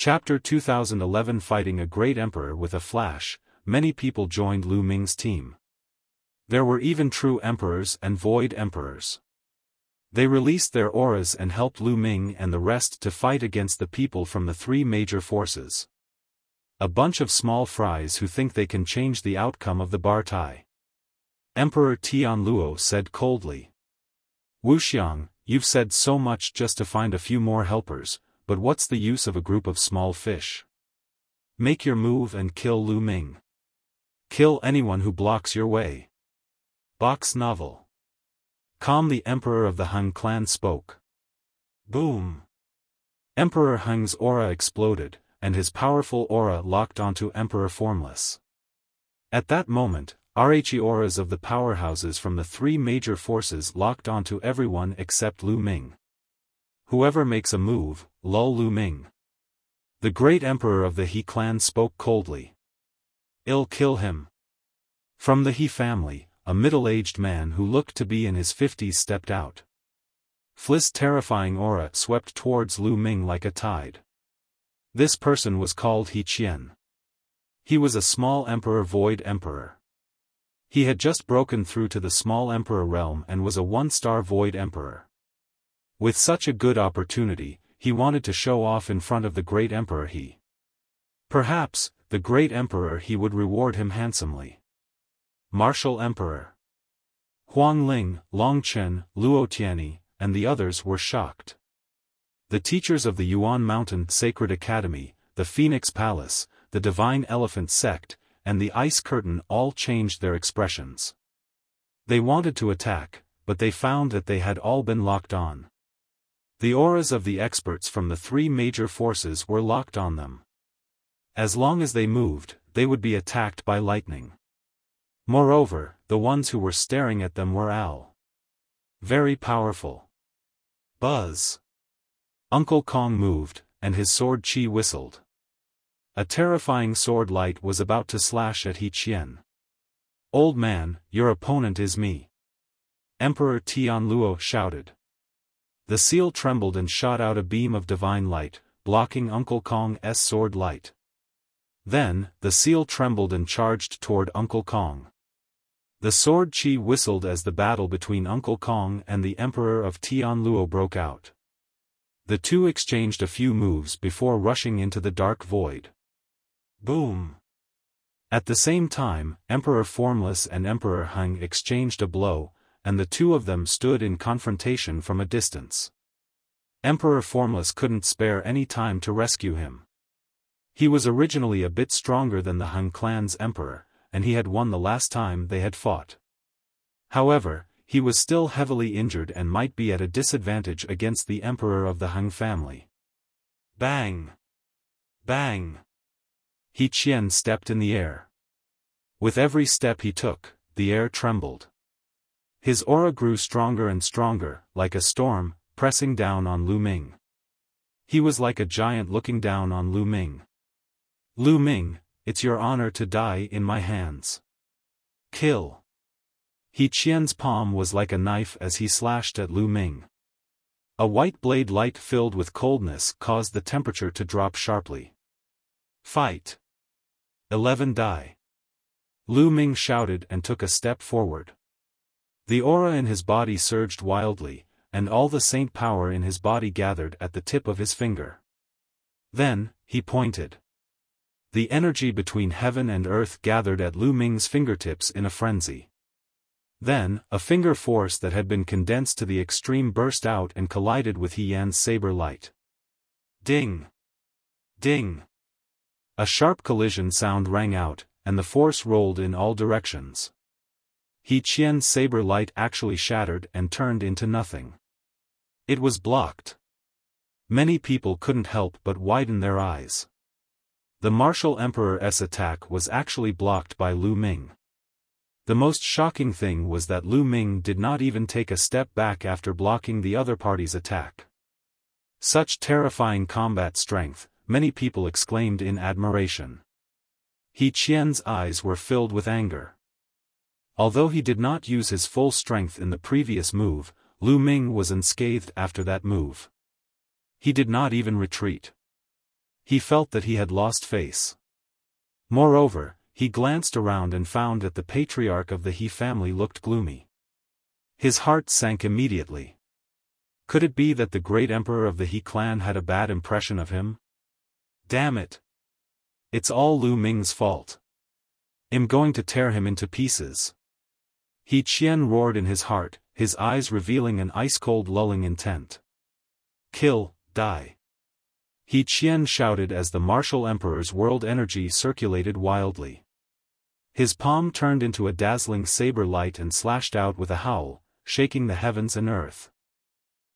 Chapter 2011. Fighting a great emperor with a flash, many people joined Lu Ming's team. There were even true emperors and void emperors. They released their auras and helped Lu Ming and the rest to fight against the people from the three major forces. A bunch of small fries who think they can change the outcome of the Bartai. Emperor Tianluo said coldly. Wuxiang, you've said so much just to find a few more helpers, but what's the use of a group of small fish? Make your move and kill Lu Ming. Kill anyone who blocks your way. Box novel. Calm. The emperor of the Huang clan spoke. Boom. Emperor Huang's aura exploded, and his powerful aura locked onto Emperor Formless. At that moment, RHE auras of the powerhouses from the three major forces locked onto everyone except Lu Ming. Whoever makes a move, lull Lu Ming. The great emperor of the He clan spoke coldly. I'll kill him. From the He family, a middle-aged man who looked to be in his 50s stepped out. Fliss' terrifying aura swept towards Lu Ming like a tide. This person was called He Qian. He was a small emperor, void emperor. He had just broken through to the small emperor realm and was a one-star void emperor. With such a good opportunity, he wanted to show off in front of the great emperor He. Perhaps, the great emperor He would reward him handsomely. Martial Emperor. Huang Ling, Long Chen, Luo Tianyi, and the others were shocked. The teachers of the Yuan Mountain Sacred Academy, the Phoenix Palace, the Divine Elephant Sect, and the Ice Curtain all changed their expressions. They wanted to attack, but they found that they had all been locked on. The auras of the experts from the three major forces were locked on them. As long as they moved, they would be attacked by lightning. Moreover, the ones who were staring at them were very powerful. Buzz. Uncle Kong moved, and his sword Qi whistled. A terrifying sword light was about to slash at He Qian. Old man, your opponent is me. Emperor Tianluo shouted. The seal trembled and shot out a beam of divine light, blocking Uncle Kong's sword light. Then, the seal trembled and charged toward Uncle Kong. The sword Qi whistled as the battle between Uncle Kong and the Emperor of Tianluo broke out. The two exchanged a few moves before rushing into the dark void. Boom! At the same time, Emperor Formless and Emperor Huang exchanged a blow, and the two of them stood in confrontation from a distance. Emperor Formless couldn't spare any time to rescue him. He was originally a bit stronger than the Huang clan's emperor, and he had won the last time they had fought. However, he was still heavily injured and might be at a disadvantage against the emperor of the Huang family. Bang! Bang! He Qian stepped in the air. With every step he took, the air trembled. His aura grew stronger and stronger, like a storm, pressing down on Lu Ming. He was like a giant looking down on Lu Ming. Lu Ming, it's your honor to die in my hands. Kill. He Qian's palm was like a knife as he slashed at Lu Ming. A white blade light filled with coldness caused the temperature to drop sharply. Fight. 11 die. Lu Ming shouted and took a step forward. The aura in his body surged wildly, and all the saint power in his body gathered at the tip of his finger. Then, he pointed. The energy between heaven and earth gathered at Lu Ming's fingertips in a frenzy. Then, a finger force that had been condensed to the extreme burst out and collided with He Yan's saber light. Ding! Ding! A sharp collision sound rang out, and the force rolled in all directions. He Qian's saber light actually shattered and turned into nothing. It was blocked. Many people couldn't help but widen their eyes. The martial emperor's attack was actually blocked by Lu Ming. The most shocking thing was that Lu Ming did not even take a step back after blocking the other party's attack. Such terrifying combat strength, many people exclaimed in admiration. He Qian's eyes were filled with anger. Although he did not use his full strength in the previous move, Lu Ming was unscathed after that move. He did not even retreat. He felt that he had lost face. Moreover, he glanced around and found that the patriarch of the He family looked gloomy. His heart sank immediately. Could it be that the great emperor of the He clan had a bad impression of him? Damn it! It's all Lu Ming's fault. I'm going to tear him into pieces. He Qian roared in his heart, his eyes revealing an ice-cold lulling intent. Kill, die. He Qian shouted as the martial emperor's world energy circulated wildly. His palm turned into a dazzling saber light and slashed out with a howl, shaking the heavens and earth.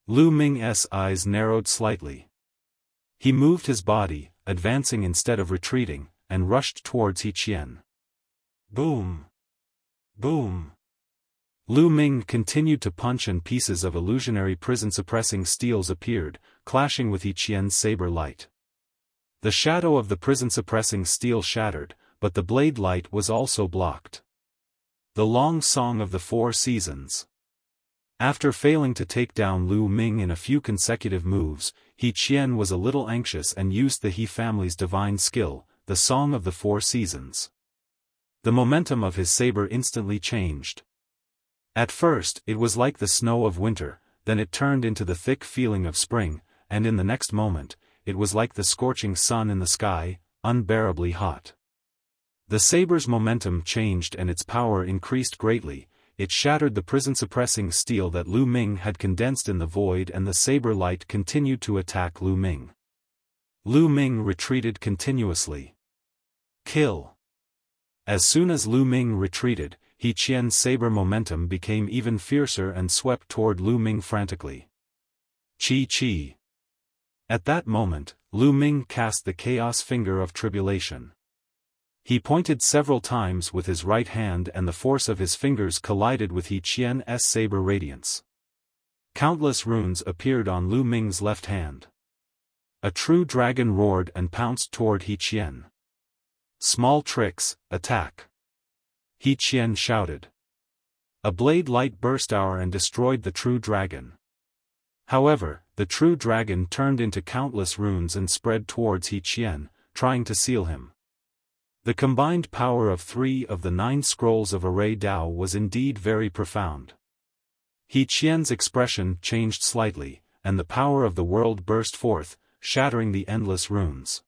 Lu Ming's eyes narrowed slightly. He moved his body, advancing instead of retreating, and rushed towards He Qian. Boom! Boom! Lu Ming continued to punch and pieces of illusionary prison-suppressing steels appeared, clashing with He Qian's saber light. The shadow of the prison-suppressing steel shattered, but the blade light was also blocked. The long song of the 4 seasons. After failing to take down Lu Ming in a few consecutive moves, He Qian was a little anxious and used the He family's divine skill, the Song of the 4 Seasons. The momentum of his saber instantly changed. At first, it was like the snow of winter, then it turned into the thick feeling of spring, and in the next moment, it was like the scorching sun in the sky, unbearably hot. The saber's momentum changed and its power increased greatly. It shattered the prison-suppressing steel that Lu Ming had condensed in the void, and the saber light continued to attack Lu Ming. Lu Ming retreated continuously. Kill. As soon as Lu Ming retreated, He Qian's saber momentum became even fiercer and swept toward Lu Ming frantically. Chi. At that moment, Lu Ming cast the chaos finger of tribulation. He pointed several times with his right hand and the force of his fingers collided with He Qian's saber radiance. Countless runes appeared on Lu Ming's left hand. A true dragon roared and pounced toward He Qian. Small tricks, attack. He Qian shouted. A blade light burst out and destroyed the true dragon. However, the true dragon turned into countless runes and spread towards He Qian, trying to seal him. The combined power of 3 of the 9 scrolls of Array Dao was indeed very profound. He Qian's expression changed slightly, and the power of the world burst forth, shattering the endless runes.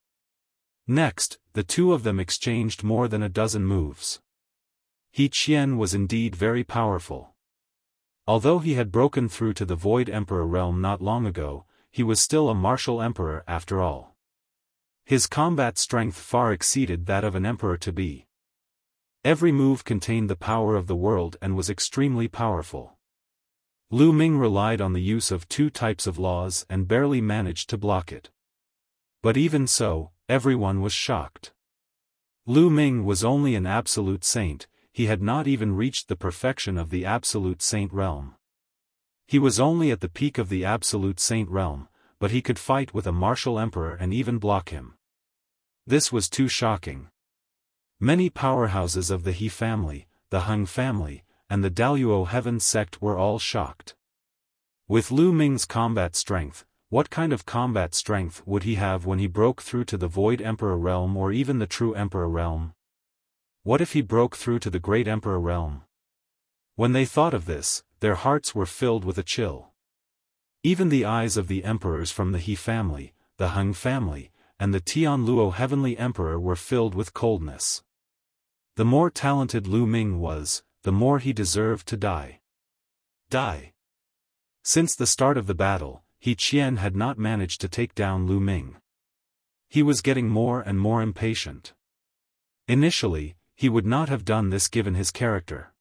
Next, the two of them exchanged more than a dozen moves. He Qian was indeed very powerful. Although he had broken through to the Void Emperor realm not long ago, he was still a martial emperor after all. His combat strength far exceeded that of an emperor-to-be. Every move contained the power of the world and was extremely powerful. Lu Ming relied on the use of 2 types of laws and barely managed to block it. But even so, everyone was shocked. Lu Ming was only an absolute saint, he had not even reached the perfection of the absolute saint realm. He was only at the peak of the absolute saint realm, but he could fight with a martial emperor and even block him. This was too shocking. Many powerhouses of the He family, the Huang family, and the Daluo Heaven sect were all shocked. With Lu Ming's combat strength, what kind of combat strength would he have when he broke through to the Void Emperor realm or even the True Emperor realm? What if he broke through to the Great Emperor realm? When they thought of this, their hearts were filled with a chill. Even the eyes of the emperors from the He family, the Huang family, and the Tianluo Heavenly Emperor were filled with coldness. The more talented Lu Ming was, the more he deserved to die. Die. Since the start of the battle, He Qian had not managed to take down Lu Ming. He was getting more and more impatient. Initially, he would not have done this given his character.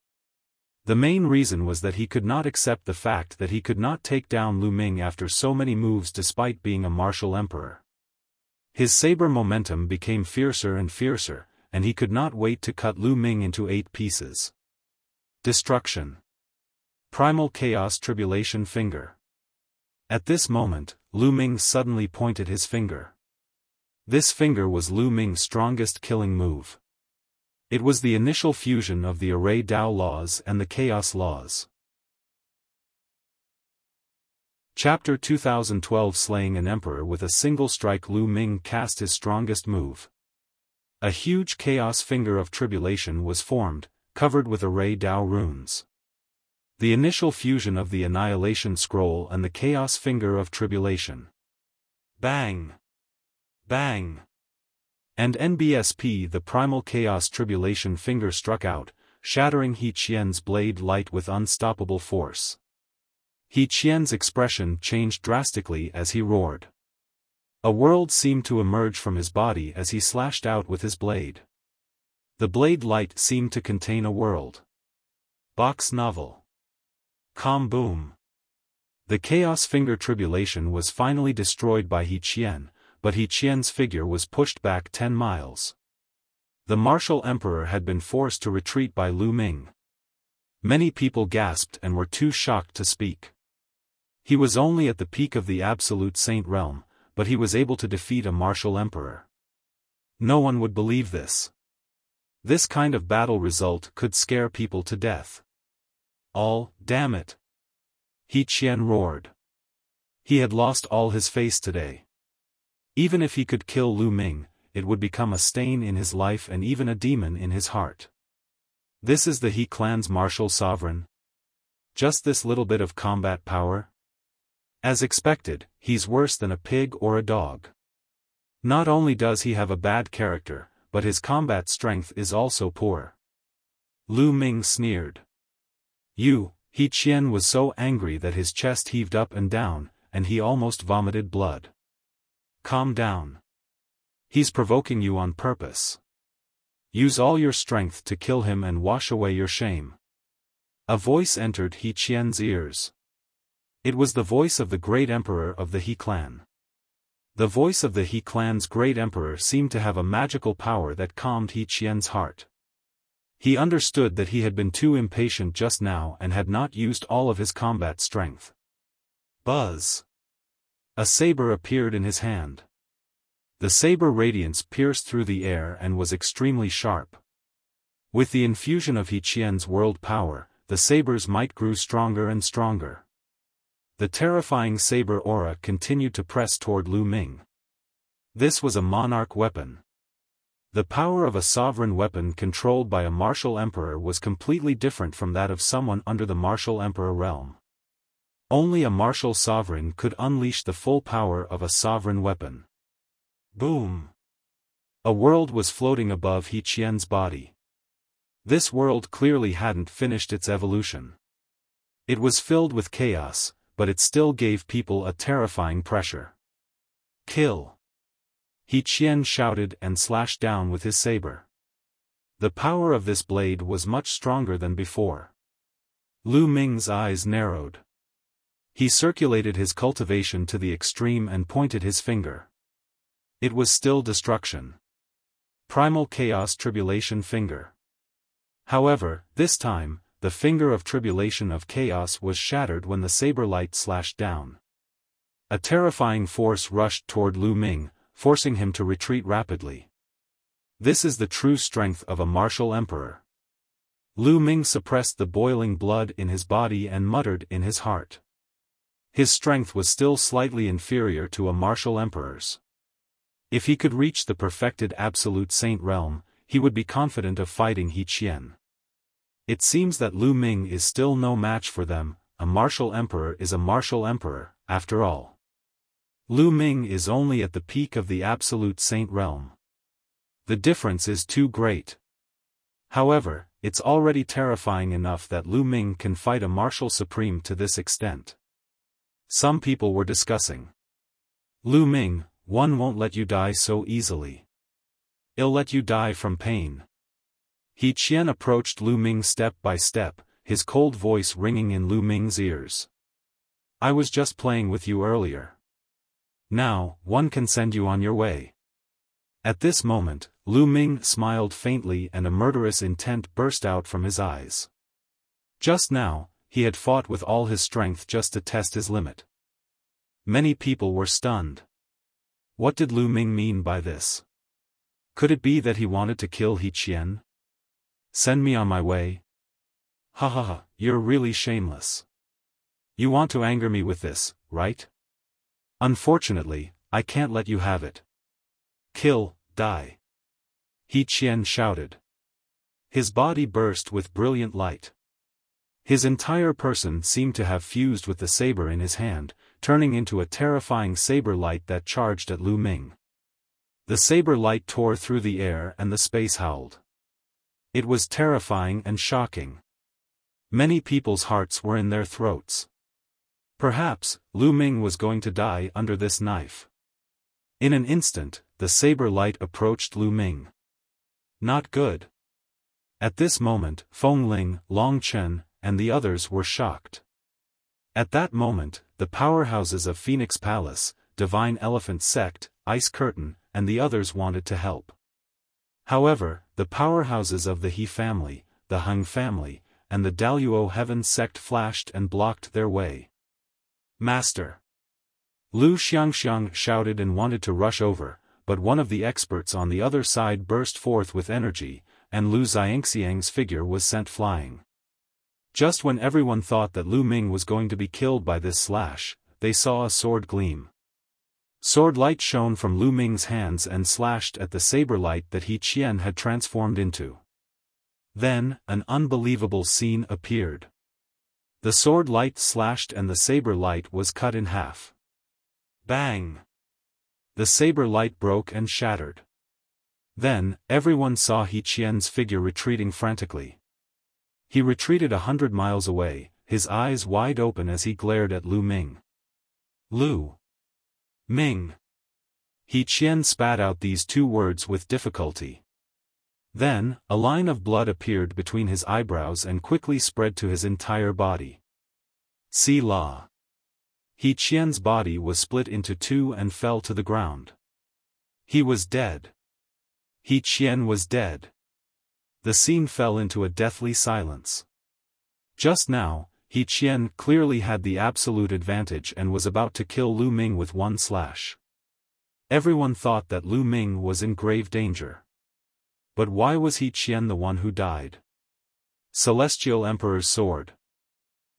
The main reason was that he could not accept the fact that he could not take down Lu Ming after so many moves despite being a martial emperor. His saber momentum became fiercer and fiercer, and he could not wait to cut Lu Ming into 8 pieces. Destruction. Primal Chaos Tribulation Finger. At this moment, Lu Ming suddenly pointed his finger. This finger was Lu Ming's strongest killing move. It was the initial fusion of the Array Dao laws and the Chaos laws. Chapter 2012 Slaying an Emperor with a single strike. Lu Ming cast his strongest move. A huge chaos finger of tribulation was formed, covered with array Dao runes. The initial fusion of the annihilation scroll and the chaos finger of tribulation. Bang! Bang! And NBSP, the primal chaos tribulation finger, struck out, shattering He Qian's blade light with unstoppable force. He Qian's expression changed drastically as he roared. A world seemed to emerge from his body as he slashed out with his blade. The blade light seemed to contain a world. Box novel. Calm boom. The chaos finger tribulation was finally destroyed by He Qian, but He Qian's figure was pushed back 10 miles. The martial emperor had been forced to retreat by Lu Ming. Many people gasped and were too shocked to speak. He was only at the peak of the absolute saint realm, but he was able to defeat a martial emperor. No one would believe this. This kind of battle result could scare people to death. All, damn it! He Qian roared. He had lost all his face today. Even if he could kill Lu Ming, it would become a stain in his life and even a demon in his heart. This is the He clan's martial sovereign? Just this little bit of combat power? As expected, he's worse than a pig or a dog. Not only does he have a bad character, but his combat strength is also poor. Lu Ming sneered. You, He Qian was so angry that his chest heaved up and down, and he almost vomited blood. Calm down. He's provoking you on purpose. Use all your strength to kill him and wash away your shame. A voice entered He Qian's ears. It was the voice of the great emperor of the He clan. The voice of the He clan's great emperor seemed to have a magical power that calmed He Qian's heart. He understood that he had been too impatient just now and had not used all of his combat strength. Buzz! A saber appeared in his hand. The saber radiance pierced through the air and was extremely sharp. With the infusion of He Qian's world power, the saber's might grew stronger and stronger. The terrifying saber aura continued to press toward Lu Ming. This was a monarch weapon. The power of a sovereign weapon controlled by a martial emperor was completely different from that of someone under the martial emperor realm. Only a martial sovereign could unleash the full power of a sovereign weapon. Boom! A world was floating above He Qian's body. This world clearly hadn't finished its evolution. It was filled with chaos, but it still gave people a terrifying pressure. Kill! He Qian shouted and slashed down with his saber. The power of this blade was much stronger than before. Lu Ming's eyes narrowed. He circulated his cultivation to the extreme and pointed his finger. It was still destruction. Primal chaos tribulation finger. However, this time, the finger of tribulation of chaos was shattered when the saber light slashed down. A terrifying force rushed toward Lu Ming, forcing him to retreat rapidly. This is the true strength of a martial emperor. Lu Ming suppressed the boiling blood in his body and muttered in his heart. His strength was still slightly inferior to a martial emperor's. If he could reach the perfected absolute saint realm, he would be confident of fighting He Qian. It seems that Lu Ming is still no match for them. A martial emperor is a martial emperor, after all. Lu Ming is only at the peak of the absolute saint realm. The difference is too great. However, it's already terrifying enough that Lu Ming can fight a martial supreme to this extent. Some people were discussing. Lu Ming, one won't let you die so easily. He'll let you die from pain. He Qian approached Lu Ming step by step, his cold voice ringing in Lu Ming's ears. I was just playing with you earlier. Now, one can send you on your way. At this moment, Lu Ming smiled faintly and a murderous intent burst out from his eyes. Just now, he had fought with all his strength just to test his limit. Many people were stunned. What did Lu Ming mean by this? Could it be that he wanted to kill He Qian? Send me on my way? Ha ha ha, you're really shameless. You want to anger me with this, right? Unfortunately, I can't let you have it. Kill, die. He Qian shouted. His body burst with brilliant light. His entire person seemed to have fused with the saber in his hand, turning into a terrifying saber light that charged at Lu Ming. The saber light tore through the air and the space howled. It was terrifying and shocking. Many people's hearts were in their throats. Perhaps, Lu Ming was going to die under this knife. In an instant, the saber light approached Lu Ming. Not good. At this moment, Feng Ling, Long Chen, and the others were shocked. At that moment, the powerhouses of Phoenix Palace, Divine Elephant Sect, Ice Curtain, and the others wanted to help. However, the powerhouses of the He family, the Huang family, and the Daluo Heaven Sect flashed and blocked their way. Master! Lu Xiangxiang shouted and wanted to rush over, but one of the experts on the other side burst forth with energy, and Lu Xiangxiang's figure was sent flying. Just when everyone thought that Lu Ming was going to be killed by this slash, they saw a sword gleam. Sword light shone from Lu Ming's hands and slashed at the saber light that He Qian had transformed into. Then, an unbelievable scene appeared. The sword light slashed and the saber light was cut in half. Bang! The saber light broke and shattered. Then, everyone saw He Qian's figure retreating frantically. He retreated 100 miles away, his eyes wide open as he glared at Lu Ming. Lu Ming. He Qian spat out these two words with difficulty. Then, a line of blood appeared between his eyebrows and quickly spread to his entire body. See La. He Qian's body was split into two and fell to the ground. He was dead. He Qian was dead. The scene fell into a deathly silence. Just now, He Qian clearly had the absolute advantage and was about to kill Lu Ming with one slash. Everyone thought that Lu Ming was in grave danger. But why was He Qian the one who died? Celestial Emperor's Sword.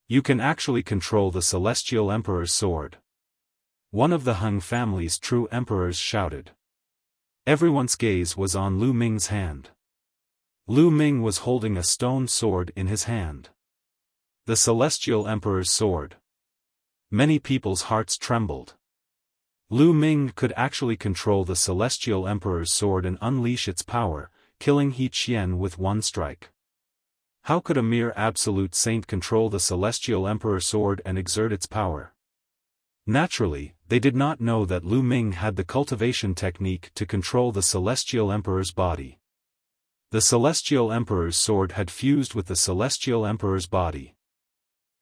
You can actually control the Celestial Emperor's Sword. One of the Huang family's true emperors shouted. Everyone's gaze was on Lu Ming's hand. Lu Ming was holding a stone sword in his hand. The Celestial Emperor's Sword. Many people's hearts trembled. Lu Ming could actually control the Celestial Emperor's Sword and unleash its power, killing He Qian with one strike. How could a mere absolute saint control the Celestial Emperor's Sword and exert its power? Naturally, they did not know that Lu Ming had the cultivation technique to control the Celestial Emperor's body. The Celestial Emperor's Sword had fused with the Celestial Emperor's body.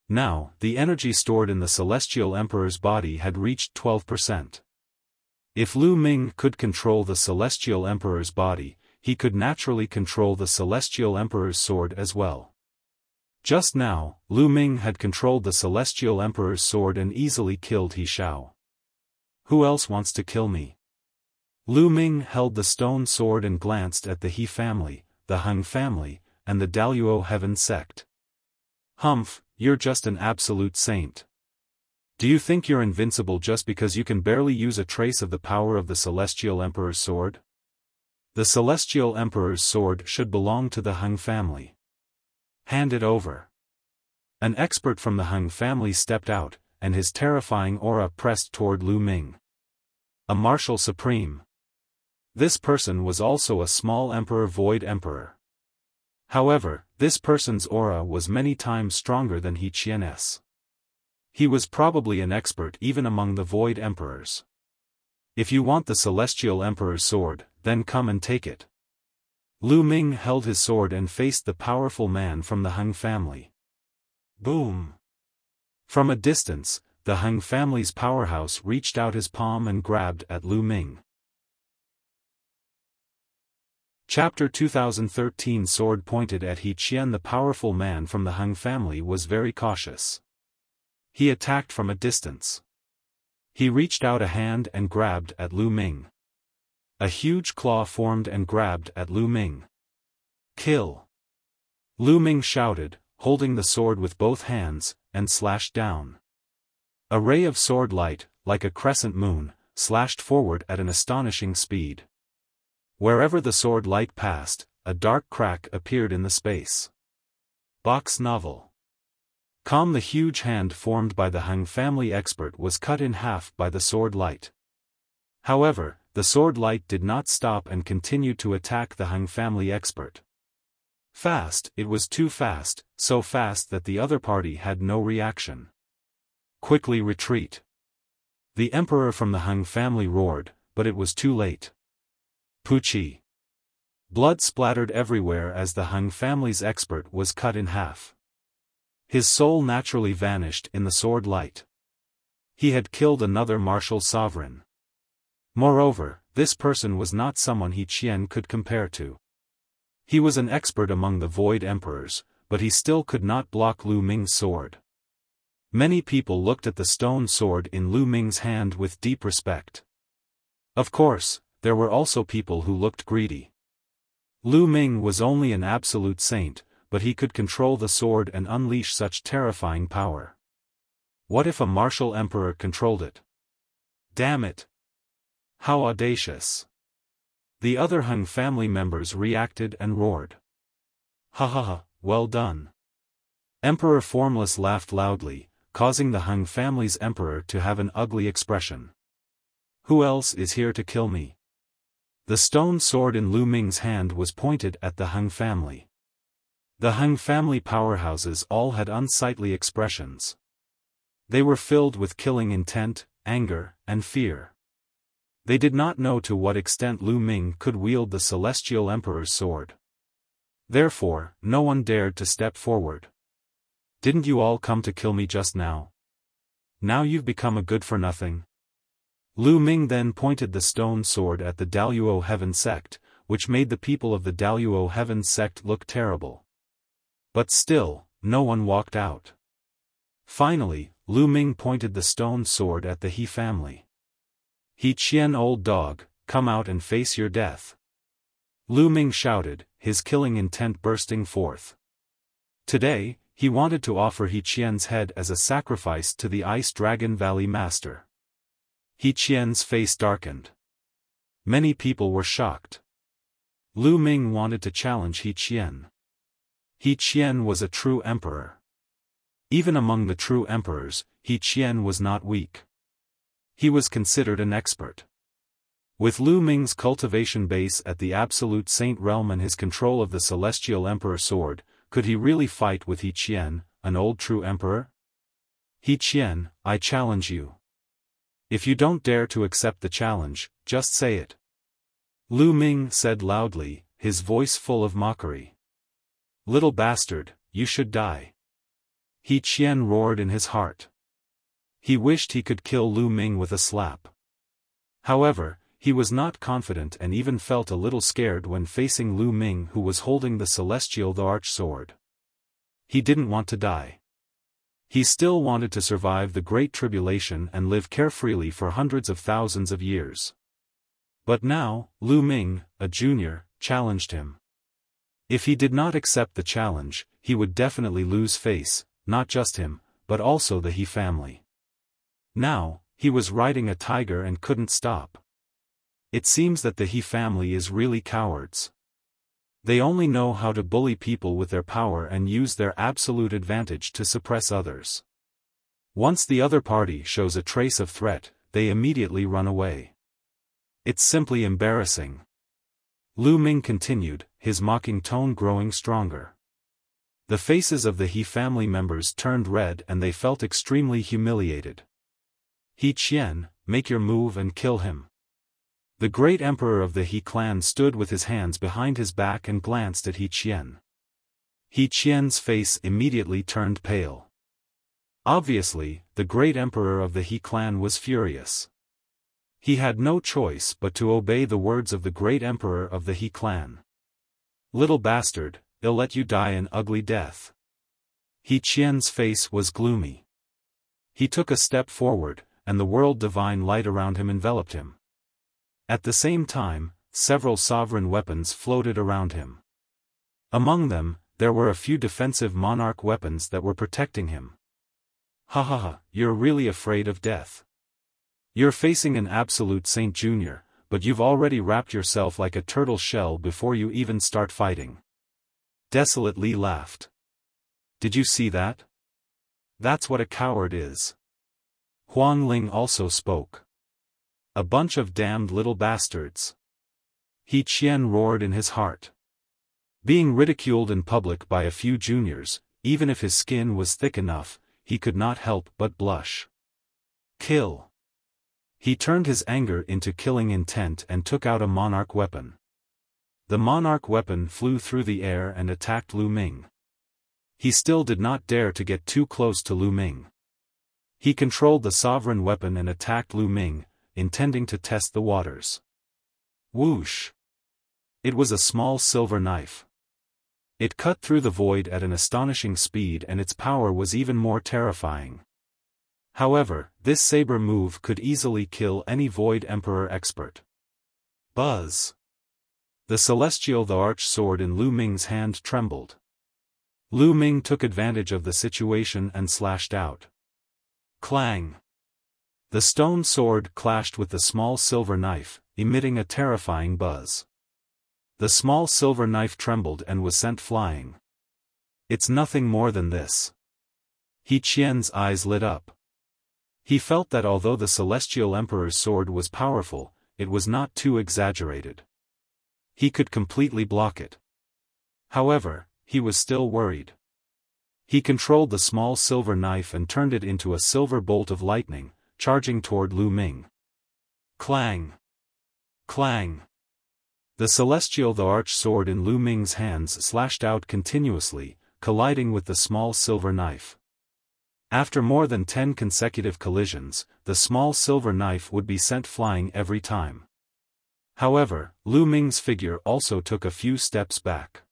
Now, the energy stored in the Celestial Emperor's body had reached 12%. If Lu Ming could control the Celestial Emperor's body, he could naturally control the Celestial Emperor's Sword as well. Just now, Lu Ming had controlled the Celestial Emperor's Sword and easily killed He Xiao. Who else wants to kill me? Lu Ming held the stone sword and glanced at the He family, the Huang family, and the Daluo Heaven Sect. Humph, you're just an absolute saint. Do you think you're invincible just because you can barely use a trace of the power of the Celestial Emperor's Sword? The Celestial Emperor's Sword should belong to the Huang family. Hand it over. An expert from the Huang family stepped out, and his terrifying aura pressed toward Lu Ming. A martial supreme. This person was also a small emperor void emperor. However, this person's aura was many times stronger than He Qian's. He was probably an expert even among the void emperors. If you want the Celestial Emperor's Sword, then come and take it. Lu Ming held his sword and faced the powerful man from the Huang family. Boom! From a distance, the Huang family's powerhouse reached out his palm and grabbed at Lu Ming. Chapter 2013 Sword pointed at He Qian. The powerful man from the Huang family was very cautious. He attacked from a distance. He reached out a hand and grabbed at Lu Ming. A huge claw formed and grabbed at Lu Ming. Kill! Lu Ming shouted, holding the sword with both hands, and slashed down. A ray of sword light, like a crescent moon, slashed forward at an astonishing speed. Wherever the sword light passed, a dark crack appeared in the space. Box novel. The huge hand formed by the Huang family expert was cut in half by the sword light. However, the sword light did not stop and continued to attack the Huang family expert. Fast, it was too fast, so fast that the other party had no reaction. Quickly retreat. The emperor from the Huang family roared, but it was too late. Puchi. Blood splattered everywhere as the Huang family's expert was cut in half. His soul naturally vanished in the sword light. He had killed another martial sovereign. Moreover, this person was not someone He Qian could compare to. He was an expert among the Void Emperors, but he still could not block Lu Ming's sword. Many people looked at the stone sword in Lu Ming's hand with deep respect. Of course, there were also people who looked greedy. Lu Ming was only an absolute saint, but he could control the sword and unleash such terrifying power. What if a martial emperor controlled it? Damn it! How audacious! The other Huang family members reacted and roared. Ha ha ha, well done! Emperor Formless laughed loudly, causing the Huang family's emperor to have an ugly expression. Who else is here to kill me? The stone sword in Lu Ming's hand was pointed at the Huang family. The Huang family powerhouses all had unsightly expressions. They were filled with killing intent, anger, and fear. They did not know to what extent Lu Ming could wield the celestial emperor's sword. Therefore, no one dared to step forward. Didn't you all come to kill me just now? Now you've become a good-for-nothing. Lu Ming then pointed the stone sword at the Daluo Heaven sect, which made the people of the Daluo Heaven sect look terrible. But still, no one walked out. Finally, Lu Ming pointed the stone sword at the He family. He Qian, old dog, come out and face your death. Lu Ming shouted, his killing intent bursting forth. Today, he wanted to offer He Qian's head as a sacrifice to the Ice Dragon Valley Master. He Qian's face darkened. Many people were shocked. Lu Ming wanted to challenge He Qian. He Qian was a true emperor. Even among the true emperors, He Qian was not weak. He was considered an expert. With Lu Ming's cultivation base at the Absolute Saint realm and his control of the Celestial Emperor sword, could he really fight with He Qian, an old true emperor? He Qian, I challenge you. If you don't dare to accept the challenge, just say it. Lu Ming said loudly, his voice full of mockery. Little bastard, you should die. He Qian roared in his heart. He wished he could kill Lu Ming with a slap. However, he was not confident and even felt a little scared when facing Lu Ming, who was holding the celestial arch sword. He didn't want to die. He still wanted to survive the Great Tribulation and live carefreely for hundreds of thousands of years. But now, Lu Ming, a junior, challenged him. If he did not accept the challenge, he would definitely lose face, not just him, but also the He family. Now, he was riding a tiger and couldn't stop. It seems that the He family is really cowards. They only know how to bully people with their power and use their absolute advantage to suppress others. Once the other party shows a trace of threat, they immediately run away. It's simply embarrassing. Lu Ming continued, his mocking tone growing stronger. The faces of the He family members turned red and they felt extremely humiliated. He Qian, make your move and kill him. The great emperor of the He clan stood with his hands behind his back and glanced at He Qian. He Qian's face immediately turned pale. Obviously, the great emperor of the He clan was furious. He had no choice but to obey the words of the great emperor of the He clan. Little bastard, I'll let you die an ugly death. He Qian's face was gloomy. He took a step forward, and the world divine light around him enveloped him. At the same time, several sovereign weapons floated around him. Among them, there were a few defensive monarch weapons that were protecting him. Ha ha ha, you're really afraid of death. You're facing an absolute Saint Junior, but you've already wrapped yourself like a turtle shell before you even start fighting. Desolate Li laughed. Did you see that? That's what a coward is. Huang Ling also spoke. A bunch of damned little bastards. He Qian roared in his heart. Being ridiculed in public by a few juniors, even if his skin was thick enough, he could not help but blush. Kill. He turned his anger into killing intent and took out a monarch weapon. The monarch weapon flew through the air and attacked Lu Ming. He still did not dare to get too close to Lu Ming. He controlled the sovereign weapon and attacked Lu Ming, intending to test the waters. Whoosh! It was a small silver knife. It cut through the void at an astonishing speed, and its power was even more terrifying. However, this saber move could easily kill any Void Emperor expert. Buzz! The celestial arch sword in Lu Ming's hand trembled. Lu Ming took advantage of the situation and slashed out. Clang! The stone sword clashed with the small silver knife, emitting a terrifying buzz. The small silver knife trembled and was sent flying. It's nothing more than this. He Qian's eyes lit up. He felt that although the Celestial Emperor's sword was powerful, it was not too exaggerated. He could completely block it. However, he was still worried. He controlled the small silver knife and turned it into a silver bolt of lightning, charging toward Lu Ming. Clang! Clang! The celestial arch sword in Lu Ming's hands slashed out continuously, colliding with the small silver knife. After more than 10 consecutive collisions, the small silver knife would be sent flying every time. However, Lu Ming's figure also took a few steps back.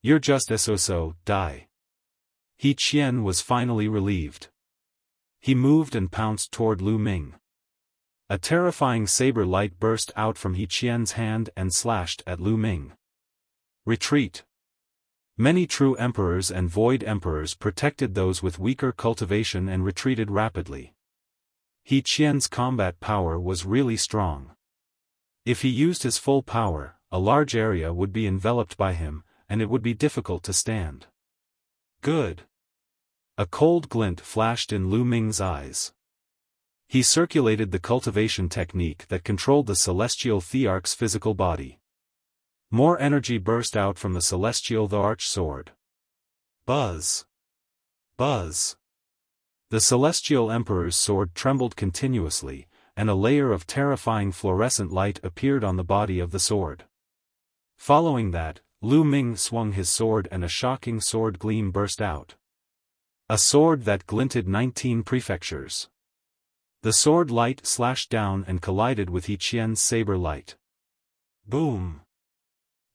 You're just so, die. He Qian was finally relieved. He moved and pounced toward Lu Ming. A terrifying saber light burst out from He Qian's hand and slashed at Lu Ming. Retreat. Many true emperors and void emperors protected those with weaker cultivation and retreated rapidly. He Qian's combat power was really strong. If he used his full power, a large area would be enveloped by him, and it would be difficult to stand. Good. A cold glint flashed in Lu Ming's eyes. He circulated the cultivation technique that controlled the celestial thearch's physical body. More energy burst out from the celestial arch sword. Buzz! Buzz! The celestial emperor's sword trembled continuously, and a layer of terrifying fluorescent light appeared on the body of the sword. Following that, Lu Ming swung his sword and a shocking sword gleam burst out. A sword that glinted 19 prefectures. The sword light slashed down and collided with He Qian's saber light. Boom!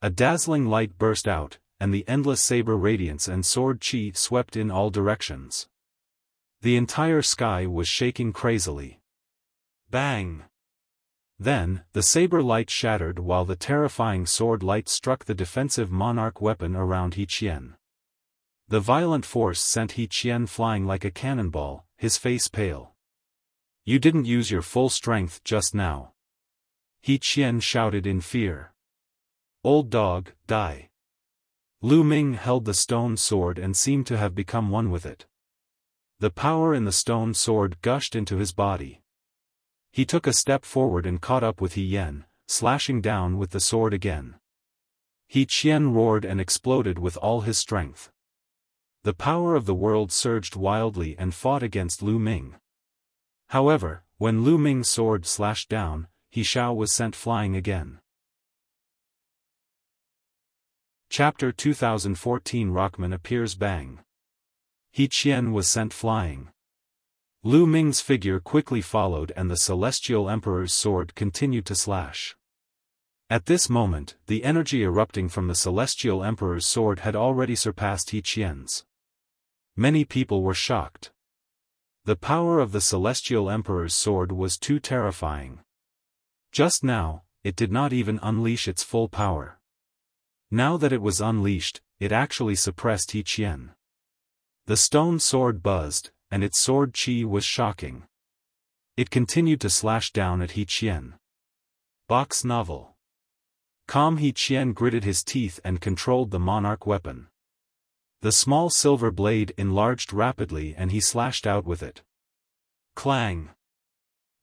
A dazzling light burst out, and the endless saber radiance and sword chi swept in all directions. The entire sky was shaking crazily. Bang! Then, the saber light shattered while the terrifying sword light struck the defensive monarch weapon around He Qian. The violent force sent He Qian flying like a cannonball, his face pale. You didn't use your full strength just now. He Qian shouted in fear. Old dog, die. Lu Ming held the stone sword and seemed to have become one with it. The power in the stone sword gushed into his body. He took a step forward and caught up with He Yen, slashing down with the sword again. He Qian roared and exploded with all his strength. The power of the world surged wildly and fought against Lu Ming. However, when Lu Ming's sword slashed down, He Xiao was sent flying again. Chapter 2014 Rockman appears bang. He Qian was sent flying. Lu Ming's figure quickly followed and the Celestial Emperor's sword continued to slash. At this moment, the energy erupting from the Celestial Emperor's sword had already surpassed He Qian's. Many people were shocked. The power of the Celestial Emperor's sword was too terrifying. Just now, it did not even unleash its full power. Now that it was unleashed, it actually suppressed He Qian. The stone sword buzzed, and its sword qi was shocking. It continued to slash down at He Qian. Box novel. Calm He Qian gritted his teeth and controlled the monarch weapon. The small silver blade enlarged rapidly and he slashed out with it. Clang!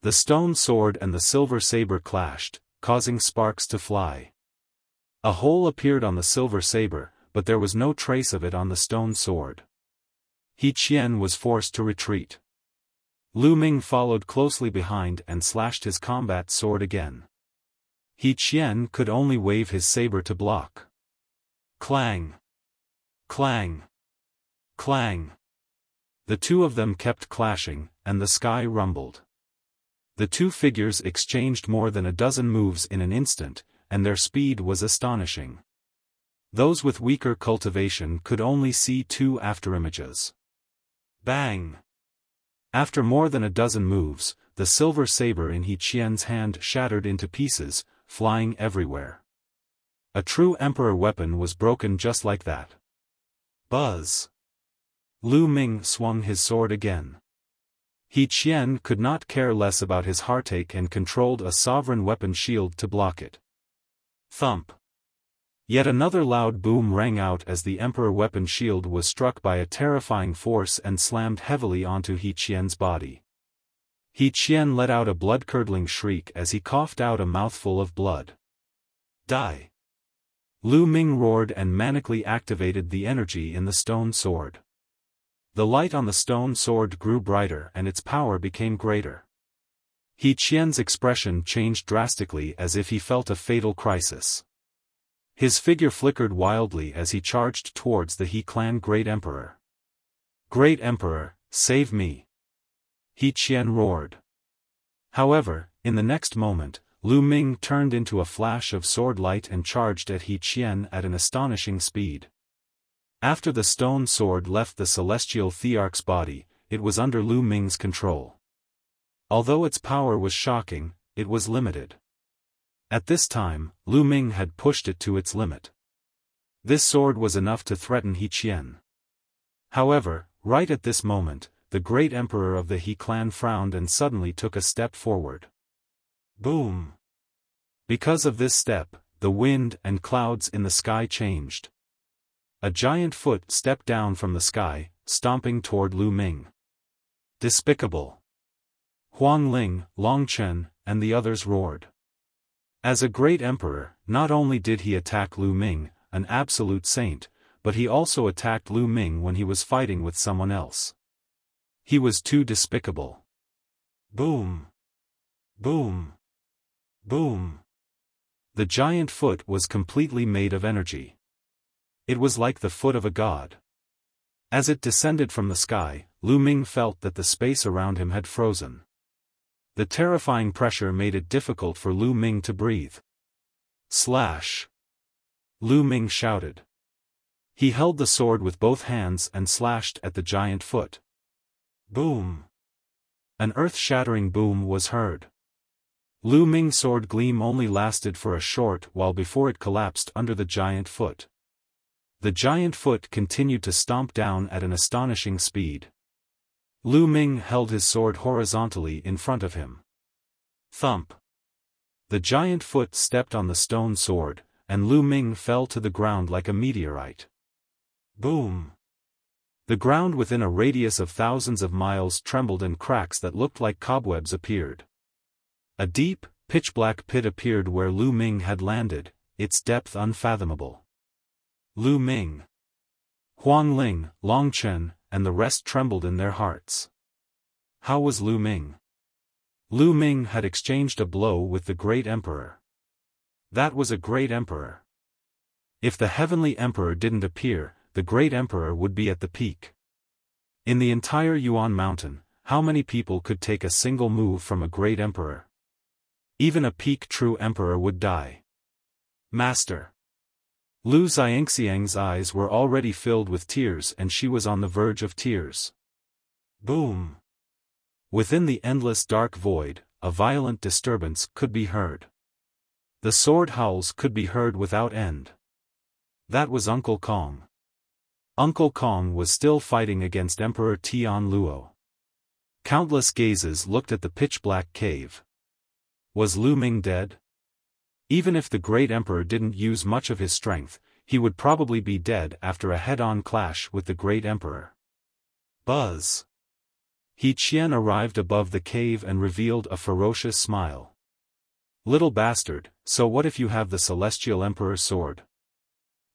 The stone sword and the silver saber clashed, causing sparks to fly. A hole appeared on the silver saber, but there was no trace of it on the stone sword. He Qian was forced to retreat. Lu Ming followed closely behind and slashed his combat sword again. He Qian could only wave his saber to block. Clang! Clang! Clang! The two of them kept clashing, and the sky rumbled. The two figures exchanged more than a dozen moves in an instant, and their speed was astonishing. Those with weaker cultivation could only see two afterimages. Bang! After more than a dozen moves, the silver saber in He Qian's hand shattered into pieces, flying everywhere. A true emperor weapon was broken just like that. Buzz! Lu Ming swung his sword again. He Qian could not care less about his heartache and controlled a sovereign weapon shield to block it. Thump! Yet another loud boom rang out as the emperor weapon shield was struck by a terrifying force and slammed heavily onto He Qian's body. He Qian let out a blood-curdling shriek as he coughed out a mouthful of blood. Die! Lu Ming roared and manically activated the energy in the stone sword. The light on the stone sword grew brighter and its power became greater. He Qian's expression changed drastically as if he felt a fatal crisis. His figure flickered wildly as he charged towards the He clan Great Emperor. Great Emperor, save me! He Qian roared. However, in the next moment, Lu Ming turned into a flash of sword light and charged at He Qian at an astonishing speed. After the stone sword left the celestial thearch's body, it was under Lu Ming's control. Although its power was shocking, it was limited. At this time, Lu Ming had pushed it to its limit. This sword was enough to threaten He Qian. However, right at this moment, the great emperor of the He clan frowned and suddenly took a step forward. Boom! Because of this step, the wind and clouds in the sky changed. A giant foot stepped down from the sky, stomping toward Lu Ming. Despicable! Huang Ling, Long Chen, and the others roared. As a great emperor, not only did he attack Lu Ming, an absolute saint, but he also attacked Lu Ming when he was fighting with someone else. He was too despicable. Boom! Boom! Boom! The giant foot was completely made of energy. It was like the foot of a god. As it descended from the sky, Lu Ming felt that the space around him had frozen. The terrifying pressure made it difficult for Lu Ming to breathe. Slash! Lu Ming shouted. He held the sword with both hands and slashed at the giant foot. Boom! An earth-shattering boom was heard. Lu Ming's sword gleam only lasted for a short while before it collapsed under the giant foot. The giant foot continued to stomp down at an astonishing speed. Lu Ming held his sword horizontally in front of him. Thump! The giant foot stepped on the stone sword, and Lu Ming fell to the ground like a meteorite. Boom! The ground within a radius of thousands of miles trembled and cracks that looked like cobwebs appeared. A deep, pitch-black pit appeared where Lu Ming had landed, its depth unfathomable. Lu Ming, Huang Ling, Long Chen, and the rest trembled in their hearts. How was Lu Ming? Lu Ming had exchanged a blow with the great emperor. That was a great emperor. If the heavenly emperor didn't appear, the great emperor would be at the peak. In the entire Yuan mountain, how many people could take a single move from a great emperor? Even a peak true emperor would die. Master! Lu Xiangxiang's eyes were already filled with tears and she was on the verge of tears. Boom! Within the endless dark void, a violent disturbance could be heard. The sword howls could be heard without end. That was Uncle Kong. Uncle Kong was still fighting against Emperor Tianluo. Countless gazes looked at the pitch-black cave. Was Lu Ming dead? Even if the great emperor didn't use much of his strength, he would probably be dead after a head-on clash with the great emperor. Buzz! He Qian arrived above the cave and revealed a ferocious smile. Little bastard, so what if you have the celestial emperor's sword?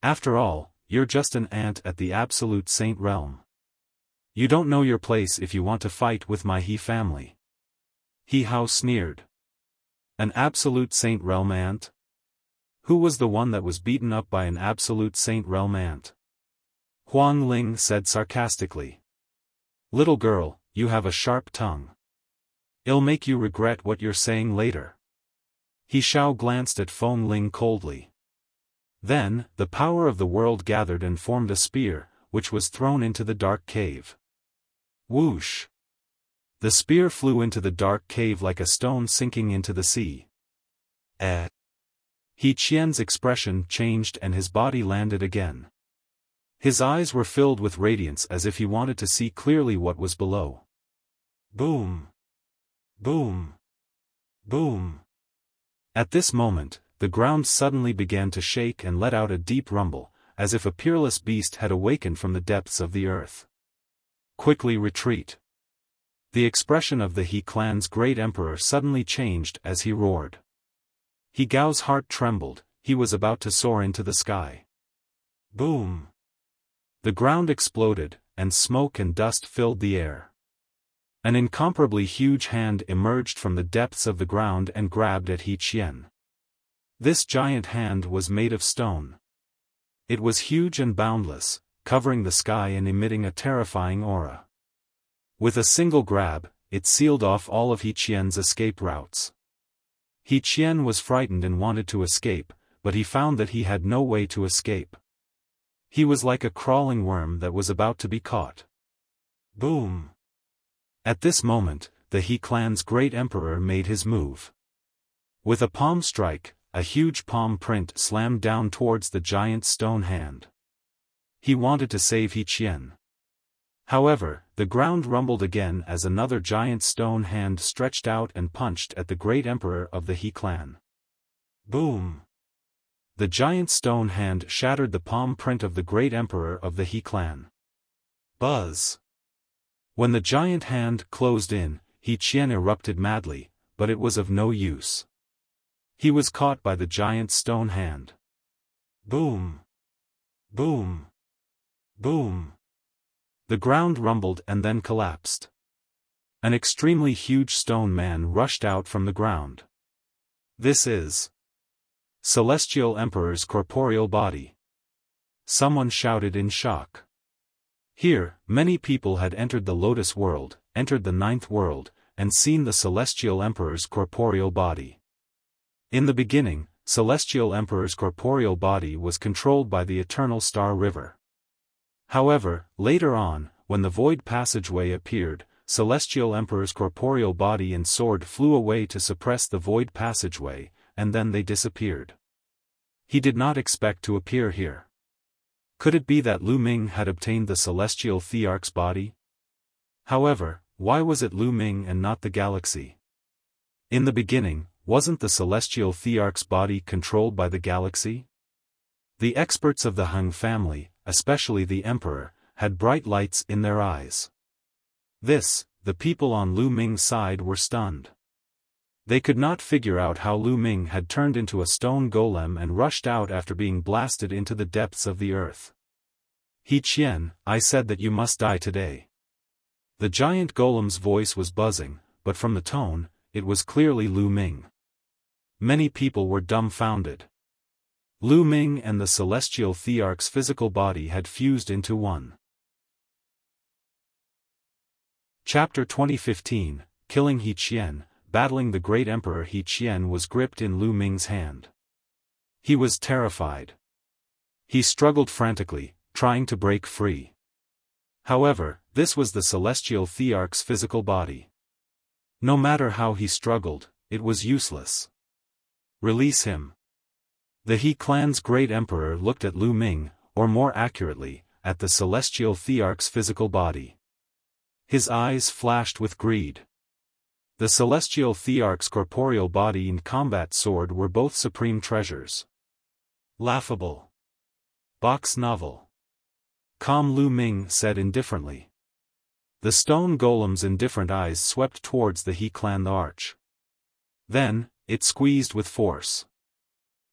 After all, you're just an ant at the absolute saint realm. You don't know your place if you want to fight with my He family. He Hao sneered. An absolute saint realm ant? Who was the one that was beaten up by an absolute saint realm ant? Huang Ling said sarcastically. Little girl, you have a sharp tongue. It'll make you regret what you're saying later. He Xiao glanced at Feng Ling coldly. Then, the power of the world gathered and formed a spear, which was thrown into the dark cave. Whoosh! The spear flew into the dark cave like a stone sinking into the sea. He Qian's expression changed and his body landed again. His eyes were filled with radiance as if he wanted to see clearly what was below. Boom! Boom! Boom! At this moment, the ground suddenly began to shake and let out a deep rumble, as if a peerless beast had awakened from the depths of the earth. Quickly retreat. The expression of the He clan's great emperor suddenly changed as he roared. He Gao's heart trembled, he was about to soar into the sky. Boom! The ground exploded, and smoke and dust filled the air. An incomparably huge hand emerged from the depths of the ground and grabbed at He Qian. This giant hand was made of stone. It was huge and boundless, covering the sky and emitting a terrifying aura. With a single grab, it sealed off all of He Qian's escape routes. He Qian was frightened and wanted to escape, but he found that he had no way to escape. He was like a crawling worm that was about to be caught. Boom! At this moment, the He clan's great emperor made his move. With a palm strike, a huge palm print slammed down towards the giant stone hand. He wanted to save He Qian. However, the ground rumbled again as another giant stone hand stretched out and punched at the great emperor of the He clan. Boom! The giant stone hand shattered the palm print of the great emperor of the He clan. Buzz! When the giant hand closed in, He Qian erupted madly, but it was of no use. He was caught by the giant stone hand. Boom! Boom! Boom! The ground rumbled and then collapsed. An extremely huge stone man rushed out from the ground. This is Celestial Emperor's corporeal body. Someone shouted in shock. Here, many people had entered the Lotus world, entered the Ninth world, and seen the Celestial Emperor's corporeal body. In the beginning, Celestial Emperor's corporeal body was controlled by the Eternal Star River. However, later on, when the Void Passageway appeared, Celestial Emperor's corporeal body and sword flew away to suppress the Void Passageway, and then they disappeared. He did not expect to appear here. Could it be that Lu Ming had obtained the Celestial Thearch's body? However, why was it Lu Ming and not the galaxy? In the beginning, wasn't the Celestial Thearch's body controlled by the galaxy? The experts of the Huang family, especially the Emperor, had bright lights in their eyes. The people on Lu Ming's side were stunned. They could not figure out how Lu Ming had turned into a stone golem and rushed out after being blasted into the depths of the earth. He Qian, I said that you must die today. The giant golem's voice was buzzing, but from the tone, it was clearly Lu Ming. Many people were dumbfounded. Lu Ming and the Celestial Thearch's physical body had fused into one. Chapter 2015, Killing He Qian. Battling the great emperor He Qian was gripped in Lu Ming's hand. He was terrified. He struggled frantically, trying to break free. However, this was the Celestial Thearch's physical body. No matter how he struggled, it was useless. Release him. The He clan's great emperor looked at Lu Ming, or more accurately, at the Celestial Thearch's physical body. His eyes flashed with greed. The celestial thearch's corporeal body and combat sword were both supreme treasures. Laughable. Box novel. Calm, Lu Ming said indifferently. The stone golem's indifferent eyes swept towards the He clan arch. Then, it squeezed with force.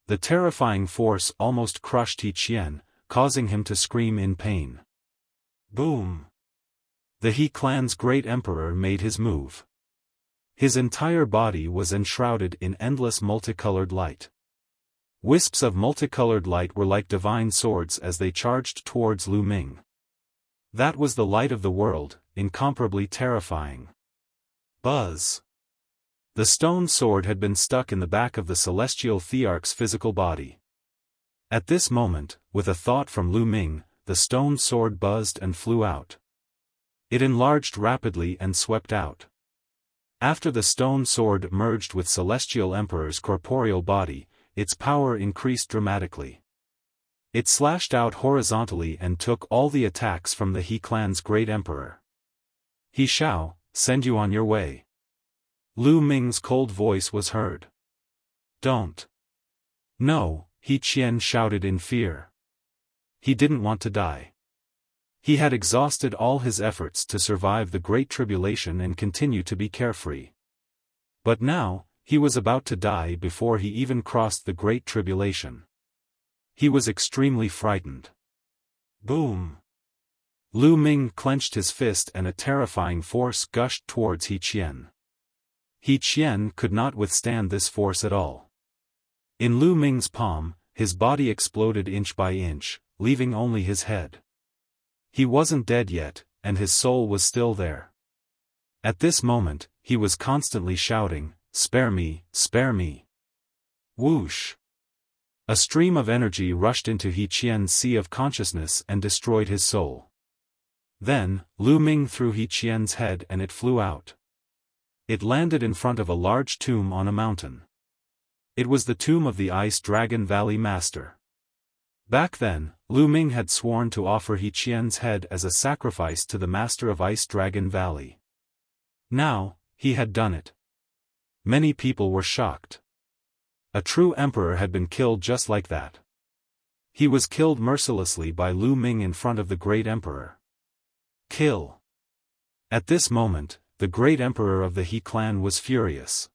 The terrifying force almost crushed He Qian, causing him to scream in pain. Boom! The He clan's great emperor made his move. His entire body was enshrouded in endless multicolored light. Wisps of multicolored light were like divine swords as they charged towards Lu Ming. That was the light of the world, incomparably terrifying. Buzz! The stone sword had been stuck in the back of the celestial thearch's physical body. At this moment, with a thought from Lu Ming, the stone sword buzzed and flew out. It enlarged rapidly and swept out. After the stone sword merged with Celestial Emperor's corporeal body, its power increased dramatically. It slashed out horizontally and took all the attacks from the He clan's great emperor. He shall send you on your way. Lu Ming's cold voice was heard. Don't. No, He Qian shouted in fear. He didn't want to die. He had exhausted all his efforts to survive the Great Tribulation and continue to be carefree. But now, he was about to die before he even crossed the Great Tribulation. He was extremely frightened. Boom! Lu Ming clenched his fist and a terrifying force gushed towards He Qian. He Qian could not withstand this force at all. In Lu Ming's palm, his body exploded inch by inch, leaving only his head. He wasn't dead yet, and his soul was still there. At this moment, he was constantly shouting, "Spare me, spare me." Whoosh! A stream of energy rushed into He Qian's sea of consciousness and destroyed his soul. Then, Lu Ming threw He Qian's head and it flew out. It landed in front of a large tomb on a mountain. It was the tomb of the Ice Dragon Valley Master. Back then, Lu Ming had sworn to offer He Qian's head as a sacrifice to the Master of Ice Dragon Valley. Now, he had done it. Many people were shocked. A true emperor had been killed just like that. He was killed mercilessly by Lu Ming in front of the great emperor. Kill! At this moment, the great emperor of the He clan was furious.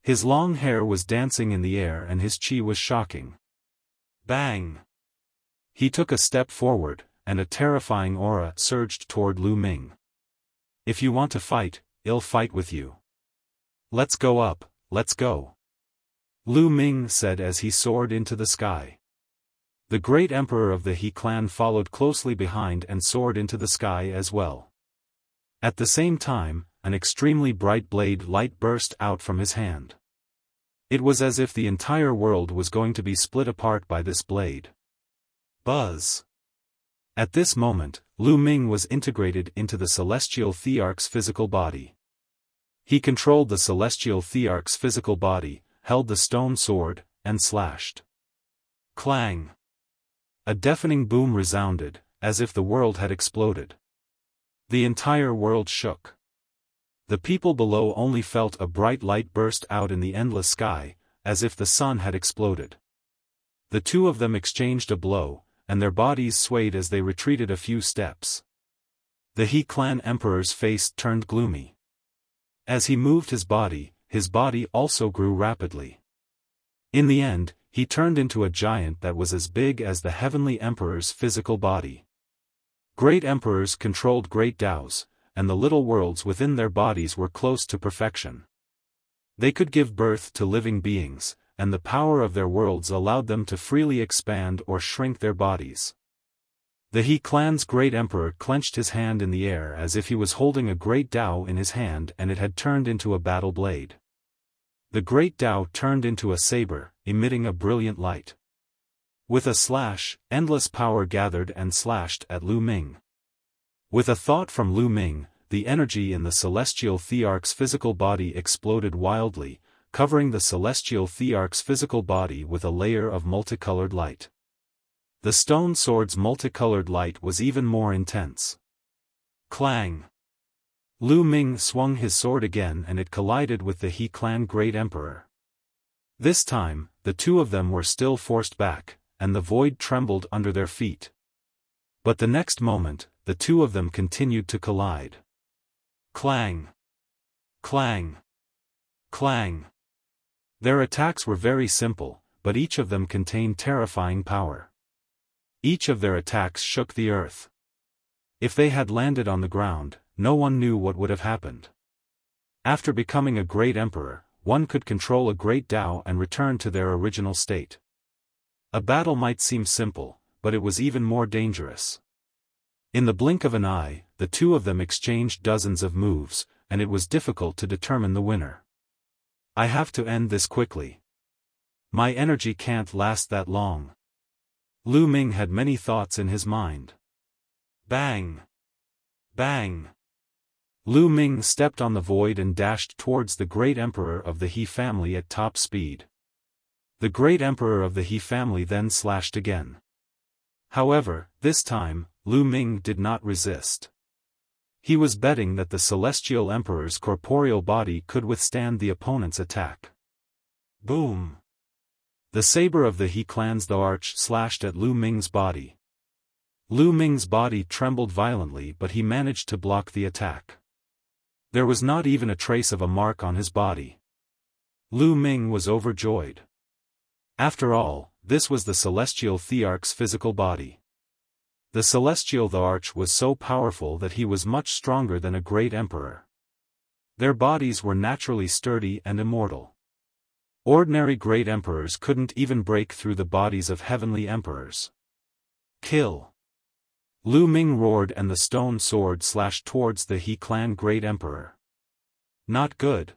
His long hair was dancing in the air and his qi was shocking. Bang! He took a step forward, and a terrifying aura surged toward Lu Ming. If you want to fight, I'll fight with you. Let's go up, let's go. Lu Ming said as he soared into the sky. The great emperor of the He clan followed closely behind and soared into the sky as well. At the same time, an extremely bright blade light burst out from his hand. It was as if the entire world was going to be split apart by this blade. Buzz! At this moment, Lu Ming was integrated into the Celestial Thearch's physical body. He controlled the Celestial Thearch's physical body, held the stone sword, and slashed. Clang! A deafening boom resounded, as if the world had exploded. The entire world shook. The people below only felt a bright light burst out in the endless sky, as if the sun had exploded. The two of them exchanged a blow, and their bodies swayed as they retreated a few steps. The He clan emperor's face turned gloomy. As he moved his body also grew rapidly. In the end, he turned into a giant that was as big as the heavenly emperor's physical body. Great emperors controlled great Taos, and the little worlds within their bodies were close to perfection. They could give birth to living beings, and the power of their worlds allowed them to freely expand or shrink their bodies. The He clan's great emperor clenched his hand in the air as if he was holding a great Tao in his hand and it had turned into a battle blade. The great Tao turned into a saber, emitting a brilliant light. With a slash, endless power gathered and slashed at Lu Ming. With a thought from Lu Ming, the energy in the Celestial Thearch's physical body exploded wildly, covering the Celestial Thearch's physical body with a layer of multicolored light. The stone sword's multicolored light was even more intense. Clang! Lu Ming swung his sword again and it collided with the He clan Great Emperor. This time, the two of them were still forced back, and the void trembled under their feet. But the next moment, the two of them continued to collide. Clang! Clang! Clang! Their attacks were very simple, but each of them contained terrifying power. Each of their attacks shook the earth. If they had landed on the ground, no one knew what would have happened. After becoming a great emperor, one could control a great Tao and return to their original state. A battle might seem simple, but it was even more dangerous. In the blink of an eye, the two of them exchanged dozens of moves, and it was difficult to determine the winner. I have to end this quickly. My energy can't last that long. Lu Ming had many thoughts in his mind. Bang! Bang! Lu Ming stepped on the void and dashed towards the great emperor of the He family at top speed. The great emperor of the He family then slashed again. However, this time, Lu Ming did not resist. He was betting that the celestial emperor's corporeal body could withstand the opponent's attack. Boom! The saber of the He clan's the arch slashed at Lu Ming's body. Lu Ming's body trembled violently, but he managed to block the attack. There was not even a trace of a mark on his body. Lu Ming was overjoyed. After all, this was the celestial thearch's physical body. The celestial thearch was so powerful that he was much stronger than a great emperor. Their bodies were naturally sturdy and immortal. Ordinary great emperors couldn't even break through the bodies of heavenly emperors. Kill! Lu Ming roared and the stone sword slashed towards the He clan Great Emperor. Not good.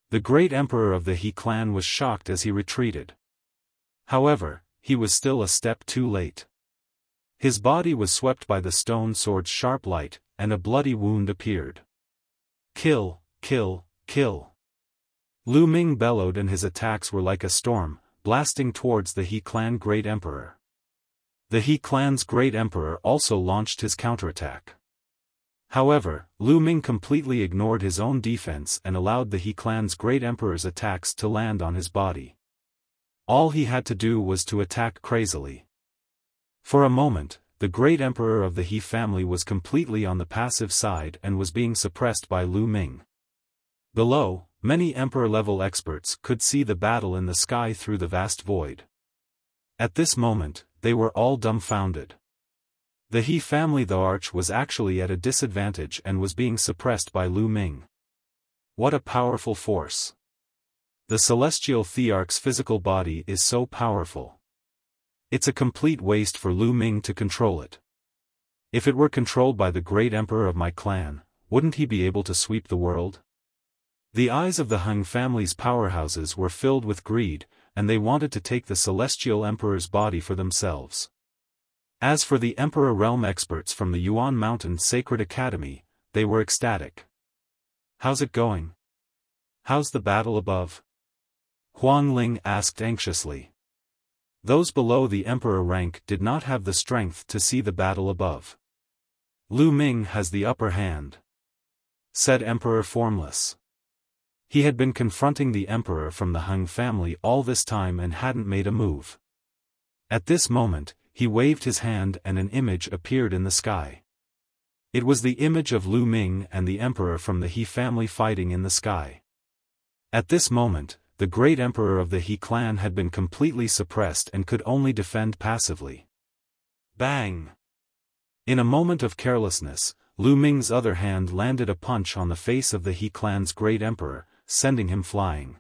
The Great Emperor of the He clan was shocked as he retreated. However, he was still a step too late. His body was swept by the stone sword's sharp light, and a bloody wound appeared. Kill, kill, kill! Lu Ming bellowed and his attacks were like a storm, blasting towards the He clan Great Emperor. The He clan's Great Emperor also launched his counterattack. However, Lu Ming completely ignored his own defense and allowed the He clan's Great Emperor's attacks to land on his body. All he had to do was to attack crazily. For a moment, the Great Emperor of the He family was completely on the passive side and was being suppressed by Lu Ming. Below, many Emperor-level experts could see the battle in the sky through the vast void. At this moment, they were all dumbfounded. The He family the arch was actually at a disadvantage and was being suppressed by Lu Ming. What a powerful force! The celestial thearch's physical body is so powerful. It's a complete waste for Lu Ming to control it. If it were controlled by the great emperor of my clan, wouldn't he be able to sweep the world? The eyes of the Huang family's powerhouses were filled with greed, and they wanted to take the celestial emperor's body for themselves. As for the emperor realm experts from the Yuan Mountain Sacred Academy, they were ecstatic. How's it going? How's the battle above? Huang Ling asked anxiously. Those below the emperor rank did not have the strength to see the battle above. Lu Ming has the upper hand, said Emperor Formless. He had been confronting the emperor from the Huang family all this time and hadn't made a move. At this moment, he waved his hand and an image appeared in the sky. It was the image of Lu Ming and the emperor from the He family fighting in the sky. At this moment, the great emperor of the He clan had been completely suppressed and could only defend passively. Bang! In a moment of carelessness, Lu Ming's other hand landed a punch on the face of the He clan's great emperor, sending him flying.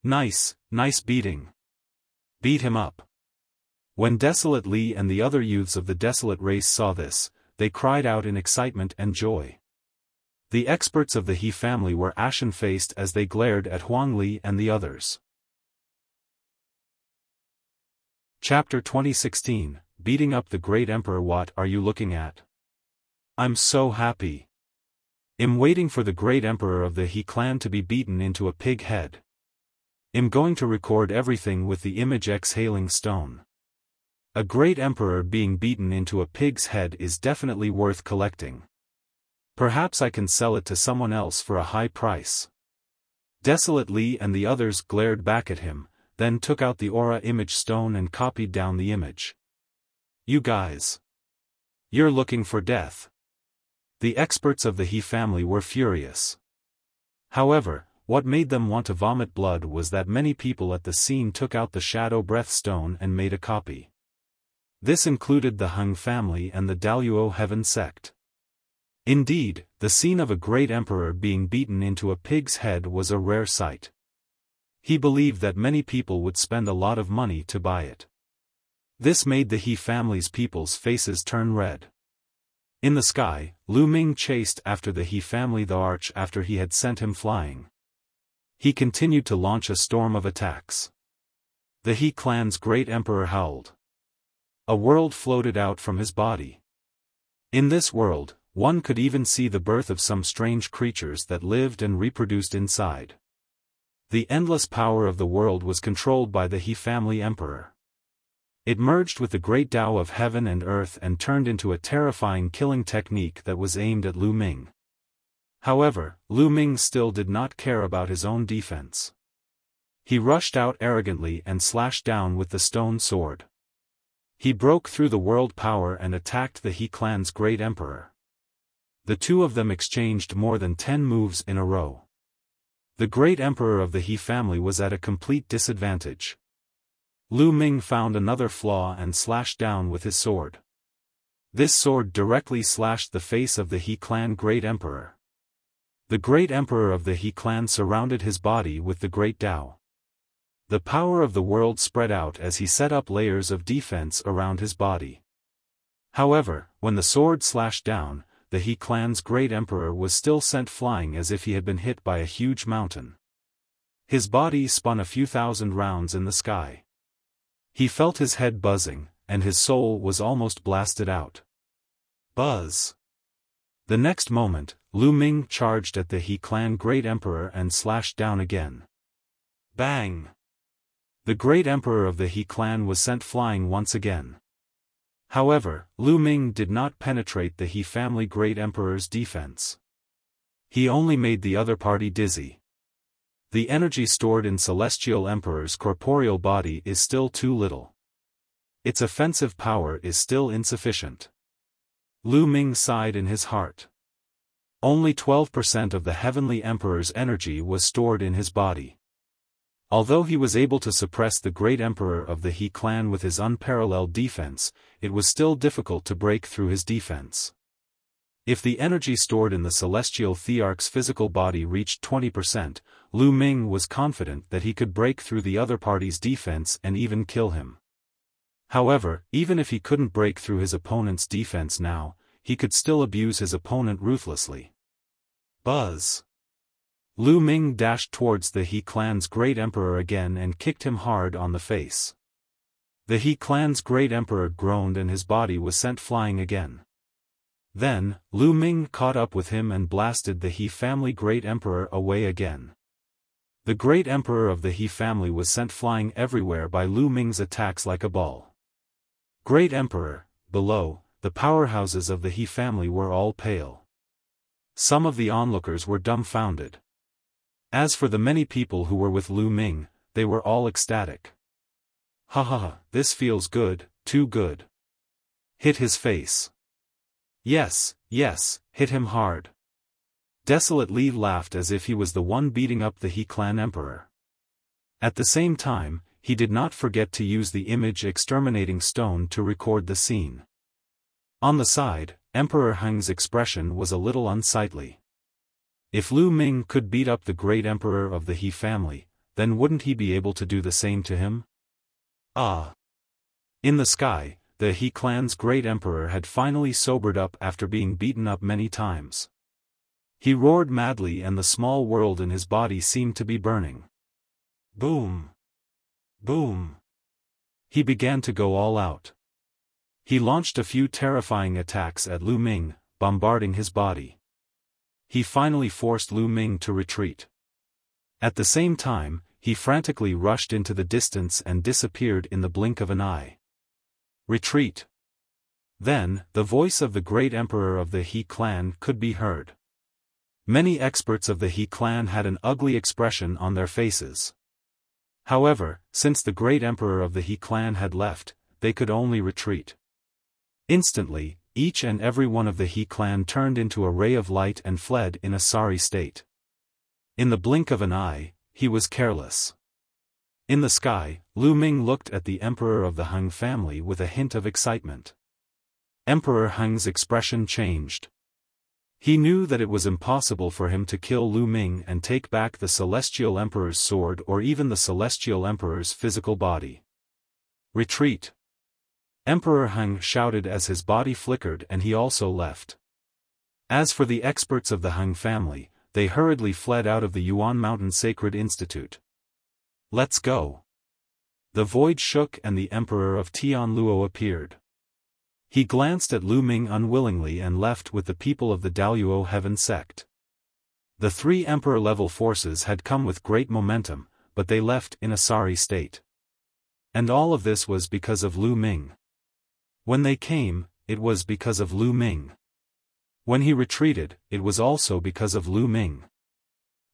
Nice beating. Beat him up. When Desolate Li and the other youths of the Desolate race saw this, they cried out in excitement and joy. The experts of the He family were ashen-faced as they glared at Huang Li and the others. Chapter 2016, Beating Up the Great Emperor. What are you looking at? I'm so happy. I'm waiting for the great emperor of the He clan to be beaten into a pig head. I'm going to record everything with the image exhaling stone. A great emperor being beaten into a pig's head is definitely worth collecting. Perhaps I can sell it to someone else for a high price. Desolate Li and the others glared back at him, then took out the aura image stone and copied down the image. You guys. You're looking for death. The experts of the He family were furious. However, what made them want to vomit blood was that many people at the scene took out the Shadow Breath Stone and made a copy. This included the Huang family and the Daluo Heaven sect. Indeed, the scene of a great emperor being beaten into a pig's head was a rare sight. He believed that many people would spend a lot of money to buy it. This made the He family's people's faces turn red. In the sky, Lu Ming chased after the He family the arch after he had sent him flying. He continued to launch a storm of attacks. The He clan's great emperor howled. A world floated out from his body. In this world, one could even see the birth of some strange creatures that lived and reproduced inside. The endless power of the world was controlled by the He family emperor. It merged with the great Tao of heaven and earth and turned into a terrifying killing technique that was aimed at Lu Ming. However, Lu Ming still did not care about his own defense. He rushed out arrogantly and slashed down with the stone sword. He broke through the world power and attacked the He clan's great emperor. The two of them exchanged more than 10 moves in a row. The great emperor of the He family was at a complete disadvantage. Lu Ming found another flaw and slashed down with his sword. This sword directly slashed the face of the He clan great emperor. The great emperor of the He clan surrounded his body with the great Tao. The power of the world spread out as he set up layers of defense around his body. However, when the sword slashed down, the He clan's great emperor was still sent flying as if he had been hit by a huge mountain. His body spun a few thousand rounds in the sky. He felt his head buzzing, and his soul was almost blasted out. Buzz. The next moment, Lu Ming charged at the He clan great emperor and slashed down again. Bang! The great emperor of the He clan was sent flying once again. However, Lu Ming did not penetrate the He family great emperor's defense. He only made the other party dizzy. The energy stored in Celestial Emperor's corporeal body is still too little. Its offensive power is still insufficient. Lu Ming sighed in his heart. Only 12% of the Heavenly Emperor's energy was stored in his body. Although he was able to suppress the great emperor of the He clan with his unparalleled defense, it was still difficult to break through his defense. If the energy stored in the Celestial Thearch's physical body reached 20%, Lu Ming was confident that he could break through the other party's defense and even kill him. However, even if he couldn't break through his opponent's defense now, he could still abuse his opponent ruthlessly. Buzz! Lu Ming dashed towards the He clan's great emperor again and kicked him hard on the face. The He clan's great emperor groaned and his body was sent flying again. Then, Lu Ming caught up with him and blasted the He family great emperor away again. The great emperor of the He family was sent flying everywhere by Lu Ming's attacks like a ball. Great emperor, below, the powerhouses of the He family were all pale. Some of the onlookers were dumbfounded. As for the many people who were with Lu Ming, they were all ecstatic. Ha ha ha, this feels good, too good. Hit his face. Yes, yes, hit him hard. Desolate Li laughed as if he was the one beating up the He clan emperor. At the same time, he did not forget to use the image exterminating stone to record the scene. On the side, Emperor Heng's expression was a little unsightly. If Lu Ming could beat up the great emperor of the He family, then wouldn't he be able to do the same to him? Ah! In the sky, the He clan's great emperor had finally sobered up after being beaten up many times. He roared madly and the small world in his body seemed to be burning. Boom! Boom! He began to go all out. He launched a few terrifying attacks at Lu Ming, bombarding his body. He finally forced Lu Ming to retreat. At the same time, he frantically rushed into the distance and disappeared in the blink of an eye. Retreat! Then, the voice of the great emperor of the He clan could be heard. Many experts of the He clan had an ugly expression on their faces. However, since the great emperor of the He clan had left, they could only retreat. Instantly, each and every one of the He clan turned into a ray of light and fled in a sorry state. In the blink of an eye, he was careless. In the sky, Lu Ming looked at the emperor of the Huang family with a hint of excitement. Emperor Huang's expression changed. He knew that it was impossible for him to kill Lu Ming and take back the Celestial Emperor's sword or even the Celestial Emperor's physical body. Retreat! Emperor Huang shouted as his body flickered and he also left. As for the experts of the Huang family, they hurriedly fled out of the Yuan Mountain Sacred Institute. Let's go! The void shook and the Emperor of Tianluo appeared. He glanced at Lu Ming unwillingly and left with the people of the Daluo Heaven sect. The three Emperor-level forces had come with great momentum, but they left in a sorry state. And all of this was because of Lu Ming. When they came, it was because of Lu Ming. When he retreated, it was also because of Lu Ming.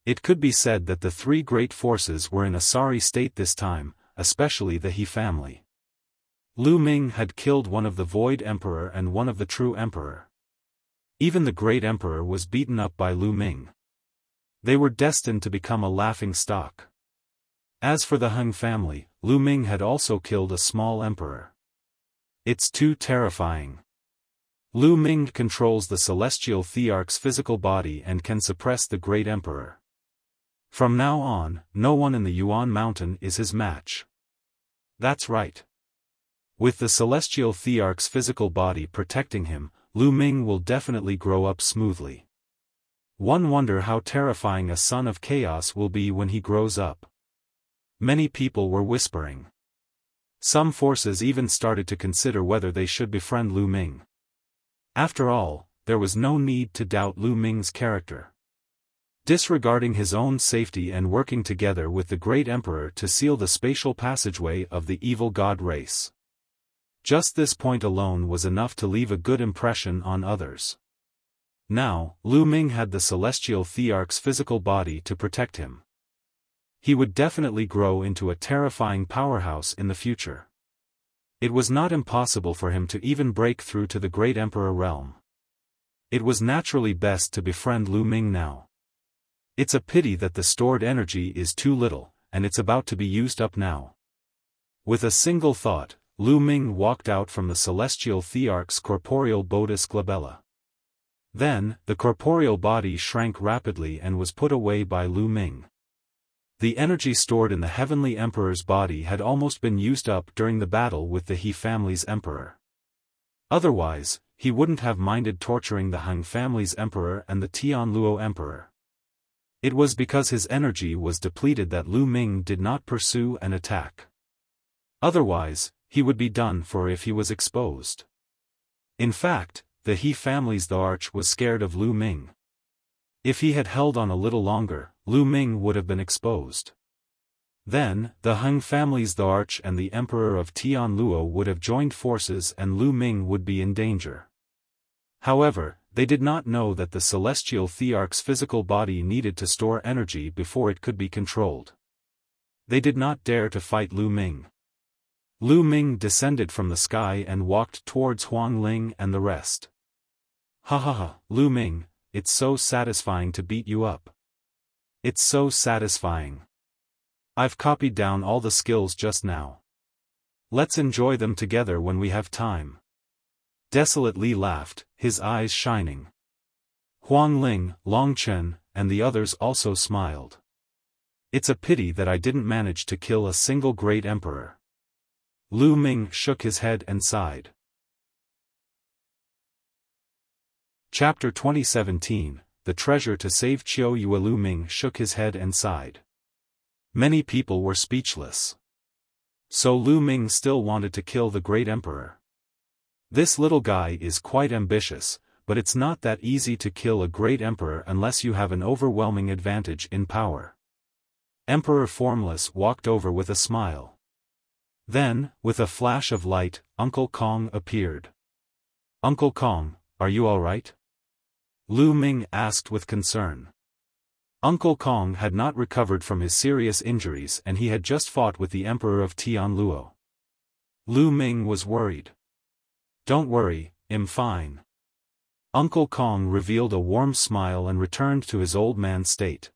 It could be said that the three great forces were in a sorry state this time, especially the He family. Lu Ming had killed one of the Void Emperor and one of the True Emperor. Even the Great Emperor was beaten up by Lu Ming. They were destined to become a laughing stock. As for the Huang family, Lu Ming had also killed a small emperor. It's too terrifying. Lu Ming controls the Celestial Thearch's physical body and can suppress the Great Emperor. From now on, no one in the Yuan Mountain is his match. That's right. With the Celestial Thearch's physical body protecting him, Lu Ming will definitely grow up smoothly. One wonder how terrifying a son of chaos will be when he grows up. Many people were whispering. Some forces even started to consider whether they should befriend Lu Ming. After all, there was no need to doubt Lu Ming's character. Disregarding his own safety and working together with the Great Emperor to seal the spatial passageway of the evil god race. Just this point alone was enough to leave a good impression on others. Now, Lu Ming had the Celestial Thearch's physical body to protect him. He would definitely grow into a terrifying powerhouse in the future. It was not impossible for him to even break through to the Great Emperor realm. It was naturally best to befriend Lu Ming now. It's a pity that the stored energy is too little, and it's about to be used up now. With a single thought, Lu Ming walked out from the Celestial Thearch's corporeal Bodis glabella. Then, the corporeal body shrank rapidly and was put away by Lu Ming. The energy stored in the Heavenly Emperor's body had almost been used up during the battle with the He family's emperor. Otherwise, he wouldn't have minded torturing the Huang family's emperor and the Tianluo emperor. It was because his energy was depleted that Lu Ming did not pursue and attack. Otherwise, he would be done for if he was exposed. In fact, the He family's Thearch was scared of Lu Ming. If he had held on a little longer, Lu Ming would have been exposed. Then, the Huang family's Thearch and the Emperor of Tianluo would have joined forces and Lu Ming would be in danger. However, they did not know that the Celestial Thearch's physical body needed to store energy before it could be controlled. They did not dare to fight Lu Ming. Lu Ming descended from the sky and walked towards Huang Ling and the rest. Ha ha ha, Lu Ming, it's so satisfying to beat you up. It's so satisfying. I've copied down all the skills just now. Let's enjoy them together when we have time. Desolate Li laughed, his eyes shining. Huang Ling, Long Chen, and the others also smiled. It's a pity that I didn't manage to kill a single great emperor. Lu Ming shook his head and sighed. Chapter 2017, The Treasure to Save Qiu Yue. Lu Ming shook his head and sighed. Many people were speechless. So Lu Ming still wanted to kill the great emperor. This little guy is quite ambitious, but it's not that easy to kill a great emperor unless you have an overwhelming advantage in power. Emperor Formless walked over with a smile. Then, with a flash of light, Uncle Kong appeared. Uncle Kong, are you all right? Lu Ming asked with concern. Uncle Kong had not recovered from his serious injuries and he had just fought with the Emperor of Tianluo. Lu Ming was worried. Don't worry, I'm fine. Uncle Kong revealed a warm smile and returned to his old man state.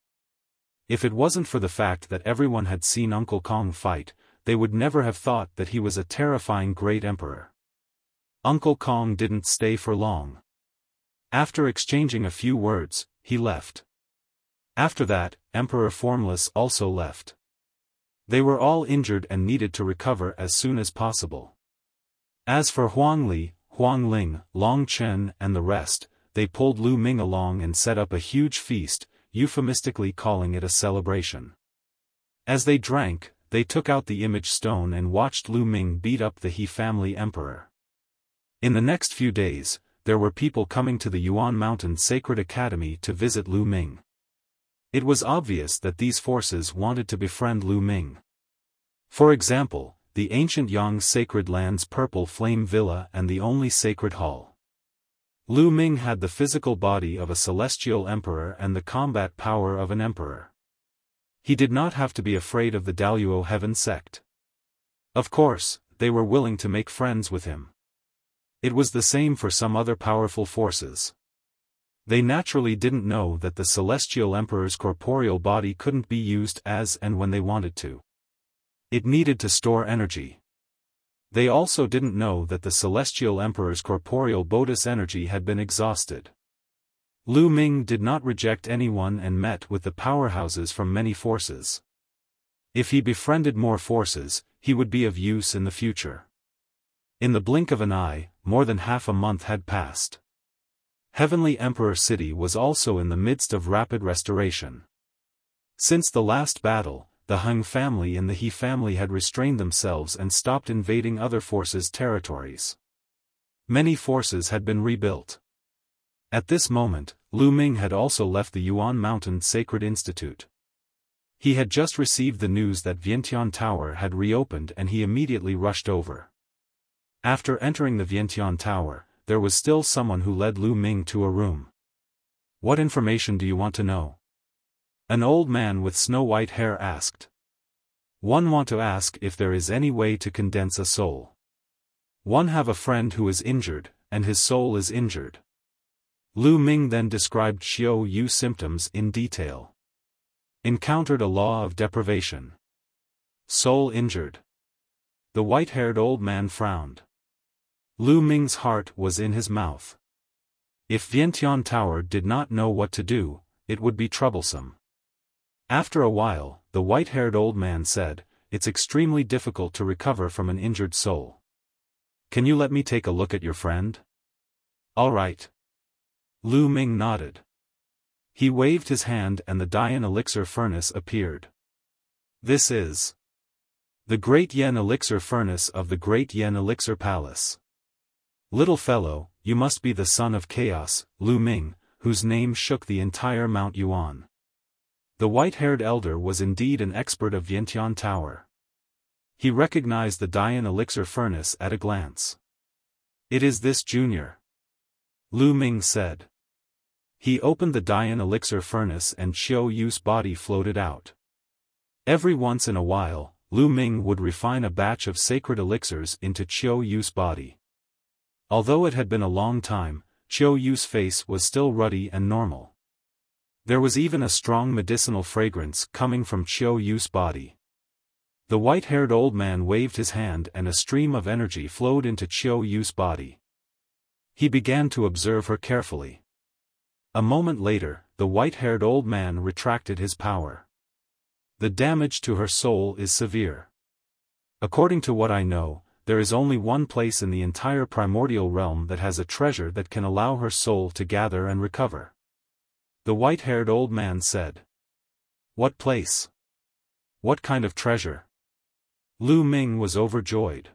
If it wasn't for the fact that everyone had seen Uncle Kong fight, they would never have thought that he was a terrifying great emperor. Uncle Kong didn't stay for long. After exchanging a few words, he left. After that, Emperor Formless also left. They were all injured and needed to recover as soon as possible. As for Huang Li, Huang Ling, Long Chen and the rest, they pulled Lu Ming along and set up a huge feast, euphemistically calling it a celebration. As they drank, they took out the image stone and watched Lu Ming beat up the He family emperor. In the next few days, there were people coming to the Yuan Mountain Sacred Academy to visit Lu Ming. It was obvious that these forces wanted to befriend Lu Ming. For example, the ancient Yang Sacred Land's Purple Flame Villa and the only Sacred Hall. Lu Ming had the physical body of a celestial emperor and the combat power of an emperor. He did not have to be afraid of the Daluo Heaven sect. Of course, they were willing to make friends with him. It was the same for some other powerful forces. They naturally didn't know that the celestial emperor's corporeal body couldn't be used as and when they wanted to. It needed to store energy. They also didn't know that the celestial emperor's corporeal bodhi's energy had been exhausted. Lu Ming did not reject anyone and met with the powerhouses from many forces. If he befriended more forces, he would be of use in the future. In the blink of an eye, more than half a month had passed. Heavenly Emperor City was also in the midst of rapid restoration. Since the last battle, the Huang family and the He family had restrained themselves and stopped invading other forces' territories. Many forces had been rebuilt. At this moment, Lu Ming had also left the Yuan Mountain Sacred Institute. He had just received the news that Vientiane Tower had reopened and he immediately rushed over. After entering the Vientiane Tower, there was still someone who led Lu Ming to a room. What information do you want to know? An old man with snow-white hair asked. One want to ask if there is any way to condense a soul. One have a friend who is injured, and his soul is injured. Lu Ming then described Qiu Yue's symptoms in detail. Encountered a law of deprivation. Soul injured. The white-haired old man frowned. Lu Ming's heart was in his mouth. If Vientiane Tower did not know what to do, it would be troublesome. After a while, the white-haired old man said, "It's extremely difficult to recover from an injured soul. Can you let me take a look at your friend?" "All right." Lu Ming nodded. He waved his hand and the Dian elixir furnace appeared. This is the Great Yen Elixir Furnace of the Great Yen Elixir Palace. Little fellow, you must be the son of Chaos, Lu Ming, whose name shook the entire Mount Yuan. The white-haired elder was indeed an expert of Vientiane Tower. He recognized the Dian elixir furnace at a glance. "It is this junior," Lu Ming said. He opened the Dian elixir furnace and Qiu Yue's body floated out. Every once in a while, Lu Ming would refine a batch of sacred elixirs into Qiu Yue's body. Although it had been a long time, Qiu Yue's face was still ruddy and normal. There was even a strong medicinal fragrance coming from Qiu Yue's body. The white-haired old man waved his hand and a stream of energy flowed into Qiu Yue's body. He began to observe her carefully. A moment later, the white-haired old man retracted his power. The damage to her soul is severe. According to what I know, there is only one place in the entire primordial realm that has a treasure that can allow her soul to gather and recover. The white-haired old man said. What place? What kind of treasure? Lu Ming was overjoyed.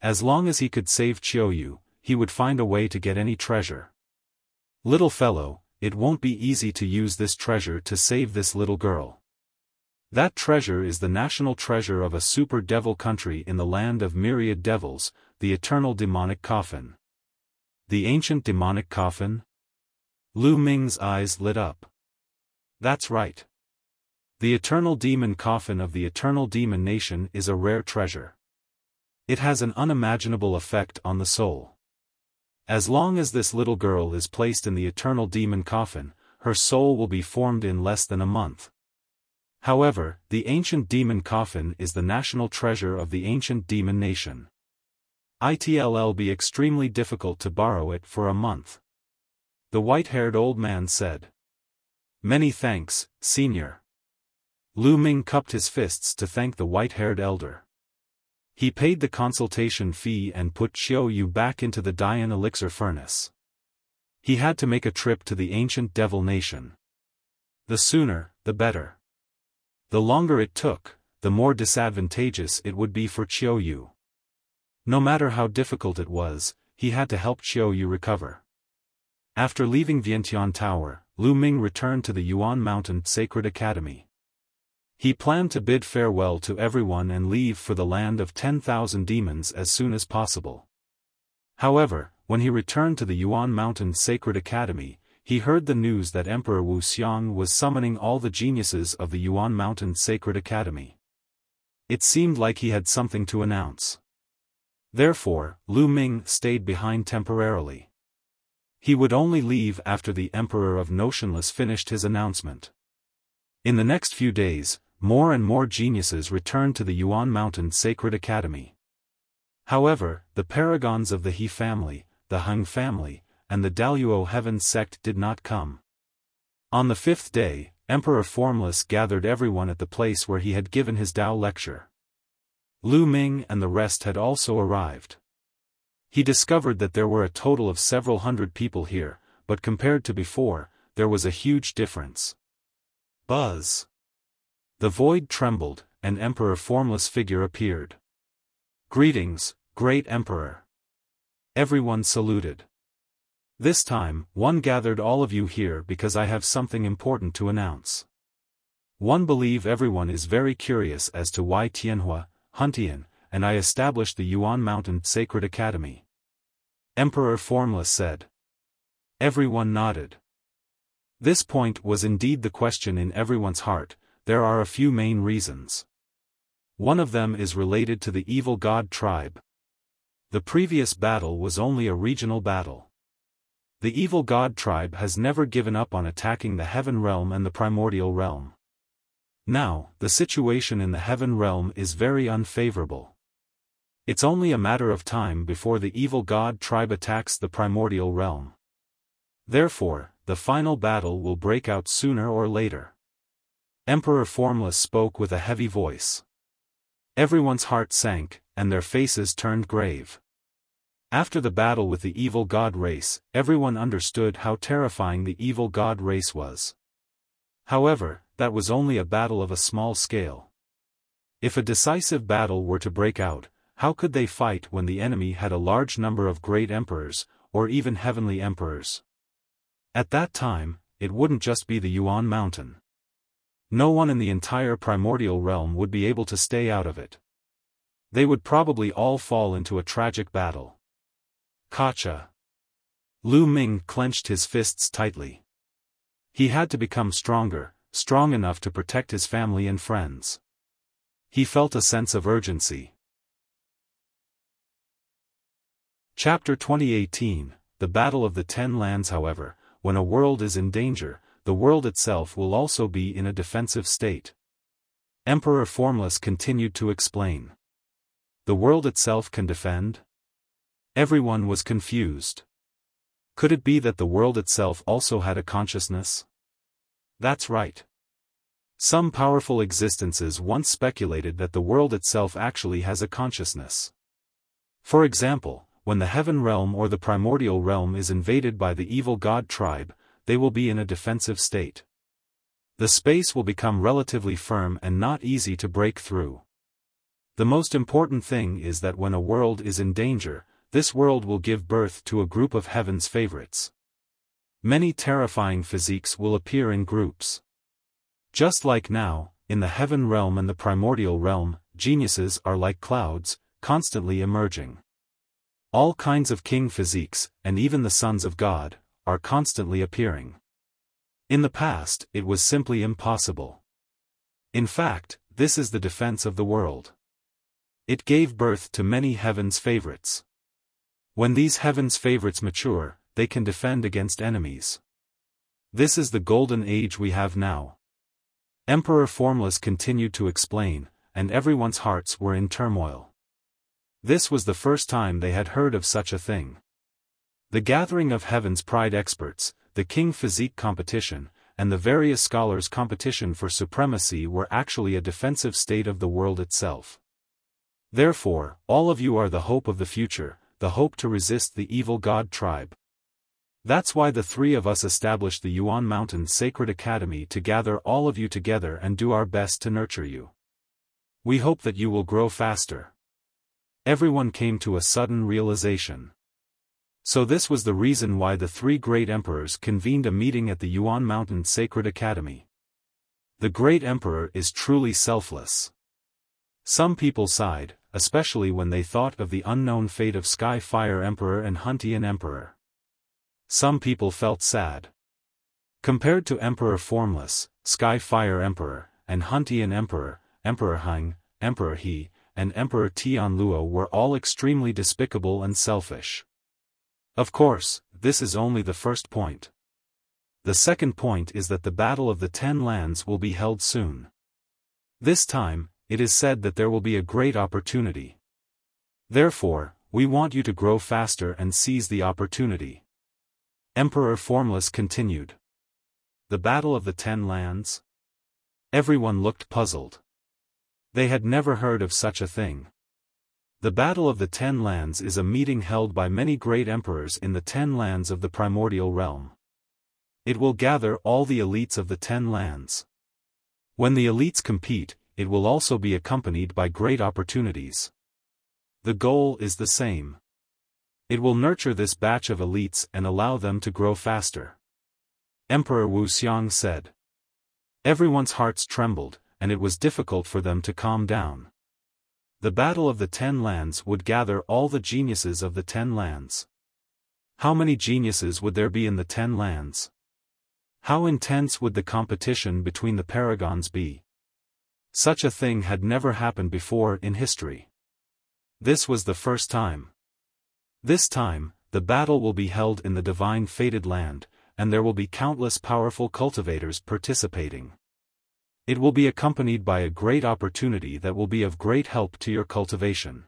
As long as he could save Qiu Yue, he would find a way to get any treasure. Little fellow, it won't be easy to use this treasure to save this little girl. That treasure is the national treasure of a super devil country in the land of myriad devils, the eternal demonic coffin. The ancient demonic coffin? Lu Ming's eyes lit up. That's right. The eternal demon coffin of the eternal demon nation is a rare treasure. It has an unimaginable effect on the soul. As long as this little girl is placed in the eternal demon coffin, her soul will be formed in less than a month. However, the ancient demon coffin is the national treasure of the ancient demon nation. It'll be extremely difficult to borrow it for a month. The white-haired old man said. Many thanks, Senior. Lu Ming cupped his fists to thank the white-haired elder. He paid the consultation fee and put Qiu Yue back into the Dian elixir furnace. He had to make a trip to the ancient devil nation. The sooner, the better. The longer it took, the more disadvantageous it would be for Qiu Yue. No matter how difficult it was, he had to help Qiu Yue recover. After leaving Vientiane Tower, Lu Ming returned to the Yuan Mountain Sacred Academy. He planned to bid farewell to everyone and leave for the land of 10,000 demons as soon as possible. However, when he returned to the Yuan Mountain Sacred Academy, he heard the news that Emperor Wuxia was summoning all the geniuses of the Yuan Mountain Sacred Academy. It seemed like he had something to announce. Therefore, Lu Ming stayed behind temporarily. He would only leave after the Emperor of Notionless finished his announcement. In the next few days, more and more geniuses returned to the Yuan Mountain Sacred Academy. However, the paragons of the He family, the Huang family, and the Daluo Heaven sect did not come. On the fifth day, Emperor Formless gathered everyone at the place where he had given his Tao lecture. Lu Ming and the rest had also arrived. He discovered that there were a total of several hundred people here, but compared to before, there was a huge difference. Buzz! The void trembled, and Emperor Formless figure appeared. Greetings, Great Emperor. Everyone saluted. This time, one gathered all of you here because I have something important to announce. One believe everyone is very curious as to why Tianhua, Huntian, and I established the Yuan Mountain Sacred Academy. Emperor Formless said. Everyone nodded. This point was indeed the question in everyone's heart. There are a few main reasons. One of them is related to the evil god tribe. The previous battle was only a regional battle. The evil god tribe has never given up on attacking the heaven realm and the primordial realm. Now, the situation in the heaven realm is very unfavorable. It's only a matter of time before the evil god tribe attacks the primordial realm. Therefore, the final battle will break out sooner or later. Emperor Formless spoke with a heavy voice. Everyone's heart sank, and their faces turned grave. After the battle with the evil god race, everyone understood how terrifying the evil god race was. However, that was only a battle of a small scale. If a decisive battle were to break out, how could they fight when the enemy had a large number of great emperors, or even heavenly emperors? At that time, it wouldn't just be the Yuan Mountain. No one in the entire primordial realm would be able to stay out of it. They would probably all fall into a tragic battle. Gotcha. Lu Ming clenched his fists tightly. He had to become stronger, strong enough to protect his family and friends. He felt a sense of urgency. Chapter 2018, The Battle of the Ten Lands. However, when a world is in danger, the world itself will also be in a defensive state. Emperor Formless continued to explain. The world itself can defend? Everyone was confused. Could it be that the world itself also had a consciousness? That's right. Some powerful existences once speculated that the world itself actually has a consciousness. For example, when the heaven realm or the primordial realm is invaded by the evil god tribe, they will be in a defensive state. The space will become relatively firm and not easy to break through. The most important thing is that when a world is in danger, this world will give birth to a group of heaven's favorites. Many terrifying physiques will appear in groups. Just like now, in the heaven realm and the primordial realm, geniuses are like clouds, constantly emerging. All kinds of king physiques, and even the sons of God, are constantly appearing. In the past, it was simply impossible. In fact, this is the defense of the world. It gave birth to many heaven's favorites. When these heaven's favorites mature, they can defend against enemies. This is the golden age we have now. Emperor Formless continued to explain, and everyone's hearts were in turmoil. This was the first time they had heard of such a thing. The gathering of heaven's pride experts, the king physique competition, and the various scholars' competition for supremacy were actually a defensive state of the world itself. Therefore, all of you are the hope of the future, the hope to resist the evil god tribe. That's why the three of us established the Yuan Mountain Sacred Academy to gather all of you together and do our best to nurture you. We hope that you will grow faster. Everyone came to a sudden realization. So this was the reason why the three great emperors convened a meeting at the Yuan Mountain Sacred Academy. The great emperor is truly selfless. Some people sighed, especially when they thought of the unknown fate of Sky Fire Emperor and Huntian Emperor. Some people felt sad. Compared to Emperor Formless, Sky Fire Emperor, and Huntian Emperor, Emperor Huang, Emperor He, and Emperor Tianluo were all extremely despicable and selfish. Of course, this is only the first point. The second point is that the Battle of the Ten Lands will be held soon. This time, it is said that there will be a great opportunity. Therefore, we want you to grow faster and seize the opportunity. Emperor Formless continued. The Battle of the Ten Lands? Everyone looked puzzled. They had never heard of such a thing. The Battle of the Ten Lands is a meeting held by many great emperors in the Ten Lands of the Primordial Realm. It will gather all the elites of the Ten Lands. When the elites compete, it will also be accompanied by great opportunities. The goal is the same. It will nurture this batch of elites and allow them to grow faster. Emperor Wuxia said. Everyone's hearts trembled, and it was difficult for them to calm down. The Battle of the Ten Lands would gather all the geniuses of the Ten Lands. How many geniuses would there be in the Ten Lands? How intense would the competition between the paragons be? Such a thing had never happened before in history. This was the first time. This time, the battle will be held in the divine fated land, and there will be countless powerful cultivators participating. It will be accompanied by a great opportunity that will be of great help to your cultivation.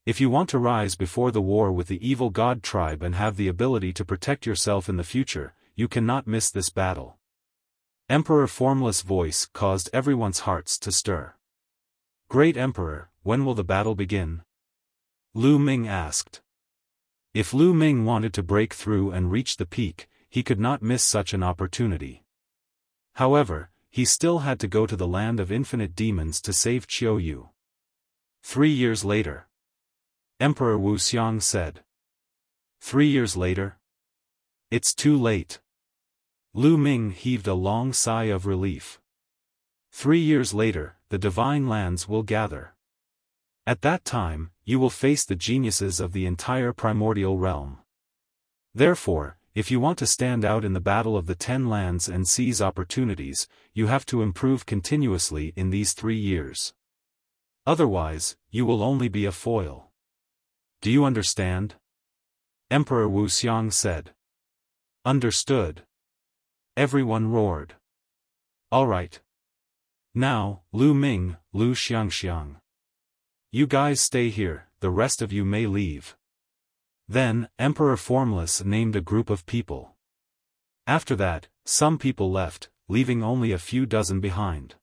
If you want to rise before the war with the evil god tribe and have the ability to protect yourself in the future, you cannot miss this battle. Emperor Formless' voice caused everyone's hearts to stir. Great Emperor, when will the battle begin? Lu Ming asked. If Lu Ming wanted to break through and reach the peak, he could not miss such an opportunity. However, he still had to go to the land of infinite demons to save Qiu Yue. 3 years later. Emperor Wuxia said. 3 years later? It's too late. Lu Ming heaved a long sigh of relief. 3 years later, the divine lands will gather. At that time, you will face the geniuses of the entire primordial realm. Therefore, if you want to stand out in the Battle of the Ten Lands and seize opportunities, you have to improve continuously in these 3 years. Otherwise, you will only be a foil. Do you understand? Emperor Wuxia said. Understood. Everyone roared. All right. Now, Lu Ming, Lu Xiangxiang. You guys stay here, the rest of you may leave. Then, Emperor Formless named a group of people. After that, some people left, leaving only a few dozen behind.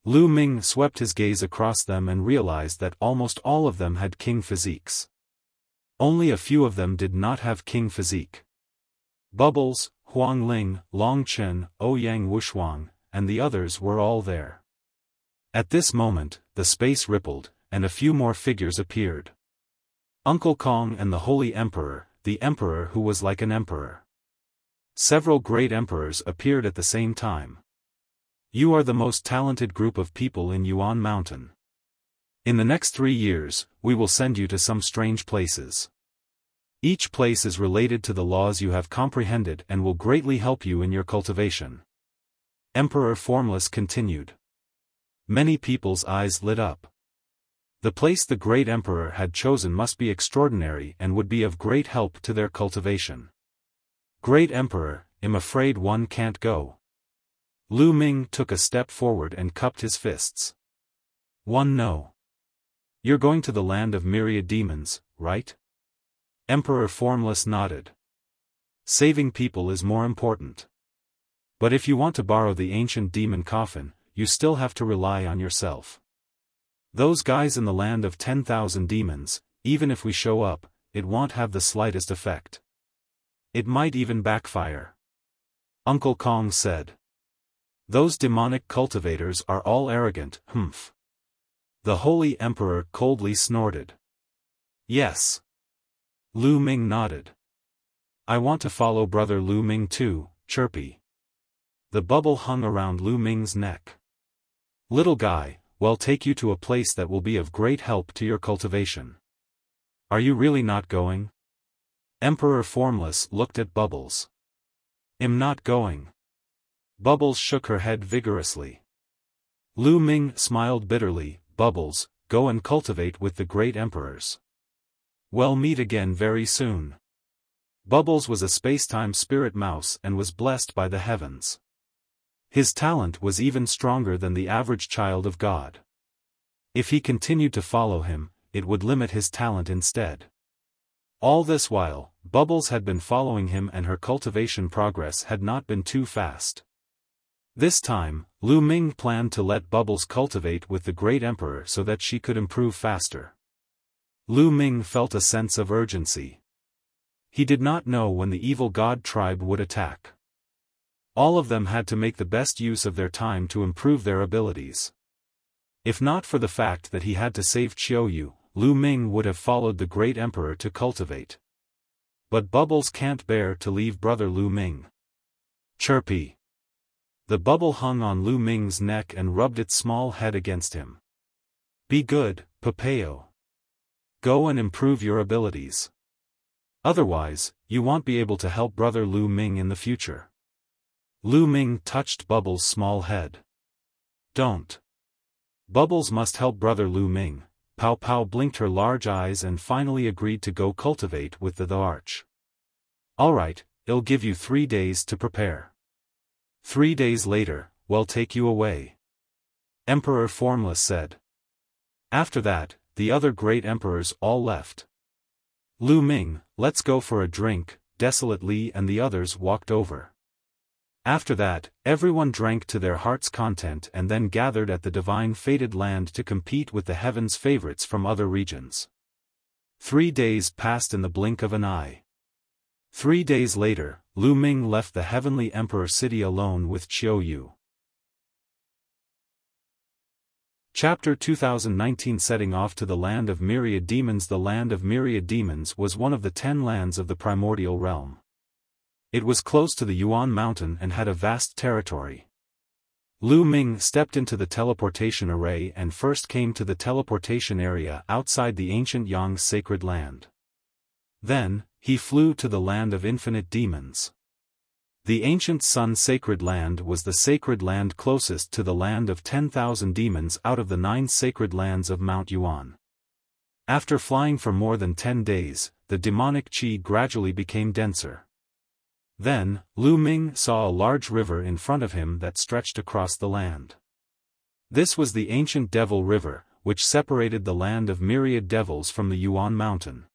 Lu Ming swept his gaze across them and realized that almost all of them had king physiques. Only a few of them did not have king physique. Bubbles, Huang Ling, Long Chen, Ouyang Wushuang, and the others were all there. At this moment, the space rippled, and a few more figures appeared. Uncle Kong and the Holy Emperor, the Emperor who was like an emperor. Several great emperors appeared at the same time. You are the most talented group of people in Yuan Mountain. In the next 3 years, we will send you to some strange places. Each place is related to the laws you have comprehended and will greatly help you in your cultivation. Emperor Formless continued. Many people's eyes lit up. The place the great emperor had chosen must be extraordinary and would be of great help to their cultivation. Great Emperor, I'm afraid one can't go. Lu Ming took a step forward and cupped his fists. No. You're going to the land of myriad demons, right? Emperor Formless nodded. Saving people is more important. But if you want to borrow the ancient demon coffin, you still have to rely on yourself. Those guys in the land of 10,000 demons, even if we show up, it won't have the slightest effect. It might even backfire. Uncle Kong said. Those demonic cultivators are all arrogant, humph. The Holy Emperor coldly snorted. Yes. Lu Ming nodded. I want to follow Brother Lu Ming too, chirpy. The bubble hung around Lu Ming's neck. Little guy, we'll take you to a place that will be of great help to your cultivation. Are you really not going? Emperor Formless looked at Bubbles. I'm not going. Bubbles shook her head vigorously. Lu Ming smiled bitterly. Bubbles, go and cultivate with the great emperors. We'll meet again very soon. Bubbles was a spacetime spirit mouse and was blessed by the heavens. His talent was even stronger than the average child of God. If he continued to follow him, it would limit his talent instead. All this while, Bubbles had been following him and her cultivation progress had not been too fast. This time, Lu Ming planned to let Bubbles cultivate with the great emperor so that she could improve faster. Lu Ming felt a sense of urgency. He did not know when the evil god tribe would attack. All of them had to make the best use of their time to improve their abilities. If not for the fact that he had to save Qiu Yue, Lu Ming would have followed the great emperor to cultivate. But Bubbles can't bear to leave brother Lu Ming. Chirpy. The bubble hung on Lu Ming's neck and rubbed its small head against him. Be good, Papao. Go and improve your abilities. Otherwise, you won't be able to help brother Lu Ming in the future. Lu Ming touched Bubbles' small head. Don't. Bubbles must help brother Lu Ming. Pow Pow blinked her large eyes and finally agreed to go cultivate with the arch. Alright, I'll give you 3 days to prepare. 3 days later, we'll take you away. Emperor Formless said. After that, the other great emperors all left. Lu Ming, let's go for a drink, Desolate Li and the others walked over. After that, everyone drank to their heart's content and then gathered at the divine fated land to compete with the heavens' favorites from other regions. 3 days passed in the blink of an eye. 3 days later, Lu Ming left the heavenly emperor city alone with Qiu Yue. Chapter 2019 Setting off to the land of myriad demons. The land of myriad demons was one of the 10 lands of the primordial realm. It was close to the Yuan mountain and had a vast territory. Lu Ming stepped into the teleportation array and first came to the teleportation area outside the ancient Yang's sacred land. Then, he flew to the land of infinite demons. The ancient Sun sacred land was the sacred land closest to the land of 10,000 demons out of the 9 sacred lands of Mount Yuan. After flying for more than 10 days, the demonic qi gradually became denser. Then, Lu Ming saw a large river in front of him that stretched across the land. This was the ancient Devil River, which separated the land of myriad devils from the Yuan mountain.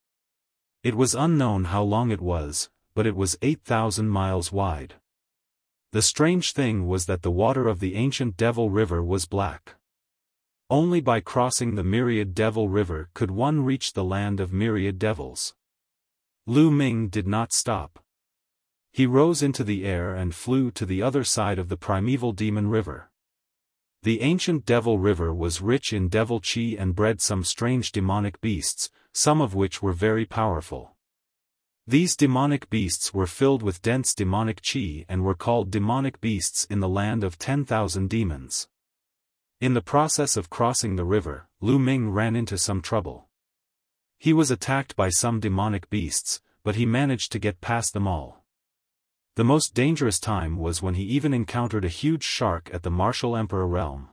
It was unknown how long it was, but it was 8,000 miles wide. The strange thing was that the water of the ancient Devil River was black. Only by crossing the myriad Devil River could one reach the land of myriad devils. Lu Ming did not stop. He rose into the air and flew to the other side of the primeval demon river. The ancient Devil River was rich in devil qi and bred some strange demonic beasts, some of which were very powerful. These demonic beasts were filled with dense demonic qi and were called demonic beasts in the land of 10,000 demons. In the process of crossing the river, Lu Ming ran into some trouble. He was attacked by some demonic beasts, but he managed to get past them all. The most dangerous time was when he even encountered a huge shark at the martial emperor realm.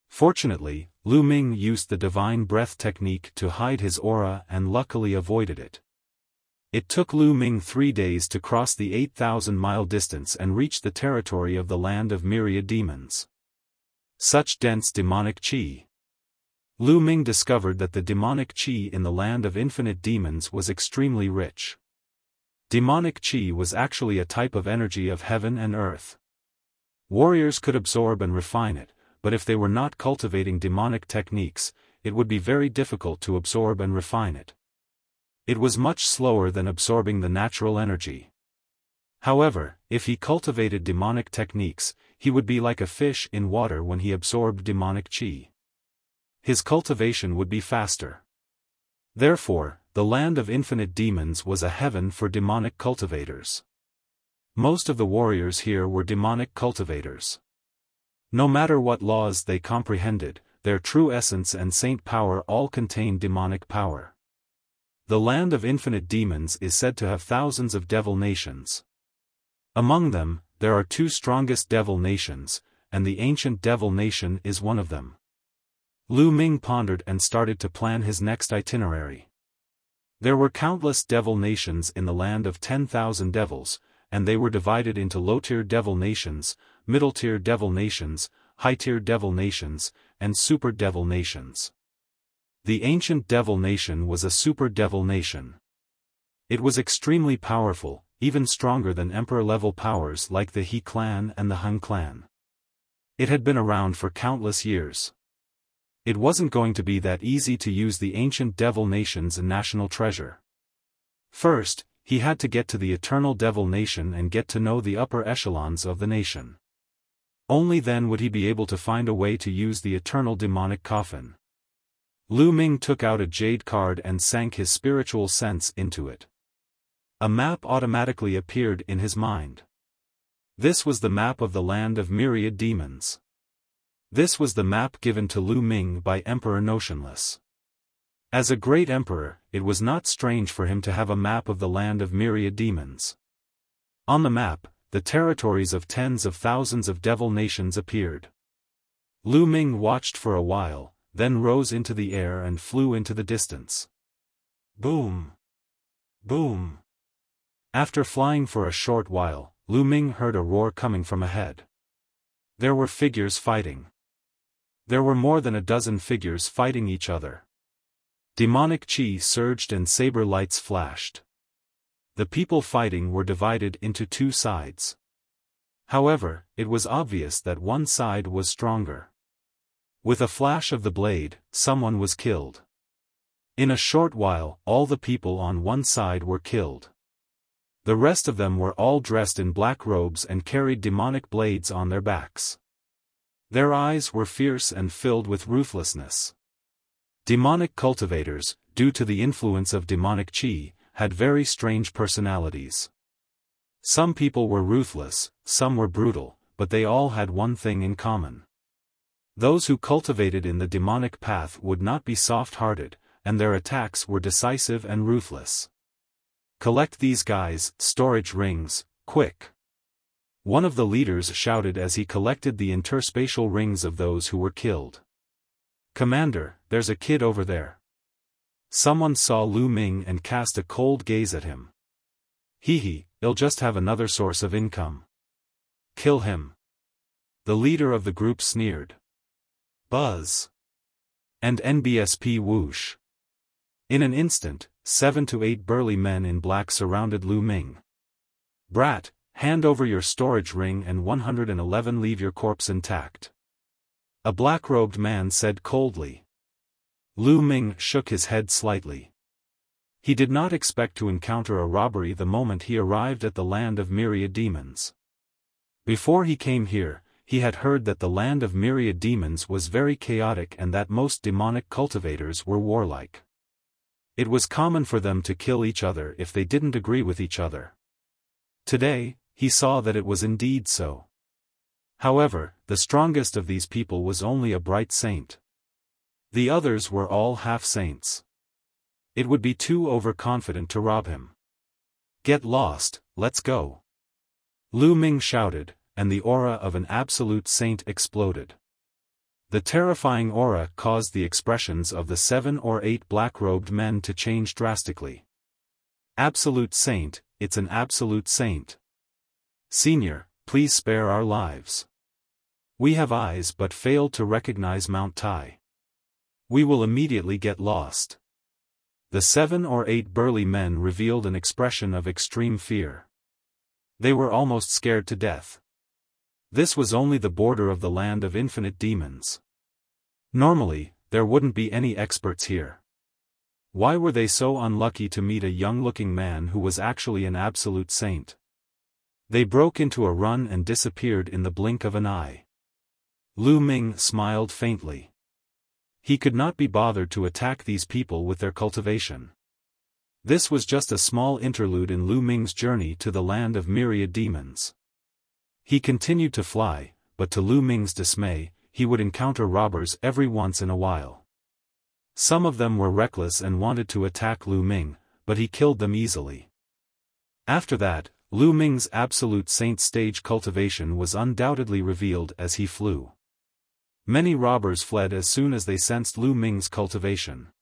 Fortunately, Lu Ming used the divine breath technique to hide his aura and luckily avoided it. It took Lu Ming 3 days to cross the 8,000-mile distance and reach the territory of the land of Myriad demons. Such dense demonic qi. Lu Ming discovered that the demonic qi in the land of infinite demons was extremely rich. Demonic qi was actually a type of energy of heaven and earth. Warriors could absorb and refine it, but if they were not cultivating demonic techniques, it would be very difficult to absorb and refine it. It was much slower than absorbing the natural energy. However, if he cultivated demonic techniques, he would be like a fish in water when he absorbed demonic qi. His cultivation would be faster. Therefore, the land of infinite demons was a heaven for demonic cultivators. Most of the warriors here were demonic cultivators. No matter what laws they comprehended, their true essence and saint power all contained demonic power. The land of infinite demons is said to have thousands of devil nations. Among them, there are 2 strongest devil nations, and the ancient devil nation is one of them. Lu Ming pondered and started to plan his next itinerary. There were countless devil nations in the land of 10,000 devils, and they were divided into low-tier devil nations, middle-tier devil nations, high-tier devil nations, and super devil nations. The ancient devil nation was a super devil nation. It was extremely powerful, even stronger than emperor-level powers like the He clan and the Huang clan. It had been around for countless years. It wasn't going to be that easy to use the ancient devil nation's national treasure. First, he had to get to the eternal devil nation and get to know the upper echelons of the nation. Only then would he be able to find a way to use the eternal demonic coffin. Lu Ming took out a jade card and sank his spiritual sense into it. A map automatically appeared in his mind. This was the map of the land of Myriad demons. This was the map given to Lu Ming by Emperor Notionless. As a great emperor, it was not strange for him to have a map of the land of Myriad demons. On the map, the territories of tens of thousands of devil nations appeared. Lu Ming watched for a while, then rose into the air and flew into the distance. Boom! Boom! After flying for a short while, Lu Ming heard a roar coming from ahead. There were figures fighting. There were more than a dozen figures fighting each other. Demonic qi surged and saber lights flashed. The people fighting were divided into 2 sides. However, it was obvious that one side was stronger. With a flash of the blade, someone was killed. In a short while, all the people on one side were killed. The rest of them were all dressed in black robes and carried demonic blades on their backs. Their eyes were fierce and filled with ruthlessness. Demonic cultivators, due to the influence of demonic qi, had very strange personalities. Some people were ruthless, some were brutal, but they all had one thing in common. Those who cultivated in the demonic path would not be soft-hearted, and their attacks were decisive and ruthless. Collect these guys, storage rings, quick! One of the leaders shouted as he collected the interspatial rings of those who were killed. Commander, there's a kid over there. Someone saw Lu Ming and cast a cold gaze at him. Hee, he'll just have another source of income. Kill him. The leader of the group sneered. Buzz. And NBSP whoosh. In an instant, 7 to 8 burly men in black surrounded Lu Ming. Brat, hand over your storage ring and 111 leave your corpse intact. A black-robed man said coldly. Lu Ming shook his head slightly. He did not expect to encounter a robbery the moment he arrived at the land of Myriad demons. Before he came here, he had heard that the land of Myriad demons was very chaotic and that most demonic cultivators were warlike. It was common for them to kill each other if they didn't agree with each other. Today, he saw that it was indeed so. However, the strongest of these people was only a bright saint. The others were all half-saints. It would be too overconfident to rob him. "Get lost, let's go!" Lu Ming shouted, and the aura of an absolute saint exploded. The terrifying aura caused the expressions of the 7 or 8 black-robed men to change drastically. "Absolute saint, it's an absolute saint. Senior, please spare our lives. We have eyes but failed to recognize Mount Tai. We will immediately get lost." The 7 or 8 burly men revealed an expression of extreme fear. They were almost scared to death. This was only the border of the land of infinite demons. Normally, there wouldn't be any experts here. Why were they so unlucky to meet a young-looking man who was actually an absolute saint? They broke into a run and disappeared in the blink of an eye. Lu Ming smiled faintly. He could not be bothered to attack these people with their cultivation. This was just a small interlude in Lu Ming's journey to the land of myriad demons. He continued to fly, but to Lu Ming's dismay, he would encounter robbers every once in a while. Some of them were reckless and wanted to attack Lu Ming, but he killed them easily. After that, Lu Ming's absolute saint stage cultivation was undoubtedly revealed as he flew. Many robbers fled as soon as they sensed Lu Ming's cultivation.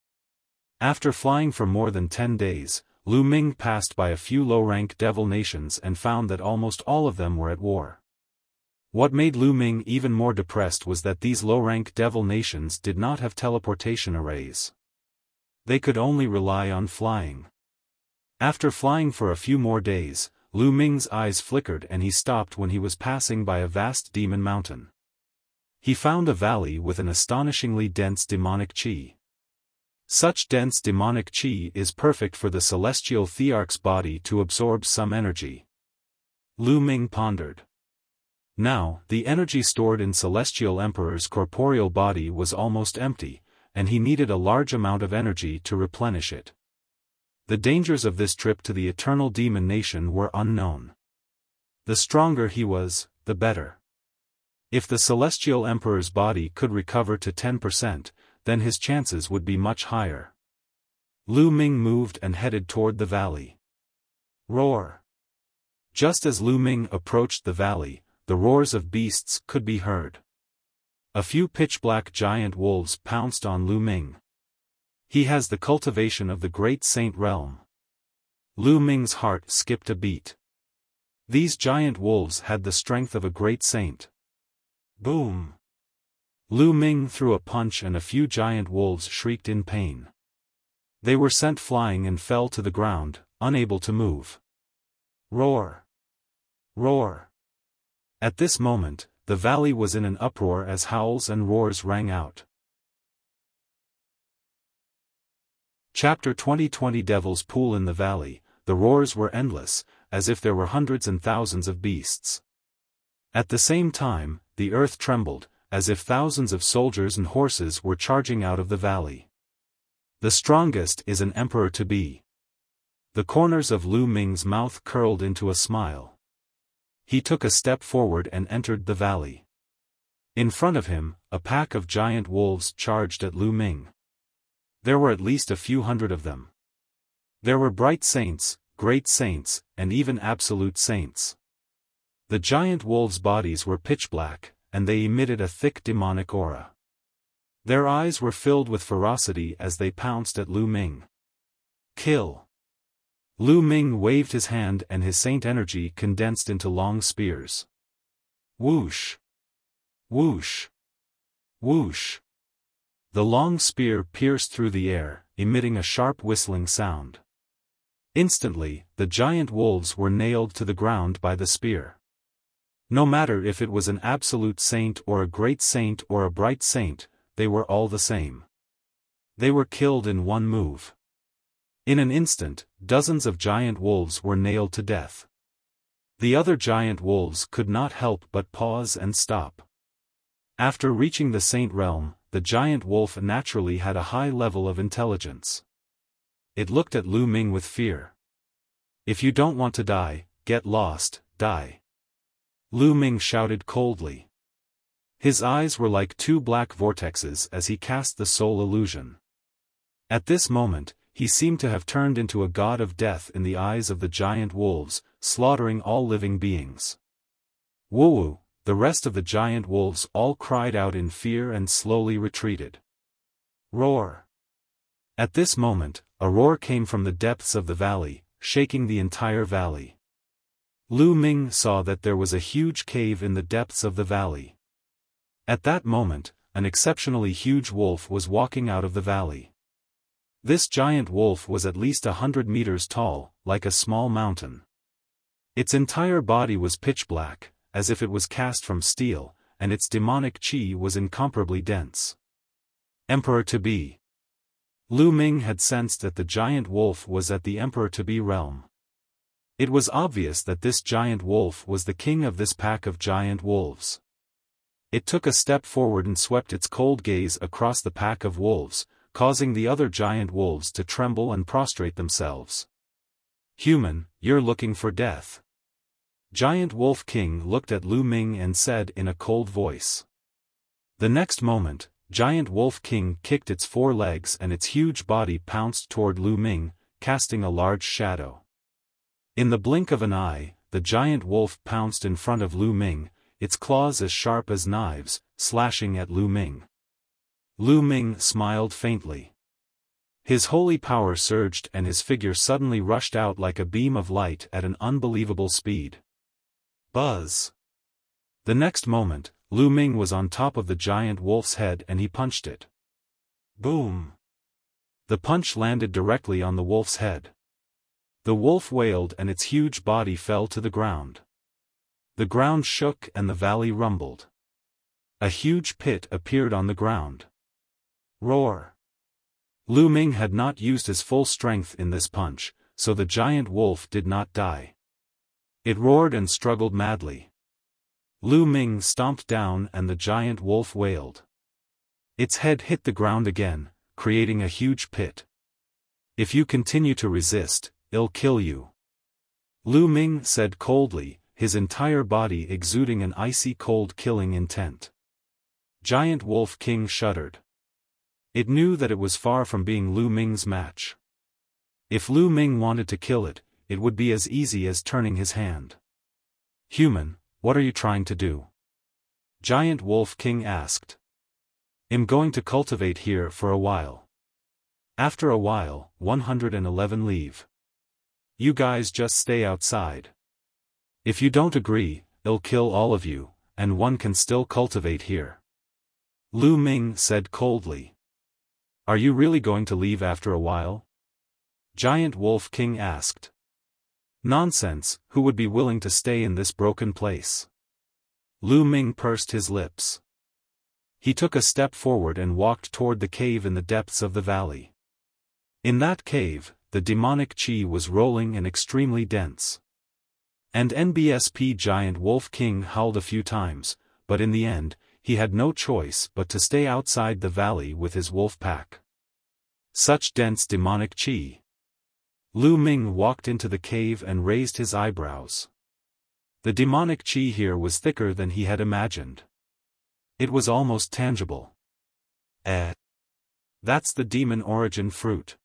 After flying for more than 10 days, Lu Ming passed by a few low-rank devil nations and found that almost all of them were at war. What made Lu Ming even more depressed was that these low-rank devil nations did not have teleportation arrays. They could only rely on flying. After flying for a few more days, Lu Ming's eyes flickered and he stopped when he was passing by a vast demon mountain. He found a valley with an astonishingly dense demonic qi. Such dense demonic qi is perfect for the celestial thearch's body to absorb some energy. Lu Ming pondered. Now, the energy stored in Celestial Emperor's corporeal body was almost empty, and he needed a large amount of energy to replenish it. The dangers of this trip to the Eternal Demon Nation were unknown. The stronger he was, the better. If the Celestial Emperor's body could recover to 10%, then his chances would be much higher. Lu Ming moved and headed toward the valley. Roar! Just as Lu Ming approached the valley, the roars of beasts could be heard. A few pitch-black giant wolves pounced on Lu Ming. He has the cultivation of the great saint realm. Lu Ming's heart skipped a beat. These giant wolves had the strength of a great saint. Boom! Lu Ming threw a punch and a few giant wolves shrieked in pain. They were sent flying and fell to the ground, unable to move. Roar! Roar! At this moment, the valley was in an uproar as howls and roars rang out. Chapter 20 Devil's Pool. In the valley, the roars were endless, as if there were hundreds and thousands of beasts. At the same time, the earth trembled, as if thousands of soldiers and horses were charging out of the valley. The strongest is an emperor-to-be. The corners of Lu Ming's mouth curled into a smile. He took a step forward and entered the valley. In front of him, a pack of giant wolves charged at Lu Ming. There were at least a few hundred of them. There were bright saints, great saints, and even absolute saints. The giant wolves' bodies were pitch black, and they emitted a thick demonic aura. Their eyes were filled with ferocity as they pounced at Lu Ming. Kill! Lu Ming waved his hand and his saint energy condensed into long spears. Whoosh! Whoosh! Whoosh! The long spear pierced through the air, emitting a sharp whistling sound. Instantly, the giant wolves were nailed to the ground by the spear. No matter if it was an absolute saint or a great saint or a bright saint, they were all the same. They were killed in one move. In an instant, dozens of giant wolves were nailed to death. The other giant wolves could not help but pause and stop. After reaching the saint realm, the giant wolf naturally had a high level of intelligence. It looked at Lu Ming with fear. If you don't want to die, get lost, die. Lu Ming shouted coldly. His eyes were like two black vortexes as he cast the soul illusion. At this moment, he seemed to have turned into a god of death in the eyes of the giant wolves, slaughtering all living beings. Woo! The rest of the giant wolves all cried out in fear and slowly retreated. Roar! At this moment, a roar came from the depths of the valley, shaking the entire valley. Lu Ming saw that there was a huge cave in the depths of the valley. At that moment, an exceptionally huge wolf was walking out of the valley. This giant wolf was at least 100 meters tall, like a small mountain. Its entire body was pitch black, as if it was cast from steel, and its demonic qi was incomparably dense. Emperor-to-be. Lu Ming had sensed that the giant wolf was at the Emperor-to-be realm. It was obvious that this giant wolf was the king of this pack of giant wolves. It took a step forward and swept its cold gaze across the pack of wolves, causing the other giant wolves to tremble and prostrate themselves. Human, you're looking for death. Giant Wolf King looked at Lu Ming and said in a cold voice. The next moment, Giant Wolf King kicked its four legs and its huge body pounced toward Lu Ming, casting a large shadow. In the blink of an eye, the giant wolf pounced in front of Lu Ming, its claws as sharp as knives, slashing at Lu Ming. Lu Ming smiled faintly. His holy power surged and his figure suddenly rushed out like a beam of light at an unbelievable speed. Buzz! The next moment, Lu Ming was on top of the giant wolf's head and he punched it. Boom! The punch landed directly on the wolf's head. The wolf wailed and its huge body fell to the ground. The ground shook and the valley rumbled. A huge pit appeared on the ground. Roar! Lu Ming had not used his full strength in this punch, so the giant wolf did not die. It roared and struggled madly. Lu Ming stomped down and the giant wolf wailed. Its head hit the ground again, creating a huge pit. If you continue to resist, it'll kill you. Lu Ming said coldly, his entire body exuding an icy cold killing intent. Giant Wolf King shuddered. It knew that it was far from being Lu Ming's match. If Lu Ming wanted to kill it, it would be as easy as turning his hand. Human, what are you trying to do? Giant Wolf King asked. I'm going to cultivate here for a while. After a while, 111 leave. You guys just stay outside. If you don't agree, it'll kill all of you, and one can still cultivate here. Lu Ming said coldly. Are you really going to leave after a while? Giant Wolf King asked. Nonsense, who would be willing to stay in this broken place? Lu Ming pursed his lips. He took a step forward and walked toward the cave in the depths of the valley. In that cave, the demonic qi was rolling and extremely dense. And NBSP Giant Wolf King howled a few times, but in the end, he had no choice but to stay outside the valley with his wolf pack. Such dense demonic qi. Lu Ming walked into the cave and raised his eyebrows. The demonic qi here was thicker than he had imagined. It was almost tangible. That's the demon origin fruit.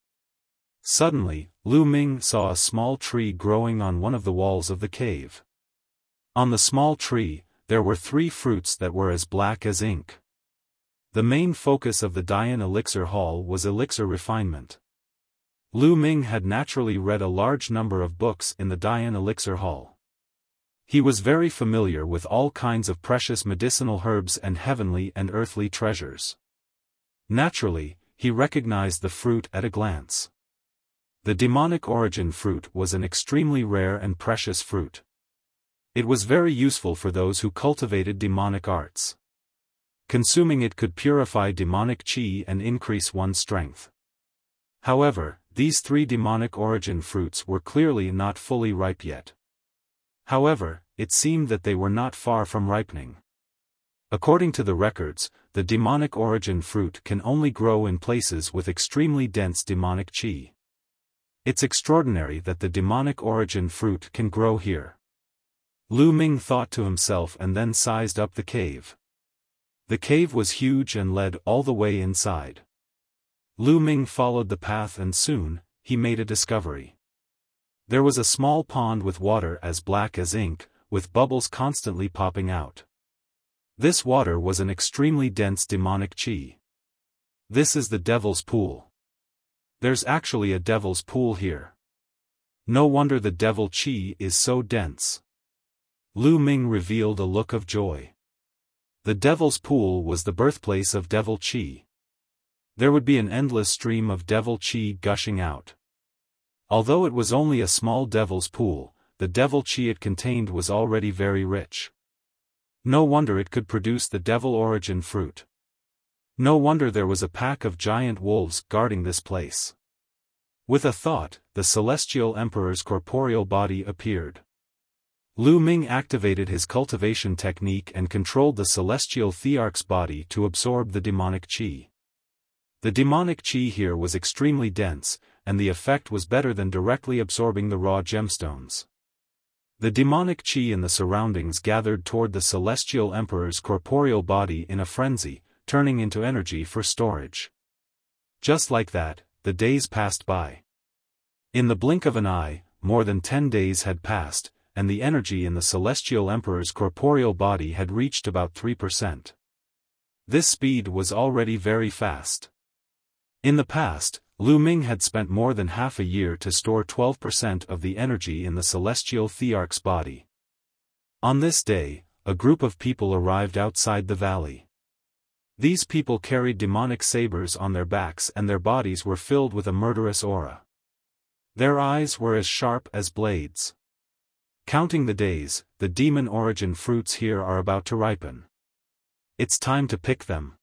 Suddenly, Lu Ming saw a small tree growing on one of the walls of the cave. On the small tree, there were 3 fruits that were as black as ink. The main focus of the Dian Elixir Hall was elixir refinement. Lu Ming had naturally read a large number of books in the Dian Elixir Hall. He was very familiar with all kinds of precious medicinal herbs and heavenly and earthly treasures. Naturally, he recognized the fruit at a glance. The demonic origin fruit was an extremely rare and precious fruit. It was very useful for those who cultivated demonic arts. Consuming it could purify demonic qi and increase one's strength. However, these 3 demonic origin fruits were clearly not fully ripe yet. However, it seemed that they were not far from ripening. According to the records, the demonic origin fruit can only grow in places with extremely dense demonic qi. It's extraordinary that the demonic origin fruit can grow here. Lu Ming thought to himself and then sized up the cave. The cave was huge and led all the way inside. Lu Ming followed the path and soon, he made a discovery. There was a small pond with water as black as ink, with bubbles constantly popping out. This water was an extremely dense demonic qi. This is the Devil's Pool. There's actually a Devil's Pool here. No wonder the Devil Qi is so dense. Lu Ming revealed a look of joy. The Devil's Pool was the birthplace of Devil Qi. There would be an endless stream of Devil Qi gushing out. Although it was only a small Devil's Pool, the Devil Qi it contained was already very rich. No wonder it could produce the Devil Origin fruit. No wonder there was a pack of giant wolves guarding this place. With a thought, the Celestial Emperor's corporeal body appeared. Lu Ming activated his cultivation technique and controlled the Celestial Thearch's body to absorb the demonic qi. The demonic qi here was extremely dense, and the effect was better than directly absorbing the raw gemstones. The demonic qi in the surroundings gathered toward the Celestial Emperor's corporeal body in a frenzy, turning into energy for storage. Just like that, the days passed by. In the blink of an eye, more than 10 days had passed, and the energy in the Celestial Emperor's corporeal body had reached about 3%. This speed was already very fast. In the past, Lu Ming had spent more than half a year to store 12% of the energy in the Celestial Thearch's body. On this day, a group of people arrived outside the valley. These people carried demonic sabers on their backs and their bodies were filled with a murderous aura. Their eyes were as sharp as blades. Counting the days, the demon origin fruits here are about to ripen. It's time to pick them.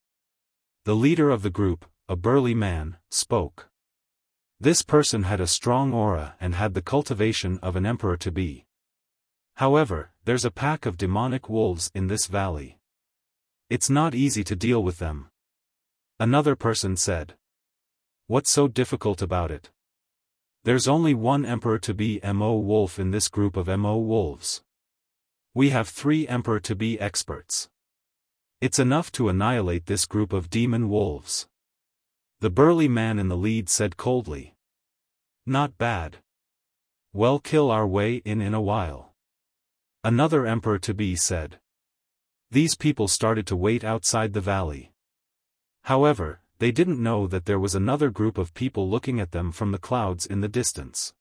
The leader of the group, a burly man, spoke. This person had a strong aura and had the cultivation of an emperor-to-be. However, there's a pack of demonic wolves in this valley. It's not easy to deal with them. Another person said. What's so difficult about it? There's only one emperor-to-be MO wolf in this group of MO wolves. We have 3 emperor-to-be experts. It's enough to annihilate this group of demon wolves. The burly man in the lead said coldly. Not bad. We'll kill our way in a while. Another emperor-to-be said. These people started to wait outside the valley. However, they didn't know that there was another group of people looking at them from the clouds in the distance.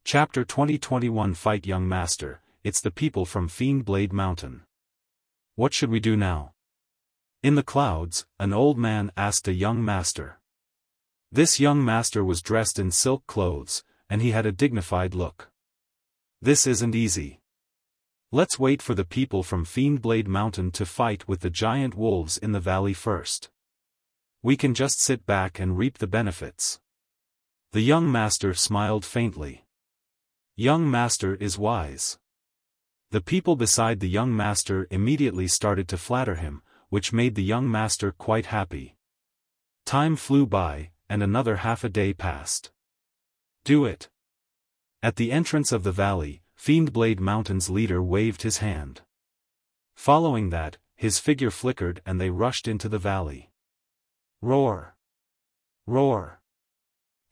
Chapter 2021 Fight Young Master, it's the people from Fiend Blade Mountain. What should we do now? In the clouds, an old man asked a young master. This young master was dressed in silk clothes, and he had a dignified look. This isn't easy. Let's wait for the people from Fiend Blade Mountain to fight with the giant wolves in the valley first. We can just sit back and reap the benefits. The young master smiled faintly. Young master is wise. The people beside the young master immediately started to flatter him, which made the young master quite happy. Time flew by, and another half a day passed. Do it. At the entrance of the valley, Fiend Blade Mountain's leader waved his hand. Following that, his figure flickered and they rushed into the valley. Roar! Roar!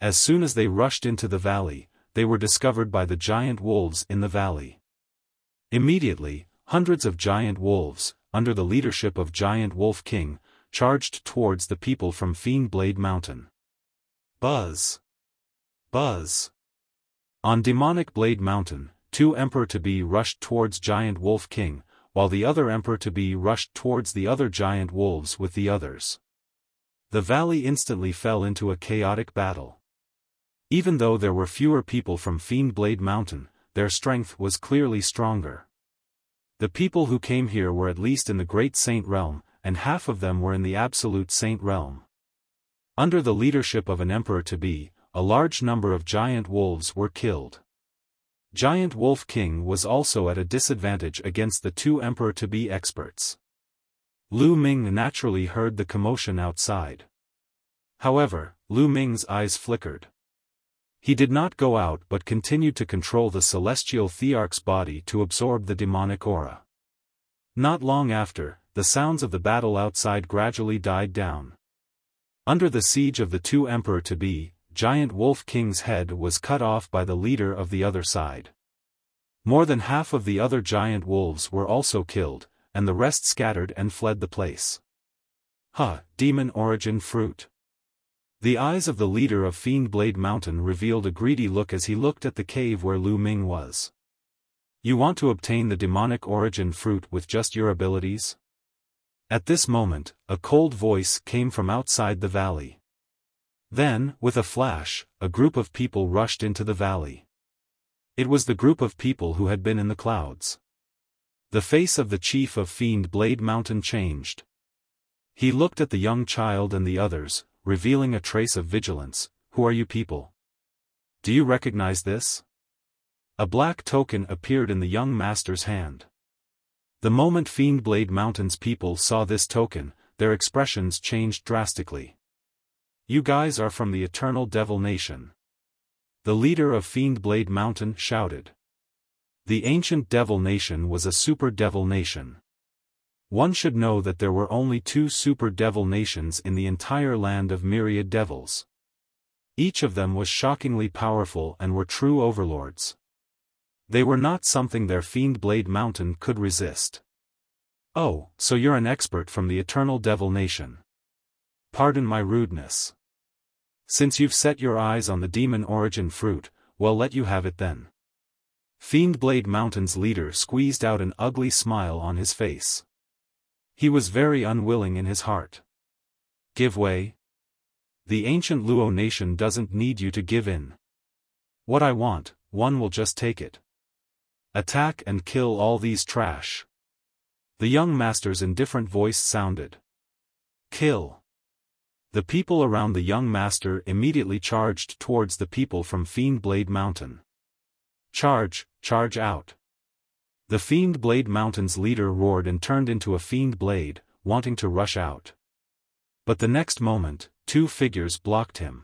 As soon as they rushed into the valley, they were discovered by the giant wolves in the valley. Immediately, hundreds of giant wolves, under the leadership of Giant Wolf King, charged towards the people from Fiend Blade Mountain. Buzz! Buzz! On Demonic Blade Mountain, 2 emperor-to-be rushed towards Giant Wolf King, while the other emperor-to-be rushed towards the other giant wolves with the others. The valley instantly fell into a chaotic battle. Even though there were fewer people from Fiend Blade Mountain, their strength was clearly stronger. The people who came here were at least in the Great Saint Realm, and half of them were in the Absolute Saint Realm. Under the leadership of an emperor-to-be, a large number of giant wolves were killed. Giant Wolf King was also at a disadvantage against the 2 emperor-to-be experts. Lu Ming naturally heard the commotion outside. However, Lu Ming's eyes flickered. He did not go out but continued to control the Celestial Thearch's body to absorb the demonic aura. Not long after, the sounds of the battle outside gradually died down. Under the siege of the two emperor-to-be, Giant Wolf King's head was cut off by the leader of the other side. More than half of the other giant wolves were also killed, and the rest scattered and fled the place. Demon origin fruit. The eyes of the leader of Fiend Blade Mountain revealed a greedy look as he looked at the cave where Lu Ming was. You want to obtain the demonic origin fruit with just your abilities? At this moment, a cold voice came from outside the valley. Then, with a flash, a group of people rushed into the valley. It was the group of people who had been in the clouds. The face of the chief of Fiend Blade Mountain changed. He looked at the young child and the others, revealing a trace of vigilance. Who are you people? Do you recognize this? A black token appeared in the young master's hand. The moment Fiend Blade Mountain's people saw this token, their expressions changed drastically. You guys are from the Eternal Devil Nation. The leader of Fiend Blade Mountain shouted. The ancient Devil Nation was a super devil nation. One should know that there were only 2 super devil nations in the entire land of Myriad devils. Each of them was shockingly powerful and were true overlords. They were not something their Fiend Blade Mountain could resist. Oh, so you're an expert from the Eternal Devil Nation. Pardon my rudeness. Since you've set your eyes on the demon origin fruit, well, let you have it then. Fiend Blade Mountain's leader squeezed out an ugly smile on his face. He was very unwilling in his heart. Give way? The ancient Luo nation doesn't need you to give in. What I want, one will just take it. Attack and kill all these trash. The young master's indifferent voice sounded. Kill. The people around the young master immediately charged towards the people from Fiend Blade Mountain. Charge out. The Fiend Blade Mountain's leader roared and turned into a fiend blade, wanting to rush out. But the next moment, 2 figures blocked him.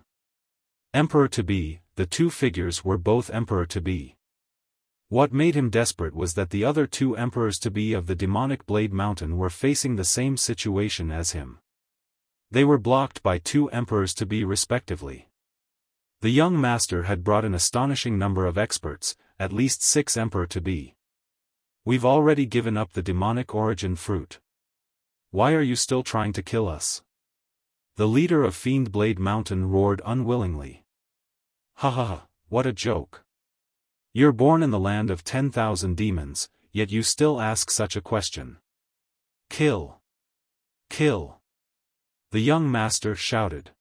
Emperor-to-be, the 2 figures were both Emperor-to-be. What made him desperate was that the other 2 Emperors-to-be of the demonic Blade Mountain were facing the same situation as him. They were blocked by 2 Emperors-to-be respectively. The young master had brought an astonishing number of experts, at least 6 Emperor-to-be. We've already given up the demonic origin fruit. Why are you still trying to kill us? The leader of Fiend Blade Mountain roared unwillingly. What a joke. You're born in the land of 10,000 demons, yet you still ask such a question. Kill. The young master shouted.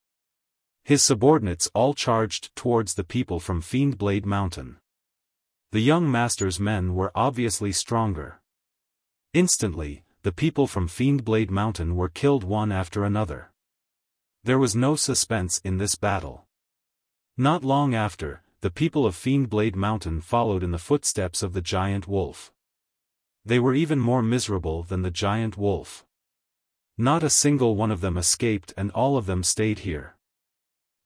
His subordinates all charged towards the people from Fiend Blade Mountain. The young master's men were obviously stronger. Instantly, the people from Fiend Blade Mountain were killed one after another. There was no suspense in this battle. Not long after, the people of Fiend Blade Mountain followed in the footsteps of the giant wolf. They were even more miserable than the giant wolf. Not a single one of them escaped and all of them stayed here.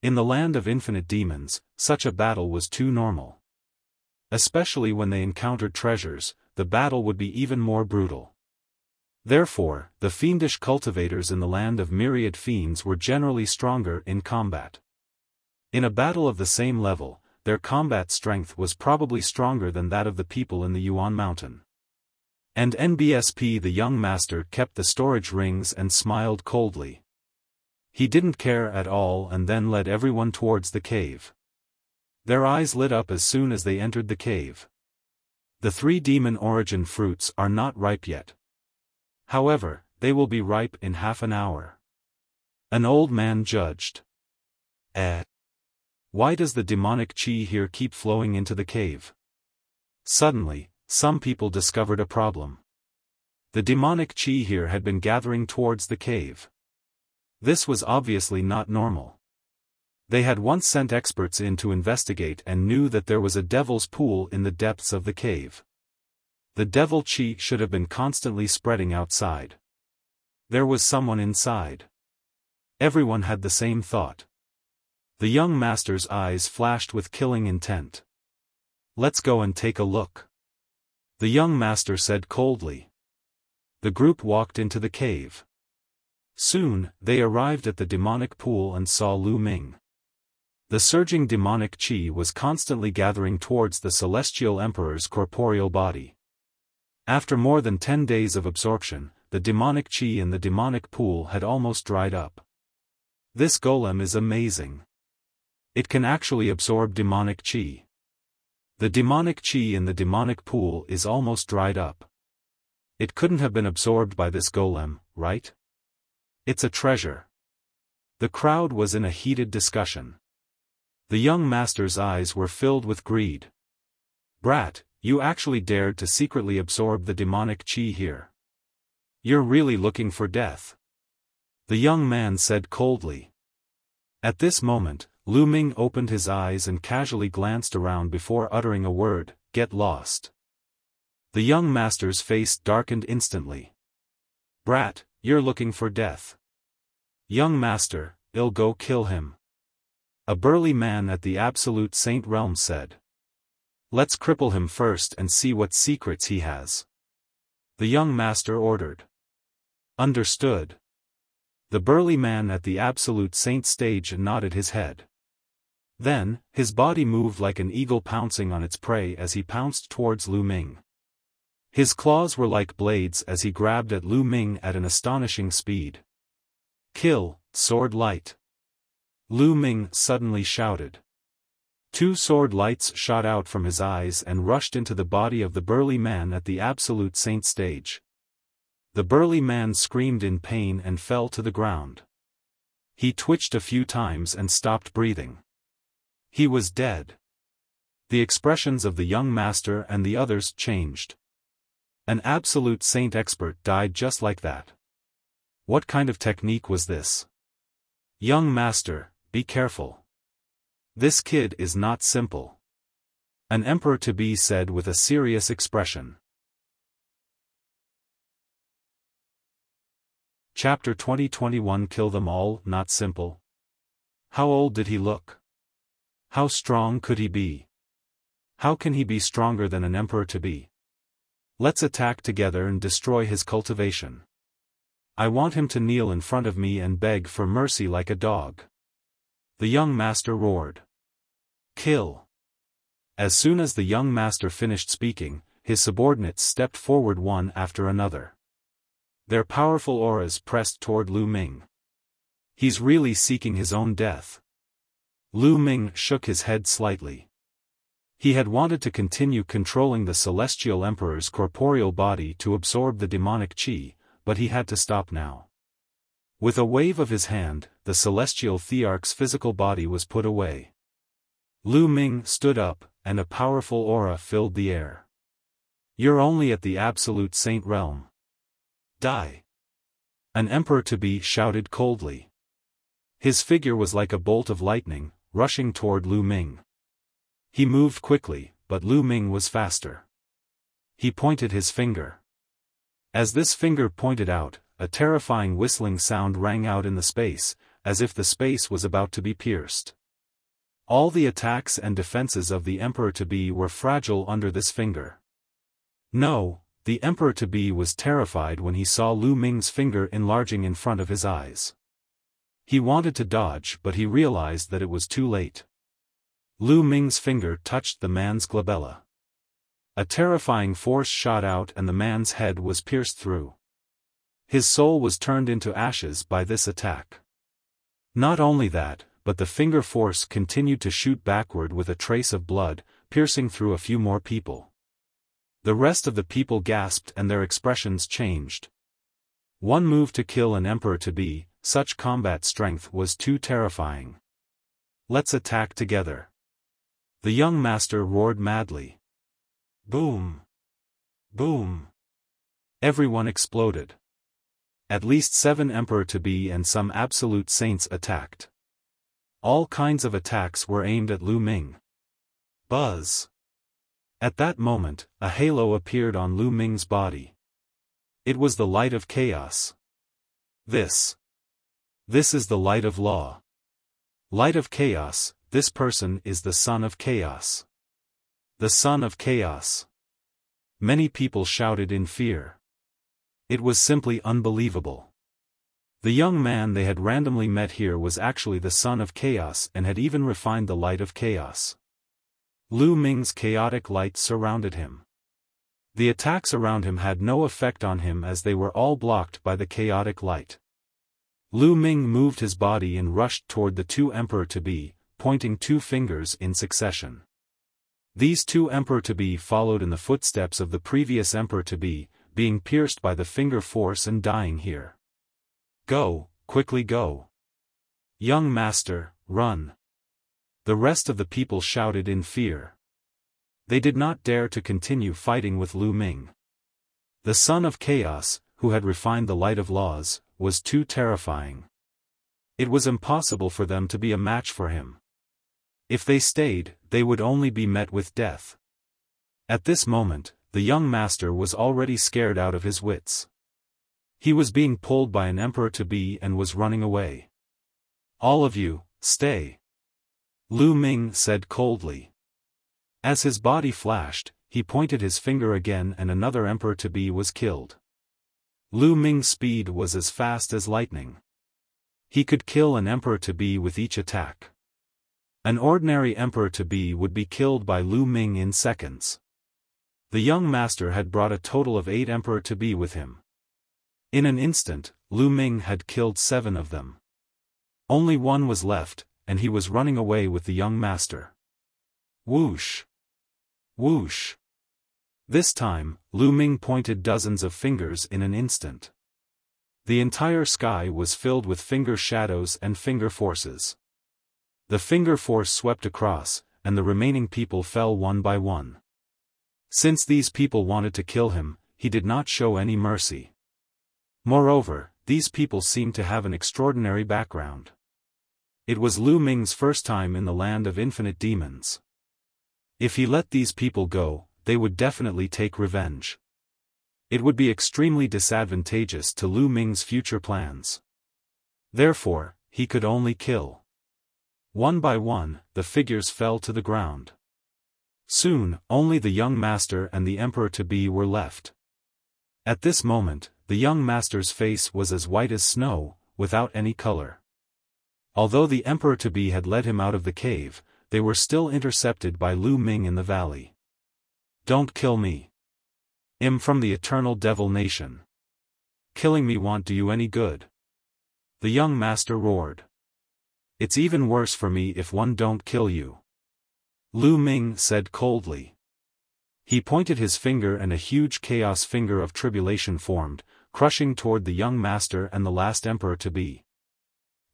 In the land of infinite demons, such a battle was too normal. Especially when they encountered treasures, the battle would be even more brutal. Therefore, the fiendish cultivators in the land of Myriad fiends were generally stronger in combat. In a battle of the same level, their combat strength was probably stronger than that of the people in the Yuan Mountain. And NBSP, the young master, kept the storage rings and smiled coldly. He didn't care at all and then led everyone towards the cave. Their eyes lit up as soon as they entered the cave. The 3 demon origin fruits are not ripe yet. However, they will be ripe in half an hour. An old man judged. Why does the demonic qi here keep flowing into the cave? Suddenly, some people discovered a problem. The demonic qi here had been gathering towards the cave. This was obviously not normal. They had once sent experts in to investigate and knew that there was a devil's pool in the depths of the cave. The devil qi should have been constantly spreading outside. There was someone inside. Everyone had the same thought. The young master's eyes flashed with killing intent. Let's go and take a look. The young master said coldly. The group walked into the cave. Soon, they arrived at the demonic pool and saw Lu Ming. The surging demonic qi was constantly gathering towards the celestial emperor's corporeal body. After more than 10 days of absorption, the demonic qi in the demonic pool had almost dried up. This golem is amazing. It can actually absorb demonic qi. The demonic qi in the demonic pool is almost dried up. It couldn't have been absorbed by this golem, right? It's a treasure. The crowd was in a heated discussion. The young master's eyes were filled with greed. Brat, you actually dared to secretly absorb the demonic qi here. You're really looking for death. The young man said coldly. At this moment, Lu Ming opened his eyes and casually glanced around before uttering a word, "Get lost." The young master's face darkened instantly. Brat, you're looking for death. Young master, I'll go kill him. A burly man at the Absolute Saint realm said. Let's cripple him first and see what secrets he has. The young master ordered. Understood. The burly man at the Absolute Saint stage nodded his head. Then, his body moved like an eagle pouncing on its prey as he pounced towards Lu Ming. His claws were like blades as he grabbed at Lu Ming at an astonishing speed. Kill, sword light. Lu Ming suddenly shouted. 2 sword lights shot out from his eyes and rushed into the body of the burly man at the Absolute Saint stage. The burly man screamed in pain and fell to the ground. He twitched a few times and stopped breathing. He was dead. The expressions of the young master and the others changed. An Absolute Saint expert died just like that. What kind of technique was this? Young master, be careful. This kid is not simple. An emperor-to-be said with a serious expression. Chapter 2021 Kill them all, not simple. How old did he look? How strong could he be? How can he be stronger than an emperor-to-be? Let's attack together and destroy his cultivation. I want him to kneel in front of me and beg for mercy like a dog. The young master roared. Kill. As soon as the young master finished speaking, his subordinates stepped forward one after another. Their powerful auras pressed toward Lu Ming. He's really seeking his own death. Lu Ming shook his head slightly. He had wanted to continue controlling the celestial emperor's corporeal body to absorb the demonic qi, but he had to stop now. With a wave of his hand, the celestial thearch's physical body was put away. Lu Ming stood up, and a powerful aura filled the air. You're only at the Absolute Saint realm. Die. An emperor-to-be shouted coldly. His figure was like a bolt of lightning, rushing toward Lu Ming. He moved quickly, but Lu Ming was faster. He pointed his finger. As this finger pointed out, a terrifying whistling sound rang out in the space, as if the space was about to be pierced. All the attacks and defenses of the emperor-to-be were fragile under this finger. No, the emperor-to-be was terrified when he saw Lu Ming's finger enlarging in front of his eyes. He wanted to dodge but he realized that it was too late. Lu Ming's finger touched the man's glabella. A terrifying force shot out and the man's head was pierced through. His soul was turned into ashes by this attack. Not only that, but the finger force continued to shoot backward with a trace of blood, piercing through a few more people. The rest of the people gasped and their expressions changed. One move to kill an emperor-to-be, such combat strength was too terrifying. Let's attack together. The young master roared madly. Boom! Boom! Everyone exploded. At least 7 emperor-to-be and some absolute saints attacked. All kinds of attacks were aimed at Lu Ming. Buzz! At that moment, a halo appeared on Lu Ming's body. It was the light of chaos. This is the light of law. Light of chaos, this person is the son of chaos. The son of chaos. Many people shouted in fear. It was simply unbelievable. The young man they had randomly met here was actually the son of chaos and had even refined the light of chaos. Lu Ming's chaotic light surrounded him. The attacks around him had no effect on him as they were all blocked by the chaotic light. Lu Ming moved his body and rushed toward the two Emperor-to-be, pointing two fingers in succession. These two Emperor-to-be followed in the footsteps of the previous Emperor-to-be, being pierced by the finger force and dying here. Go, quickly go. Young master, run. The rest of the people shouted in fear. They did not dare to continue fighting with Lu Ming. The son of chaos, who had refined the light of laws, was too terrifying. It was impossible for them to be a match for him. If they stayed, they would only be met with death. At this moment, the young master was already scared out of his wits. He was being pulled by an Emperor-to-be and was running away. All of you, stay. Lu Ming said coldly. As his body flashed, he pointed his finger again and another Emperor-to-be was killed. Lu Ming's speed was as fast as lightning. He could kill an Emperor-to-be with each attack. An ordinary Emperor-to-be would be killed by Lu Ming in seconds. The young master had brought a total of 8 Emperor-to-be with him. In an instant, Lu Ming had killed 7 of them. Only one was left, and he was running away with the young master. Whoosh! Whoosh! This time, Lu Ming pointed dozens of fingers in an instant. The entire sky was filled with finger shadows and finger forces. The finger force swept across, and the remaining people fell one by one. Since these people wanted to kill him, he did not show any mercy. Moreover, these people seemed to have an extraordinary background. It was Lu Ming's first time in the land of infinite demons. If he let these people go, they would definitely take revenge. It would be extremely disadvantageous to Lu Ming's future plans. Therefore, he could only kill. One by one, the figures fell to the ground. Soon, only the young master and the Emperor-to-be were left. At this moment, the young master's face was as white as snow, without any color. Although the Emperor-to-be had led him out of the cave, they were still intercepted by Lu Ming in the valley. Don't kill me. I'm from the eternal devil nation. Killing me won't do you any good. The young master roared. It's even worse for me if one don't kill you. Lu Ming said coldly. He pointed his finger and a huge chaos finger of tribulation formed, crushing toward the young master and the last Emperor-to-be.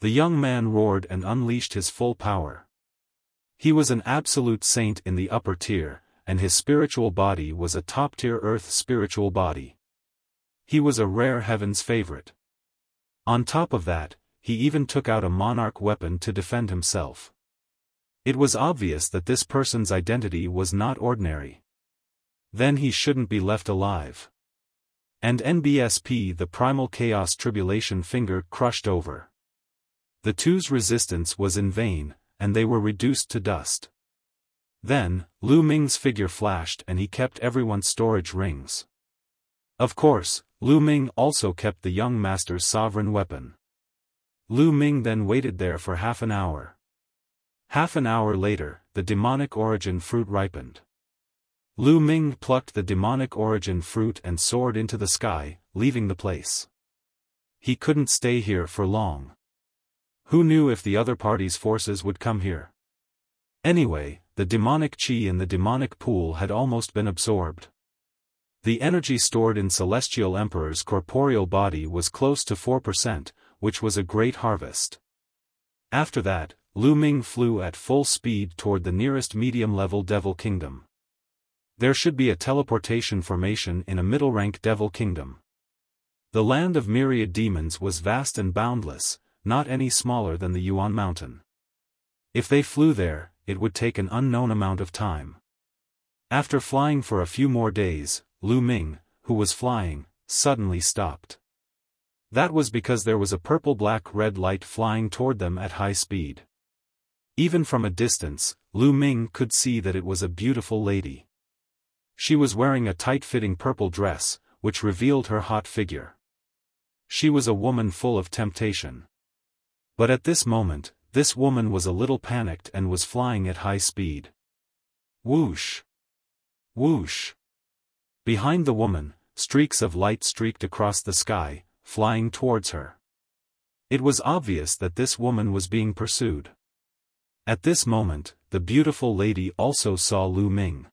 The young man roared and unleashed his full power. He was an absolute saint in the upper tier, and his spiritual body was a top-tier earth spiritual body. He was a rare heaven's favorite. On top of that, he even took out a monarch weapon to defend himself. It was obvious that this person's identity was not ordinary. Then he shouldn't be left alive. And NBSP, the primal chaos tribulation finger, crushed over. The two's resistance was in vain, and they were reduced to dust. Then, Lu Ming's figure flashed and he kept everyone's storage rings. Of course, Lu Ming also kept the young master's sovereign weapon. Lu Ming then waited there for half an hour. Half an hour later, the demonic origin fruit ripened. Lu Ming plucked the demonic origin fruit and soared into the sky, leaving the place. He couldn't stay here for long. Who knew if the other party's forces would come here? Anyway, the demonic chi in the demonic pool had almost been absorbed. The energy stored in Celestial Emperor's corporeal body was close to 4%, which was a great harvest. After that, Lu Ming flew at full speed toward the nearest medium-level devil kingdom. There should be a teleportation formation in a middle-rank devil kingdom. The land of myriad demons was vast and boundless, not any smaller than the Yuan mountain. If they flew there, it would take an unknown amount of time. After flying for a few more days, Lu Ming, who was flying, suddenly stopped. That was because there was a purple-black-red light flying toward them at high speed. Even from a distance, Lu Ming could see that it was a beautiful lady. She was wearing a tight-fitting purple dress, which revealed her hot figure. She was a woman full of temptation. But at this moment, this woman was a little panicked and was flying at high speed. Whoosh! Whoosh! Behind the woman, streaks of light streaked across the sky, flying towards her. It was obvious that this woman was being pursued. At this moment, the beautiful lady also saw Lu Ming.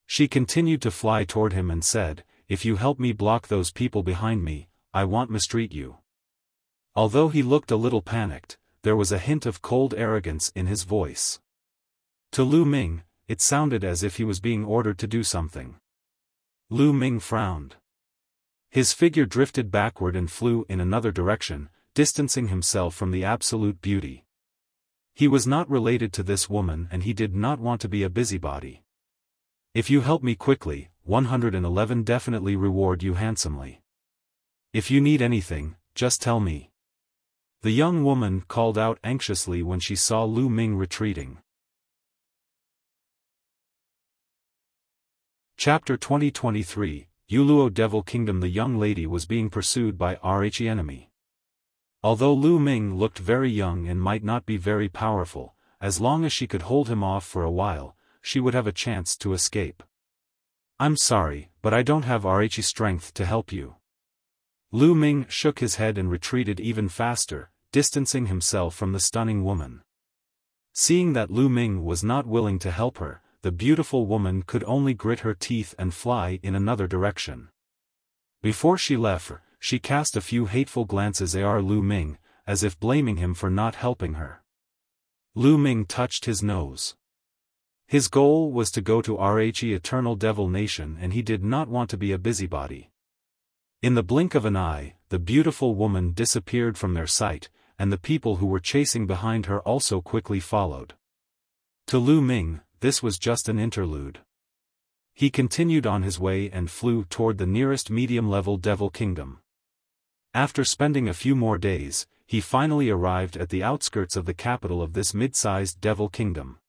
She continued to fly toward him and said, "If you help me block those people behind me, I won't mistreat you." Although he looked a little panicked, there was a hint of cold arrogance in his voice. To Lu Ming, it sounded as if he was being ordered to do something. Lu Ming frowned. His figure drifted backward and flew in another direction, distancing himself from the absolute beauty. He was not related to this woman and he did not want to be a busybody. "If you help me quickly, 111 definitely reward you handsomely. If you need anything, just tell me." The young woman called out anxiously when she saw Lu Ming retreating. Chapter 2023, Youluo Devil Kingdom. The young lady was being pursued by Rhe enemy. Although Lu Ming looked very young and might not be very powerful, as long as she could hold him off for a while, she would have a chance to escape. "I'm sorry, but I don't have Rhe strength to help you." Lu Ming shook his head and retreated even faster, distancing himself from the stunning woman. Seeing that Lu Ming was not willing to help her, the beautiful woman could only grit her teeth and fly in another direction. Before she left, she cast a few hateful glances at Lu Ming, as if blaming him for not helping her. Lu Ming touched his nose. His goal was to go to Rhe Eternal Devil Nation and he did not want to be a busybody. In the blink of an eye, the beautiful woman disappeared from their sight, and the people who were chasing behind her also quickly followed. To Lu Ming, this was just an interlude. He continued on his way and flew toward the nearest medium-level Devil Kingdom. After spending a few more days, he finally arrived at the outskirts of the capital of this mid-sized Devil Kingdom.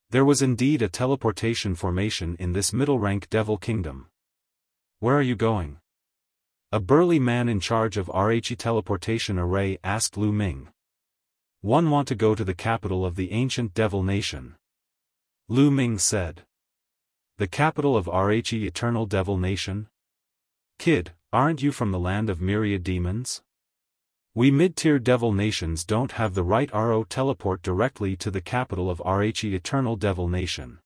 There was indeed a teleportation formation in this middle-rank Devil Kingdom. "Where are you going?" A burly man in charge of Rhe teleportation array asked Lu Ming. "One want to go to the capital of the ancient Devil Nation," Lu Ming said. "The capital of Rhe Eternal Devil Nation? Kid, aren't you from the land of Myriad demons? We mid-tier devil nations don't have the right RO teleport directly to the capital of Rhe Eternal Devil Nation.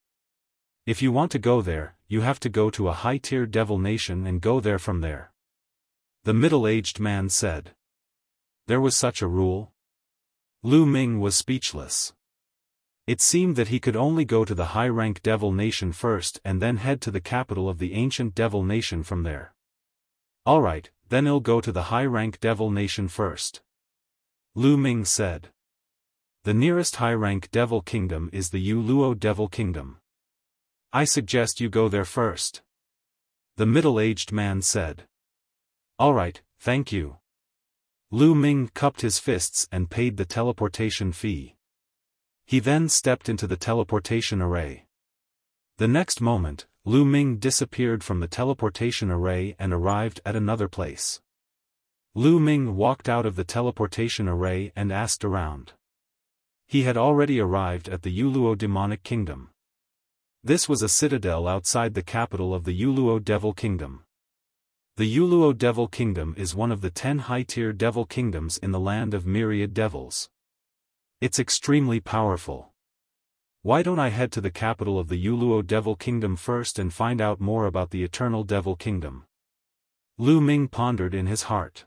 If you want to go there, you have to go to a high-tier devil nation and go there from there," the middle-aged man said. There was such a rule? Lu Ming was speechless. It seemed that he could only go to the high-rank devil nation first and then head to the capital of the ancient devil nation from there. "Alright, then I'll go to the high-rank devil nation first," Lu Ming said. "The nearest high-rank devil kingdom is the Youluo Devil Kingdom. I suggest you go there first," the middle-aged man said. "Alright, thank you." Lu Ming cupped his fists and paid the teleportation fee. He then stepped into the teleportation array. The next moment, Lu Ming disappeared from the teleportation array and arrived at another place. Lu Ming walked out of the teleportation array and asked around. He had already arrived at the Youluo Demonic Kingdom. This was a citadel outside the capital of the Youluo Devil Kingdom. The Youluo Devil Kingdom is one of the 10 high-tier devil kingdoms in the land of Myriad devils. It's extremely powerful. Why don't I head to the capital of the Youluo Devil Kingdom first and find out more about the Eternal Devil Kingdom? Lu Ming pondered in his heart.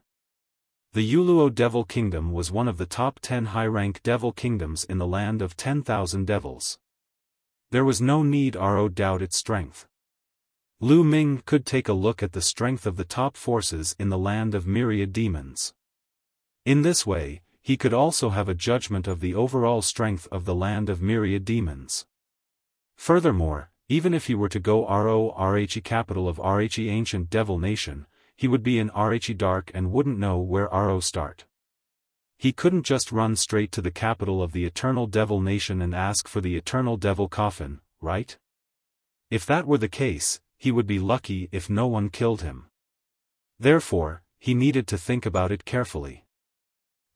The Youluo Devil Kingdom was one of the top 10 high-rank devil kingdoms in the land of 10,000 devils. There was no need to doubt its strength. Lu Ming could take a look at the strength of the top forces in the land of Myriad demons. In this way, he could also have a judgment of the overall strength of the land of Myriad demons. Furthermore, even if he were to go Rhe capital of Rhe ancient devil nation, he would be in Rhe dark and wouldn't know where start. He couldn't just run straight to the capital of the Eternal Devil Nation and ask for the Eternal Devil Coffin, right? If that were the case, he would be lucky if no one killed him. Therefore, he needed to think about it carefully.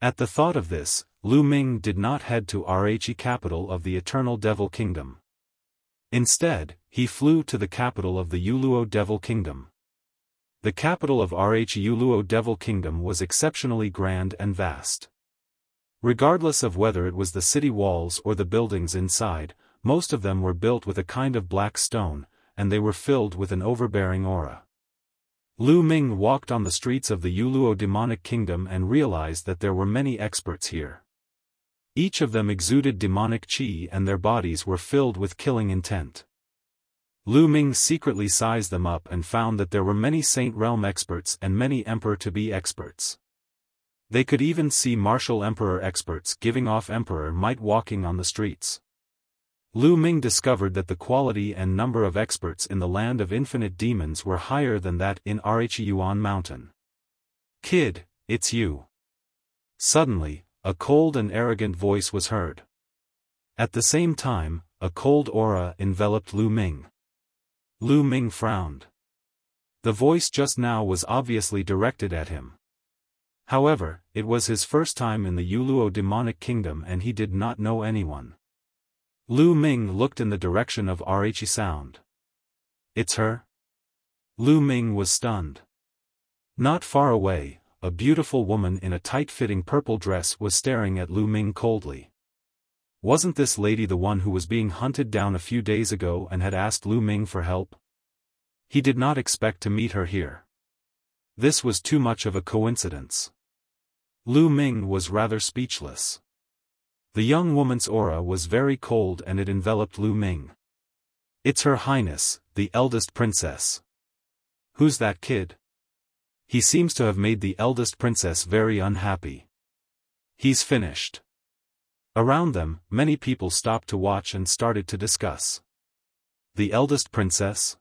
At the thought of this, Lu Ming did not head to Rhe capital of the Eternal Devil Kingdom. Instead, he flew to the capital of the Youluo Devil Kingdom. The capital of Youluo Devil Kingdom was exceptionally grand and vast. Regardless of whether it was the city walls or the buildings inside, most of them were built with a kind of black stone, and they were filled with an overbearing aura. Lu Ming walked on the streets of the Youluo demonic kingdom and realized that there were many experts here. Each of them exuded demonic qi and their bodies were filled with killing intent. Lu Ming secretly sized them up and found that there were many Saint Realm experts and many Emperor-to-be experts. They could even see martial Emperor experts giving off Emperor might walking on the streets. Lu Ming discovered that the quality and number of experts in the land of infinite demons were higher than that in Yuan Mountain. "Kid, it's you." Suddenly, a cold and arrogant voice was heard. At the same time, a cold aura enveloped Lu Ming. Lu Ming frowned. The voice just now was obviously directed at him. However, it was his first time in the Youluo demonic kingdom and he did not know anyone. Lu Ming looked in the direction of Rhe sound. "It's her?" Lu Ming was stunned. Not far away, a beautiful woman in a tight-fitting purple dress was staring at Lu Ming coldly. Wasn't this lady the one who was being hunted down a few days ago and had asked Lu Ming for help? He did not expect to meet her here. This was too much of a coincidence. Lu Ming was rather speechless. The young woman's aura was very cold and it enveloped Lu Ming. "It's Her Highness, the eldest princess." "Who's that kid? He seems to have made the eldest princess very unhappy. He's finished." Around them, many people stopped to watch and started to discuss. The eldest princess?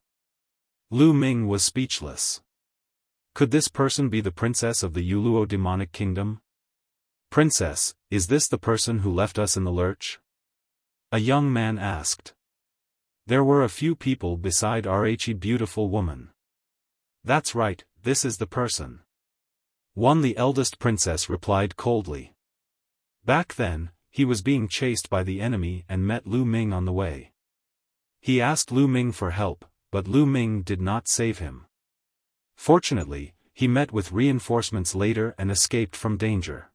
Lu Ming was speechless. Could this person be the princess of the Youluo demonic kingdom? "Princess, is this the person who left us in the lurch?" a young man asked. There were a few people beside Rhe beautiful woman. "That's right, this is the person." One the eldest princess replied coldly. Back then, he was being chased by the enemy and met Lu Ming on the way. He asked Lu Ming for help, but Lu Ming did not save him. Fortunately, he met with reinforcements later and escaped from danger.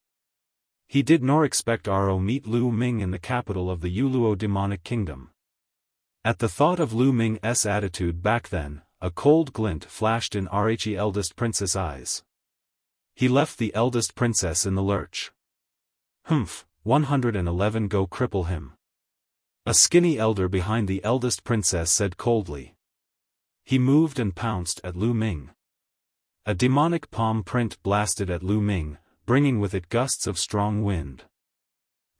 He did nor expect Ro meet Lu Ming in the capital of the Youluo demonic kingdom. At the thought of Lu Ming's attitude back then, a cold glint flashed in Rhe eldest princess' eyes. He left the eldest princess in the lurch. 111 go cripple him. A skinny elder behind the eldest princess said coldly. He moved and pounced at Lu Ming. A demonic palm print blasted at Lu Ming, bringing with it gusts of strong wind.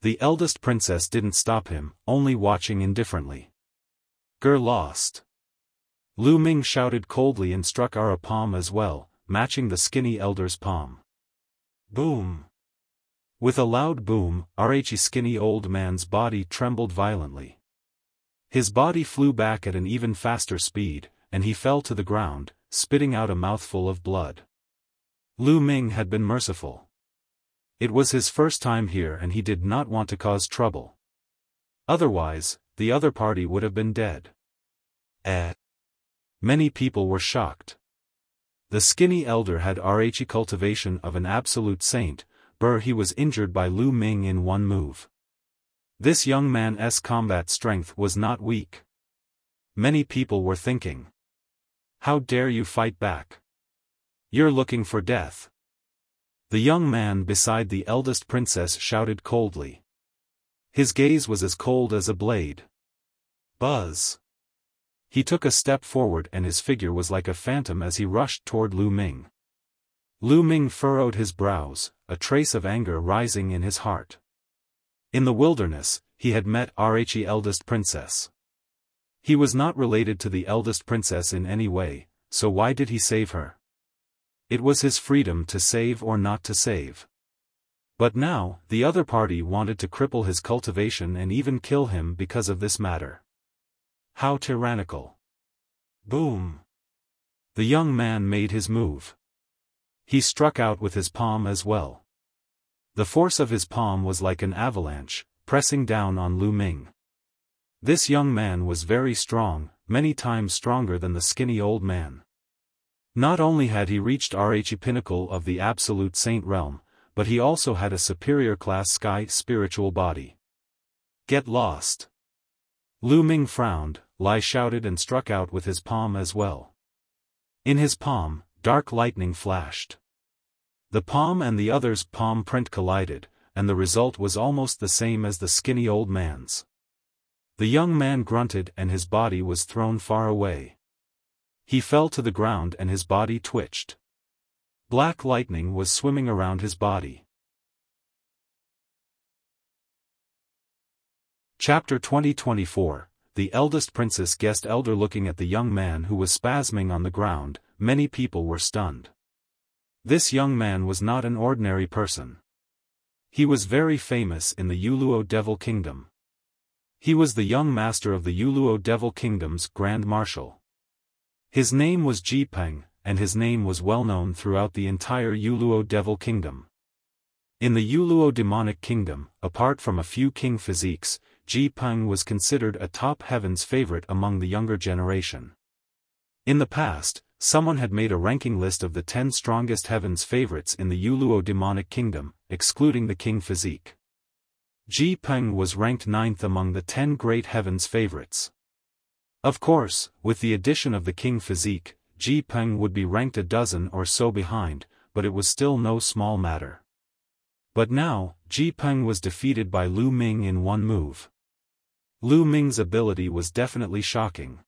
The eldest princess didn't stop him, only watching indifferently. "Ger lost." Lu Ming shouted coldly and struck a palm as well, matching the skinny elder's palm. Boom! With a loud boom, Rhe's skinny old man's body trembled violently. His body flew back at an even faster speed, and he fell to the ground, spitting out a mouthful of blood. Lu Ming had been merciful. It was his first time here and he did not want to cause trouble. Otherwise, the other party would have been dead. Many people were shocked. The skinny elder had Rhe cultivation of an absolute saint, but he was injured by Lu Ming in one move. This young man's combat strength was not weak. Many people were thinking. How dare you fight back? You're looking for death. The young man beside the eldest princess shouted coldly. His gaze was as cold as a blade. Buzz. He took a step forward and his figure was like a phantom as he rushed toward Lu Ming. Lu Ming furrowed his brows, a trace of anger rising in his heart. In the wilderness, he had met Rhe eldest princess. He was not related to the eldest princess in any way, so why did he save her? It was his freedom to save or not to save. But now, the other party wanted to cripple his cultivation and even kill him because of this matter. How tyrannical. Boom! The young man made his move. He struck out with his palm as well. The force of his palm was like an avalanche, pressing down on Lu Ming. This young man was very strong, many times stronger than the skinny old man. Not only had he reached the pinnacle of the absolute saint realm, but he also had a superior class sky spiritual body. Get lost! Lu Ming frowned, Lai shouted and struck out with his palm as well. In his palm, dark lightning flashed. The palm and the other's palm print collided, and the result was almost the same as the skinny old man's. The young man grunted and his body was thrown far away. He fell to the ground and his body twitched. Black lightning was swimming around his body. Chapter 2024. The eldest princess guessed elder. Looking at the young man who was spasming on the ground, many people were stunned. This young man was not an ordinary person. He was very famous in the Youluo Devil Kingdom. He was the young master of the Youluo Devil Kingdom's Grand Marshal. His name was Ji Peng, and his name was well known throughout the entire Youluo Devil Kingdom. In the Youluo Demonic Kingdom, apart from a few king physiques, Ji Peng was considered a top heaven's favorite among the younger generation. In the past, someone had made a ranking list of the 10 strongest heaven's favorites in the Youluo Demonic Kingdom, excluding the king physique. Ji Peng was ranked 9th among the 10 great heaven's favorites. Of course, with the addition of the king physique, Ji Peng would be ranked a dozen or so behind, but it was still no small matter. But now, Ji Peng was defeated by Lu Ming in one move. Lu Ming's ability was definitely shocking.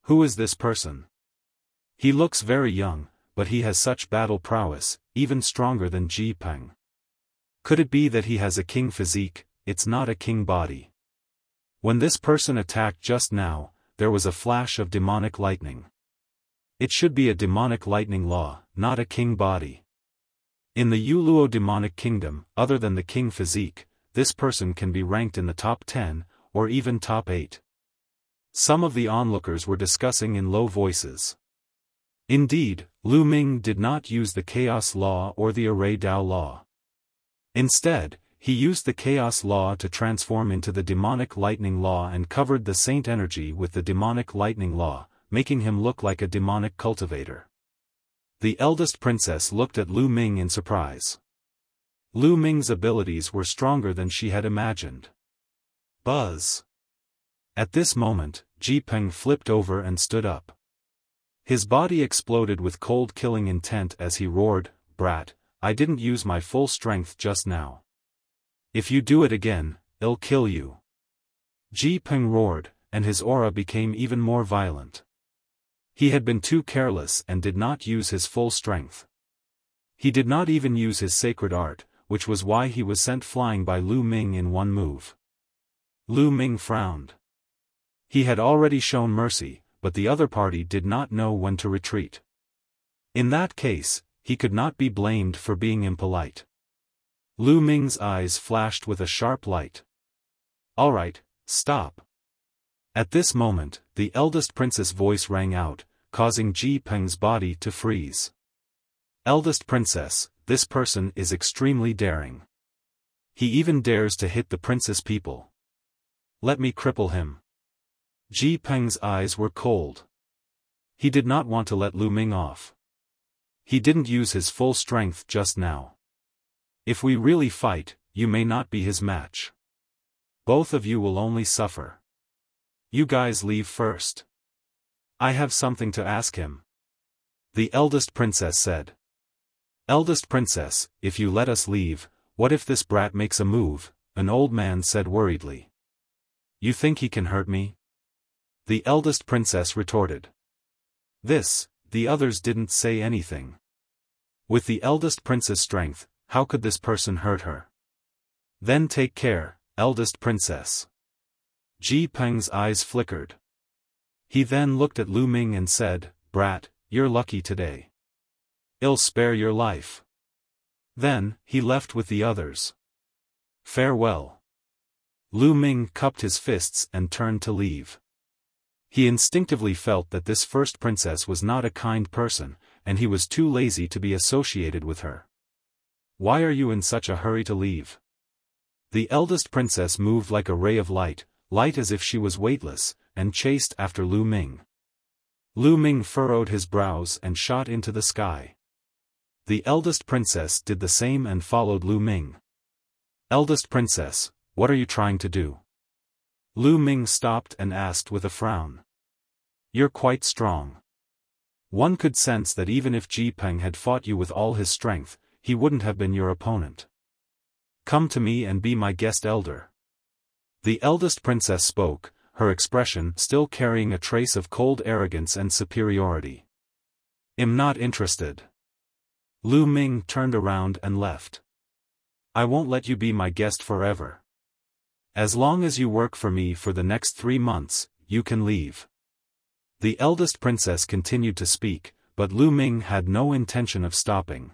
Who is this person? He looks very young, but he has such battle prowess, even stronger than Ji Peng. Could it be that he has a king physique? It's not a king body. When this person attacked just now, there was a flash of demonic lightning. It should be a demonic lightning law, not a king body. In the Youluo Demonic Kingdom, other than the king physique, this person can be ranked in the top 10, or even top 8. Some of the onlookers were discussing in low voices. Indeed, Lu Ming did not use the Chaos Law or the Array Dao Law. Instead, he used the Chaos Law to transform into the Demonic Lightning Law and covered the Saint energy with the Demonic Lightning Law, making him look like a demonic cultivator. The eldest princess looked at Lu Ming in surprise. Lu Ming's abilities were stronger than she had imagined. Buzz! At this moment, Ji Peng flipped over and stood up. His body exploded with cold killing intent as he roared, "Brat, I didn't use my full strength just now. If you do it again, I'll kill you." Ji Peng roared, and his aura became even more violent. He had been too careless and did not use his full strength. He did not even use his sacred art, which was why he was sent flying by Lu Ming in one move. Lu Ming frowned. He had already shown mercy, but the other party did not know when to retreat. In that case, he could not be blamed for being impolite. Lu Ming's eyes flashed with a sharp light. "All right, stop." At this moment, the eldest princess' voice rang out, causing Ji Peng's body to freeze. "Eldest princess, this person is extremely daring. He even dares to hit the princess people. Let me cripple him." Ji Peng's eyes were cold. He did not want to let Lu Ming off. He didn't use his full strength just now. If we really fight, you may not be his match. Both of you will only suffer. You guys leave first. I have something to ask him. The eldest princess said. "Eldest princess, if you let us leave, what if this brat makes a move?" an old man said worriedly. "You think he can hurt me?" The eldest princess retorted. The others didn't say anything. With the eldest princess' strength, how could this person hurt her? "Then take care, eldest princess." Ji Peng's eyes flickered. He then looked at Lu Ming and said, "Brat, you're lucky today. I'll spare your life." Then, he left with the others. "Farewell." Lu Ming cupped his fists and turned to leave. He instinctively felt that this first princess was not a kind person, and he was too lazy to be associated with her. Why are you in such a hurry to leave? The eldest princess moved like a ray of light, light as if she was weightless, and chased after Lu Ming. Lu Ming furrowed his brows and shot into the sky. The eldest princess did the same and followed Lu Ming. Eldest princess, what are you trying to do? Lu Ming stopped and asked with a frown. You're quite strong. One could sense that even if Ji Peng had fought you with all his strength, he wouldn't have been your opponent. Come to me and be my guest elder. The eldest princess spoke, her expression still carrying a trace of cold arrogance and superiority. I'm not interested. Lu Ming turned around and left. I won't let you be my guest forever. As long as you work for me for the next 3 months, you can leave. The eldest princess continued to speak, but Lu Ming had no intention of stopping.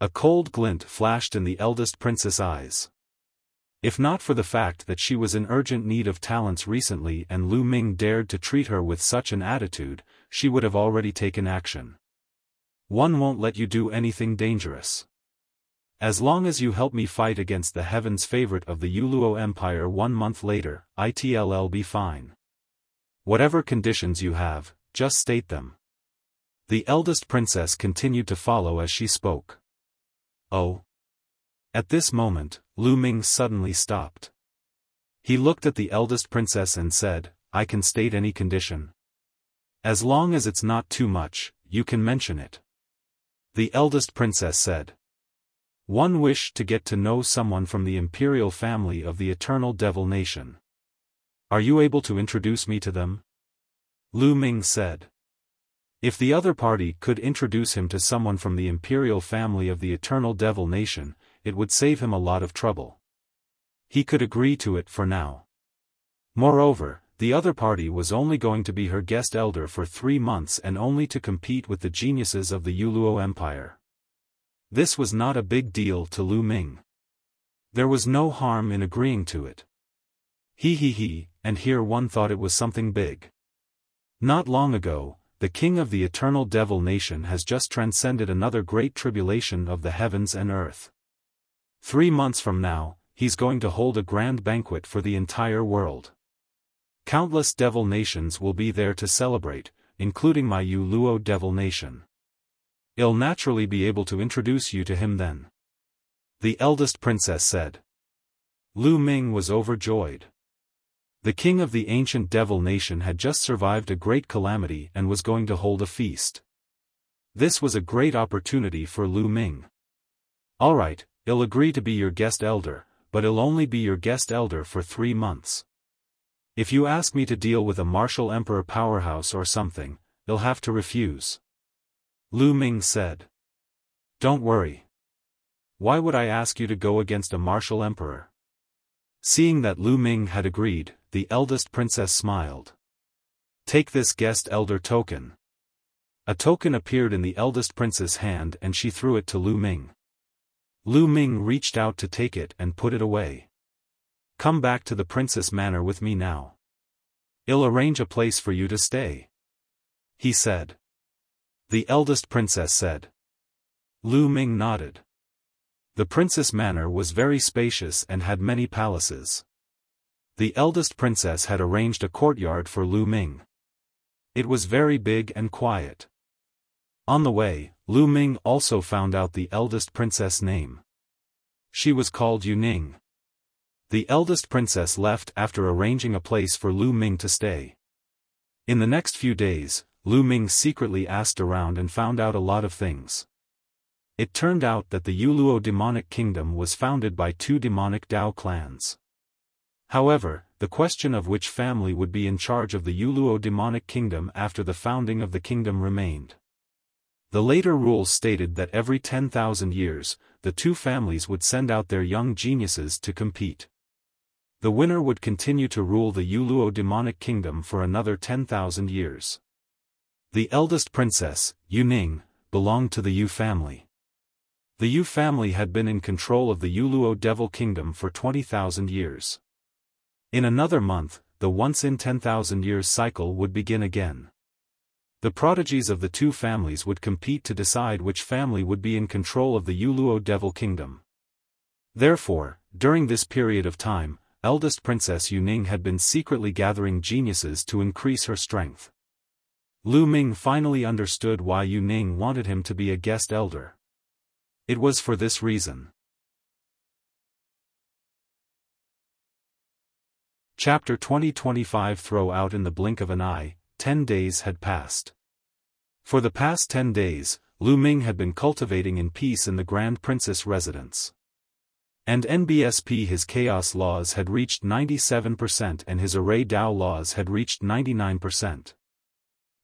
A cold glint flashed in the eldest princess' eyes. If not for the fact that she was in urgent need of talents recently and Lu Ming dared to treat her with such an attitude, she would have already taken action. One won't let you do anything dangerous. As long as you help me fight against the heaven's favorite of the Youluo Empire 1 month later, it'll be fine. Whatever conditions you have, just state them. The eldest princess continued to follow as she spoke. Oh. At this moment, Lu Ming suddenly stopped. He looked at the eldest princess and said, I can state any condition. As long as it's not too much, you can mention it. The eldest princess said. One wish to get to know someone from the imperial family of the eternal devil nation. Are you able to introduce me to them? Lu Ming said. If the other party could introduce him to someone from the imperial family of the eternal devil nation, it would save him a lot of trouble. He could agree to it for now. Moreover, the other party was only going to be her guest elder for 3 months and only to compete with the geniuses of the Youluo Empire. This was not a big deal to Lu Ming. There was no harm in agreeing to it. And here one thought it was something big. Not long ago, the king of the eternal devil nation has just transcended another great tribulation of the heavens and earth. 3 months from now, he's going to hold a grand banquet for the entire world. Countless devil nations will be there to celebrate, including my Youluo devil nation. I'll naturally be able to introduce you to him then. The eldest princess said. Lu Ming was overjoyed. The king of the ancient devil nation had just survived a great calamity and was going to hold a feast. This was a great opportunity for Lu Ming. Alright, I'll agree to be your guest elder, but I'll only be your guest elder for 3 months. If you ask me to deal with a martial emperor powerhouse or something, I'll have to refuse. Lu Ming said. Don't worry. Why would I ask you to go against a martial emperor? Seeing that Lu Ming had agreed, the eldest princess smiled. Take this guest elder token. A token appeared in the eldest princess' hand and she threw it to Lu Ming. Lu Ming reached out to take it and put it away. Come back to the princess manor with me now. I'll arrange a place for you to stay. He said. The eldest princess said. Lu Ming nodded. The princess manor was very spacious and had many palaces. The eldest princess had arranged a courtyard for Lu Ming. It was very big and quiet. On the way, Lu Ming also found out the eldest princess' name. She was called Yu Ning. The eldest princess left after arranging a place for Lu Ming to stay. In the next few days, Lu Ming secretly asked around and found out a lot of things. It turned out that the Youluo demonic kingdom was founded by 2 demonic Dao clans. However, the question of which family would be in charge of the Youluo demonic kingdom after the founding of the kingdom remained. The later rules stated that every 10,000 years, the 2 families would send out their young geniuses to compete. The winner would continue to rule the Youluo demonic kingdom for another 10,000 years. The eldest princess, Yu Ning, belonged to the Yu family. The Yu family had been in control of the Youluo devil kingdom for 20,000 years. In another month, the once-in-10,000 years cycle would begin again. The prodigies of the two families would compete to decide which family would be in control of the Youluo Devil Kingdom. Therefore, during this period of time, eldest Princess Yuning had been secretly gathering geniuses to increase her strength. Lu Ming finally understood why Yuning wanted him to be a guest elder. It was for this reason. Chapter 20-25 Throw out in the blink of an eye, 10 days had passed. For the past 10 days, Lu Ming had been cultivating in peace in the Grand Princess residence. And NBSP his chaos laws had reached 97% and his array Dao laws had reached 99%.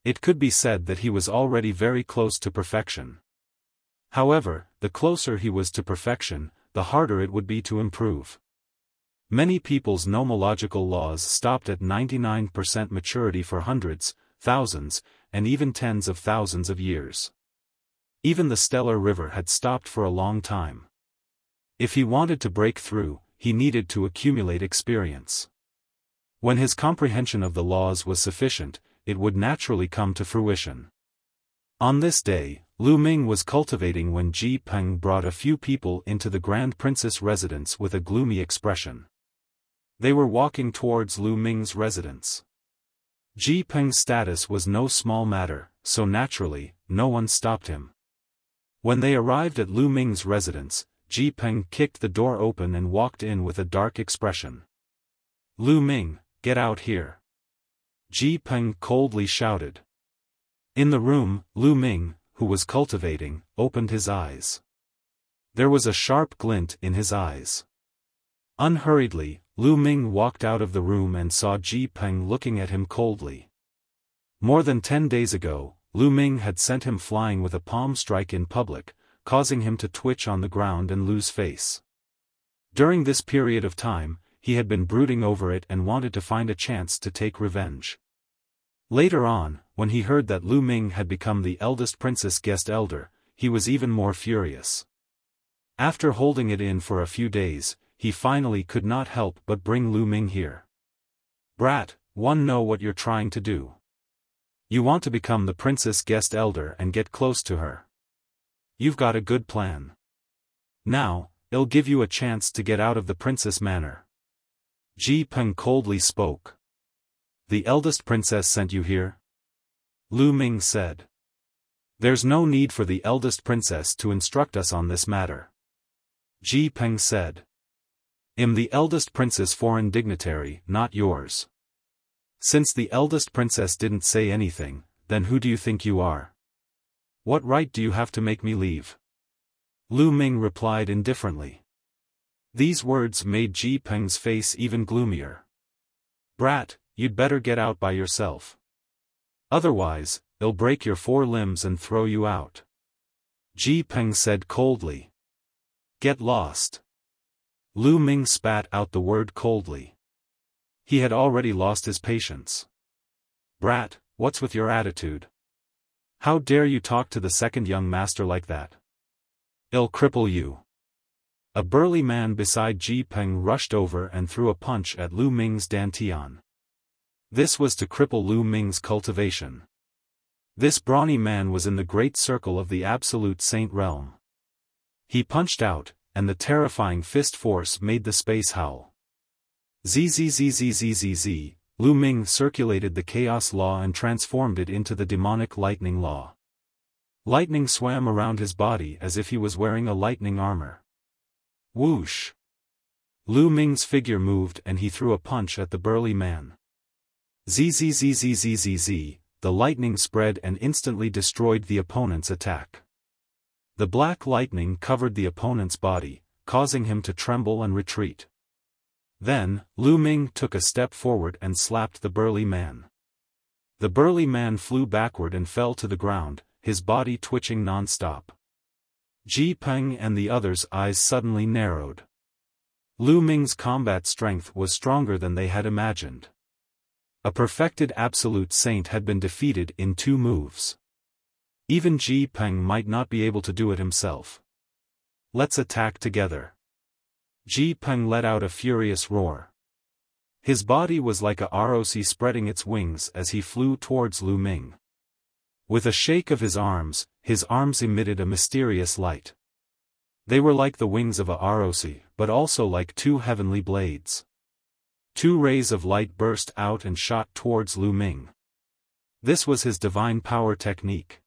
It could be said that he was already very close to perfection. However, the closer he was to perfection, the harder it would be to improve. Many people's nomological laws stopped at 99% maturity for hundreds, thousands, and even tens of thousands of years. Even the stellar river had stopped for a long time. If he wanted to break through, he needed to accumulate experience. When his comprehension of the laws was sufficient, it would naturally come to fruition. On this day, Lu Ming was cultivating when Ji Peng brought a few people into the Grand Princess residence with a gloomy expression. They were walking towards Lu Ming's residence. Ji Peng's status was no small matter, so naturally, no one stopped him. When they arrived at Lu Ming's residence, Ji Peng kicked the door open and walked in with a dark expression. "Lu Ming, get out here!" Ji Peng coldly shouted. In the room, Lu Ming, who was cultivating, opened his eyes. There was a sharp glint in his eyes. Unhurriedly, Lu Ming walked out of the room and saw Ji Peng looking at him coldly. More than 10 days ago, Lu Ming had sent him flying with a palm strike in public, causing him to twitch on the ground and lose face. During this period of time, he had been brooding over it and wanted to find a chance to take revenge. Later on, when he heard that Lu Ming had become the eldest princess guest elder, he was even more furious. After holding it in for a few days, he finally could not help but bring Lu Ming here. "Brat, one know what you're trying to do. You want to become the princess guest elder and get close to her. You've got a good plan. Now, I'll give you a chance to get out of the princess manor." Ji Peng coldly spoke. "The eldest princess sent you here?" Lu Ming said. "There's no need for the eldest princess to instruct us on this matter." Ji Peng said. "I'm the eldest princess foreign dignitary, not yours. Since the eldest princess didn't say anything, then who do you think you are? What right do you have to make me leave?" Lu Ming replied indifferently. These words made Ji Peng's face even gloomier. "Brat, you'd better get out by yourself. Otherwise, I'll break your 4 limbs and throw you out." Ji Peng said coldly. "Get lost." Lu Ming spat out the word coldly. He had already lost his patience. "Brat, what's with your attitude? How dare you talk to the second young master like that? I'll cripple you." A burly man beside Ji Peng rushed over and threw a punch at Lu Ming's dantian. This was to cripple Lu Ming's cultivation. This brawny man was in the great circle of the absolute saint realm. He punched out, and the terrifying fist force made the space howl. Zzzzzzzzz, Lu Ming circulated the chaos law and transformed it into the demonic lightning law. Lightning swam around his body as if he was wearing a lightning armor. Whoosh! Lu Ming's figure moved and he threw a punch at the burly man. Zzzzzzzzz, the lightning spread and instantly destroyed the opponent's attack. The black lightning covered the opponent's body, causing him to tremble and retreat. Then, Lu Ming took a step forward and slapped the burly man. The burly man flew backward and fell to the ground, his body twitching non-stop. Ji Peng and the others' eyes suddenly narrowed. Lu Ming's combat strength was stronger than they had imagined. A perfected absolute saint had been defeated in 2 moves. Even Ji Peng might not be able to do it himself. "Let's attack together." Ji Peng let out a furious roar. His body was like a roc spreading its wings as he flew towards Lu Ming. With a shake of his arms emitted a mysterious light. They were like the wings of a roc, but also like two heavenly blades. Two rays of light burst out and shot towards Lu Ming. This was his divine power technique.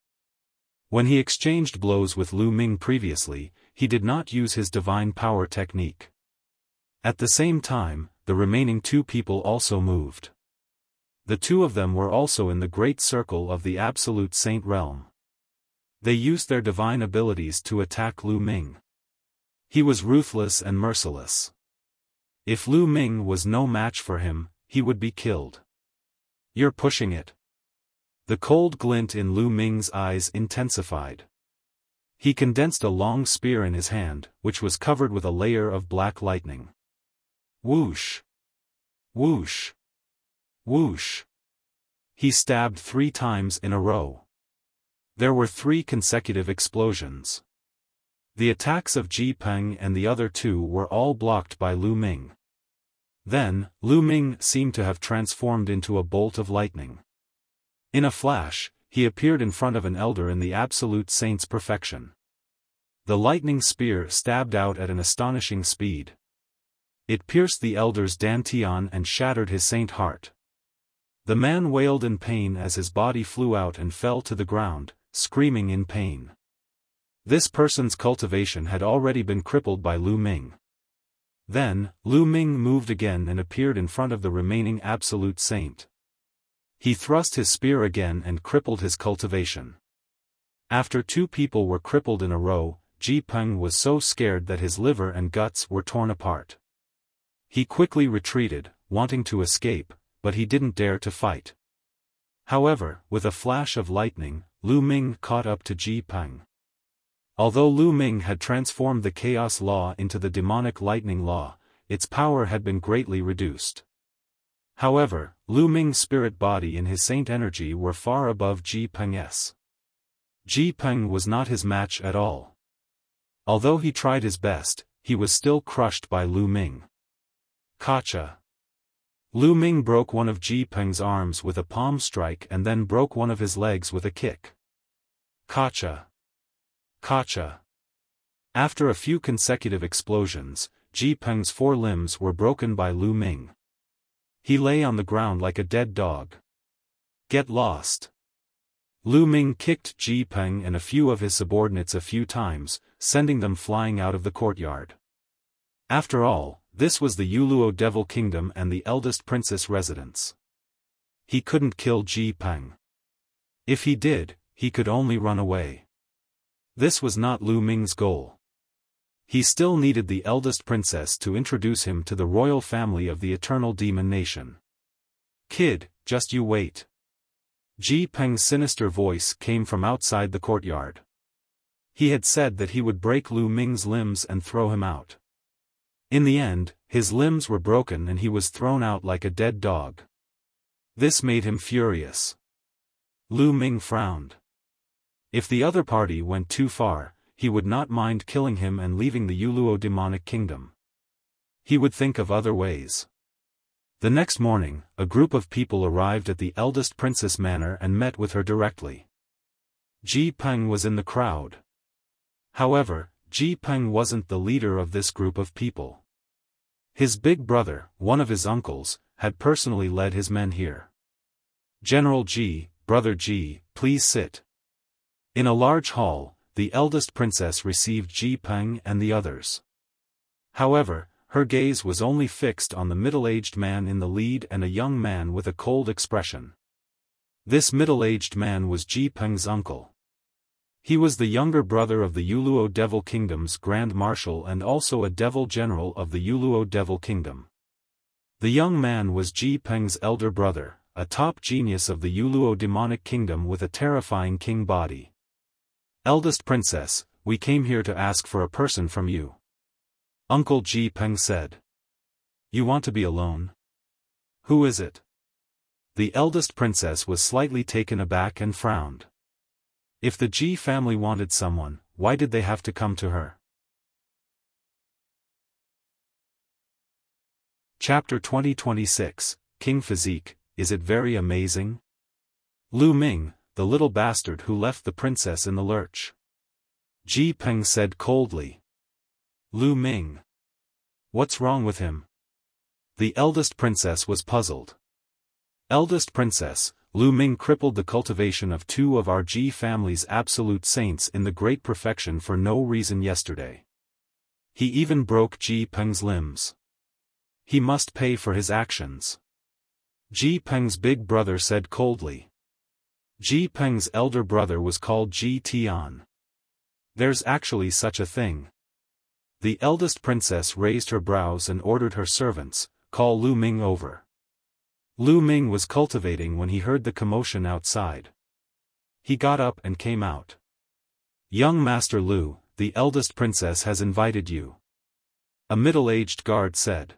When he exchanged blows with Lu Ming previously, he did not use his divine power technique. At the same time, the remaining two people also moved. The two of them were also in the great circle of the absolute saint realm. They used their divine abilities to attack Lu Ming. He was ruthless and merciless. If Lu Ming was no match for him, he would be killed. "You're pushing it." The cold glint in Lu Ming's eyes intensified. He condensed a long spear in his hand, which was covered with a layer of black lightning. Whoosh! Whoosh! Whoosh! He stabbed 3 times in a row. There were 3 consecutive explosions. The attacks of Ji Peng and the other two were all blocked by Lu Ming. Then, Lu Ming seemed to have transformed into a bolt of lightning. In a flash, he appeared in front of an elder in the absolute saint's perfection. The lightning spear stabbed out at an astonishing speed. It pierced the elder's dantian and shattered his saint heart. The man wailed in pain as his body flew out and fell to the ground, screaming in pain. This person's cultivation had already been crippled by Lu Ming. Then, Lu Ming moved again and appeared in front of the remaining absolute saint. He thrust his spear again and crippled his cultivation. After 2 people were crippled in a row, Ji Peng was so scared that his liver and guts were torn apart. He quickly retreated, wanting to escape, but he didn't dare to fight. However, with a flash of lightning, Lu Ming caught up to Ji Peng. Although Lu Ming had transformed the chaos law into the demonic lightning law, its power had been greatly reduced. However, Lu Ming's spirit body and his saint energy were far above Ji Peng's. Ji Peng was not his match at all. Although he tried his best, he was still crushed by Lu Ming. Kacha. Lu Ming broke one of Ji Peng's arms with a palm strike and then broke one of his legs with a kick. Kacha. Kacha. After a few consecutive explosions, Ji Peng's 4 limbs were broken by Lu Ming. He lay on the ground like a dead dog. Get lost. Lu Ming kicked Ji Peng and a few of his subordinates a few times, sending them flying out of the courtyard. After all, this was the Youluo Devil Kingdom and the eldest princess residence. He couldn't kill Ji Peng. If he did, he could only run away. This was not Lu Ming's goal. He still needed the eldest princess to introduce him to the royal family of the eternal demon nation. "Kid, just you wait." Ji Peng's sinister voice came from outside the courtyard. He had said that he would break Lu Ming's limbs and throw him out. In the end, his limbs were broken and he was thrown out like a dead dog. This made him furious. Lu Ming frowned. If the other party went too far, he would not mind killing him and leaving the Youluo demonic kingdom. He would think of other ways. The next morning, a group of people arrived at the eldest princess manor and met with her directly. Ji Peng was in the crowd. However, Ji Peng wasn't the leader of this group of people. His big brother, one of his uncles, had personally led his men here. "General Ji, Brother Ji, please sit." In a large hall, the eldest princess received Ji Peng and the others. However, her gaze was only fixed on the middle-aged man in the lead and a young man with a cold expression. This middle-aged man was Ji Peng's uncle. He was the younger brother of the Youluo Devil Kingdom's Grand Marshal and also a devil general of the Youluo Devil Kingdom. The young man was Ji Peng's elder brother, a top genius of the Youluo Demonic Kingdom with a terrifying king body. "Eldest princess, we came here to ask for a person from you," Uncle Ji Peng said. "You want to be alone? Who is it?" The eldest princess was slightly taken aback and frowned. If the Ji family wanted someone, why did they have to come to her? Chapter 2026, King Physique, is it very amazing? Lu Ming, the little bastard who left the princess in the lurch. Ji Peng said coldly. Lu Ming. What's wrong with him? The eldest princess was puzzled. Eldest princess, Lu Ming crippled the cultivation of two of our Ji family's absolute saints in the great perfection for no reason yesterday. He even broke Ji Peng's limbs. He must pay for his actions. Ji Peng's big brother said coldly. Ji Peng's elder brother was called Ji Tian. There's actually such a thing. The eldest princess raised her brows and ordered her servants, call Lu Ming over. Lu Ming was cultivating when he heard the commotion outside. He got up and came out. Young Master Lu, the eldest princess has invited you. A middle-aged guard said.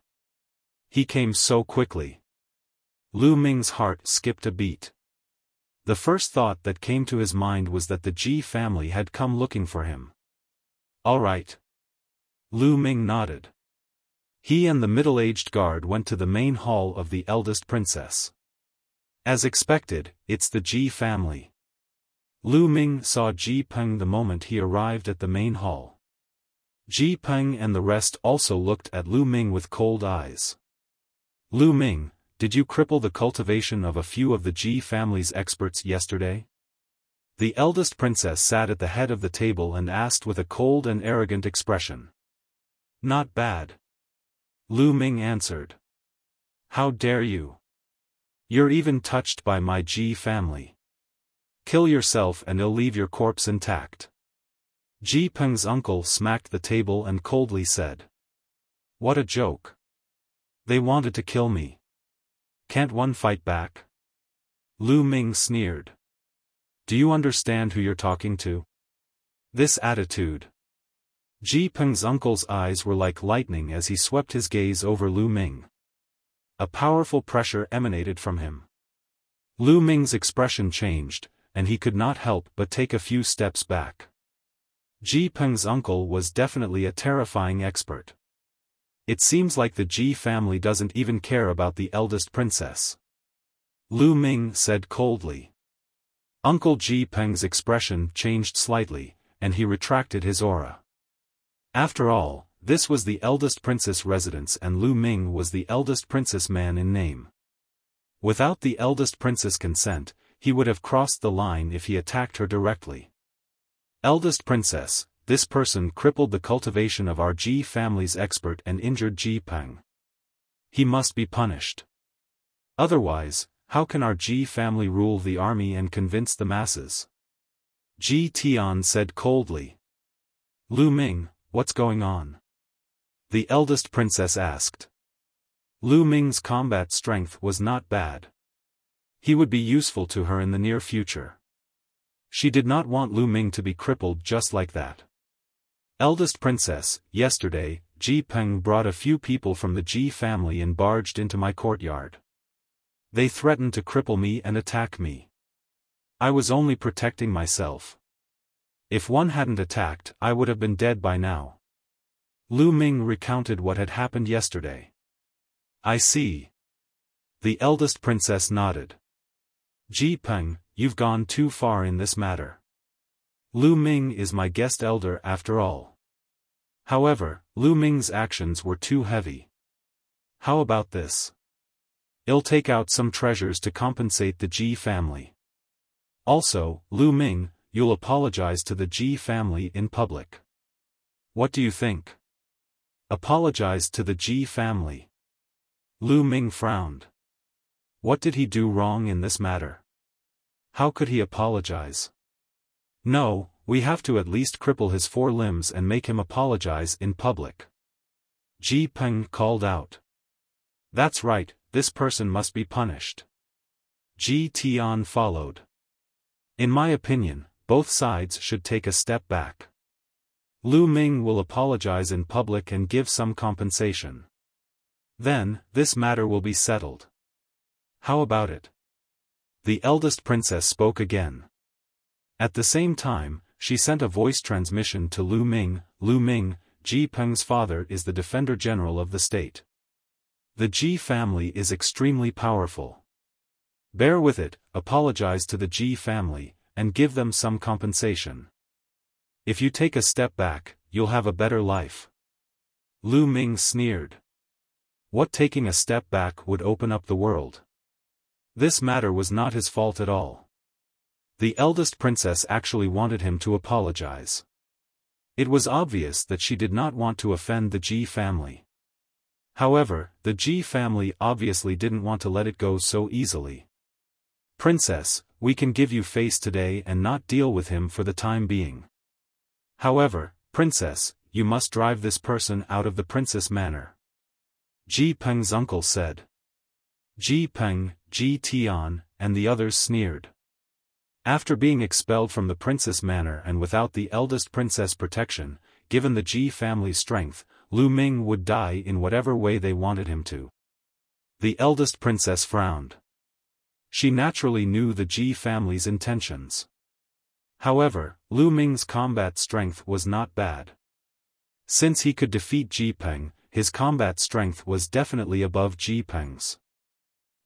He came so quickly. Lu Ming's heart skipped a beat. The first thought that came to his mind was that the Ji family had come looking for him. All right. Lu Ming nodded. He and the middle-aged guard went to the main hall of the eldest princess. As expected, it's the Ji family. Lu Ming saw Ji Peng the moment he arrived at the main hall. Ji Peng and the rest also looked at Lu Ming with cold eyes. Lu Ming, did you cripple the cultivation of a few of the Ji family's experts yesterday? The eldest princess sat at the head of the table and asked with a cold and arrogant expression. Not bad. Lu Ming answered. How dare you? You're even touched by my Ji family. Kill yourself and I'll leave your corpse intact. Ji Peng's uncle smacked the table and coldly said. What a joke. They wanted to kill me. Can't one fight back? Lu Ming sneered. Do you understand who you're talking to? This attitude. Ji Peng's uncle's eyes were like lightning as he swept his gaze over Lu Ming. A powerful pressure emanated from him. Lu Ming's expression changed, and he could not help but take a few steps back. Ji Peng's uncle was definitely a terrifying expert. It seems like the Ji family doesn't even care about the eldest princess. Lu Ming said coldly. Uncle Ji Peng's expression changed slightly, and he retracted his aura. After all, this was the eldest princess' residence and Lu Ming was the eldest princess man in name. Without the eldest princess' consent, he would have crossed the line if he attacked her directly. Eldest princess, this person crippled the cultivation of our Ji family's expert and injured Ji Peng. He must be punished. Otherwise, how can our Ji family rule the army and convince the masses? Ji Tian said coldly. Lu Ming, what's going on? The eldest princess asked. Lu Ming's combat strength was not bad. He would be useful to her in the near future. She did not want Lu Ming to be crippled just like that. Eldest princess, yesterday, Ji Peng brought a few people from the Ji family and barged into my courtyard. They threatened to cripple me and attack me. I was only protecting myself. If one hadn't attacked, I would have been dead by now. Lu Ming recounted what had happened yesterday. I see. The eldest princess nodded. Ji Peng, you've gone too far in this matter. Lu Ming is my guest elder after all. However, Lu Ming's actions were too heavy. How about this? I'll take out some treasures to compensate the Ji family. Also, Lu Ming, you'll apologize to the Ji family in public. What do you think? Apologize to the Ji family. Lu Ming frowned. What did he do wrong in this matter? How could he apologize? No, we have to at least cripple his 4 limbs and make him apologize in public. Ji Peng called out. That's right, this person must be punished. Ji Tian followed. In my opinion, both sides should take a step back. Lu Ming will apologize in public and give some compensation. Then, this matter will be settled. How about it? The eldest princess spoke again. At the same time, she sent a voice transmission to Lu Ming. Lu Ming, Ji Peng's father is the Defender General of the state. The Ji family is extremely powerful. Bear with it, apologize to the Ji family, and give them some compensation. If you take a step back, you'll have a better life. Lu Ming sneered. What taking a step back would open up the world? This matter was not his fault at all. The eldest princess actually wanted him to apologize. It was obvious that she did not want to offend the Ji family. However, the Ji family obviously didn't want to let it go so easily. Princess, we can give you face today and not deal with him for the time being. However, Princess, you must drive this person out of the princess manor. Ji Peng's uncle said. Ji Peng, Ji Tian, and the others sneered. After being expelled from the princess manor and without the eldest princess protection, given the Ji family's strength, Lu Ming would die in whatever way they wanted him to. The eldest princess frowned. She naturally knew the Ji family's intentions. However, Lu Ming's combat strength was not bad. Since he could defeat Ji Peng, his combat strength was definitely above Ji Peng's.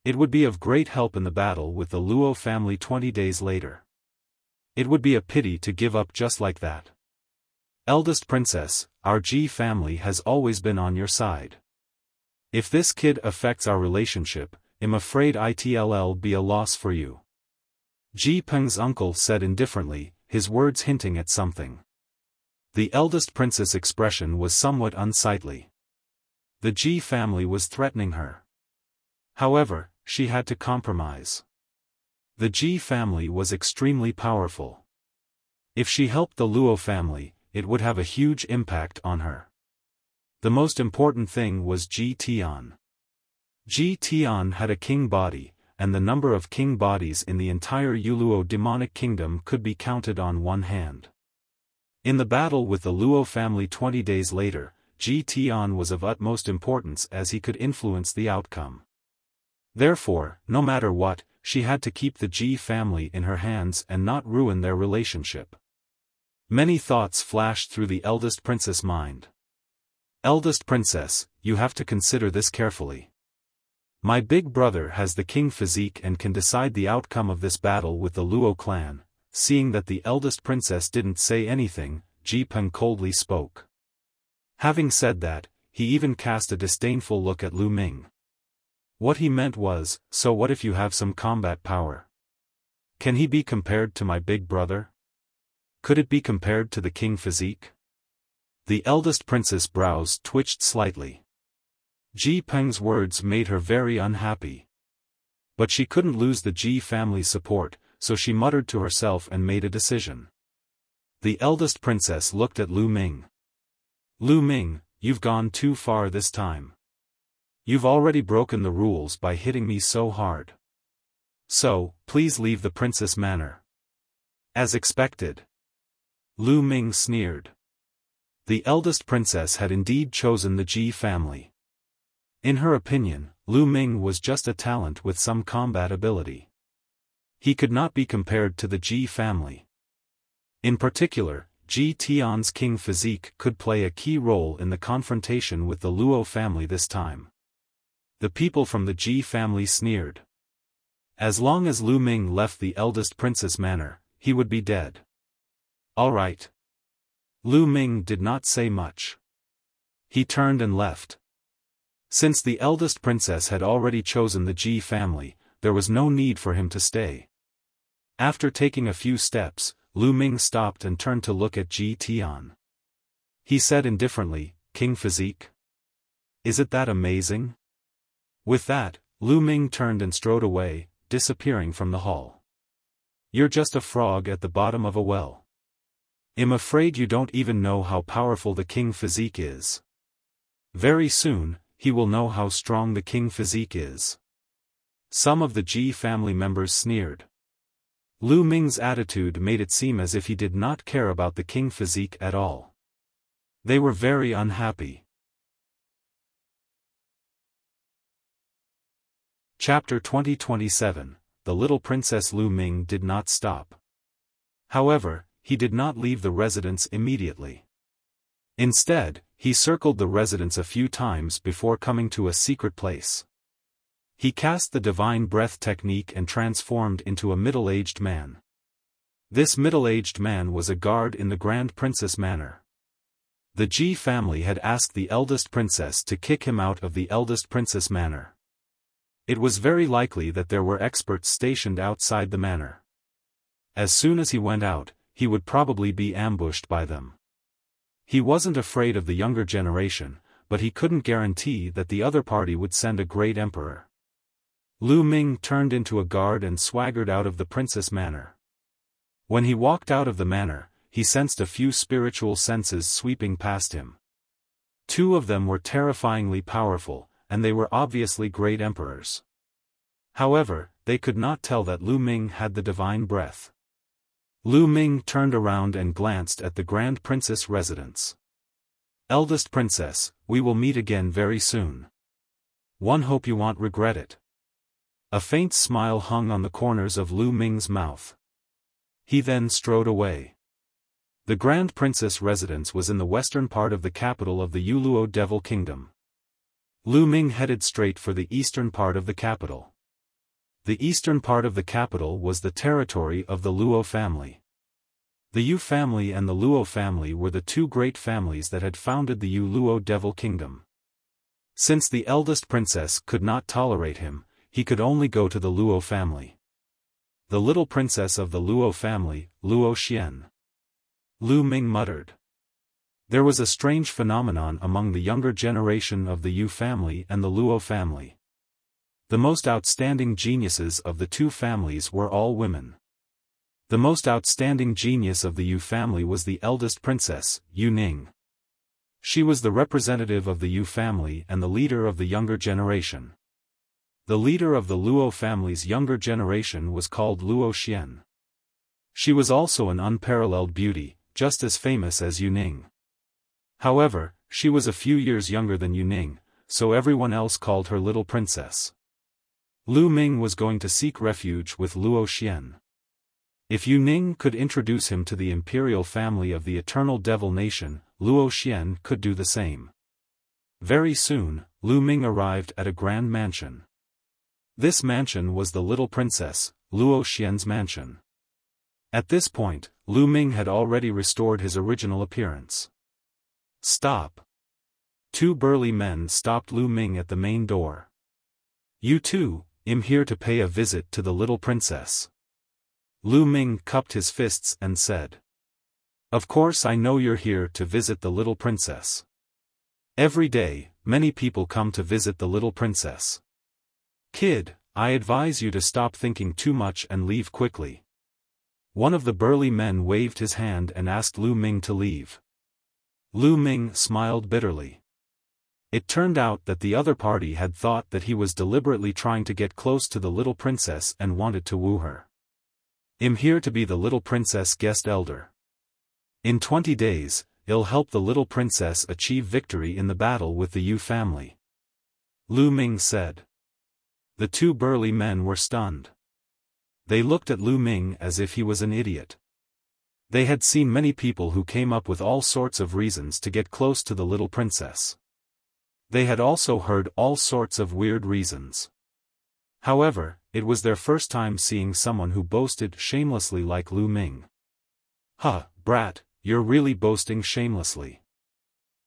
It would be of great help in the battle with the Luo family 20 days later. It would be a pity to give up just like that. Eldest princess, our Ji family has always been on your side. If this kid affects our relationship, I'm afraid it'll be a loss for you. Ji Peng's uncle said indifferently, his words hinting at something. The eldest princess' expression was somewhat unsightly. The Ji family was threatening her. However, she had to compromise. The Ji family was extremely powerful. If she helped the Luo family, it would have a huge impact on her. The most important thing was Ji Tian. Ji Tian had a king body, and the number of king bodies in the entire Youluo demonic kingdom could be counted on one hand. In the battle with the Luo family 20 days later, Ji Tian was of utmost importance as he could influence the outcome. Therefore, no matter what, she had to keep the Ji family in her hands and not ruin their relationship. Many thoughts flashed through the eldest princess' mind. Eldest princess, you have to consider this carefully. My big brother has the king physique and can decide the outcome of this battle with the Luo clan. Seeing that the eldest princess didn't say anything, Ji Peng coldly spoke. Having said that, he even cast a disdainful look at Lu Ming. What he meant was, so what if you have some combat power? Can he be compared to my big brother? Could it be compared to the king physique? The eldest princess' brows twitched slightly. Ji Peng's words made her very unhappy. But she couldn't lose the Ji family's support, so she muttered to herself and made a decision. The eldest princess looked at Lu Ming. Lu Ming, you've gone too far this time. You've already broken the rules by hitting me so hard. So, please leave the princess manor. As expected. Lu Ming sneered. The eldest princess had indeed chosen the Ji family. In her opinion, Lu Ming was just a talent with some combat ability. He could not be compared to the Ji family. In particular, Ji Tian's king physique could play a key role in the confrontation with the Luo family this time. The people from the Ji family sneered. As long as Lu Ming left the eldest princess manor, he would be dead. All right. Lu Ming did not say much. He turned and left. Since the eldest princess had already chosen the Ji family, there was no need for him to stay. After taking a few steps, Lu Ming stopped and turned to look at Ji Tian. He said indifferently, "King physique? Is it that amazing?" With that, Lu Ming turned and strode away, disappearing from the hall. You're just a frog at the bottom of a well. I'm afraid you don't even know how powerful the king physique is. Very soon, he will know how strong the king physique is. Some of the Ji family members sneered. Lu Ming's attitude made it seem as if he did not care about the king physique at all. They were very unhappy. Chapter 2027. The little princess Lu Ming did not stop. However, he did not leave the residence immediately. Instead, he circled the residence a few times before coming to a secret place. He cast the divine breath technique and transformed into a middle-aged man. This middle-aged man was a guard in the Grand Princess Manor. The Ji family had asked the eldest princess to kick him out of the eldest princess manor. It was very likely that there were experts stationed outside the manor. As soon as he went out, he would probably be ambushed by them. He wasn't afraid of the younger generation, but he couldn't guarantee that the other party would send a great emperor. Lu Ming turned into a guard and swaggered out of the princess manor. When he walked out of the manor, he sensed a few spiritual senses sweeping past him. Two of them were terrifyingly powerful, and they were obviously great emperors. However, they could not tell that Lu Ming had the divine breath. Lu Ming turned around and glanced at the Grand Princess residence. "Eldest princess, we will meet again very soon. One hope you won't regret it." A faint smile hung on the corners of Lu Ming's mouth. He then strode away. The Grand Princess residence was in the western part of the capital of the Youluo Devil Kingdom. Lu Ming headed straight for the eastern part of the capital. The eastern part of the capital was the territory of the Luo family. The Yu family and the Luo family were the two great families that had founded the Youluo Devil Kingdom. Since the eldest princess could not tolerate him, he could only go to the Luo family. The little princess of the Luo family, Luo Xian. Lu Ming muttered. There was a strange phenomenon among the younger generation of the Yu family and the Luo family. The most outstanding geniuses of the two families were all women. The most outstanding genius of the Yu family was the eldest princess, Yu Ning. She was the representative of the Yu family and the leader of the younger generation. The leader of the Luo family's younger generation was called Luo Xian. She was also an unparalleled beauty, just as famous as Yu Ning. However, she was a few years younger than Yu Ning, so everyone else called her little princess. Lu Ming was going to seek refuge with Luo Xian. If Yu Ning could introduce him to the imperial family of the eternal devil nation, Luo Xian could do the same. Very soon, Lu Ming arrived at a grand mansion. This mansion was the little princess, Luo Xian's mansion. At this point, Lu Ming had already restored his original appearance. "Stop." Two burly men stopped Lu Ming at the main door. "You too, I'm here to pay a visit to the little princess." Lu Ming cupped his fists and said. "Of course I know you're here to visit the little princess. Every day, many people come to visit the little princess. Kid, I advise you to stop thinking too much and leave quickly." One of the burly men waved his hand and asked Lu Ming to leave. Lu Ming smiled bitterly. It turned out that the other party had thought that he was deliberately trying to get close to the little princess and wanted to woo her. "I'm here to be the little princess guest elder. In 20 days, I'll help the little princess achieve victory in the battle with the Yu family," Lu Ming said. The two burly men were stunned. They looked at Lu Ming as if he was an idiot. They had seen many people who came up with all sorts of reasons to get close to the little princess. They had also heard all sorts of weird reasons. However, it was their first time seeing someone who boasted shamelessly like Lu Ming. "Huh, brat, you're really boasting shamelessly.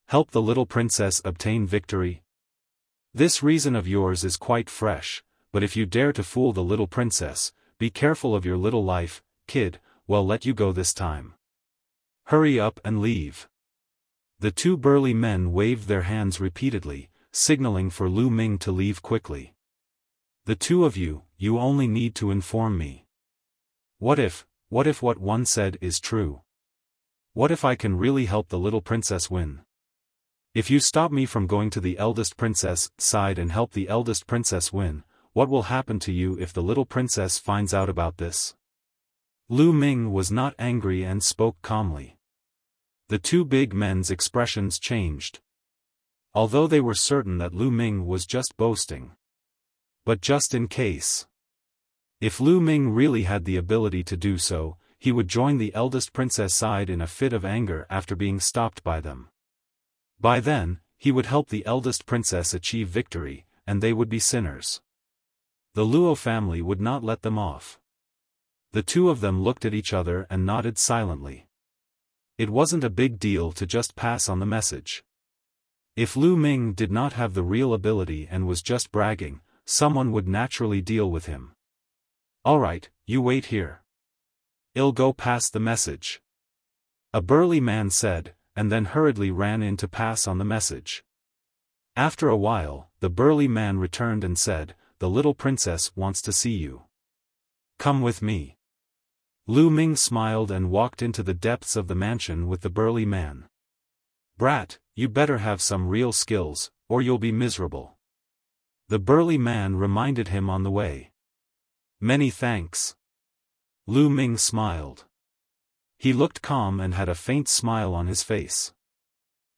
Help the little princess obtain victory? This reason of yours is quite fresh, but if you dare to fool the little princess, be careful of your little life, kid. Well, let you go this time. Hurry up and leave." The two burly men waved their hands repeatedly, signaling for Lu Ming to leave quickly. "The two of you, you only need to inform me. What if what one said is true? What if I can really help the little princess win? If you stop me from going to the eldest princess' side and help the eldest princess win, what will happen to you if the little princess finds out about this?" Lu Ming was not angry and spoke calmly. The two big men's expressions changed. Although they were certain that Lu Ming was just boasting. But just in case. If Lu Ming really had the ability to do so, he would join the eldest princess' side in a fit of anger after being stopped by them. By then, he would help the eldest princess achieve victory, and they would be sinners. The Luo family would not let them off. The two of them looked at each other and nodded silently. It wasn't a big deal to just pass on the message. If Lu Ming did not have the real ability and was just bragging, someone would naturally deal with him. Alright, you wait here. I'll go pass the message. A burly man said, and then hurriedly ran in to pass on the message. After a while, the burly man returned and said, "The little princess wants to see you. Come with me." Lu Ming smiled and walked into the depths of the mansion with the burly man. "Brat, you better have some real skills, or you'll be miserable." The burly man reminded him on the way. "Many thanks." Lu Ming smiled. He looked calm and had a faint smile on his face.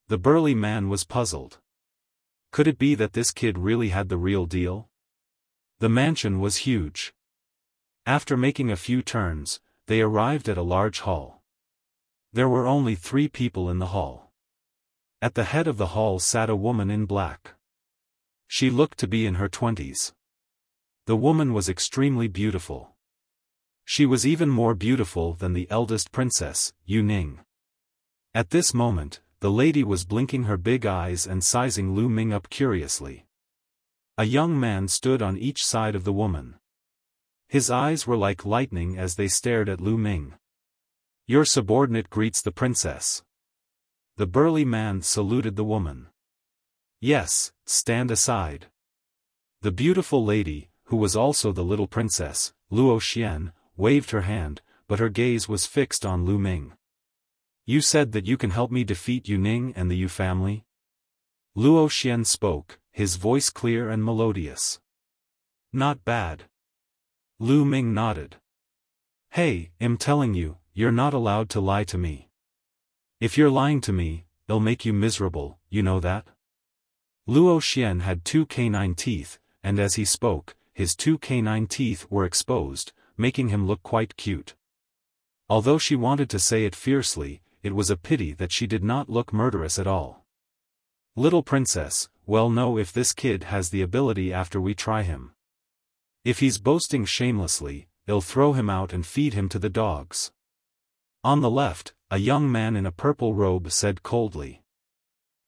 The burly man was puzzled. Could it be that this kid really had the real deal? The mansion was huge. After making a few turns, they arrived at a large hall. There were only 3 people in the hall. At the head of the hall sat a woman in black. She looked to be in her 20s. The woman was extremely beautiful. She was even more beautiful than the eldest princess, Yu Ning. At this moment, the lady was blinking her big eyes and sizing Lu Ming up curiously. A young man stood on each side of the woman. His eyes were like lightning as they stared at Lu Ming. "Your subordinate greets the princess." The burly man saluted the woman. "Yes, stand aside." The beautiful lady, who was also the little princess, Luo Xian, waved her hand, but her gaze was fixed on Lu Ming. "You said that you can help me defeat Yu Ning and the Yu family?" Luo Xian spoke, his voice clear and melodious. "Not bad." Lu Ming nodded. "Hey, I'm telling you, you're not allowed to lie to me. If you're lying to me, it'll make you miserable, you know that?" Luo Xian had 2 canine teeth, and as he spoke, his 2 canine teeth were exposed, making him look quite cute. Although she wanted to say it fiercely, it was a pity that she did not look murderous at all. "Little princess, we'll know if this kid has the ability after we try him. If he's boasting shamelessly, I'll throw him out and feed him to the dogs." On the left, a young man in a purple robe said coldly.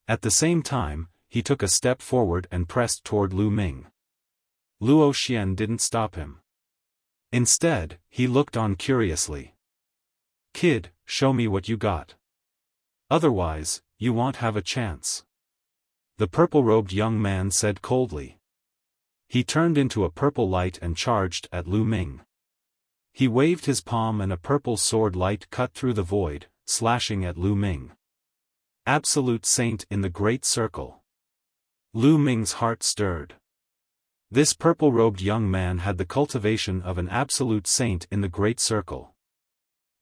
At the same time, he took a step forward and pressed toward Lu Ming. Luo Xian didn't stop him. Instead, he looked on curiously. "Kid, show me what you got. Otherwise, you won't have a chance." The purple-robed young man said coldly. He turned into a purple light and charged at Lu Ming. He waved his palm and a purple sword light cut through the void, slashing at Lu Ming. Absolute Saint in the Great Circle. Lu Ming's heart stirred. This purple-robed young man had the cultivation of an absolute saint in the Great Circle.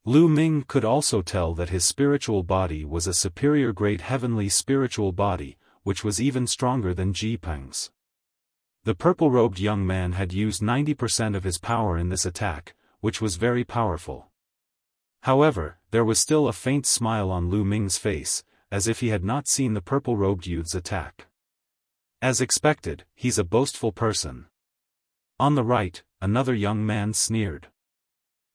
Lu Ming could also tell that his spiritual body was a superior great heavenly spiritual body, which was even stronger than Ji Peng's. The purple-robed young man had used 90% of his power in this attack, which was very powerful. However, there was still a faint smile on Lu Ming's face, as if he had not seen the purple-robed youth's attack. As expected, he's a boastful person. On the right, another young man sneered.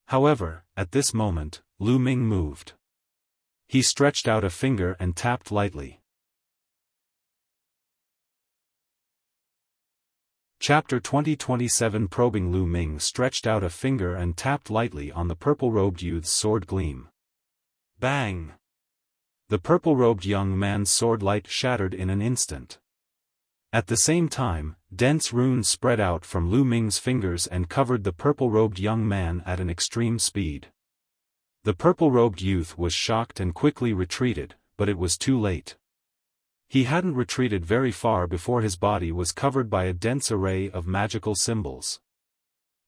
However, at this moment, Lu Ming moved. He stretched out a finger and tapped lightly. Chapter 2027 Probing Lu Ming stretched out a finger and tapped lightly on the purple-robed youth's sword gleam. Bang! The purple-robed young man's sword light shattered in an instant. At the same time, dense runes spread out from Lu Ming's fingers and covered the purple-robed young man at an extreme speed. The purple-robed youth was shocked and quickly retreated, but it was too late. He hadn't retreated very far before his body was covered by a dense array of magical symbols.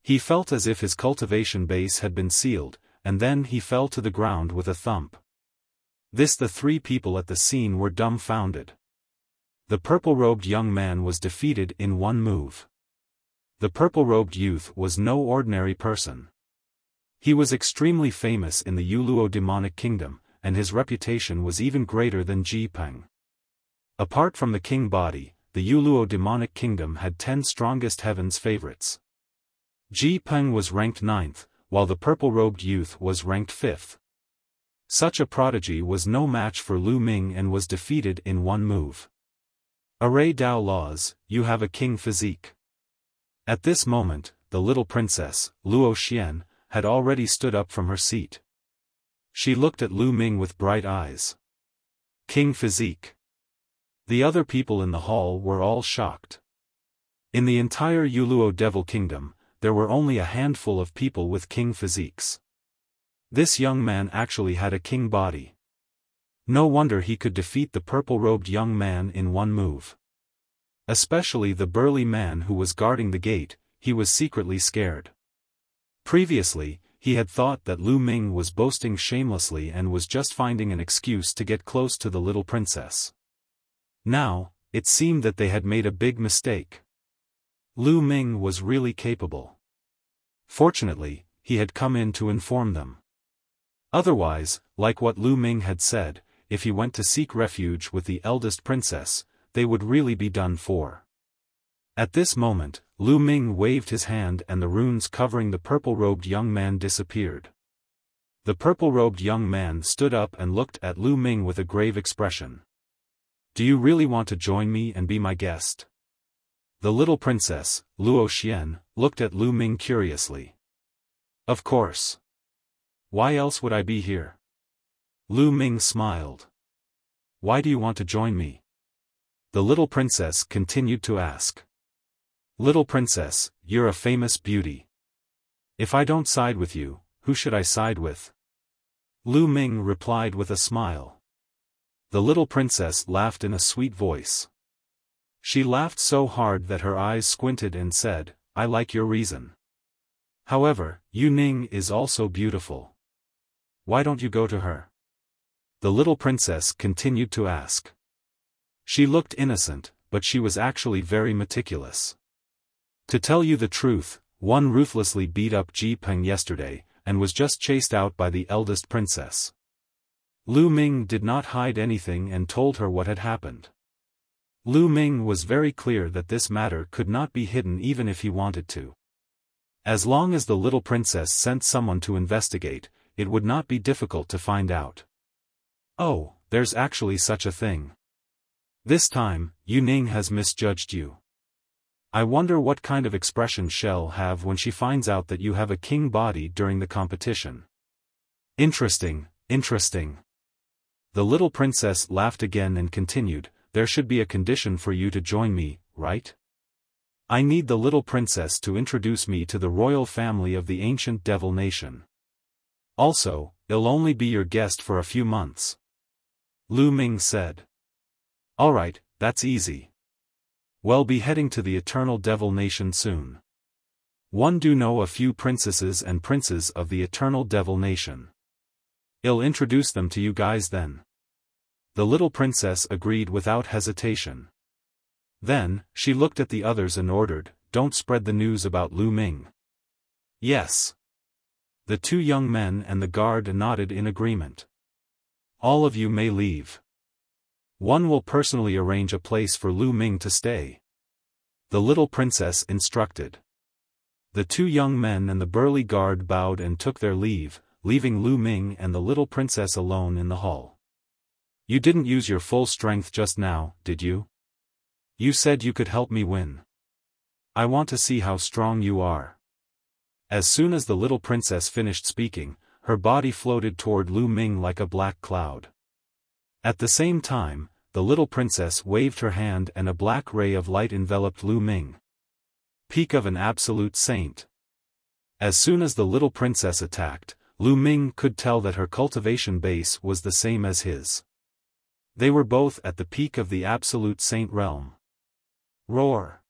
He felt as if his cultivation base had been sealed, and then he fell to the ground with a thump. The 3 people at the scene were dumbfounded. The purple-robed young man was defeated in one move. The purple-robed youth was no ordinary person. He was extremely famous in the Youluo demonic kingdom, and his reputation was even greater than Ji Peng. Apart from the king body, the Youluo demonic kingdom had 10 strongest heaven's favorites. Ji Peng was ranked 9th, while the purple-robed youth was ranked 5th. Such a prodigy was no match for Lu Ming and was defeated in one move. Array Dao laws, you have a king physique. At this moment, the little princess, Luo Xian, had already stood up from her seat. She looked at Lu Ming with bright eyes. King physique. The other people in the hall were all shocked. In the entire Youluo Devil Kingdom, there were only a handful of people with king physiques. This young man actually had a king body. No wonder he could defeat the purple-robed young man in one move. Especially the burly man who was guarding the gate, he was secretly scared. Previously, he had thought that Lu Ming was boasting shamelessly and was just finding an excuse to get close to the little princess. Now, it seemed that they had made a big mistake. Lu Ming was really capable. Fortunately, he had come in to inform them. Otherwise, like what Lu Ming had said, if he went to seek refuge with the eldest princess, they would really be done for. At this moment, Lu Ming waved his hand and the runes covering the purple-robed young man disappeared. The purple-robed young man stood up and looked at Lu Ming with a grave expression. Do you really want to join me and be my guest? The little princess, Luo Xian, looked at Lu Ming curiously. Of course. Why else would I be here? Lu Ming smiled. Why do you want to join me? The little princess continued to ask. Little princess, you're a famous beauty. If I don't side with you, who should I side with? Lu Ming replied with a smile. The little princess laughed in a sweet voice. She laughed so hard that her eyes squinted and said, I like your reason. However, Yu Ning is also beautiful. Why don't you go to her? The little princess continued to ask. She looked innocent, but she was actually very meticulous. To tell you the truth, one ruthlessly beat up Ji Peng yesterday, and was just chased out by the eldest princess. Lu Ming did not hide anything and told her what had happened. Lu Ming was very clear that this matter could not be hidden even if he wanted to. As long as the little princess sent someone to investigate, it would not be difficult to find out. Oh, there's actually such a thing. This time, Yu Ning has misjudged you. I wonder what kind of expression she'll have when she finds out that you have a king body during the competition. Interesting, interesting. The little princess laughed again and continued, there should be a condition for you to join me, right? I need the little princess to introduce me to the royal family of the ancient devil nation. Also, I'll only be your guest for a few months. Lu Ming said. Alright, that's easy. We'll be heading to the eternal devil nation soon. One do know a few princesses and princes of the eternal devil nation. I'll introduce them to you guys then. The little princess agreed without hesitation. Then, she looked at the others and ordered, don't spread the news about Lu Ming. Yes. The two young men and the guard nodded in agreement. All of you may leave. One will personally arrange a place for Lu Ming to stay. The little princess instructed. The two young men and the burly guard bowed and took their leave, leaving Lu Ming and the little princess alone in the hall. You didn't use your full strength just now, did you? You said you could help me win. I want to see how strong you are. As soon as the little princess finished speaking, her body floated toward Lu Ming like a black cloud. At the same time, the little princess waved her hand and a black ray of light enveloped Lu Ming. Peak of an absolute saint. As soon as the little princess attacked, Lu Ming could tell that her cultivation base was the same as his. They were both at the peak of the absolute saint realm. Roar!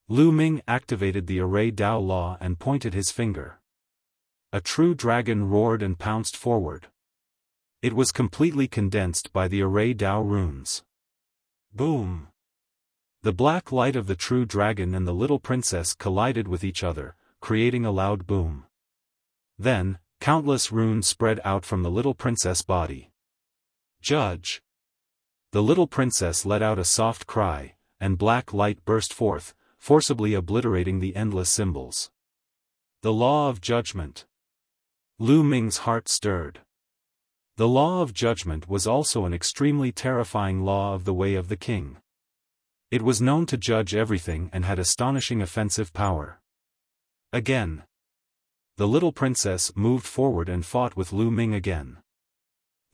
Lu Ming activated the Array Dao law and pointed his finger. A true dragon roared and pounced forward. It was completely condensed by the Array Dao runes. Boom! The black light of the true dragon and the little princess collided with each other, creating a loud boom. Then, countless runes spread out from the little princess' body. Judge! The little princess let out a soft cry, and black light burst forth, forcibly obliterating the endless symbols. The law of judgment. Lu Ming's heart stirred. The law of judgment was also an extremely terrifying law of the way of the king. It was known to judge everything and had astonishing offensive power. Again. The little princess moved forward and fought with Lu Ming again.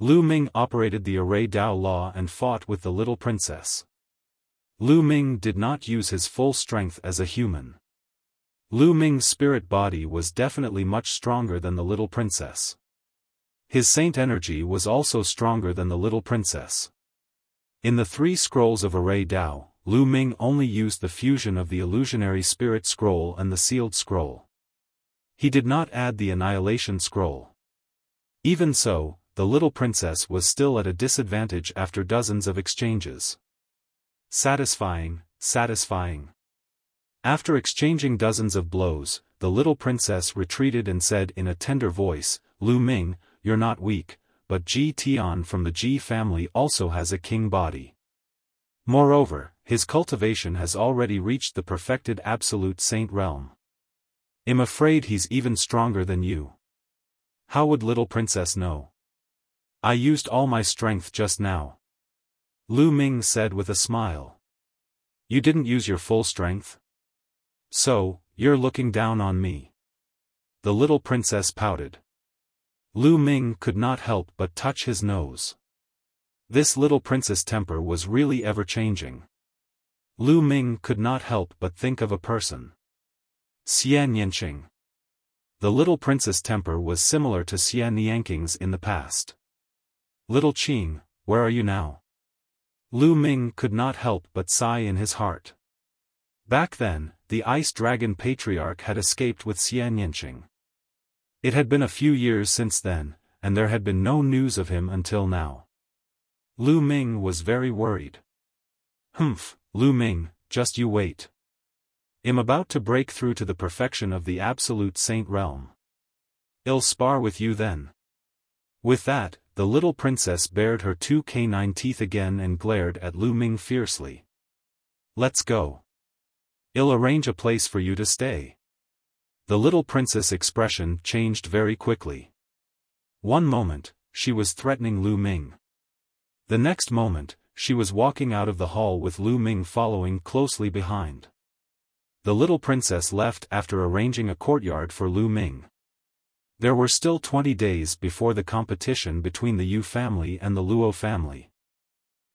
Lu Ming operated the Array Dao law and fought with the little princess. Lu Ming did not use his full strength as a human. Lu Ming's spirit body was definitely much stronger than the little princess. His saint energy was also stronger than the little princess. In the 3 scrolls of Array Dao, Lu Ming only used the fusion of the illusionary spirit scroll and the sealed scroll. He did not add the annihilation scroll. Even so, the little princess was still at a disadvantage after dozens of exchanges. Satisfying, satisfying. After exchanging dozens of blows, the little princess retreated and said in a tender voice, "Lu Ming, you're not weak, but Ji Tian from the Ji family also has a king body. Moreover, his cultivation has already reached the perfected absolute saint realm. I'm afraid he's even stronger than you." How would little princess know? I used all my strength just now. Lu Ming said with a smile. You didn't use your full strength? So, you're looking down on me. The little princess pouted. Lu Ming could not help but touch his nose. This little princess' temper was really ever-changing. Lu Ming could not help but think of a person. Xian Yanqing. The little princess' temper was similar to Xian Yanqing's in the past. Little Qing, where are you now? Lu Ming could not help but sigh in his heart. Back then, the Ice Dragon Patriarch had escaped with Xian Yanqing. It had been a few years since then, and there had been no news of him until now. Lu Ming was very worried. Humph, Lu Ming, just you wait. I'm about to break through to the perfection of the absolute saint realm. I'll spar with you then. With that, the little princess bared her 2 canine teeth again and glared at Lu Ming fiercely. Let's go. I'll arrange a place for you to stay. The little princess' expression changed very quickly. One moment, she was threatening Lu Ming. The next moment, she was walking out of the hall with Lu Ming following closely behind. The little princess left after arranging a courtyard for Lu Ming. There were still 20 days before the competition between the Yu family and the Luo family.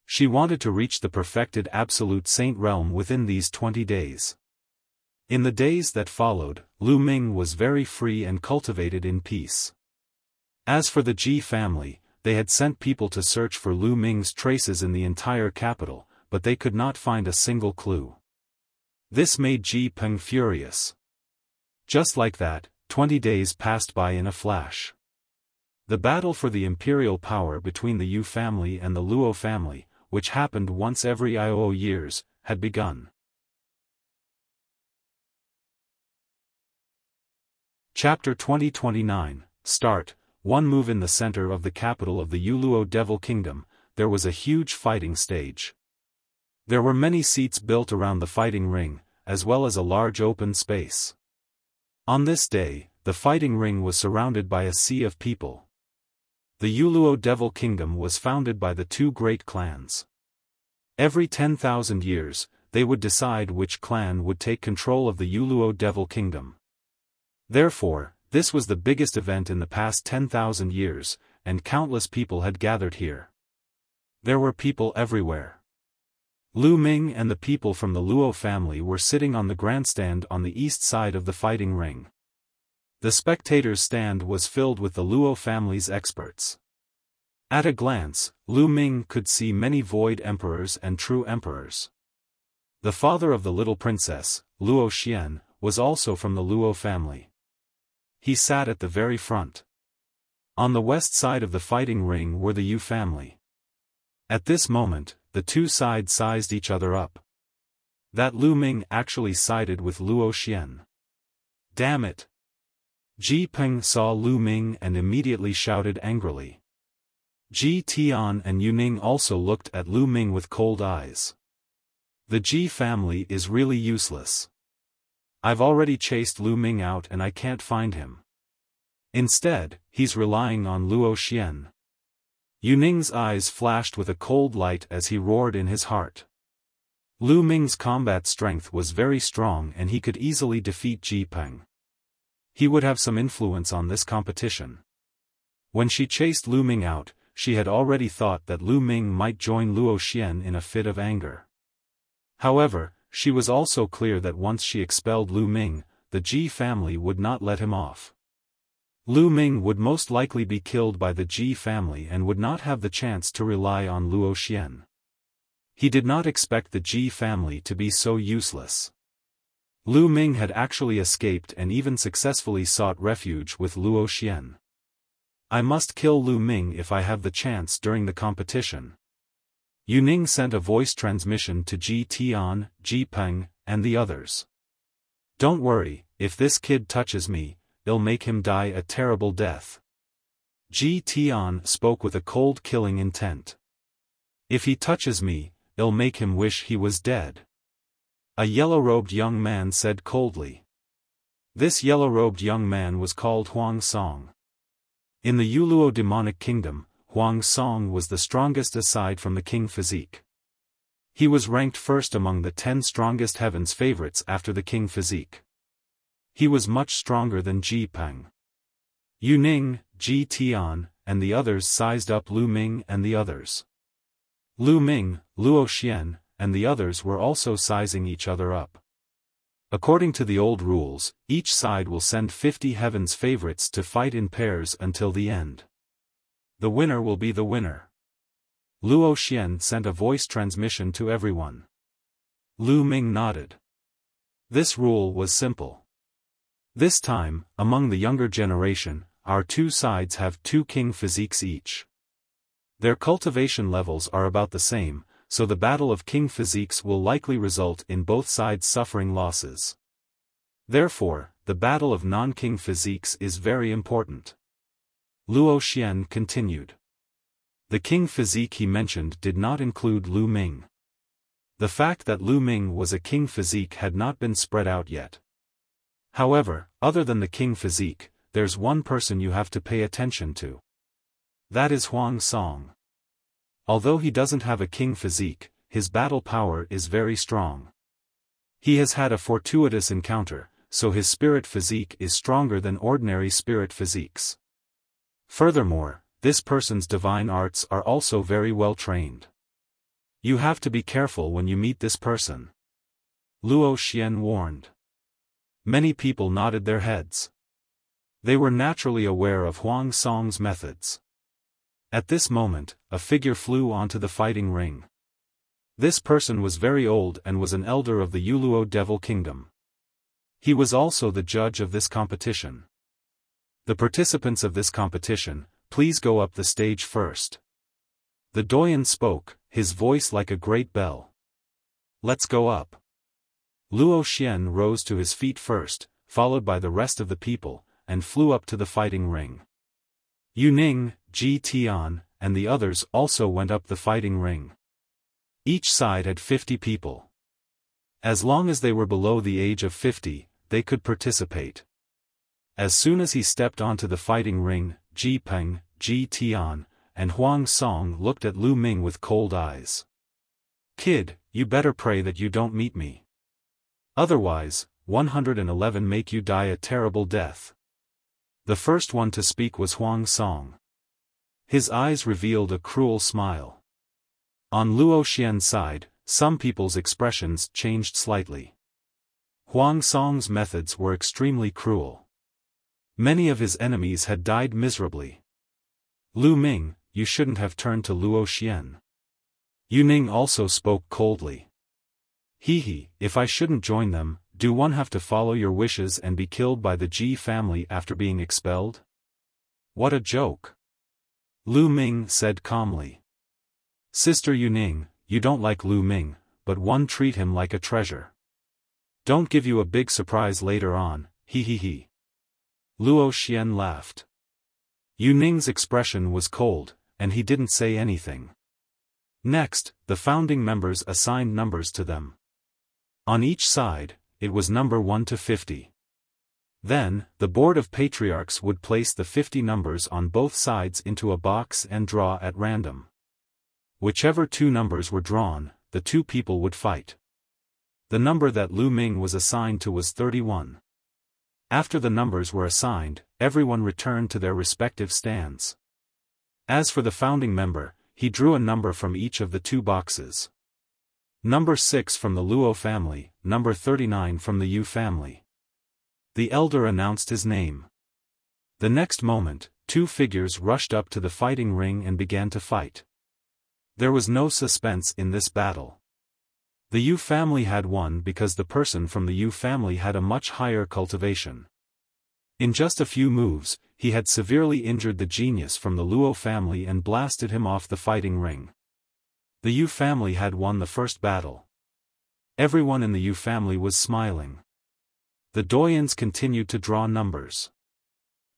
She wanted to reach the perfected absolute saint realm within these 20 days. In the days that followed, Lu Ming was very free and cultivated in peace. As for the Ji family, they had sent people to search for Lu Ming's traces in the entire capital, but they could not find a single clue. This made Ji Peng furious. Just like that, 20 days passed by in a flash. The battle for the imperial power between the Yu family and the Luo family, which happened once every years, had begun. Chapter 2029, Start. One move in the center of the capital of the Youluo Devil Kingdom, there was a huge fighting stage. There were many seats built around the fighting ring, as well as a large open space. On this day, the fighting ring was surrounded by a sea of people. The Youluo Devil Kingdom was founded by the 2 great clans. Every 10,000 years, they would decide which clan would take control of the Youluo Devil Kingdom. Therefore, this was the biggest event in the past 10,000 years, and countless people had gathered here. There were people everywhere. Lu Ming and the people from the Luo family were sitting on the grandstand on the east side of the fighting ring. The spectators' stand was filled with the Luo family's experts. At a glance, Lu Ming could see many void emperors and true emperors. The father of the little princess, Luo Xian, was also from the Luo family. He sat at the very front. On the west side of the fighting ring were the Yu family. At this moment, the 2 sides sized each other up. That Lu Ming actually sided with Luo Xian. Damn it! Ji Peng saw Lu Ming and immediately shouted angrily. Ji Tian and Yu Ning also looked at Lu Ming with cold eyes. The Ji family is really useless. I've already chased Lu Ming out and I can't find him. Instead, he's relying on Luo Xian. Yu Ning's eyes flashed with a cold light as he roared in his heart. Lu Ming's combat strength was very strong and he could easily defeat Ji Peng. He would have some influence on this competition. When she chased Lu Ming out, she had already thought that Lu Ming might join Luo Xian in a fit of anger. However, she was also clear that once she expelled Lu Ming, the Ji family would not let him off. Lu Ming would most likely be killed by the Ji family and would not have the chance to rely on Luo Xian. He did not expect the Ji family to be so useless. Lu Ming had actually escaped and even successfully sought refuge with Luo Xian. I must kill Lu Ming if I have the chance during the competition. Yu Ning sent a voice transmission to Ji Tian, Ji Peng, and the others. Don't worry, if this kid touches me, it'll make him die a terrible death. Ji Tian spoke with a cold killing intent. If he touches me, it'll make him wish he was dead. A yellow-robed young man said coldly. This yellow-robed young man was called Huang. In the Youluo demonic kingdom, Huang was the strongest aside from the king physique. He was ranked first among the 10 strongest heaven's favorites after the king physique. He was much stronger than Ji Peng. Yu Ning, Ji Tian, and the others sized up Lu Ming and the others. Lu Ming, Luo Xian, and the others were also sizing each other up. According to the old rules, each side will send 50 heaven's favorites to fight in pairs until the end. The winner will be the winner. Luo Xian sent a voice transmission to everyone. Lu Ming nodded. This rule was simple. This time, among the younger generation, our two sides have 2 king physiques each. Their cultivation levels are about the same, so the battle of king physiques will likely result in both sides suffering losses. Therefore, the battle of non-king physiques is very important. Luo Xian continued. The king physique he mentioned did not include Lu Ming. The fact that Lu Ming was a king physique had not been spread out yet. However, other than the king physique, there's one person you have to pay attention to. That is Huang. Although he doesn't have a king physique, his battle power is very strong. He has had a fortuitous encounter, so his spirit physique is stronger than ordinary spirit physiques. Furthermore, this person's divine arts are also very well trained. You have to be careful when you meet this person. Luo Xian warned. Many people nodded their heads. They were naturally aware of Huang Song's methods. At this moment, a figure flew onto the fighting ring. This person was very old and was an elder of the Youluo Devil Kingdom. He was also the judge of this competition. The participants of this competition, please go up the stage first. The doyen spoke, his voice like a great bell. Let's go up. Luo Xian rose to his feet first, followed by the rest of the people, and flew up to the fighting ring. Yu Ning, Ji Tian, and the others also went up the fighting ring. Each side had 50 people. As long as they were below the age of 50, they could participate. As soon as he stepped onto the fighting ring, Ji Peng, Ji Tian, and Huang Song looked at Lu Ming with cold eyes. Kid, you better pray that you don't meet me. Otherwise, 111 make you die a terrible death. The first one to speak was Huang Song. His eyes revealed a cruel smile. On Luo Xian's side, some people's expressions changed slightly. Huang Song's methods were extremely cruel. Many of his enemies had died miserably. Lu Ming, you shouldn't have turned to Luo Xian. Yu Ning also spoke coldly. If I shouldn't join them, do one have to follow your wishes and be killed by the Ji family after being expelled? What a joke. Lu Ming said calmly. Sister Yu Ning, you don't like Lu Ming, but one treat him like a treasure. Don't give you a big surprise later on, Luo Xian laughed. Yu Ning's expression was cold, and he didn't say anything. Next, the founding members assigned numbers to them. On each side, it was number 1 to 50. Then, the board of patriarchs would place the 50 numbers on both sides into a box and draw at random. Whichever 2 numbers were drawn, the 2 people would fight. The number that Lu Ming was assigned to was 31. After the numbers were assigned, everyone returned to their respective stands. As for the founding member, he drew a number from each of the 2 boxes. Number 6 from the Luo family, number 39 from the Yu family. The elder announced his name. The next moment, 2 figures rushed up to the fighting ring and began to fight. There was no suspense in this battle. The Yu family had won because the person from the Yu family had a much higher cultivation. In just a few moves, he had severely injured the genius from the Luo family and blasted him off the fighting ring. The Yu family had won the first battle. Everyone in the Yu family was smiling. The doyens continued to draw numbers.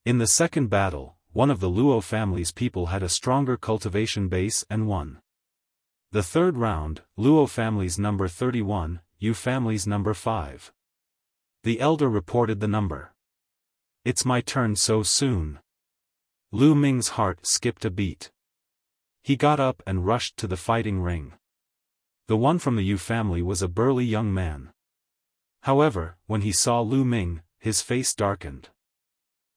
In the second battle, one of the Luo family's people had a stronger cultivation base and won. The third round, Luo family's number 31, Yu family's number 5. The elder reported the number. "It's my turn so soon." Lu Ming's heart skipped a beat. He got up and rushed to the fighting ring. The one from the Yu family was a burly young man. However, when he saw Lu Ming, his face darkened.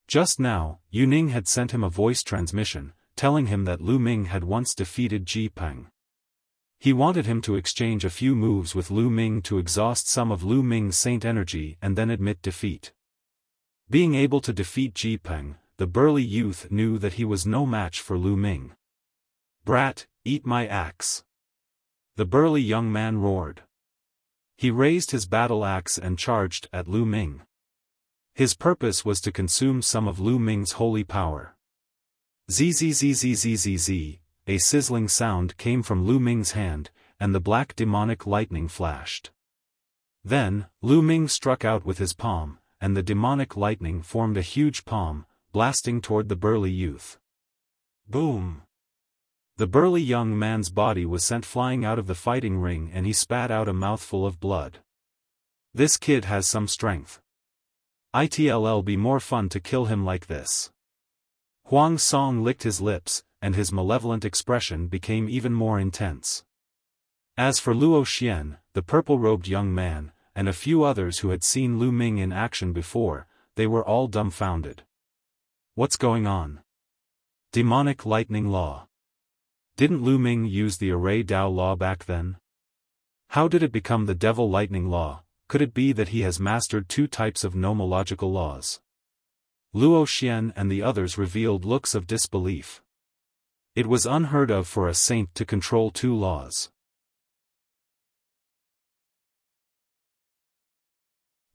Just now, Yu Ning had sent him a voice transmission, telling him that Lu Ming had once defeated Ji Peng. He wanted him to exchange a few moves with Lu Ming to exhaust some of Lu Ming's saint energy and then admit defeat. Being able to defeat Ji Peng, the burly youth knew that he was no match for Lu Ming. "Brat, eat my axe!" the burly young man roared. He raised his battle axe and charged at Lu Ming. His purpose was to consume some of Lu Ming's holy power. Zzzzzzzzz, a sizzling sound came from Lu Ming's hand, and the black demonic lightning flashed. Then, Lu Ming struck out with his palm, and the demonic lightning formed a huge palm, blasting toward the burly youth. Boom! The burly young man's body was sent flying out of the fighting ring and he spat out a mouthful of blood. "This kid has some strength. It'll be more fun to kill him like this." Huang Song licked his lips, and his malevolent expression became even more intense. As for Luo Xian, the purple-robed young man, and a few others who had seen Lu Ming in action before, they were all dumbfounded. What's going on? Demonic lightning law. Didn't Lu Ming use the array Dao law back then? How did it become the devil lightning law? Could it be that he has mastered 2 types of nomological laws? Luo Xian and the others revealed looks of disbelief. It was unheard of for a saint to control 2 laws.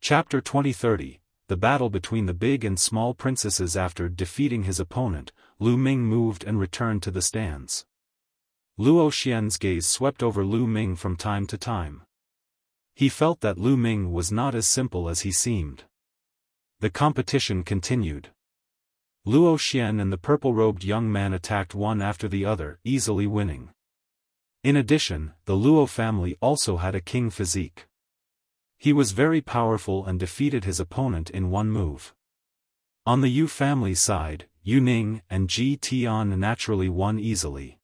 Chapter 2030, The Battle Between the Big and Small Princesses. After defeating his opponent, Lu Ming moved and returned to the stands. Luo Xian's gaze swept over Lu Ming from time to time. He felt that Lu Ming was not as simple as he seemed. The competition continued. Luo Xian and the purple-robed young man attacked one after the other, easily winning. In addition, the Luo family also had a king physique. He was very powerful and defeated his opponent in one move. On the Yu family side, Yu Ning and Ji Tian naturally won easily.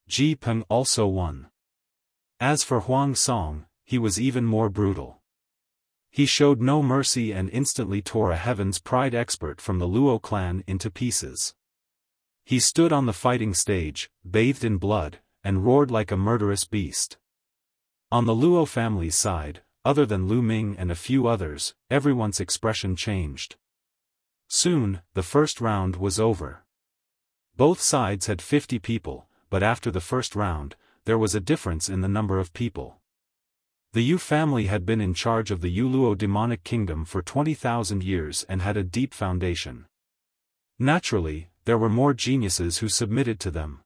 Ji Peng also won. As for Huang Song, he was even more brutal. He showed no mercy and instantly tore a Heaven's Pride expert from the Luo clan into pieces. He stood on the fighting stage, bathed in blood, and roared like a murderous beast. On the Luo family's side, other than Lu Ming and a few others, everyone's expression changed. Soon, the first round was over. Both sides had 50 people, but after the first round, there was a difference in the number of people. The Yu family had been in charge of the Youluo demonic kingdom for 20,000 years and had a deep foundation. Naturally, there were more geniuses who submitted to them.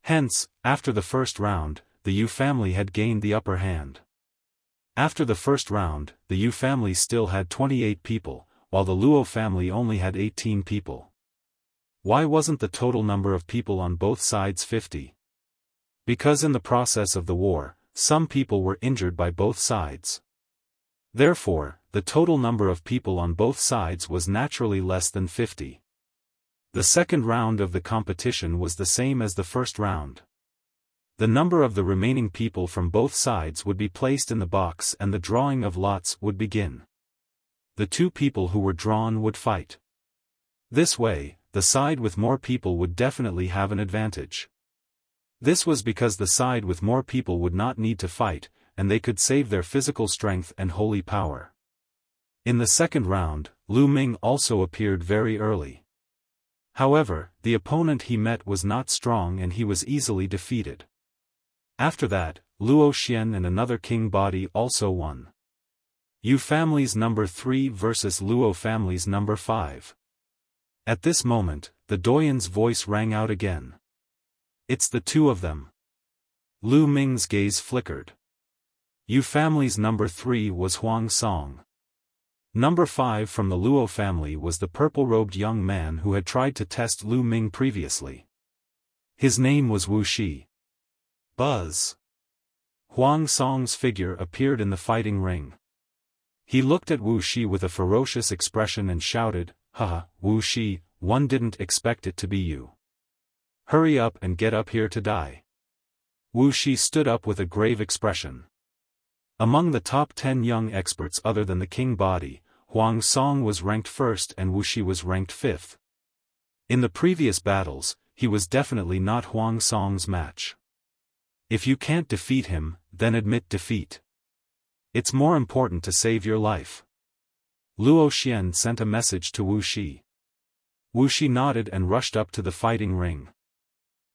Hence, after the first round, the Yu family had gained the upper hand. After the first round, the Yu family still had 28 people, while the Luo family only had 18 people. Why wasn't the total number of people on both sides 50? Because in the process of the war, some people were injured by both sides. Therefore, the total number of people on both sides was naturally less than 50. The second round of the competition was the same as the first round. The number of the remaining people from both sides would be placed in the box and the drawing of lots would begin. The two people who were drawn would fight. This way, the side with more people would definitely have an advantage. This was because the side with more people would not need to fight, and they could save their physical strength and holy power. In the second round, Lu Ming also appeared very early. However, the opponent he met was not strong and he was easily defeated. After that, Luo Xian and another king body also won. Yu family's number 3 versus Luo family's number 5. At this moment, the doyen's voice rang out again. It's the two of them. Lu Ming's gaze flickered. Yu family's number 3 was Huang Song. Number 5 from the Luo family was the purple-robed young man who had tried to test Lu Ming previously. His name was Wuxia. Buzz. Huang Song's figure appeared in the fighting ring. He looked at Wuxia with a ferocious expression and shouted, "Haha, Wuxia, one didn't expect it to be you. Hurry up and get up here to die." Wuxia stood up with a grave expression. Among the top 10 young experts other than the king body, Huang Song was ranked first and Wuxia was ranked 5th. In the previous battles, he was definitely not Huang Song's match. If you can't defeat him, then admit defeat. It's more important to save your life. Luo Xian sent a message to Wuxia. Wuxia nodded and rushed up to the fighting ring.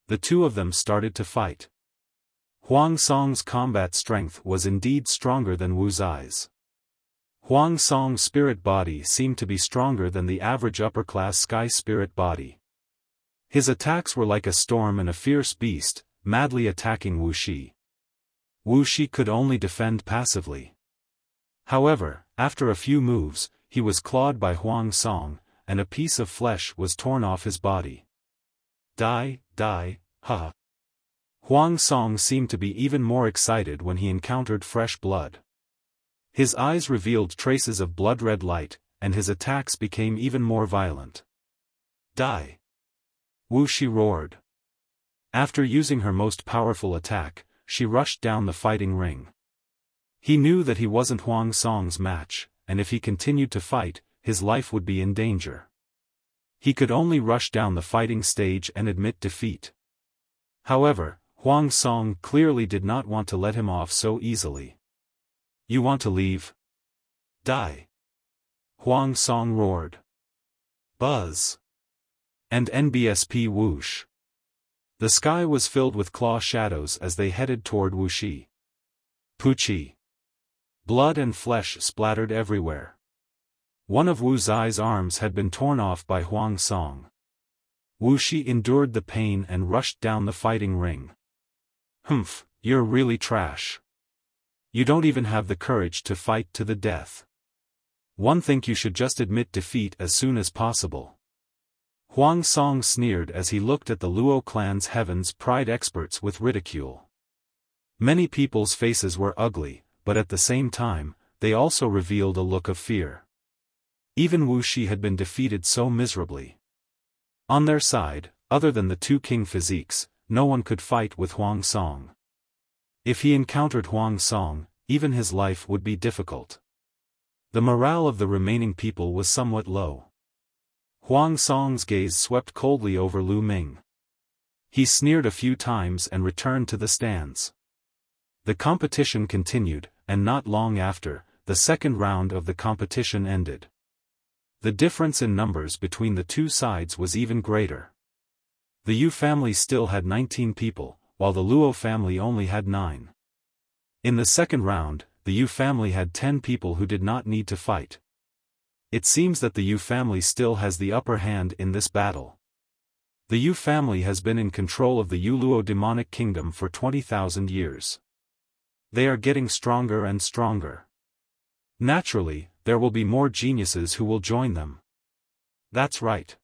The two of them started to fight. Huang Song's combat strength was indeed stronger than Wu Zai's. Huang Song's spirit body seemed to be stronger than the average upper-class sky spirit body. His attacks were like a storm and a fierce beast, madly attacking Wuxia. Wuxia could only defend passively. However, after a few moves, he was clawed by Huang Song, and a piece of flesh was torn off his body. Die, ha. Huang Song seemed to be even more excited when he encountered fresh blood. His eyes revealed traces of blood-red light, and his attacks became even more violent. Die! Wuxia roared. After using her most powerful attack, she rushed down the fighting ring. He knew that he wasn't Huang Song's match, and if he continued to fight, his life would be in danger. He could only rush down the fighting stage and admit defeat. However, Huang Song clearly did not want to let him off so easily. You want to leave? Die! Huang Song roared. Buzz! And NBSP whoosh. The sky was filled with claw shadows as they headed toward Wuxia. Puchi. Blood and flesh splattered everywhere. One of Wu Zai's arms had been torn off by Huang Song. Wuxia endured the pain and rushed down the fighting ring. Humph, you're really trash. You don't even have the courage to fight to the death. One think you should just admit defeat as soon as possible. Huang Song sneered as he looked at the Luo clan's Heaven's Pride experts with ridicule. Many people's faces were ugly, but at the same time, they also revealed a look of fear. Even Wuxia had been defeated so miserably. On their side, other than the two king physiques, no one could fight with Huang Song. If he encountered Huang Song, even his life would be difficult. The morale of the remaining people was somewhat low. Huang Song's gaze swept coldly over Lu Ming. He sneered a few times and returned to the stands. The competition continued, and not long after, the second round of the competition ended. The difference in numbers between the two sides was even greater. The Yu family still had 19 people, while the Luo family only had 9. In the second round, the Yu family had 10 people who did not need to fight. It seems that the Yu family still has the upper hand in this battle. The Yu family has been in control of the Youluo demonic kingdom for 20,000 years. They are getting stronger and stronger. Naturally, there will be more geniuses who will join them. That's right.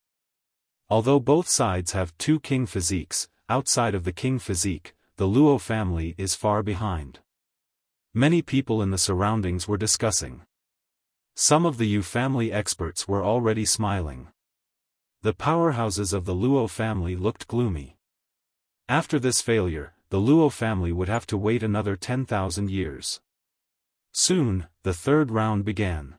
Although both sides have two king physiques, outside of the king physique, the Luo family is far behind. Many people in the surroundings were discussing. Some of the Yu family experts were already smiling. The powerhouses of the Luo family looked gloomy. After this failure, the Luo family would have to wait another 10,000 years. Soon, the third round began.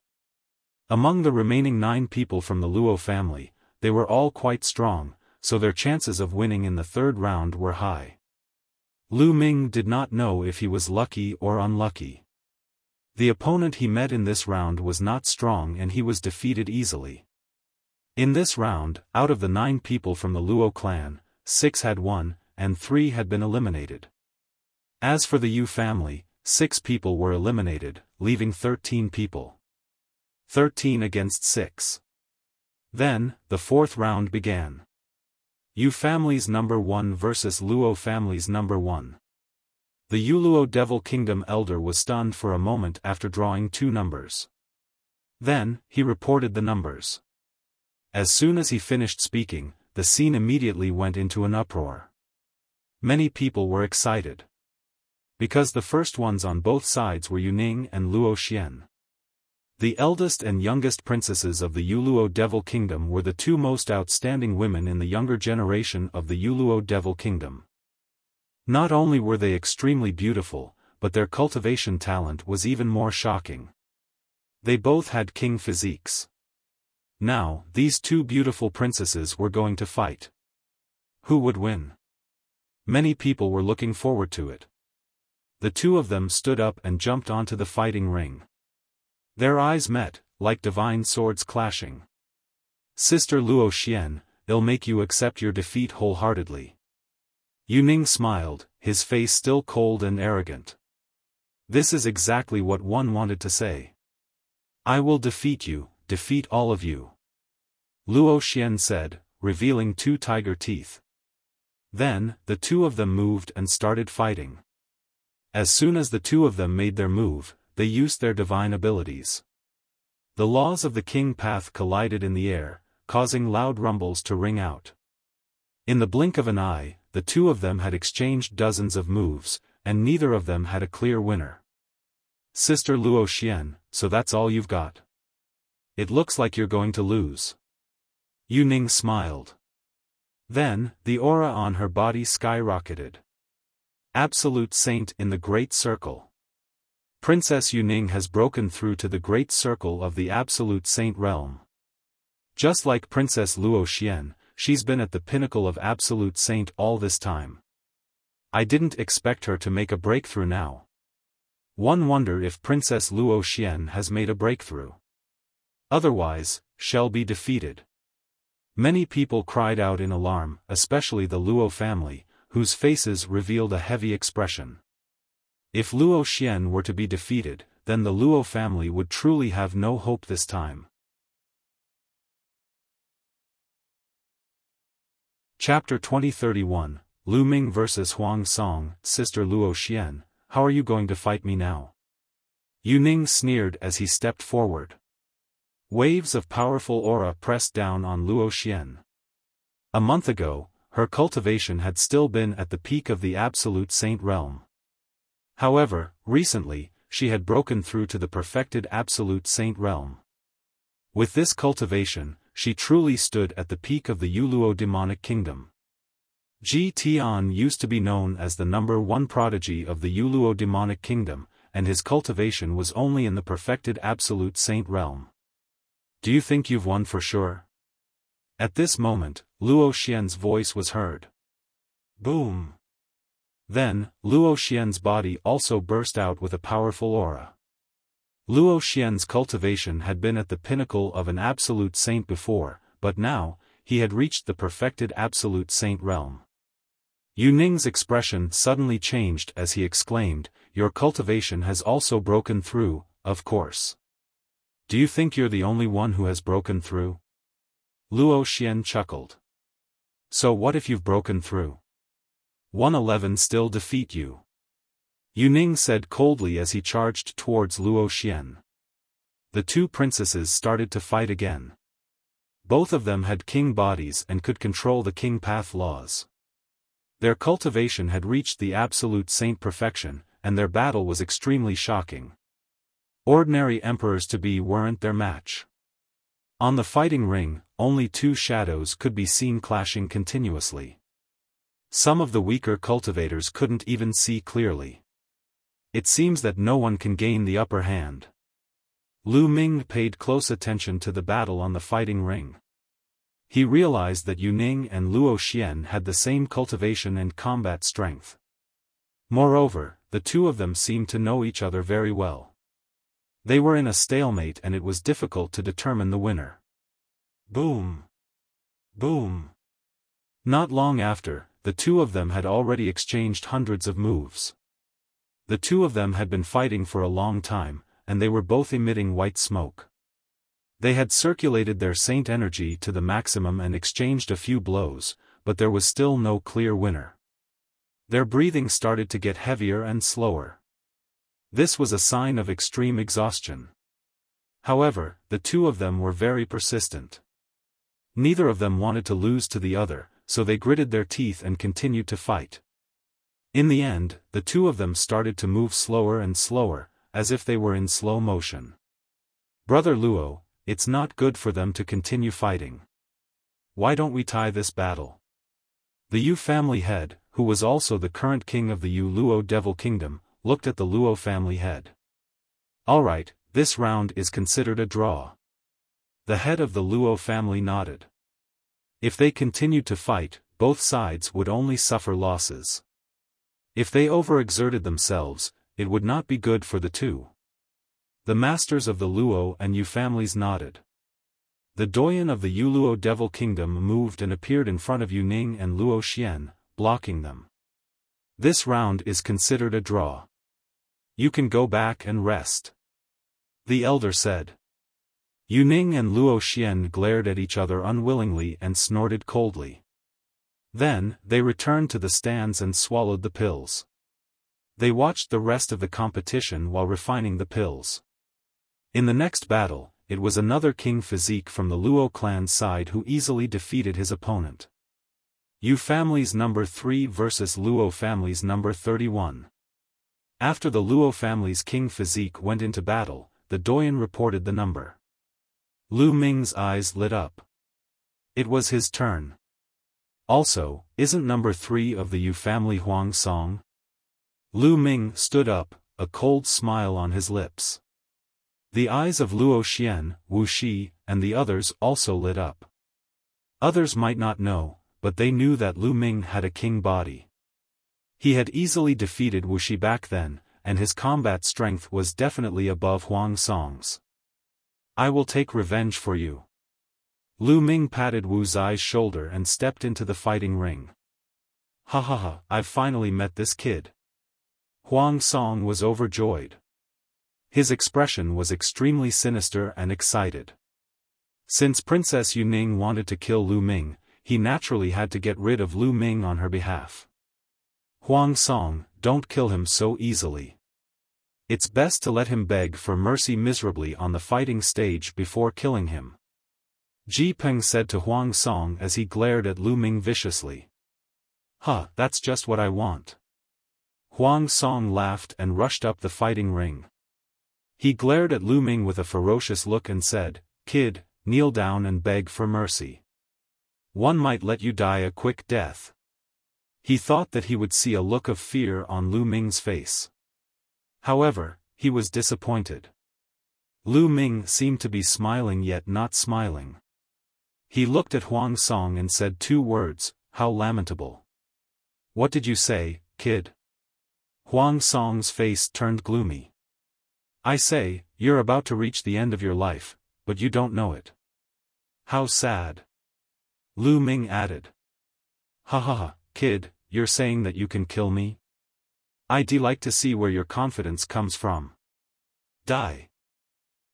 Among the remaining 9 people from the Luo family, they were all quite strong, so their chances of winning in the third round were high. Lu Ming did not know if he was lucky or unlucky. The opponent he met in this round was not strong and he was defeated easily. In this round, out of the 9 people from the Luo clan, 6 had won, and 3 had been eliminated. As for the Yu family, 6 people were eliminated, leaving 13 people. 13 against 6. Then, the fourth round began. Yu family's number 1 versus Luo family's number 1. The Youluo Devil Kingdom elder was stunned for a moment after drawing 2 numbers. Then, he reported the numbers. As soon as he finished speaking, the scene immediately went into an uproar. Many people were excited. Because the first ones on both sides were Yuning and Luo Xian. The eldest and youngest princesses of the Youluo Devil Kingdom were the 2 most outstanding women in the younger generation of the Youluo Devil Kingdom. Not only were they extremely beautiful, but their cultivation talent was even more shocking. They both had king physiques. Now, these 2 beautiful princesses were going to fight. Who would win? Many people were looking forward to it. The 2 of them stood up and jumped onto the fighting ring. Their eyes met, like divine swords clashing. Sister Luo Xian, it'll make you accept your defeat wholeheartedly. Yuning smiled, his face still cold and arrogant. This is exactly what one wanted to say. I will defeat you, defeat all of you. Luo Xian said, revealing 2 tiger teeth. Then, the 2 of them moved and started fighting. As soon as the 2 of them made their move, they used their divine abilities. The laws of the king path collided in the air, causing loud rumbles to ring out. In the blink of an eye, the 2 of them had exchanged dozens of moves, and neither of them had a clear winner. Sister Luo Xian, so that's all you've got? It looks like you're going to lose. Yuning smiled. Then, the aura on her body skyrocketed. Absolute Saint in the Great Circle. Princess Yuning has broken through to the Great Circle of the Absolute Saint realm. Just like Princess Luo Xian, she's been at the pinnacle of Absolute Saint all this time. I didn't expect her to make a breakthrough now. One wonder if Princess Luo Xian has made a breakthrough. Otherwise, she'll be defeated. Many people cried out in alarm, especially the Luo family, whose faces revealed a heavy expression. If Luo Xian were to be defeated, then the Luo family would truly have no hope this time. Chapter 2031, Lu Ming vs Huang Song. Sister Luo Xian, how are you going to fight me now? Yuning sneered as he stepped forward. Waves of powerful aura pressed down on Luo Xian. A month ago, her cultivation had still been at the peak of the Absolute Saint realm. However, recently, she had broken through to the perfected Absolute Saint realm. With this cultivation, she truly stood at the peak of the Youluo demonic kingdom. Ji Tian used to be known as the number 1 prodigy of the Youluo demonic kingdom, and his cultivation was only in the perfected Absolute Saint realm. Do you think you've won for sure? At this moment, Luo Xian's voice was heard. Boom! Then, Luo Xian's body also burst out with a powerful aura. Luo Xian's cultivation had been at the pinnacle of an Absolute Saint before, but now, he had reached the perfected Absolute Saint realm. Yuning's expression suddenly changed as he exclaimed, "Your cultivation has also broken through, of course. Do you think you're the only one who has broken through?" Luo Xian chuckled. So what if you've broken through? 111 still defeat you. Yuning said coldly as he charged towards Luo Xian. The 2 princesses started to fight again. Both of them had king bodies and could control the king path laws. Their cultivation had reached the absolute saint perfection, and their battle was extremely shocking. Ordinary emperors-to-be weren't their match. On the fighting ring, only two shadows could be seen clashing continuously. Some of the weaker cultivators couldn't even see clearly. It seems that no one can gain the upper hand. Lu Ming paid close attention to the battle on the fighting ring. He realized that Yu Ning and Luo Xian had the same cultivation and combat strength. Moreover, the two of them seemed to know each other very well. They were in a stalemate and it was difficult to determine the winner. Boom! Boom! Not long after, the two of them had already exchanged hundreds of moves. The two of them had been fighting for a long time, and they were both emitting white smoke. They had circulated their saint energy to the maximum and exchanged a few blows, but there was still no clear winner. Their breathing started to get heavier and slower. This was a sign of extreme exhaustion. However, the two of them were very persistent. Neither of them wanted to lose to the other, so they gritted their teeth and continued to fight. In the end, the two of them started to move slower and slower, as if they were in slow motion. Brother Luo, it's not good for them to continue fighting. Why don't we tie this battle? The Yu family head, who was also the current king of the Youluo Devil Kingdom, looked at the Luo family head. Alright, this round is considered a draw. The head of the Luo family nodded. If they continued to fight, both sides would only suffer losses. If they overexerted themselves, it would not be good for the two. The masters of the Luo and Yu families nodded. The doyen of the Youluo Devil Kingdom moved and appeared in front of Yu Ning and Luo Xian, blocking them. This round is considered a draw. You can go back and rest. The elder said. Yu Ning and Luo Xian glared at each other unwillingly and snorted coldly. Then, they returned to the stands and swallowed the pills. They watched the rest of the competition while refining the pills. In the next battle, it was another king physique from the Luo clan side who easily defeated his opponent. Yu family's number 3 versus Luo family's number 31. After the Luo family's king physique went into battle, the doyen reported the number. Lu Ming's eyes lit up. It was his turn. Also, isn't number 3 of the Yu family Huang song? Lu Ming stood up, a cold smile on his lips. The eyes of Luo Xian, Wuxia, and the others also lit up. Others might not know, but they knew that Lu Ming had a king body. He had easily defeated Wuxia back then, and his combat strength was definitely above Huang Song's. I will take revenge for you. Lu Ming patted Wu Zai's shoulder and stepped into the fighting ring. Ha ha ha, I've finally met this kid. Huang Song was overjoyed. His expression was extremely sinister and excited. Since Princess Yu Ning wanted to kill Lu Ming, he naturally had to get rid of Lu Ming on her behalf. Huang Song, don't kill him so easily. It's best to let him beg for mercy miserably on the fighting stage before killing him. Ji Peng said to Huang Song as he glared at Lu Ming viciously. Huh, that's just what I want. Huang Song laughed and rushed up the fighting ring. He glared at Lu Ming with a ferocious look and said, Kid, kneel down and beg for mercy. One might let you die a quick death. He thought that he would see a look of fear on Lu Ming's face. However, he was disappointed. Lu Ming seemed to be smiling yet not smiling. He looked at Huang Song and said 2 words, how lamentable. What did you say, kid? Huang Song's face turned gloomy. I say, you're about to reach the end of your life, but you don't know it. How sad. Lu Ming added. Ha ha ha, kid, you're saying that you can kill me? I'd like to see where your confidence comes from. Die.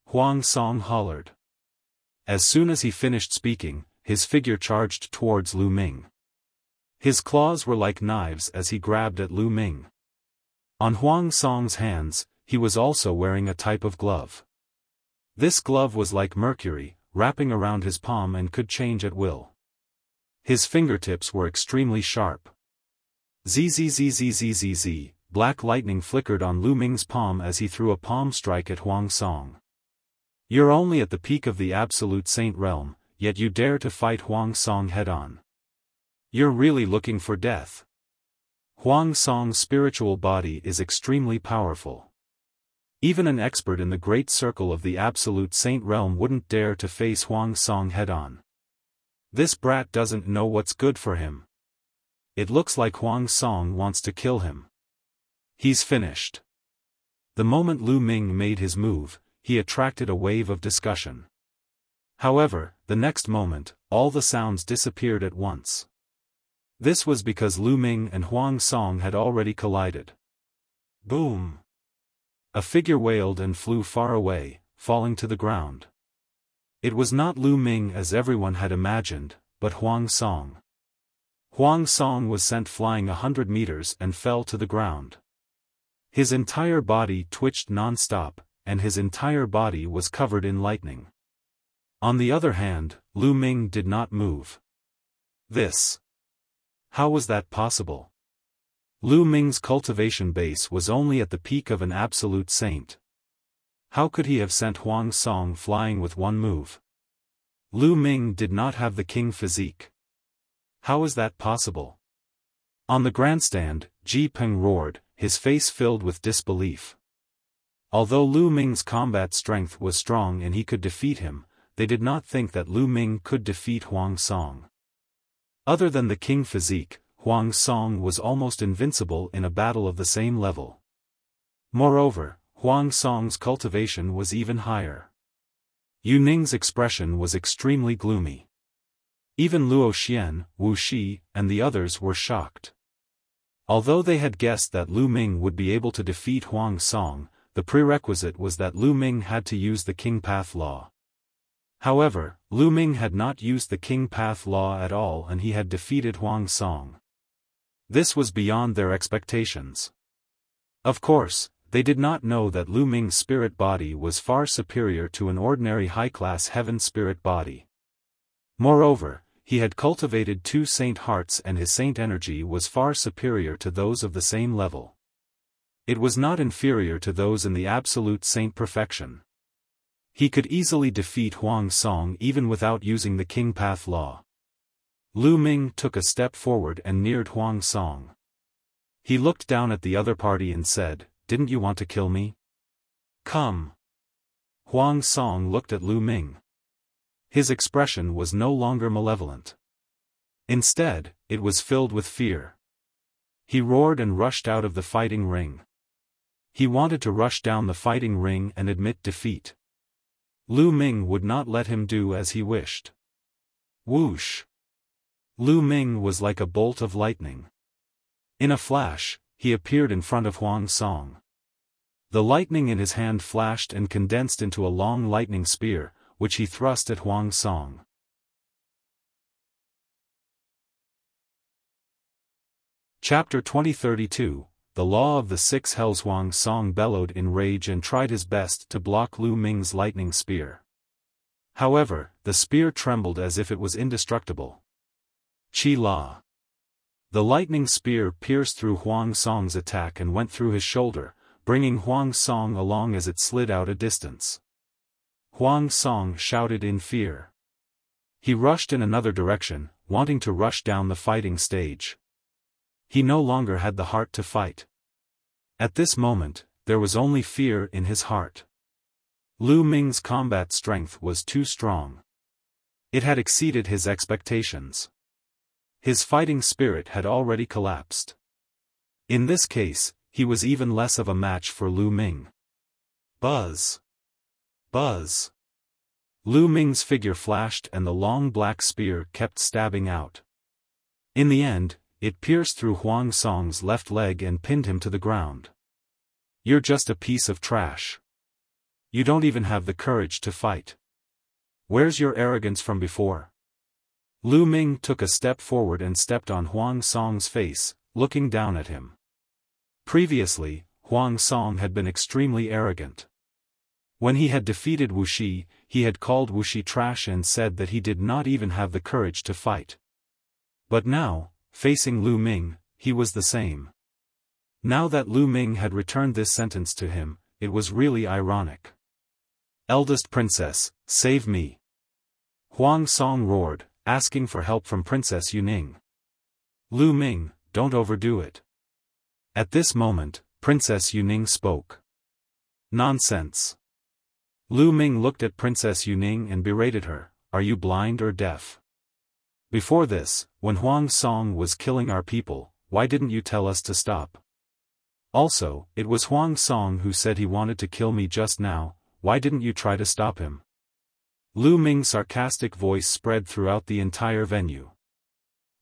Huang Song hollered. As soon as he finished speaking, his figure charged towards Lu Ming. His claws were like knives as he grabbed at Lu Ming. On Huang Song's hands, he was also wearing a type of glove. This glove was like mercury, wrapping around his palm and could change at will. His fingertips were extremely sharp. Zzzzzzzzz, black lightning flickered on Lu Ming's palm as he threw a palm strike at Huang Song. You're only at the peak of the absolute saint realm, yet you dare to fight Huang Song head-on. You're really looking for death. Huang Song's spiritual body is extremely powerful. Even an expert in the great circle of the absolute saint realm wouldn't dare to face Huang Song head-on. This brat doesn't know what's good for him. It looks like Huang Song wants to kill him. He's finished. The moment Lu Ming made his move, he attracted a wave of discussion. However, the next moment, all the sounds disappeared at once. This was because Lu Ming and Huang Song had already collided. Boom! A figure wailed and flew far away, falling to the ground. It was not Lu Ming as everyone had imagined, but Huang Song. Huang Song was sent flying 100 meters and fell to the ground. His entire body twitched non-stop, and his entire body was covered in lightning. On the other hand, Lu Ming did not move. How was that possible? Lu Ming's cultivation base was only at the peak of an absolute saint. How could he have sent Huang Song flying with one move? Lu Ming did not have the king physique. How is that possible? On the grandstand, Ji Peng roared, his face filled with disbelief. Although Lu Ming's combat strength was strong and he could defeat him, they did not think that Lu Ming could defeat Huang Song. Other than the king physique, Huang Song was almost invincible in a battle of the same level. Moreover, Huang Song's cultivation was even higher. Yu Ning's expression was extremely gloomy. Even Luo Xian, Wu Shi, and the others were shocked. Although they had guessed that Lu Ming would be able to defeat Huang Song, the prerequisite was that Lu Ming had to use the King Path Law. However, Lu Ming had not used the King Path Law at all and he had defeated Huang Song. This was beyond their expectations. Of course, they did not know that Lu Ming's spirit body was far superior to an ordinary high-class heaven spirit body. Moreover, he had cultivated 2 saint hearts and his saint energy was far superior to those of the same level. It was not inferior to those in the absolute saint perfection. He could easily defeat Huang Song even without using the King Path Law. Lu Ming took a step forward and neared Huang Song. He looked down at the other party and said, "Didn't you want to kill me? Come." Huang Song looked at Lu Ming. His expression was no longer malevolent. Instead, it was filled with fear. He roared and rushed out of the fighting ring. He wanted to rush down the fighting ring and admit defeat. Lu Ming would not let him do as he wished. Whoosh! Lu Ming was like a bolt of lightning. In a flash, he appeared in front of Huang Song. The lightning in his hand flashed and condensed into a long lightning spear, which he thrust at Huang Song. Chapter 2032, The Law of the Six Hells. Huang Song bellowed in rage and tried his best to block Lu Ming's lightning spear. However, the spear trembled as if it was indestructible. Qi La. The lightning spear pierced through Huang Song's attack and went through his shoulder, bringing Huang Song along as it slid out a distance. Huang Song shouted in fear. He rushed in another direction, wanting to rush down the fighting stage. He no longer had the heart to fight. At this moment, there was only fear in his heart. Lu Ming's combat strength was too strong. It had exceeded his expectations. His fighting spirit had already collapsed. In this case, he was even less of a match for Lu Ming. Buzz! Buzz! Lu Ming's figure flashed and the long black spear kept stabbing out. In the end, it pierced through Huang Song's left leg and pinned him to the ground. You're just a piece of trash. You don't even have the courage to fight. Where's your arrogance from before? Lu Ming took a step forward and stepped on Huang Song's face, looking down at him. Previously, Huang Song had been extremely arrogant. When he had defeated Wu Shi, he had called Wuxia trash and said that he did not even have the courage to fight. But now, facing Lu Ming, he was the same. Now that Lu Ming had returned this sentence to him, it was really ironic. "Eldest princess, save me!" Huang Song roared, asking for help from Princess Yuning. "Lu Ming, don't overdo it." At this moment, Princess Yuning spoke. "Nonsense." Lu Ming looked at Princess Yuning and berated her, "Are you blind or deaf? Before this, when Huang Song was killing our people, why didn't you tell us to stop? Also, it was Huang Song who said he wanted to kill me just now, why didn't you try to stop him?" Lu Ming's sarcastic voice spread throughout the entire venue.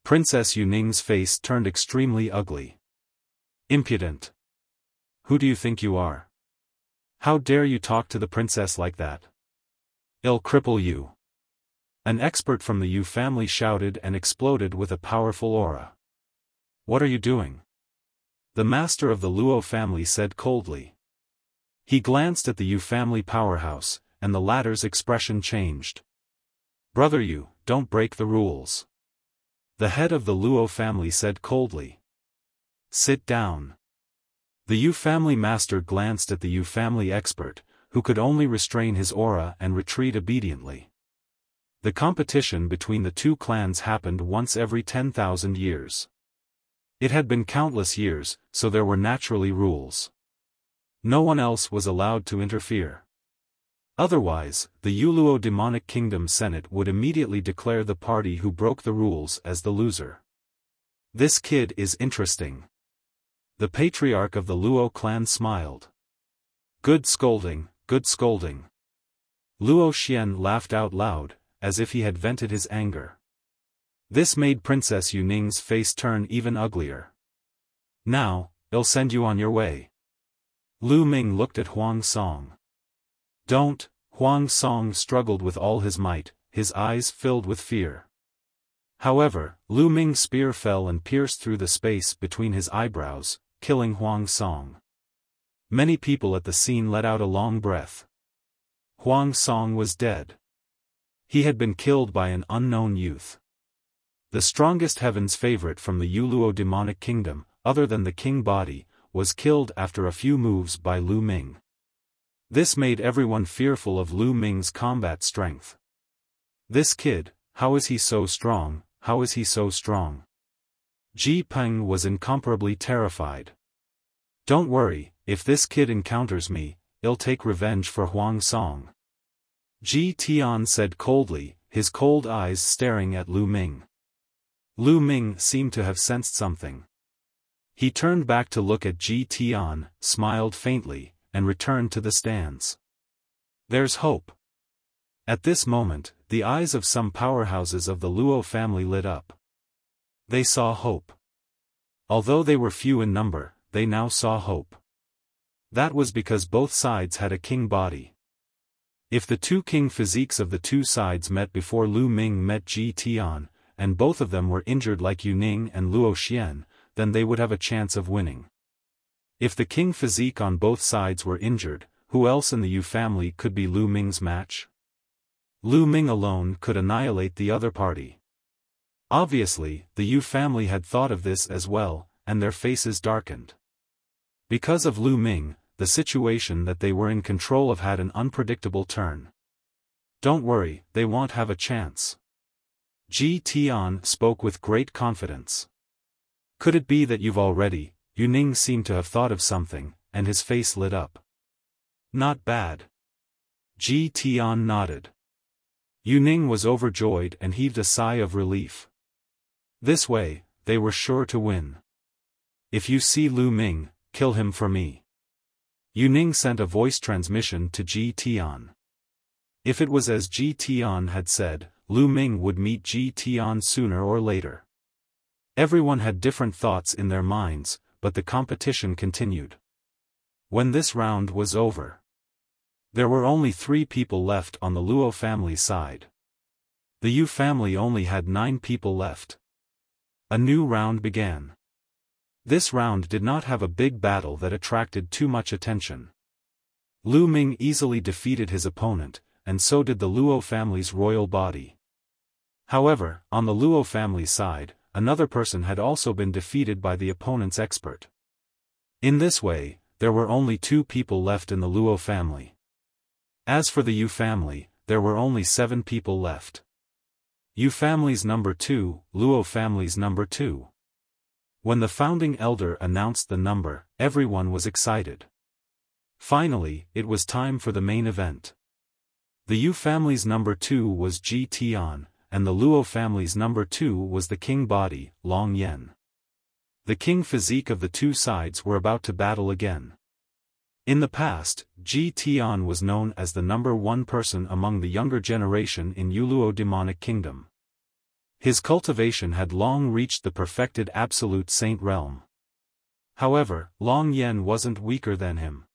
Princess Yuning's face turned extremely ugly. "Impudent! Who do you think you are? How dare you talk to the princess like that? I'll cripple you!" An expert from the Yu family shouted and exploded with a powerful aura. "What are you doing?" The master of the Luo family said coldly. He glanced at the Yu family powerhouse, and the latter's expression changed. "Brother Yu, don't break the rules." The head of the Luo family said coldly. "Sit down." The Yu family master glanced at the Yu family expert, who could only restrain his aura and retreat obediently. The competition between the two clans happened once every 10,000 years. It had been countless years, so there were naturally rules. No one else was allowed to interfere. Otherwise, the Youluo demonic kingdom senate would immediately declare the party who broke the rules as the loser. "This kid is interesting." The patriarch of the Luo clan smiled. Good scolding, good scolding." Luo Xian laughed out loud, as if he had vented his anger. This made Princess Yuning's face turn even uglier. "Now, I'll send you on your way." Lu Ming looked at Huang Song. "Don't," Huang Song struggled with all his might, his eyes filled with fear. However, Lu Ming's spear fell and pierced through the space between his eyebrows, killing Huang Song. Many people at the scene let out a long breath. Huang Song was dead. He had been killed by an unknown youth. The strongest heaven's favorite from the Youluo demonic kingdom, other than the king body, was killed after a few moves by Lu Ming. This made everyone fearful of Lu Ming's combat strength. "This kid, how is he so strong, how is he so strong?" Ji Peng was incomparably terrified. "Don't worry, if this kid encounters me, I'll take revenge for Huang Song." Ji Tian said coldly, his cold eyes staring at Lu Ming. Lu Ming seemed to have sensed something. He turned back to look at Ji Tian, smiled faintly, and returned to the stands. "There's hope." At this moment, the eyes of some powerhouses of the Luo family lit up. They saw hope. Although they were few in number, they now saw hope. That was because both sides had a king body. If the two king physiques of the two sides met before Lu Ming met Ji Tian, and both of them were injured like Yuning and Luo Xian, then they would have a chance of winning. If the king physique on both sides were injured, who else in the Yu family could be Lu Ming's match? Lu Ming alone could annihilate the other party. Obviously, the Yu family had thought of this as well, and their faces darkened. Because of Lu Ming, the situation that they were in control of had an unpredictable turn. "Don't worry, they won't have a chance." Ji Tian spoke with great confidence. "Could it be that you've already?" Yuning seemed to have thought of something, and his face lit up. "Not bad." Ji Tian nodded. Yuning was overjoyed and heaved a sigh of relief. This way, they were sure to win. "If you see Lu Ming, kill him for me." Yuning sent a voice transmission to Ji Tian. If it was as Ji Tian had said, Lu Ming would meet Ji Tian sooner or later. Everyone had different thoughts in their minds, but the competition continued. When this round was over, there were only 3 people left on the Luo family side. The Yu family only had 9 people left. A new round began. This round did not have a big battle that attracted too much attention. Lu Ming easily defeated his opponent, and so did the Luo family's royal body. However, on the Luo family side, another person had also been defeated by the opponent's expert. In this way, there were only 2 people left in the Luo family. As for the Yu family, there were only 7 people left. Yu family's number 2, Luo family's number 2. When the founding elder announced the number, everyone was excited. Finally, it was time for the main event. The Yu family's number 2 was Ji Tian, and the Luo family's number 2 was the king body, Long Yan. The king physique of the 2 sides were about to battle again. In the past, Ji Tian was known as the number 1 person among the younger generation in Youluo demonic kingdom. His cultivation had long reached the perfected absolute saint realm. However, Long Yan wasn't weaker than him.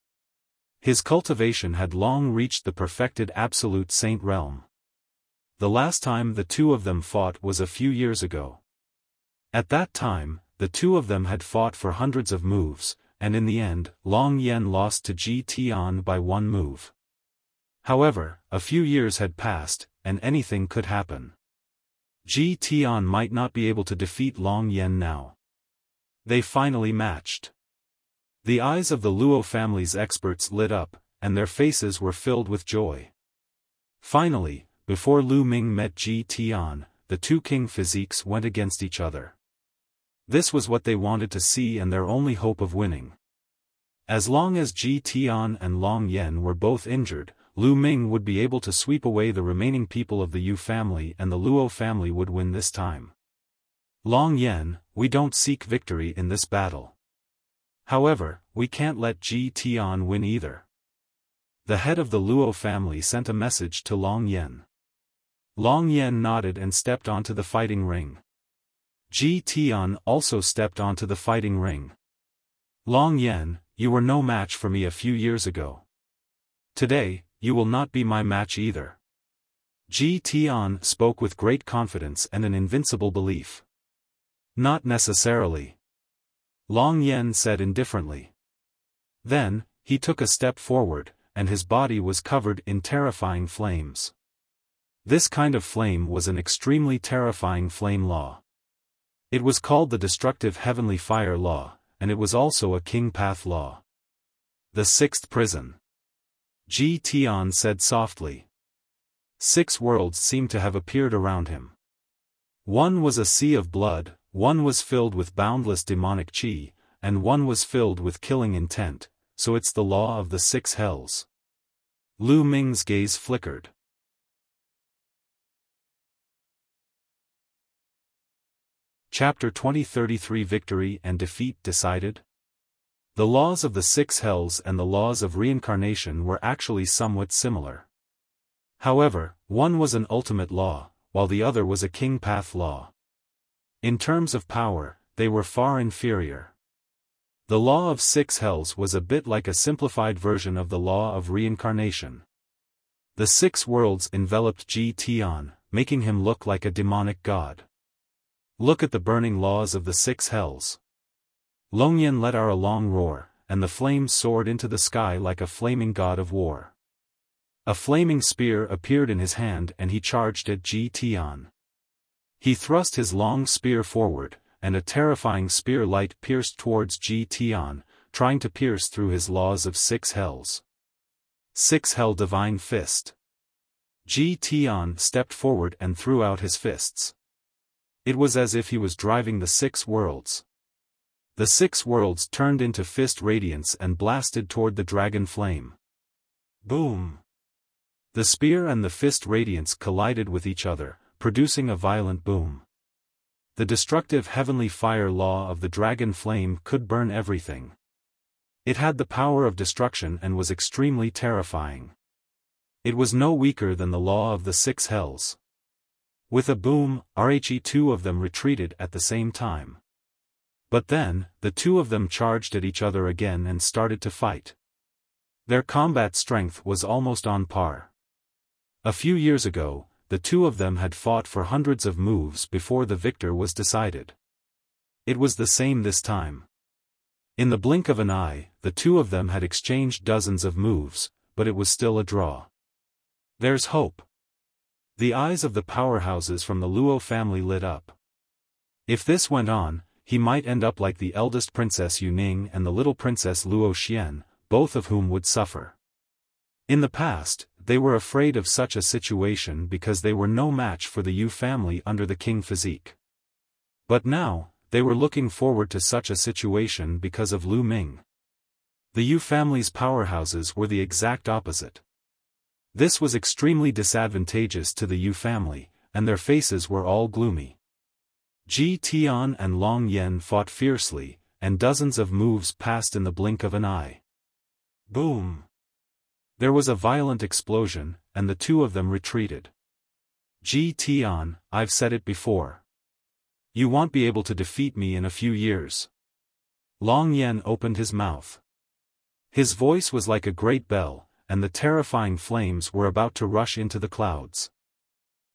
His cultivation had long reached the perfected absolute saint realm. The last time the 2 of them fought was a few years ago. At that time, the 2 of them had fought for hundreds of moves, and in the end, Long Yan lost to Ji Tian by 1 move. However, a few years had passed, and anything could happen. Ji Tian might not be able to defeat Long Yan now. They finally matched. The eyes of the Luo family's experts lit up, and their faces were filled with joy. Finally, before Lu Ming met Ji Tian, the 2 king physiques went against each other. This was what they wanted to see and their only hope of winning. As long as Ji Tian and Long Yan were both injured, Lu Ming would be able to sweep away the remaining people of the Yu family and the Luo family would win this time. Long Yan, we don't seek victory in this battle. However, we can't let Ji Tian win either. The head of the Luo family sent a message to Long Yan. Long Yan nodded and stepped onto the fighting ring. Ji Tian also stepped onto the fighting ring. Long Yan, you were no match for me a few years ago. Today, you will not be my match either. Ji Tian spoke with great confidence and an invincible belief. Not necessarily. Long Yan said indifferently. Then, he took a step forward, and his body was covered in terrifying flames. This kind of flame was an extremely terrifying flame law. It was called the destructive heavenly fire law, and it was also a king path law. The 6th prison. Ji Tian said softly. 6 worlds seemed to have appeared around him. One was a sea of blood, one was filled with boundless demonic qi, and one was filled with killing intent, so it's the law of the 6 hells. Lu Ming's gaze flickered. Chapter 2033 Victory and Defeat Decided? The laws of the 6 hells and the laws of reincarnation were actually somewhat similar. However, one was an ultimate law, while the other was a king path law. In terms of power, they were far inferior. The law of 6 hells was a bit like a simplified version of the law of reincarnation. The 6 worlds enveloped Ji Tian, making him look like a demonic god. Look at the burning laws of the 6 hells. Long Yan let out a long roar, and the flames soared into the sky like a flaming god of war. A flaming spear appeared in his hand and he charged at Ji Tian. He thrust his long spear forward, and a terrifying spear light pierced towards Ji Tian, trying to pierce through his laws of 6 hells. 6 hell divine fist. Ji Tian stepped forward and threw out his fists. It was as if he was driving the 6 worlds. The 6 worlds turned into fist radiance and blasted toward the dragon flame. Boom! The spear and the fist radiance collided with each other, producing a violent boom. The destructive heavenly fire law of the dragon flame could burn everything. It had the power of destruction and was extremely terrifying. It was no weaker than the law of the 6 hells. With a boom, two of them retreated at the same time. But then, the 2 of them charged at each other again and started to fight. Their combat strength was almost on par. A few years ago, the 2 of them had fought for hundreds of moves before the victor was decided. It was the same this time. In the blink of an eye, the 2 of them had exchanged dozens of moves, but it was still a draw. There's hope. The eyes of the powerhouses from the Luo family lit up. If this went on, he might end up like the eldest princess Yu Ning and the little princess Luo Xian, both of whom would suffer. In the past, they were afraid of such a situation because they were no match for the Yu family under the king physique. But now, they were looking forward to such a situation because of Lu Ming. The Yu family's powerhouses were the exact opposite. This was extremely disadvantageous to the Yu family, and their faces were all gloomy. Ji Tian and Long Yan fought fiercely, and dozens of moves passed in the blink of an eye. Boom! There was a violent explosion, and the two of them retreated. Ji Tian, I've said it before. You won't be able to defeat me in a few years. Long Yan opened his mouth. His voice was like a great bell, and the terrifying flames were about to rush into the clouds.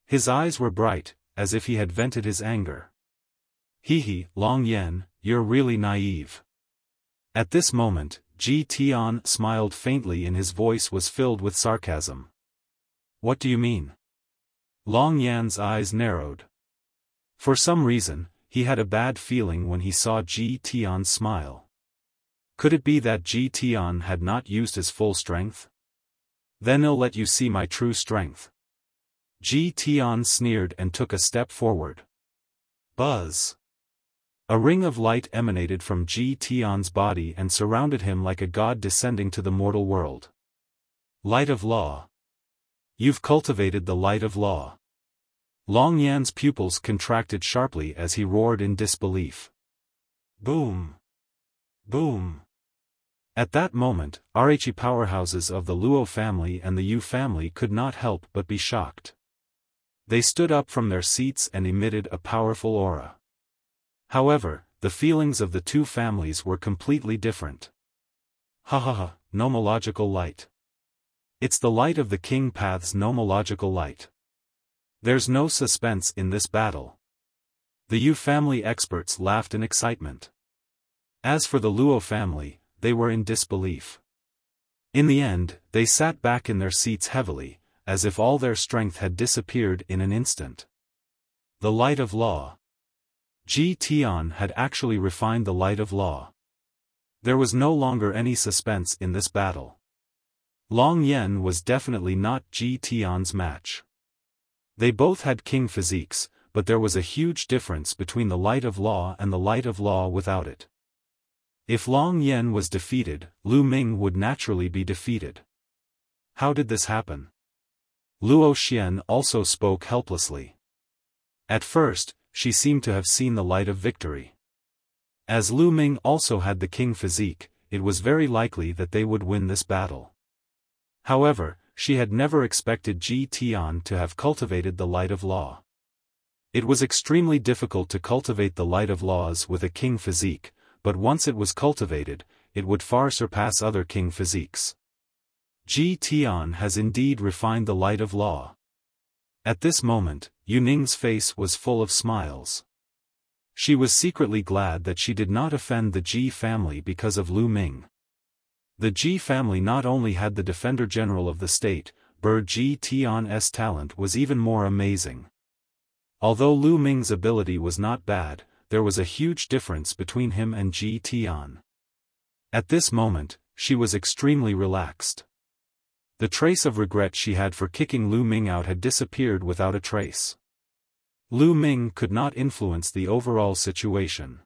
His eyes were bright, as if he had vented his anger. Hee, Long Yan, you're really naive. At this moment, Ji Tian smiled faintly and his voice was filled with sarcasm. What do you mean? Long Yan's eyes narrowed. For some reason, he had a bad feeling when he saw Ji Tian smile. Could it be that Ji Tian had not used his full strength? Then I'll let you see my true strength. Ji Tian sneered and took a step forward. Buzz! A ring of light emanated from Ji Tian's body and surrounded him like a god descending to the mortal world. Light of Law. You've cultivated the light of law. Long Yan's pupils contracted sharply as he roared in disbelief. Boom! Boom! At that moment, RHE powerhouses of the Luo family and the Yu family could not help but be shocked. They stood up from their seats and emitted a powerful aura. However, the feelings of the two families were completely different. Ha, nomological light. It's the light of the King Path's nomological light. There's no suspense in this battle. The Yu family experts laughed in excitement. As for the Luo family, they were in disbelief. In the end, they sat back in their seats heavily, as if all their strength had disappeared in an instant. The light of law. Ji Tian had actually refined the light of law. There was no longer any suspense in this battle. Long Yan was definitely not Ji Tian's match. They both had king physiques, but there was a huge difference between the light of law and the light of law without it. If Long Yan was defeated, Lu Ming would naturally be defeated. How did this happen? Luo Xian also spoke helplessly. At first, she seemed to have seen the light of victory. As Lu Ming also had the king physique, it was very likely that they would win this battle. However, she had never expected Ji Tian to have cultivated the light of law. It was extremely difficult to cultivate the light of laws with a king physique, but once it was cultivated, it would far surpass other king physiques. Ji Tian has indeed refined the light of law. At this moment, Yu Ning's face was full of smiles. She was secretly glad that she did not offend the Ji family because of Lu Ming. The Ji family not only had the Defender General of the state, but Ji Tian's talent was even more amazing. Although Lu Ming's ability was not bad, there was a huge difference between him and Ji Tian. At this moment, she was extremely relaxed. The trace of regret she had for kicking Lu Ming out had disappeared without a trace. Lu Ming could not influence the overall situation.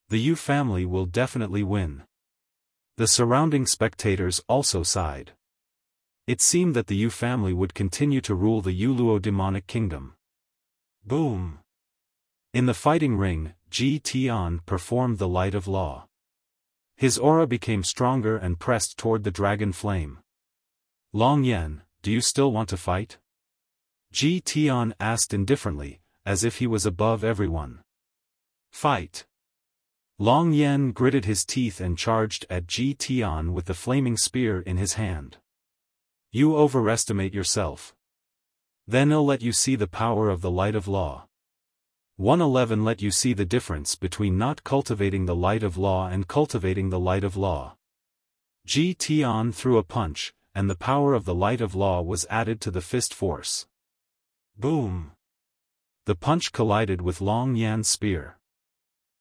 The Yu family will definitely win. The surrounding spectators also sighed. It seemed that the Yu family would continue to rule the Youluo demonic kingdom. Boom! In the fighting ring, Ji Tian performed the light of law. His aura became stronger and pressed toward the dragon flame. Long Yan, do you still want to fight? Ji Tian asked indifferently, as if he was above everyone. Fight! Long Yan gritted his teeth and charged at Ji Tian with the flaming spear in his hand. You overestimate yourself. Then I'll let you see the power of the light of law. 111 Let you see the difference between not cultivating the light of law and cultivating the light of law. Ji Tian threw a punch, and the power of the light of law was added to the fist force. Boom! The punch collided with Long Yan's spear.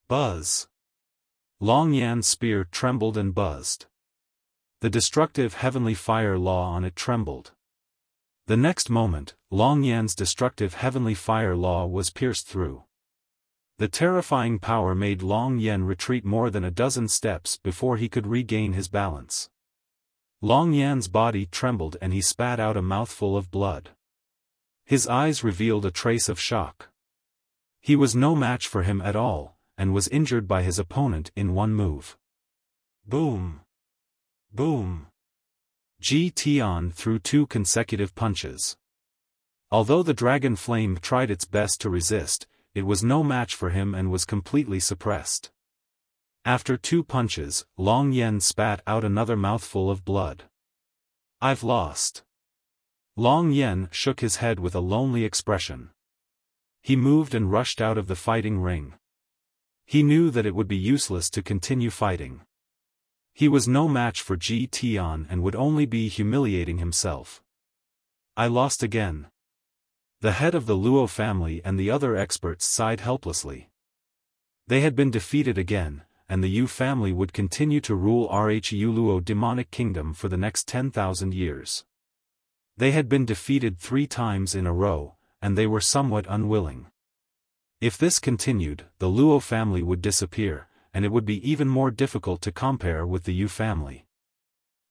Buzz! Long Yan's spear trembled and buzzed. The destructive heavenly fire law on it trembled. The next moment, Long Yan's destructive heavenly fire law was pierced through. The terrifying power made Long Yan retreat more than a dozen steps before he could regain his balance. Long Yan's body trembled and he spat out a mouthful of blood. His eyes revealed a trace of shock. He was no match for him at all, and was injured by his opponent in one move. Boom! Boom! Ji Tian threw 2 consecutive punches. Although the dragon flame tried its best to resist, it was no match for him and was completely suppressed. After 2 punches, Long Yan spat out another mouthful of blood. I've lost. Long Yan shook his head with a lonely expression. He moved and rushed out of the fighting ring. He knew that it would be useless to continue fighting. He was no match for Ji Tian and would only be humiliating himself. I lost again. The head of the Luo family and the other experts sighed helplessly. They had been defeated again, and the Yu family would continue to rule Youluo demonic kingdom for the next 10,000 years. They had been defeated 3 times in a row, and they were somewhat unwilling. If this continued, the Luo family would disappear, and it would be even more difficult to compare with the Yu family.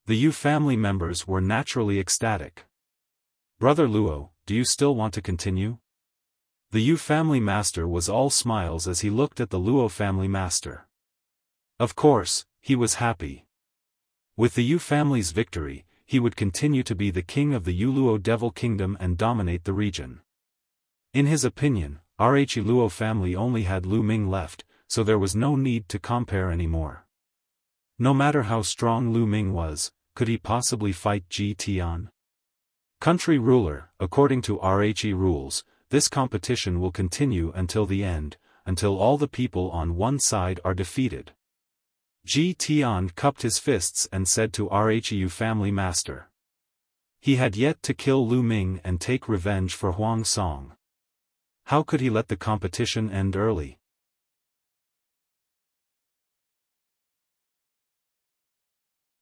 The Yu family members were naturally ecstatic. Brother Luo, do you still want to continue? The Yu family master was all smiles as he looked at the Luo family master. Of course, he was happy. With the Yu family's victory, he would continue to be the king of the Youluo devil kingdom and dominate the region. In his opinion, Luo family only had Lu Ming left, so there was no need to compare anymore. No matter how strong Lu Ming was, could he possibly fight Ji Tian? Country ruler, according to Rhe rules, this competition will continue until the end, until all the people on one side are defeated. Ji Tian cupped his fists and said to Rhu family master. He had yet to kill Lu Ming and take revenge for Huang Song. How could he let the competition end early?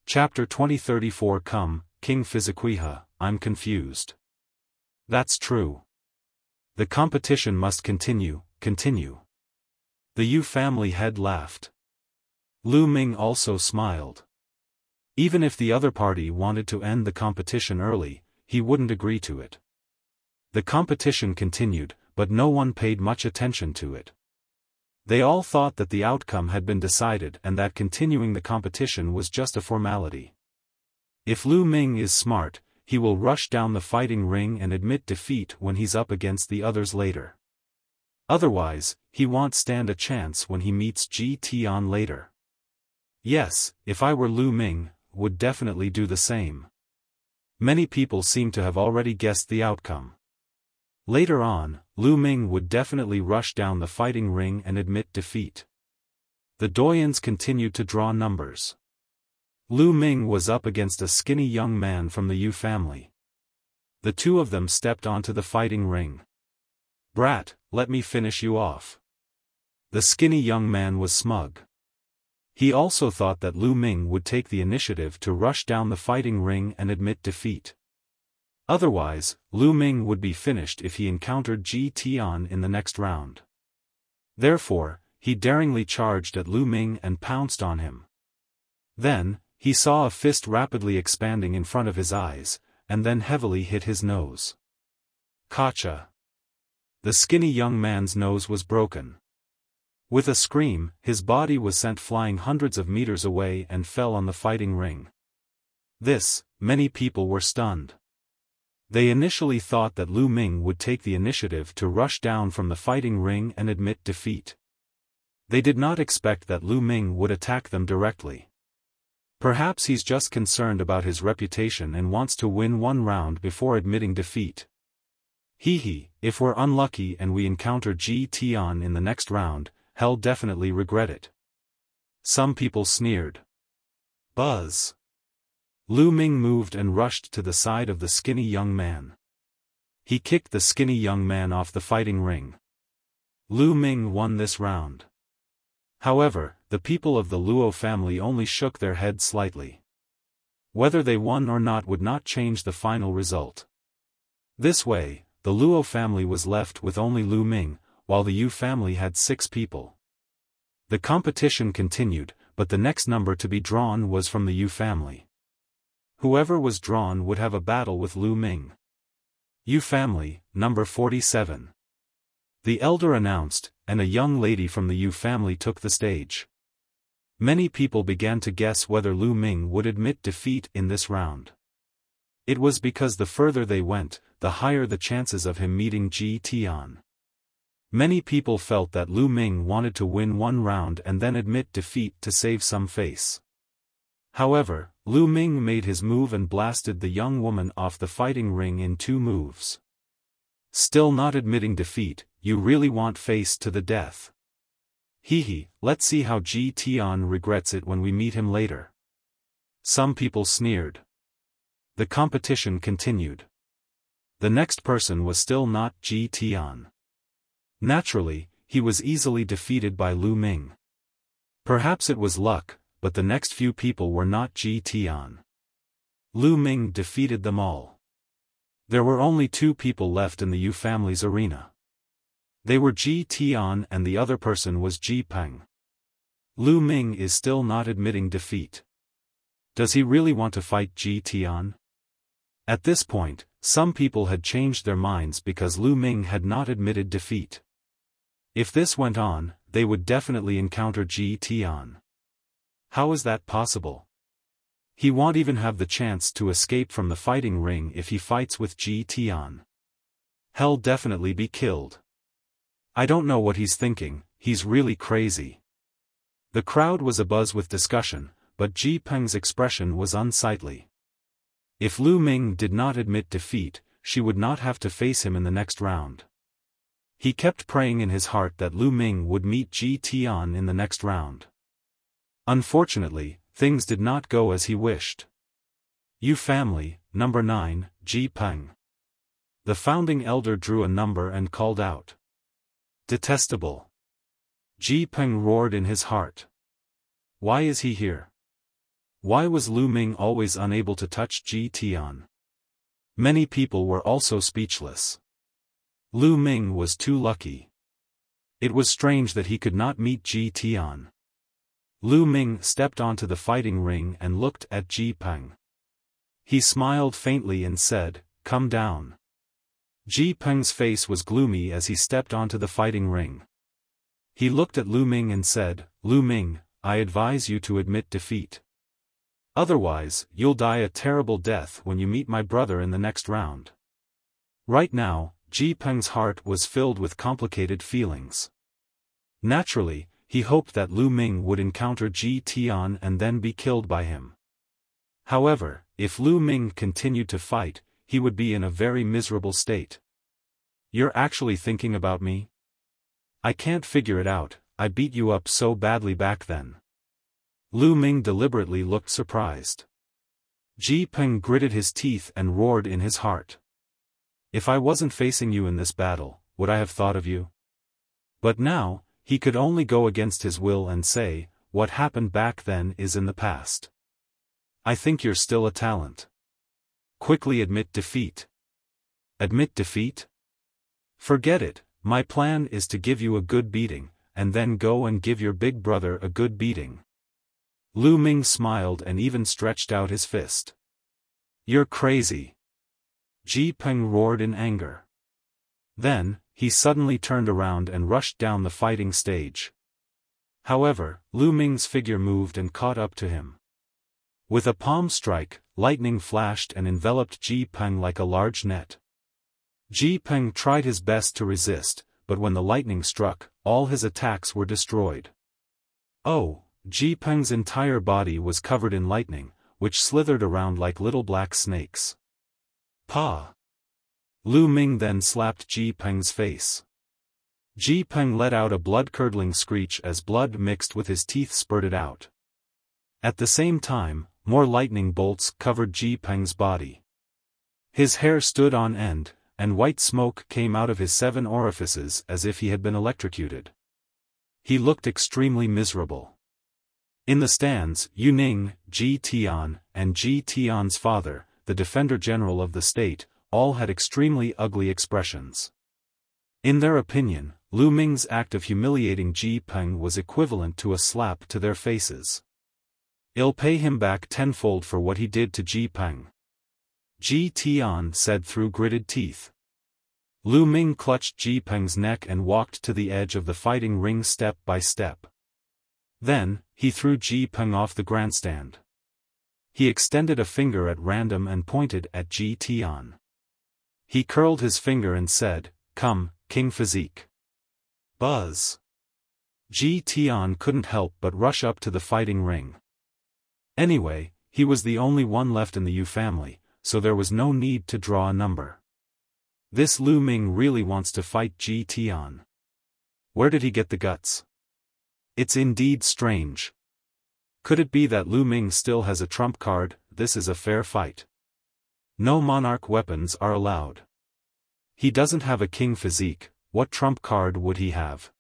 Chapter 2034 Come, King Physique, I'm confused. That's true. The competition must continue. The Yu family head laughed. Lu Ming also smiled. Even if the other party wanted to end the competition early, he wouldn't agree to it. The competition continued, but no one paid much attention to it. They all thought that the outcome had been decided and that continuing the competition was just a formality. If Lu Ming is smart, he will rush down the fighting ring and admit defeat when he's up against the others later. Otherwise, he won't stand a chance when he meets Ji Tian later. Yes, if I were Lu Ming, would definitely do the same. Many people seem to have already guessed the outcome. Later on, Lu Ming would definitely rush down the fighting ring and admit defeat. The doyens continued to draw numbers. Lu Ming was up against a skinny young man from the Yu family. The two of them stepped onto the fighting ring. Brat, let me finish you off. The skinny young man was smug. He also thought that Lu Ming would take the initiative to rush down the fighting ring and admit defeat. Otherwise, Lu Ming would be finished if he encountered Ji Tian in the next round. Therefore, he daringly charged at Lu Ming and pounced on him. Then, he saw a fist rapidly expanding in front of his eyes, and then heavily hit his nose. Gotcha! The skinny young man's nose was broken. With a scream, his body was sent flying hundreds of meters away and fell on the fighting ring. Many people were stunned. They initially thought that Lu Ming would take the initiative to rush down from the fighting ring and admit defeat. They did not expect that Lu Ming would attack them directly. Perhaps he's just concerned about his reputation and wants to win one round before admitting defeat. If we're unlucky and we encounter Ji Tian in the next round, he'll definitely regret it. Some people sneered. Buzz. Lu Ming moved and rushed to the side of the skinny young man. He kicked the skinny young man off the fighting ring. Lu Ming won this round. However, the people of the Luo family only shook their heads slightly. Whether they won or not would not change the final result. This way, the Luo family was left with only Lu Ming, while the Yu family had 6 people. The competition continued, but the next number to be drawn was from the Yu family. Whoever was drawn would have a battle with Lu Ming. Yu family, number 47. The elder announced, and a young lady from the Yu family took the stage. Many people began to guess whether Lu Ming would admit defeat in this round. It was because the further they went, the higher the chances of him meeting Ji Tian. Many people felt that Lu Ming wanted to win one round and then admit defeat to save some face. However, Lu Ming made his move and blasted the young woman off the fighting ring in 2 moves. Still not admitting defeat, you really want face to the death. Hee, let's see how Ji Tian regrets it when we meet him later. Some people sneered. The competition continued. The next person was still not Ji Tian. Naturally, he was easily defeated by Lu Ming. Perhaps it was luck, but the next few people were not Ji Tian. Lu Ming defeated them all. There were only 2 people left in the Yu family's arena. They were Ji Tian and the other person was Ji Peng. Lu Ming is still not admitting defeat. Does he really want to fight Ji Tian? At this point, some people had changed their minds because Lu Ming had not admitted defeat. If this went on, they would definitely encounter Ji Tian. How is that possible? He won't even have the chance to escape from the fighting ring if he fights with Ji Tian. He'll definitely be killed. I don't know what he's thinking, he's really crazy. The crowd was abuzz with discussion, but Ji Peng's expression was unsightly. If Lu Ming did not admit defeat, she would not have to face him in the next round. He kept praying in his heart that Lu Ming would meet Ji Tian in the next round. Unfortunately, things did not go as he wished. Yu family, number 9, Ji Peng. The founding elder drew a number and called out. Detestable. Ji Peng roared in his heart. Why is he here? Why was Lu Ming always unable to touch Ji Tian? Many people were also speechless. Lu Ming was too lucky. It was strange that he could not meet Ji Tian. Lu Ming stepped onto the fighting ring and looked at Ji Peng. He smiled faintly and said, "Come down." Ji Peng's face was gloomy as he stepped onto the fighting ring. He looked at Lu Ming and said, "Lu Ming, I advise you to admit defeat. Otherwise, you'll die a terrible death when you meet my brother in the next round." Right now, Ji Peng's heart was filled with complicated feelings. Naturally, he hoped that Lu Ming would encounter Ji Tian and then be killed by him. However, if Lu Ming continued to fight, he would be in a very miserable state. "You're actually thinking about me? I can't figure it out, I beat you up so badly back then." Lu Ming deliberately looked surprised. Ji Peng gritted his teeth and roared in his heart. "If I wasn't facing you in this battle, would I have thought of you?" But now, he could only go against his will and say, "What happened back then is in the past. I think you're still a talent. Quickly admit defeat." "Admit defeat? Forget it, my plan is to give you a good beating, and then go and give your big brother a good beating." Lu Ming smiled and even stretched out his fist. "You're crazy." Ji Peng roared in anger. Then, he suddenly turned around and rushed down the fighting stage. However, Lu Ming's figure moved and caught up to him. With a palm strike, lightning flashed and enveloped Ji Peng like a large net. Ji Peng tried his best to resist, but when the lightning struck, all his attacks were destroyed. Oh, Ji Peng's entire body was covered in lightning, which slithered around like little black snakes. "Pa!" Lu Ming then slapped Ji Peng's face. Ji Peng let out a blood-curdling screech as blood mixed with his teeth spurted out. At the same time, more lightning bolts covered Ji Peng's body. His hair stood on end, and white smoke came out of his 7 orifices as if he had been electrocuted. He looked extremely miserable. In the stands, Yu Ning, Ji Tian, and Ji Tian's father, the Defender General of the state, all had extremely ugly expressions. In their opinion, Lu Ming's act of humiliating Ji Peng was equivalent to a slap to their faces. "I'll pay him back tenfold for what he did to Ji Peng," Ji Tian said through gritted teeth. Lu Ming clutched Ji Peng's neck and walked to the edge of the fighting ring step by step. Then, he threw Ji Peng off the grandstand. He extended a finger at random and pointed at Ji Tian. He curled his finger and said, "Come, King Physique." Buzz. Ji Tian couldn't help but rush up to the fighting ring. Anyway, he was the only one left in the Yu family, so there was no need to draw a number. This Lu Ming really wants to fight Ji Tian. Where did he get the guts? It's indeed strange. Could it be that Lu Ming still has a trump card? This is a fair fight. No monarch weapons are allowed. He doesn't have a king physique, what trump card would he have?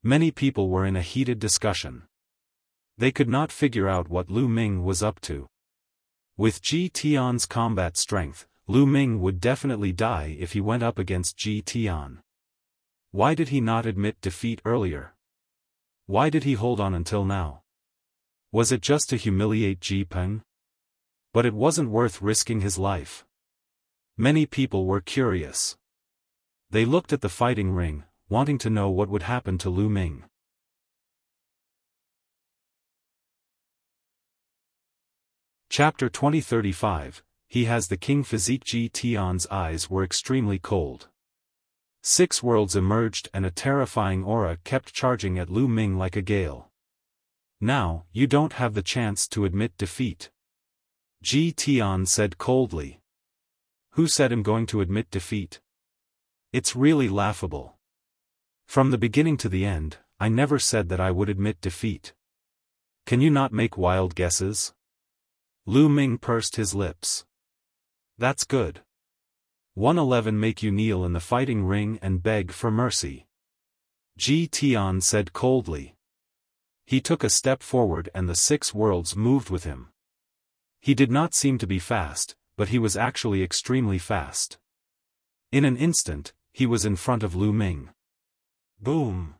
Many people were in a heated discussion. They could not figure out what Lu Ming was up to. With Ji Tian's combat strength, Lu Ming would definitely die if he went up against Ji Tian. Why did he not admit defeat earlier? Why did he hold on until now? Was it just to humiliate Ji Peng? But it wasn't worth risking his life. Many people were curious. They looked at the fighting ring, wanting to know what would happen to Lu Ming. Chapter 2035, He has the king physique. Ji Tian's eyes were extremely cold. 6 worlds emerged and a terrifying aura kept charging at Lu Ming like a gale. "Now, you don't have the chance to admit defeat," Ji Tian said coldly. "Who said I'm going to admit defeat? It's really laughable. From the beginning to the end, I never said that I would admit defeat. Can you not make wild guesses?" Lu Ming pursed his lips. "That's good. 111 make you kneel in the fighting ring and beg for mercy," Ji Tian said coldly. He took a step forward and the 6 worlds moved with him. He did not seem to be fast, but he was actually extremely fast. In an instant, he was in front of Lu Ming. Boom!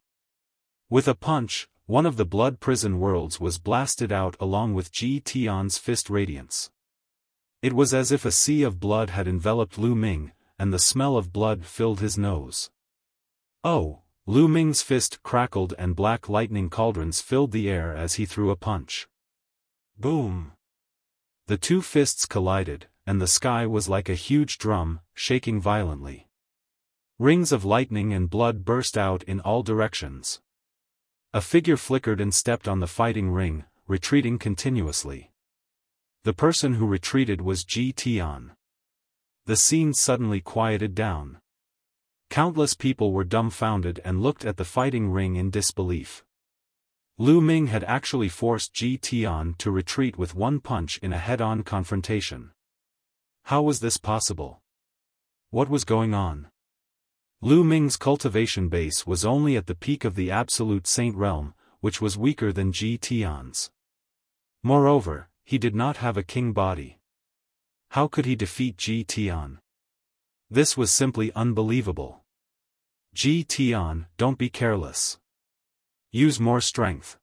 With a punch, one of the blood prison worlds was blasted out along with Ji Tian's fist radiance. It was as if a sea of blood had enveloped Lu Ming, and the smell of blood filled his nose. Oh! Lu Ming's fist crackled and black lightning cauldrons filled the air as he threw a punch. Boom! The 2 fists collided, and the sky was like a huge drum, shaking violently. Rings of lightning and blood burst out in all directions. A figure flickered and stepped on the fighting ring, retreating continuously. The person who retreated was Ji Tian. The scene suddenly quieted down. Countless people were dumbfounded and looked at the fighting ring in disbelief. Lu Ming had actually forced Ji Tian to retreat with one punch in a head-on confrontation. How was this possible? What was going on? Lu Ming's cultivation base was only at the peak of the absolute saint realm, which was weaker than Ji Tian's. Moreover, he did not have a king body. How could he defeat Ji Tian? This was simply unbelievable. Ji Tian, don't be careless. Use more strength.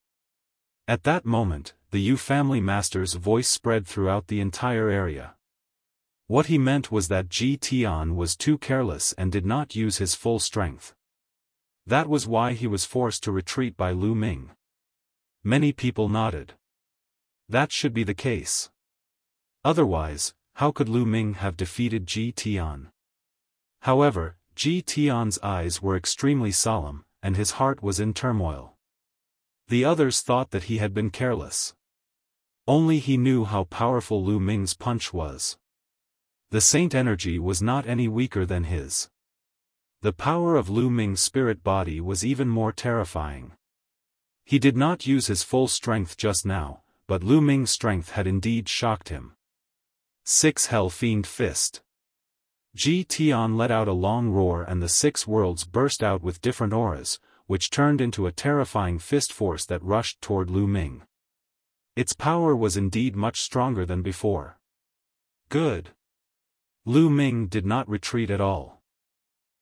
At that moment, the Yu family master's voice spread throughout the entire area. What he meant was that Ji Tian was too careless and did not use his full strength. That was why he was forced to retreat by Lu Ming. Many people nodded. That should be the case. Otherwise, how could Lu Ming have defeated Ji Tian? However, Ji Tian's eyes were extremely solemn, and his heart was in turmoil. The others thought that he had been careless. Only he knew how powerful Lu Ming's punch was. The saint energy was not any weaker than his. The power of Lu Ming's spirit body was even more terrifying. He did not use his full strength just now, but Lu Ming's strength had indeed shocked him. 6 Hell Fiend Fist. Ji Tian let out a long roar and the 6 worlds burst out with different auras, which turned into a terrifying fist force that rushed toward Lu Ming. Its power was indeed much stronger than before. Good. Lu Ming did not retreat at all.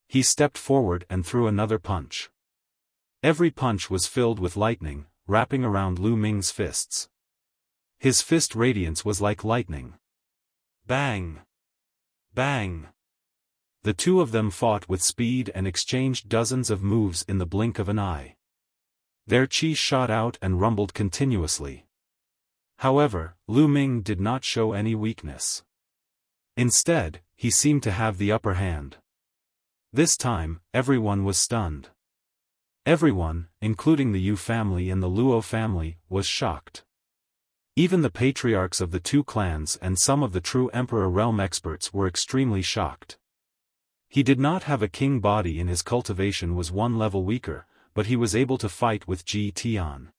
He stepped forward and threw another punch. Every punch was filled with lightning, wrapping around Lu Ming's fists. His fist radiance was like lightning. Bang! Bang! The two of them fought with speed and exchanged dozens of moves in the blink of an eye. Their chi shot out and rumbled continuously. However, Lu Ming did not show any weakness. Instead, he seemed to have the upper hand. This time, everyone was stunned. Everyone, including the Yu family and the Luo family, was shocked. Even the patriarchs of the 2 clans and some of the true Emperor realm experts were extremely shocked. He did not have a king body and his cultivation was 1 level weaker, but he was able to fight with Ji Tian.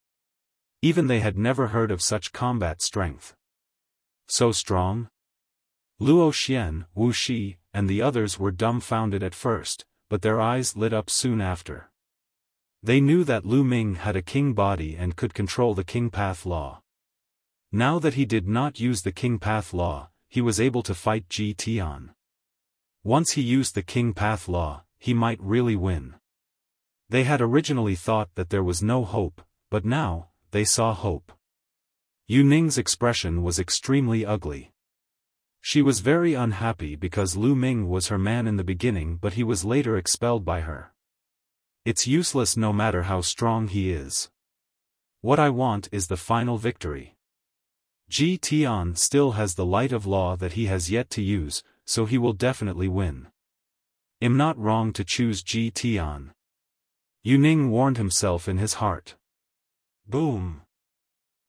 Even they had never heard of such combat strength. So strong? Luo Xian, Wu Shi, and the others were dumbfounded at first, but their eyes lit up soon after. They knew that Lu Ming had a king body and could control the king path law. Now that he did not use the king path law, he was able to fight Ji Tian. Once he used the king path law, he might really win. They had originally thought that there was no hope, but now, they saw hope. Yu Ning's expression was extremely ugly. She was very unhappy because Lu Ming was her man in the beginning but he was later expelled by her. It's useless no matter how strong he is. What I want is the final victory. Ji Tian still has the light of law that he has yet to use, so he will definitely win. I'm not wrong to choose Ji Tian. Yu Ning warned himself in his heart. Boom!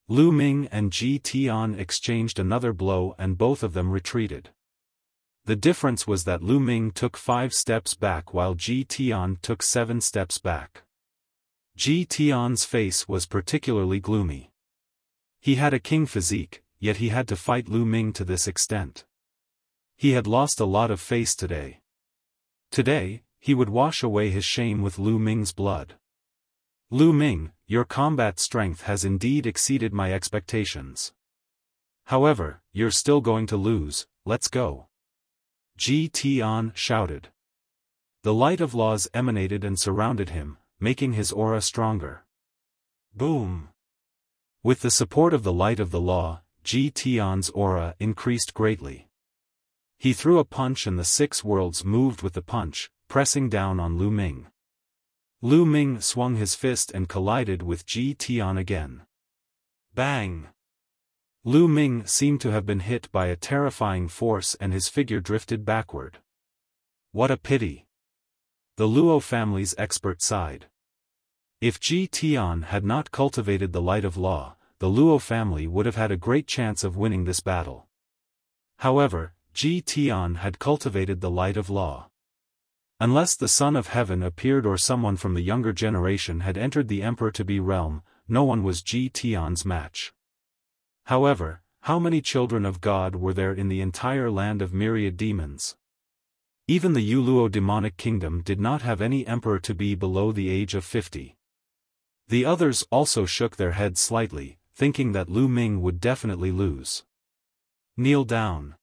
Lu Ming and Ji Tian exchanged another blow and both of them retreated. The difference was that Lu Ming took 5 steps back while Ji Tian took 7 steps back. Ji Tian's face was particularly gloomy. He had a king physique, yet he had to fight Lu Ming to this extent. He had lost a lot of face today. Today, he would wash away his shame with Lu Ming's blood. Lu Ming, your combat strength has indeed exceeded my expectations. However, you're still going to lose, let's go. Ji Tian shouted. The light of laws emanated and surrounded him, making his aura stronger. Boom! With the support of the light of the law, Ji Tian's aura increased greatly. He threw a punch and the 6 worlds moved with the punch, pressing down on Lu Ming. Lu Ming swung his fist and collided with Ji Tian again. Bang! Lu Ming seemed to have been hit by a terrifying force and his figure drifted backward. What a pity! The Luo family's expert sighed. If Ji Tian had not cultivated the light of law, the Luo family would have had a great chance of winning this battle. However, Ji Tian had cultivated the light of law. Unless the Son of Heaven appeared or someone from the younger generation had entered the Emperor-to-be realm, no one was Ji Tian's match. However, how many children of God were there in the entire land of myriad demons? Even the Youluo demonic kingdom did not have any emperor-to-be below the age of 50. The others also shook their heads slightly, thinking that Lu Ming would definitely lose. Kneel down.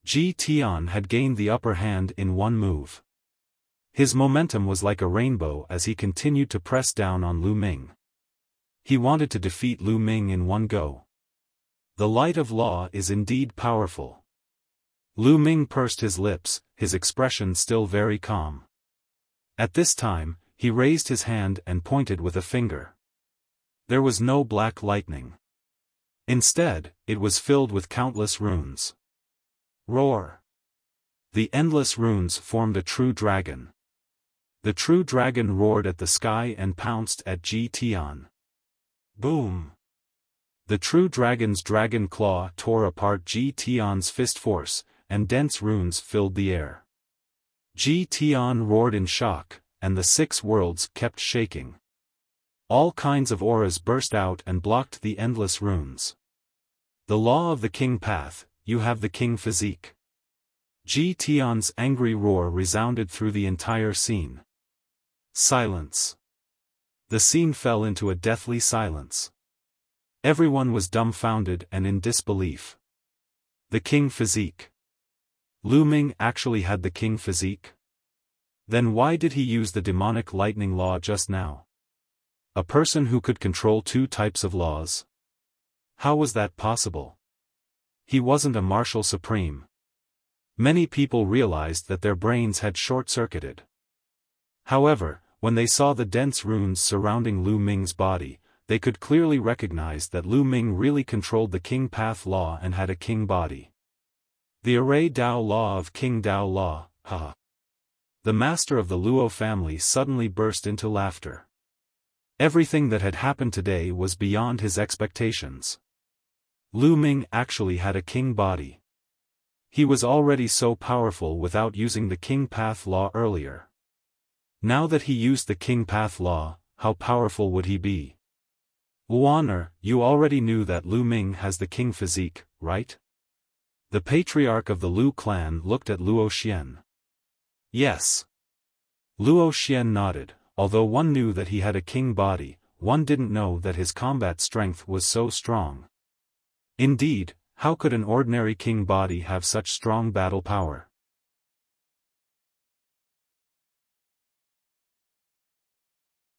Ji Tian had gained the upper hand in one move. His momentum was like a rainbow as he continued to press down on Lu Ming. He wanted to defeat Lu Ming in one go. The light of law is indeed powerful. Lu Ming pursed his lips, his expression still very calm. At this time, he raised his hand and pointed with a finger. There was no black lightning. Instead, it was filled with countless runes. Roar! The endless runes formed a true dragon. The true dragon roared at the sky and pounced at Ji Tian. Boom! The true dragon's dragon claw tore apart Ji Tian's fist force, and dense runes filled the air. Ji Tian roared in shock, and the 6 worlds kept shaking. All kinds of auras burst out and blocked the endless runes. The law of the king path, you have the king physique. Ji Tian's angry roar resounded through the entire scene. Silence. The scene fell into a deathly silence. Everyone was dumbfounded and in disbelief. The king physique. Lu Ming actually had the king physique? Then why did he use the demonic lightning law just now? A person who could control two types of laws? How was that possible? He wasn't a martial supreme. Many people realized that their brains had short-circuited. However, when they saw the dense runes surrounding Lu Ming's body, they could clearly recognize that Lu Ming really controlled the king path law and had a king body. The array Dao law of King Dao law, haha. The master of the Luo family suddenly burst into laughter. Everything that had happened today was beyond his expectations. Lu Ming actually had a king body. He was already so powerful without using the king path law earlier. Now that he used the king path law, how powerful would he be? Luaner, you already knew that Lu Ming has the king physique, right? The patriarch of the Lu clan looked at Luo Xian. Yes. Luo Xian nodded. Although one knew that he had a king body, one didn't know that his combat strength was so strong. Indeed, how could an ordinary king body have such strong battle power?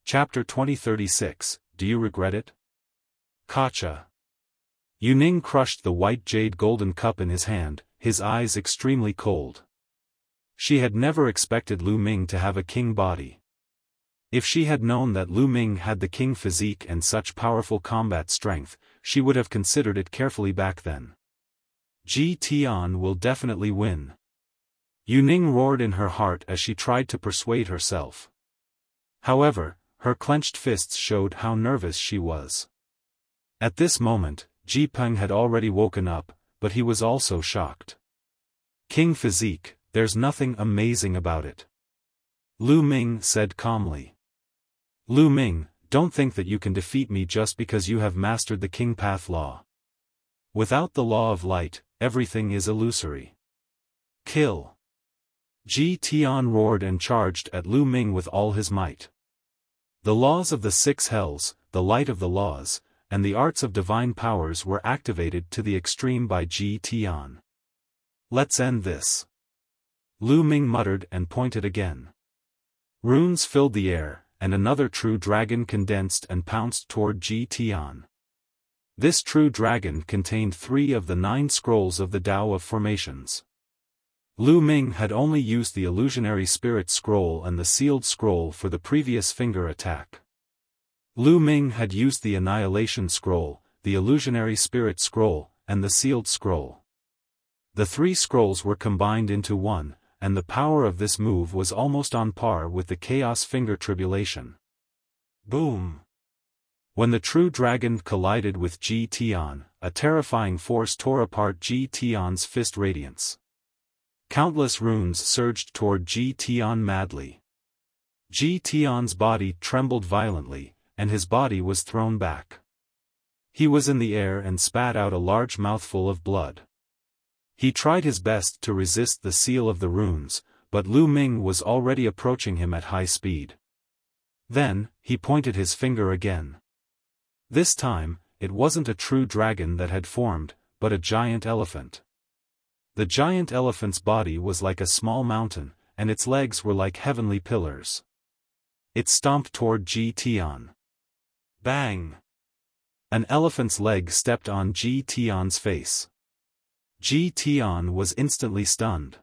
Chapter 2036, Do You Regret It? Kacha. Yuning crushed the white jade golden cup in his hand, his eyes extremely cold. She had never expected Lu Ming to have a king body. If she had known that Lu Ming had the king physique and such powerful combat strength, she would have considered it carefully back then. Ji Tian will definitely win. Yuning roared in her heart as she tried to persuade herself. However, her clenched fists showed how nervous she was. At this moment, Ji Peng had already woken up, but he was also shocked. King physique, there's nothing amazing about it. Lu Ming said calmly. Lu Ming, don't think that you can defeat me just because you have mastered the king path law. Without the law of light, everything is illusory. Kill. Ji Tian roared and charged at Lu Ming with all his might. The laws of the six hells, the light of the laws, and the arts of divine powers were activated to the extreme by Ji Tian. Let's end this. Lu Ming muttered and pointed again. Runes filled the air, and another true dragon condensed and pounced toward Ji Tian. This true dragon contained 3 of the 9 scrolls of the Tao of Formations. Lu Ming had only used the illusionary spirit scroll and the sealed scroll for the previous finger attack. Lu Ming had used the annihilation scroll, the illusionary spirit scroll, and the sealed scroll. The 3 scrolls were combined into one, and the power of this move was almost on par with the Chaos Finger Tribulation. Boom! When the true dragon collided with Ji Tian, a terrifying force tore apart Ji Tian's fist radiance. Countless runes surged toward Ji Tian madly. Ji Tian's body trembled violently, and his body was thrown back. He was in the air and spat out a large mouthful of blood. He tried his best to resist the seal of the runes, but Lu Ming was already approaching him at high speed. Then, he pointed his finger again. This time, it wasn't a true dragon that had formed, but a giant elephant. The giant elephant's body was like a small mountain, and its legs were like heavenly pillars. It stomped toward Ji Tian. Bang! An elephant's leg stepped on Ji Tian's face. Ji Tian was instantly stunned.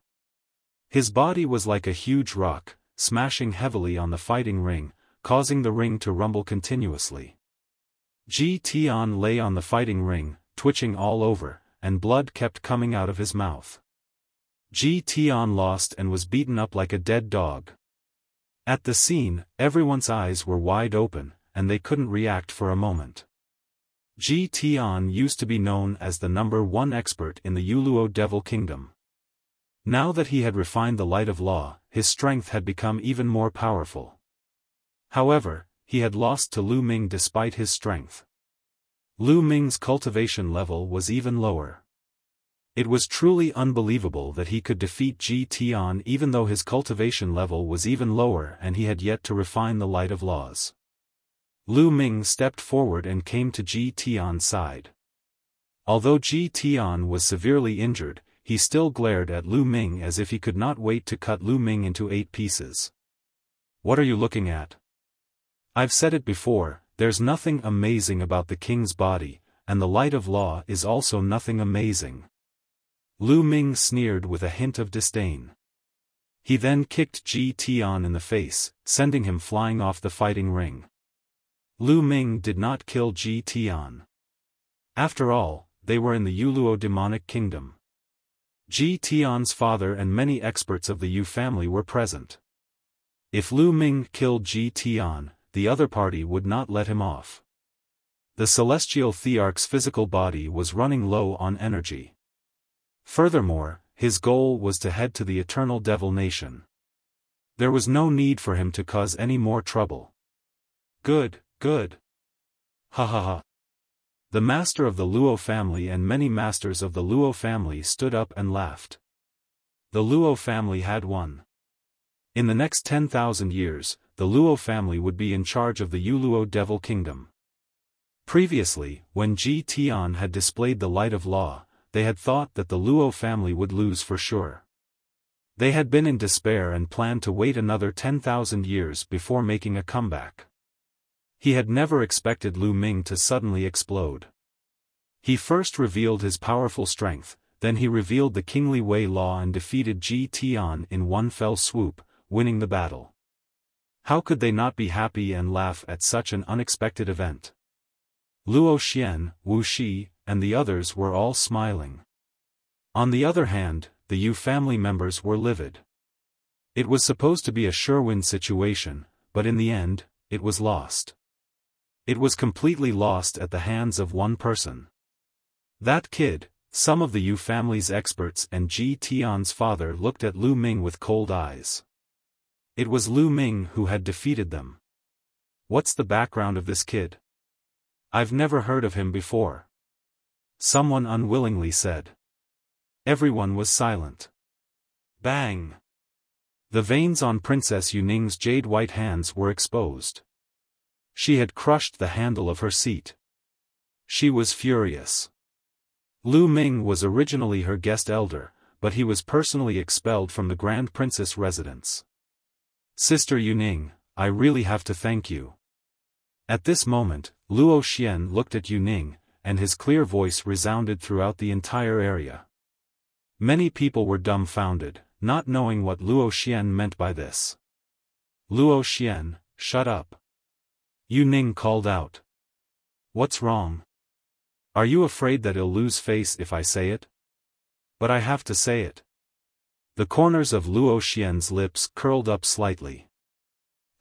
His body was like a huge rock, smashing heavily on the fighting ring, causing the ring to rumble continuously. Ji Tian lay on the fighting ring, twitching all over, and blood kept coming out of his mouth. Ji Tian lost and was beaten up like a dead dog. At the scene, everyone's eyes were wide open, and they couldn't react for a moment. Ji Tian used to be known as the #1 expert in the Youluo Devil Kingdom. Now that he had refined the light of law, his strength had become even more powerful. However, he had lost to Lu Ming despite his strength. Lu Ming's cultivation level was even lower. It was truly unbelievable that he could defeat Ji Tian even though his cultivation level was even lower and he had yet to refine the light of laws. Lu Ming stepped forward and came to Ji Tian's side. Although Ji Tian was severely injured, he still glared at Lu Ming as if he could not wait to cut Lu Ming into 8 pieces. "What are you looking at? I've said it before, there's nothing amazing about the king's body, and the light of law is also nothing amazing." Lu Ming sneered with a hint of disdain. He then kicked Ji Tian in the face, sending him flying off the fighting ring. Lu Ming did not kill Ji Tian. After all, they were in the Youluo demonic kingdom. Ji Tian's father and many experts of the Yu family were present. If Lu Ming killed Ji Tian, the other party would not let him off. The celestial thearch's physical body was running low on energy. Furthermore, his goal was to head to the eternal devil nation. There was no need for him to cause any more trouble. Good, good. Ha ha ha. The master of the Luo family and many masters of the Luo family stood up and laughed. The Luo family had won. In the next 10,000 years, the Luo family would be in charge of the Youluo devil kingdom. Previously, when Ji Tian had displayed the light of law, they had thought that the Luo family would lose for sure. They had been in despair and planned to wait another 10,000 years before making a comeback. He had never expected Lu Ming to suddenly explode. He first revealed his powerful strength, then he revealed the kingly Wei law and defeated Ji Tian in one fell swoop, winning the battle. How could they not be happy and laugh at such an unexpected event? Luo Xian, Wu Shi, and the others were all smiling. On the other hand, the Yu family members were livid. It was supposed to be a sure-win situation, but in the end, it was lost. It was completely lost at the hands of one person. That kid. Some of the Yu family's experts and Ji Tian's father looked at Lu Ming with cold eyes. It was Lu Ming who had defeated them. What's the background of this kid? I've never heard of him before. Someone unwillingly said. Everyone was silent. Bang! The veins on Princess Yuning's jade-white hands were exposed. She had crushed the handle of her seat. She was furious. Lu Ming was originally her guest elder, but he was personally expelled from the Grand Princess residence. Sister Yuning, I really have to thank you. At this moment, Luo Xian looked at Yuning, and his clear voice resounded throughout the entire area. Many people were dumbfounded, not knowing what Luo Xian meant by this. Luo Xian, shut up. Yuning called out. What's wrong? Are you afraid that I'll lose face if I say it? But I have to say it. The corners of Luo Xian's lips curled up slightly.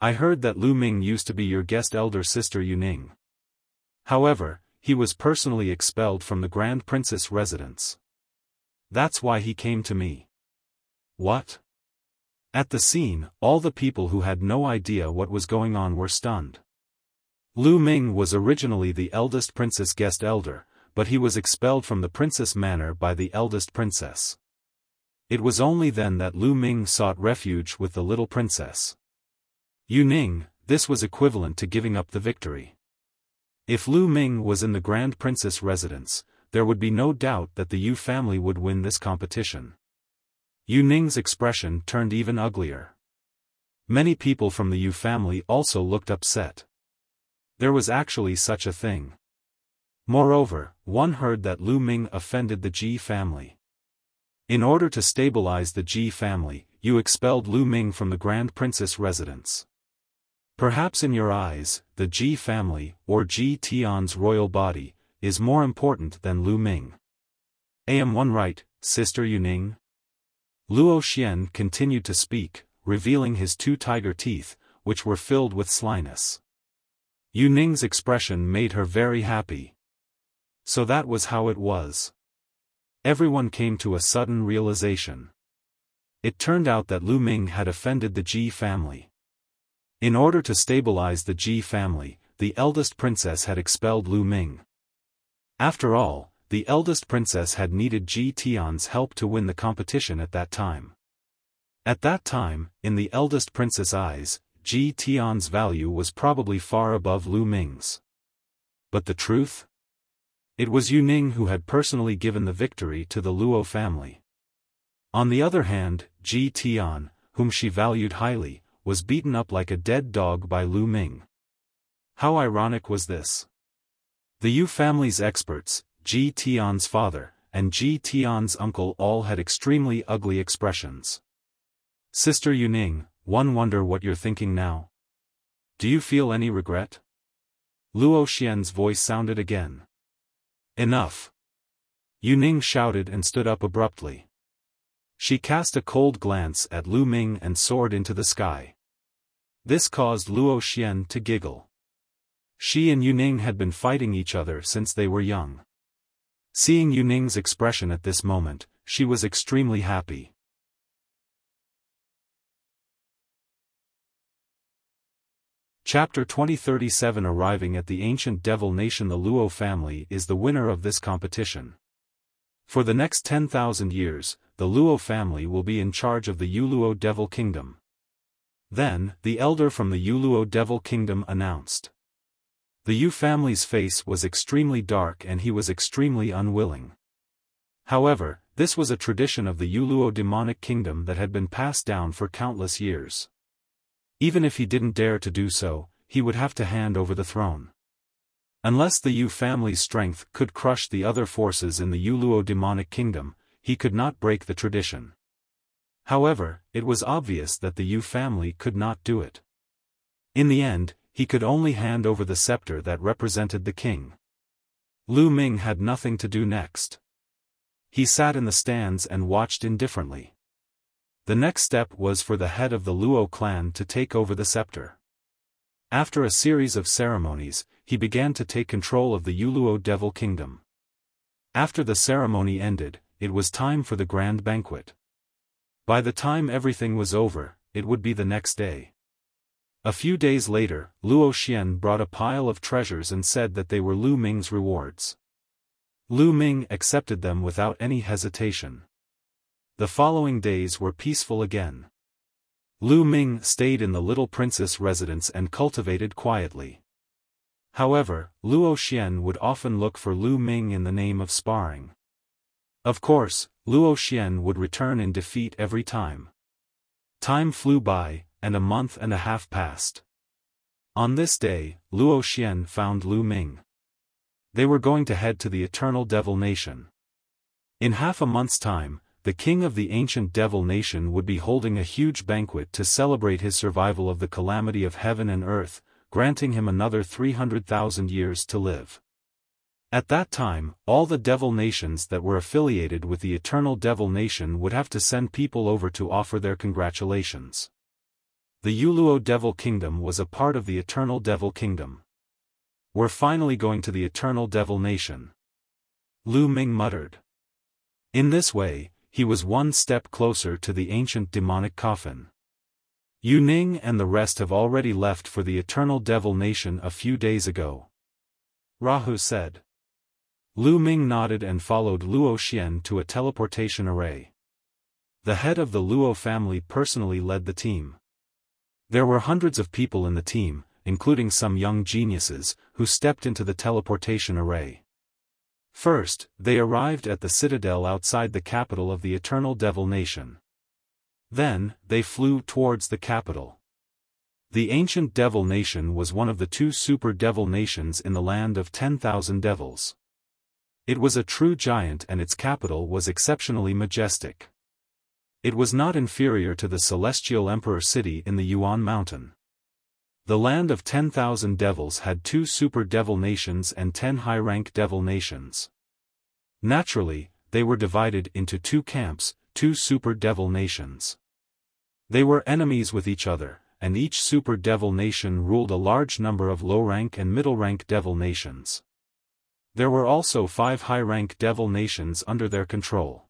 I heard that Lu Ming used to be your guest elder sister Yuning. However, he was personally expelled from the Grand Princess residence. That's why he came to me. What? At the scene, all the people who had no idea what was going on were stunned. Lu Ming was originally the eldest princess guest elder, but he was expelled from the princess manor by the eldest princess. It was only then that Lu Ming sought refuge with the little princess. Yuning, this was equivalent to giving up the victory. If Lu Ming was in the Grand Princess residence, there would be no doubt that the Yu family would win this competition. Yuning's expression turned even uglier. Many people from the Yu family also looked upset. There was actually such a thing. Moreover, one heard that Lu Ming offended the Ji family. In order to stabilize the Ji family, you expelled Lu Ming from the Grand Princess residence. Perhaps in your eyes, the Ji family, or Ji Tian's royal body, is more important than Lu Ming. Am one right, Sister Yuning? Luo Xian continued to speak, revealing his 2 tiger teeth, which were filled with slyness. Yuning's expression made her very happy. So that was how it was. Everyone came to a sudden realization. It turned out that Lu Ming had offended the Ji family. In order to stabilize the Ji family, the eldest princess had expelled Lu Ming. After all, the eldest princess had needed Ji Tian's help to win the competition at that time. At that time, in the eldest princess' eyes, Ji Tian's value was probably far above Lu Ming's. But the truth? It was Yu Ning who had personally given the victory to the Luo family. On the other hand, Ji Tian, whom she valued highly, was beaten up like a dead dog by Lu Ming. How ironic was this? The Yu family's experts, Ji Tian's father, and Ji Tian's uncle all had extremely ugly expressions. Sister Yu Ning, one wonder what you're thinking now. Do you feel any regret? Luo Xian's voice sounded again. Enough! Yu Ning shouted and stood up abruptly. She cast a cold glance at Lu Ming and soared into the sky. This caused Luo Xian to giggle. She and Yu Ning had been fighting each other since they were young. Seeing Yu Ning's expression at this moment, she was extremely happy. Chapter 2037 Arriving at the ancient devil nation. The Luo family is the winner of this competition. For the next 10,000 years, the Luo family will be in charge of the Youluo devil kingdom. Then, the elder from the Youluo devil kingdom announced. The Yu family's face was extremely dark and he was extremely unwilling. However, this was a tradition of the Youluo demonic kingdom that had been passed down for countless years. Even if he didn't dare to do so, he would have to hand over the throne. Unless the Yu family's strength could crush the other forces in the Youluo demonic kingdom, he could not break the tradition. However, it was obvious that the Yu family could not do it. In the end, he could only hand over the scepter that represented the king. Lu Ming had nothing to do next. He sat in the stands and watched indifferently. The next step was for the head of the Luo clan to take over the scepter. After a series of ceremonies, he began to take control of the Youluo devil kingdom. After the ceremony ended, it was time for the grand banquet. By the time everything was over, it would be the next day. A few days later, Luo Xian brought a pile of treasures and said that they were Lu Ming's rewards. Lu Ming accepted them without any hesitation. The following days were peaceful again. Lu Ming stayed in the little princess residence and cultivated quietly. However, Luo Xian would often look for Lu Ming in the name of sparring. Of course, Luo Xian would return in defeat every time. Time flew by, and a month and a half passed. On this day, Luo Xian found Lu Ming. They were going to head to the eternal devil nation. In half a month's time, the king of the ancient devil nation would be holding a huge banquet to celebrate his survival of the calamity of heaven and earth, granting him another 300,000 years to live. At that time, all the devil nations that were affiliated with the eternal devil nation would have to send people over to offer their congratulations. The Youluo devil kingdom was a part of the eternal devil kingdom. We're finally going to the eternal devil nation. Lu Ming muttered. In this way, he was one step closer to the ancient demonic coffin. Yu Ning and the rest have already left for the eternal devil nation a few days ago. Rahu said. Lu Ming nodded and followed Luo Xian to a teleportation array. The head of the Luo family personally led the team. There were hundreds of people in the team, including some young geniuses, who stepped into the teleportation array. First, they arrived at the citadel outside the capital of the eternal devil nation. Then, they flew towards the capital. The ancient devil nation was one of the two super devil nations in the land of 10,000 devils. It was a true giant and its capital was exceptionally majestic. It was not inferior to the celestial emperor city in the Yuan mountain. The land of 10,000 devils had 2 super devil nations and 10 high-rank devil nations. Naturally, they were divided into 2 camps, 2 super devil nations. They were enemies with each other, and each super devil nation ruled a large number of low-rank and middle-rank devil nations. There were also 5 high-rank devil nations under their control.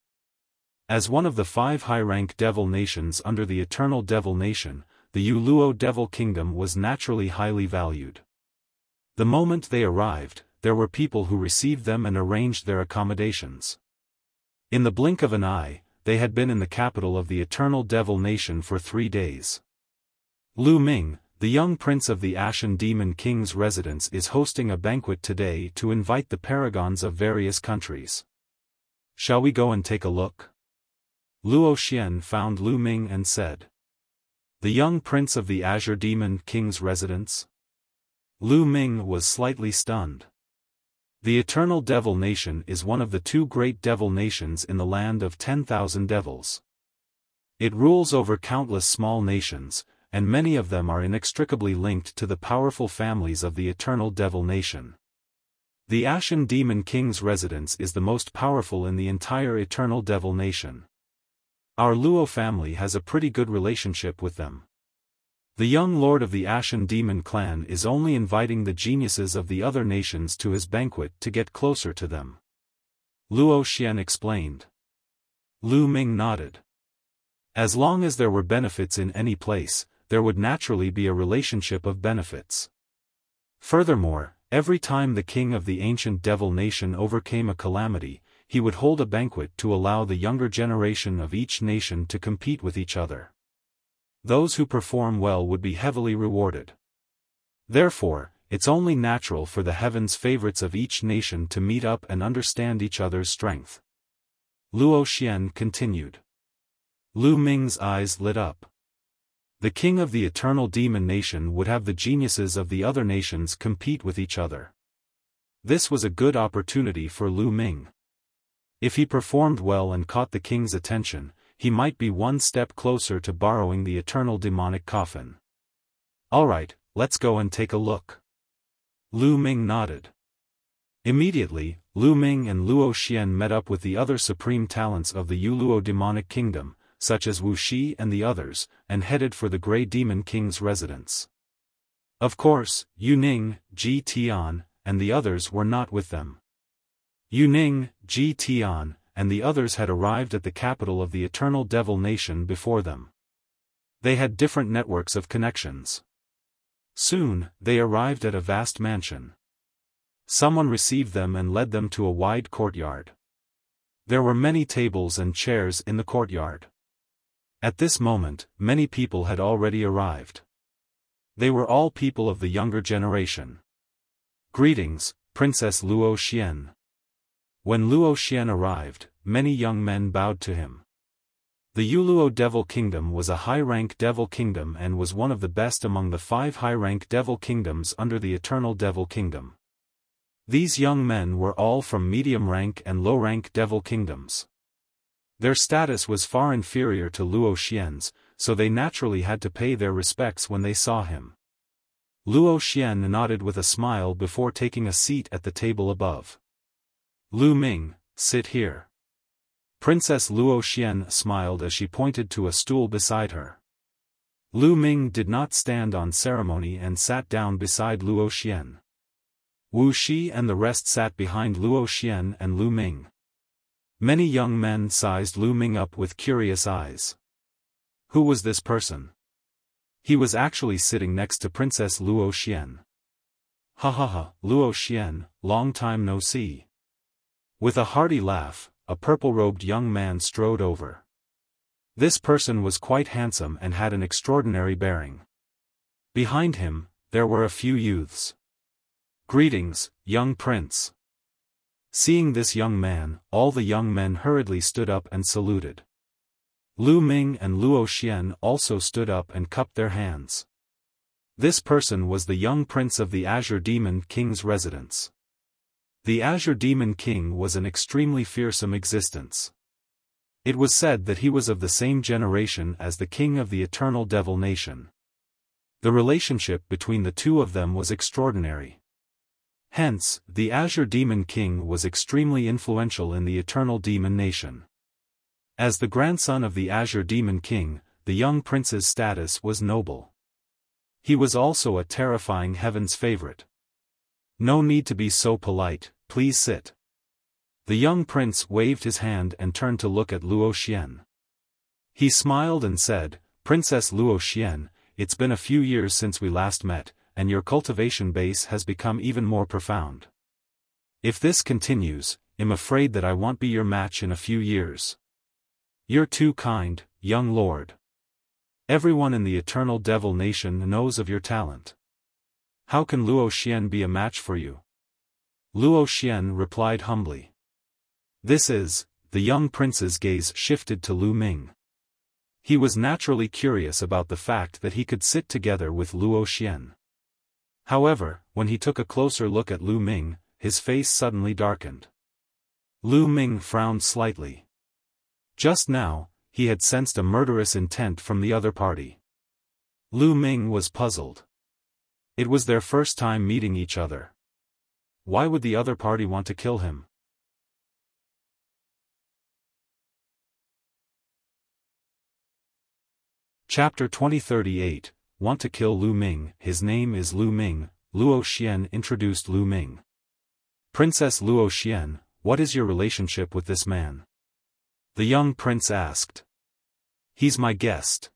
As one of the 5 high-rank devil nations under the eternal devil nation, the Youluo Devil Kingdom was naturally highly valued. The moment they arrived, there were people who received them and arranged their accommodations. In the blink of an eye, they had been in the capital of the Eternal Devil Nation for 3 days. Lu Ming, the young prince of the Ashen Demon King's residence, is hosting a banquet today to invite the paragons of various countries. Shall we go and take a look? Luo Xian found Lu Ming and said. The young prince of the Azure Demon King's residence? Lu Ming was slightly stunned. The Eternal Devil Nation is one of the 2 great devil nations in the land of 10,000 devils. It rules over countless small nations, and many of them are inextricably linked to the powerful families of the Eternal Devil Nation. The Ashen Demon King's residence is the most powerful in the entire Eternal Devil Nation. Our Luo family has a pretty good relationship with them. The young lord of the Ashen Demon clan is only inviting the geniuses of the other nations to his banquet to get closer to them. Luo Xian explained. Lu Ming nodded. As long as there were benefits in any place, there would naturally be a relationship of benefits. Furthermore, every time the king of the ancient devil nation overcame a calamity, he would hold a banquet to allow the younger generation of each nation to compete with each other. Those who perform well would be heavily rewarded. Therefore, it's only natural for the heavens' favorites of each nation to meet up and understand each other's strength. Luo Xian continued. Lu Ming's eyes lit up. The king of the Eternal Demon Nation would have the geniuses of the other nations compete with each other. This was a good opportunity for Lu Ming. If he performed well and caught the king's attention, he might be one step closer to borrowing the eternal demonic coffin. Alright, let's go and take a look. Lu Ming nodded. Immediately, Lu Ming and Luo Xian met up with the other supreme talents of the Youluo demonic kingdom, such as Wuxia and the others, and headed for the Grey Demon King's residence. Of course, Yuning, Ji Tian, and the others were not with them. Yuning, Ji Tian, and the others had arrived at the capital of the Eternal Devil Nation before them. They had different networks of connections. Soon, they arrived at a vast mansion. Someone received them and led them to a wide courtyard. There were many tables and chairs in the courtyard. At this moment, many people had already arrived. They were all people of the younger generation. Greetings, Princess Luo Xian. When Luo Xian arrived, many young men bowed to him. The Youluo Devil Kingdom was a high-rank devil kingdom and was one of the best among the 5 high-rank devil kingdoms under the Eternal Devil Kingdom. These young men were all from medium-rank and low-rank devil kingdoms. Their status was far inferior to Luo Xian's, so they naturally had to pay their respects when they saw him. Luo Xian nodded with a smile before taking a seat at the table above. Lu Ming, sit here. Princess Luo Xian smiled as she pointed to a stool beside her. Lu Ming did not stand on ceremony and sat down beside Luo Xian. Wu Shi and the rest sat behind Luo Xian and Lu Ming. Many young men sized Lu Ming up with curious eyes. Who was this person? He was actually sitting next to Princess Luo Xian. Ha ha ha, Luo Xian, long time no see. With a hearty laugh, a purple-robed young man strode over. This person was quite handsome and had an extraordinary bearing. Behind him, there were a few youths. Greetings, young prince. Seeing this young man, all the young men hurriedly stood up and saluted. Lu Ming and Luo Xian also stood up and cupped their hands. This person was the young prince of the Azure Demon King's residence. The Azure Demon King was an extremely fearsome existence. It was said that he was of the same generation as the king of the Eternal Devil Nation. The relationship between the two of them was extraordinary. Hence, the Azure Demon King was extremely influential in the Eternal Demon Nation. As the grandson of the Azure Demon King, the young prince's status was noble. He was also a terrifying heaven's favorite. No need to be so polite, please sit. The young prince waved his hand and turned to look at Luo Xian. He smiled and said, Princess Luo Xian, it's been a few years since we last met, and your cultivation base has become even more profound. If this continues, I'm afraid that I won't be your match in a few years. You're too kind, young lord. Everyone in the Eternal Devil Nation knows of your talent. How can Luo Xian be a match for you? Luo Xian replied humbly. The young prince's gaze shifted to Lu Ming. He was naturally curious about the fact that he could sit together with Luo Xian. However, when he took a closer look at Lu Ming, his face suddenly darkened. Lu Ming frowned slightly. Just now, he had sensed a murderous intent from the other party. Lu Ming was puzzled. It was their first time meeting each other. Why would the other party want to kill him? Chapter 2038, Want to Kill Lu Ming. His name is Lu Ming, Luo Xian introduced Lu Ming. Princess Luo Xian, what is your relationship with this man? The young prince asked. He's my guest.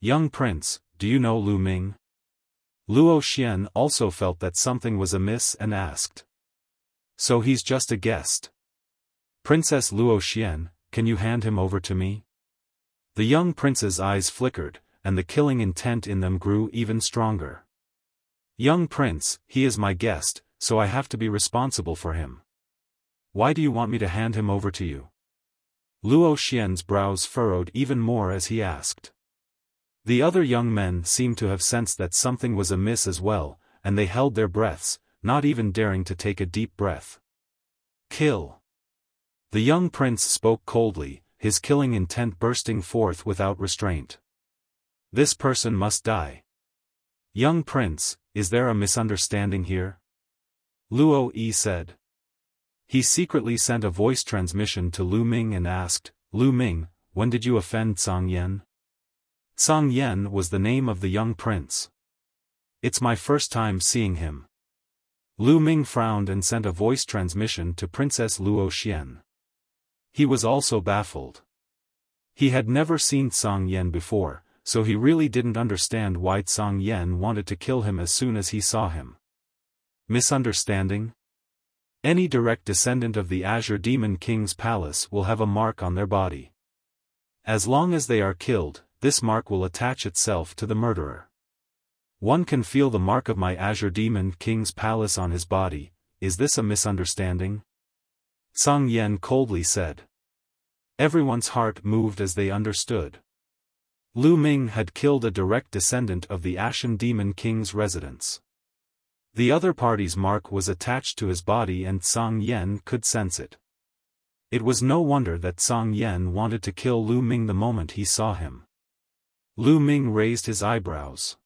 Young prince, do you know Lu Ming? Luo Xian also felt that something was amiss and asked. So he's just a guest. Princess Luo Xian, can you hand him over to me? The young prince's eyes flickered, and the killing intent in them grew even stronger. Young prince, he is my guest, so I have to be responsible for him. Why do you want me to hand him over to you? Luo Xian's brows furrowed even more as he asked. The other young men seemed to have sensed that something was amiss as well, and they held their breaths, not even daring to take a deep breath. Kill. The young prince spoke coldly, his killing intent bursting forth without restraint. This person must die. Young prince, is there a misunderstanding here? Luo Yi said. He secretly sent a voice transmission to Lu Ming and asked, Lu Ming, when did you offend Song Yan? Song Yan was the name of the young prince. It's my first time seeing him. Lu Ming frowned and sent a voice transmission to Princess Luo Xian. He was also baffled. He had never seen Song Yan before, so he really didn't understand why Song Yan wanted to kill him as soon as he saw him. Misunderstanding? Any direct descendant of the Azure Demon King's palace will have a mark on their body. As long as they are killed, this mark will attach itself to the murderer. One can feel the mark of my Azure Demon King's palace on his body. Is this a misunderstanding? Song Yan coldly said. Everyone's heart moved as they understood. Lu Ming had killed a direct descendant of the Ashen Demon King's residence. The other party's mark was attached to his body and Song Yan could sense it. It was no wonder that Song Yan wanted to kill Lu Ming the moment he saw him. Lu Ming raised his eyebrows.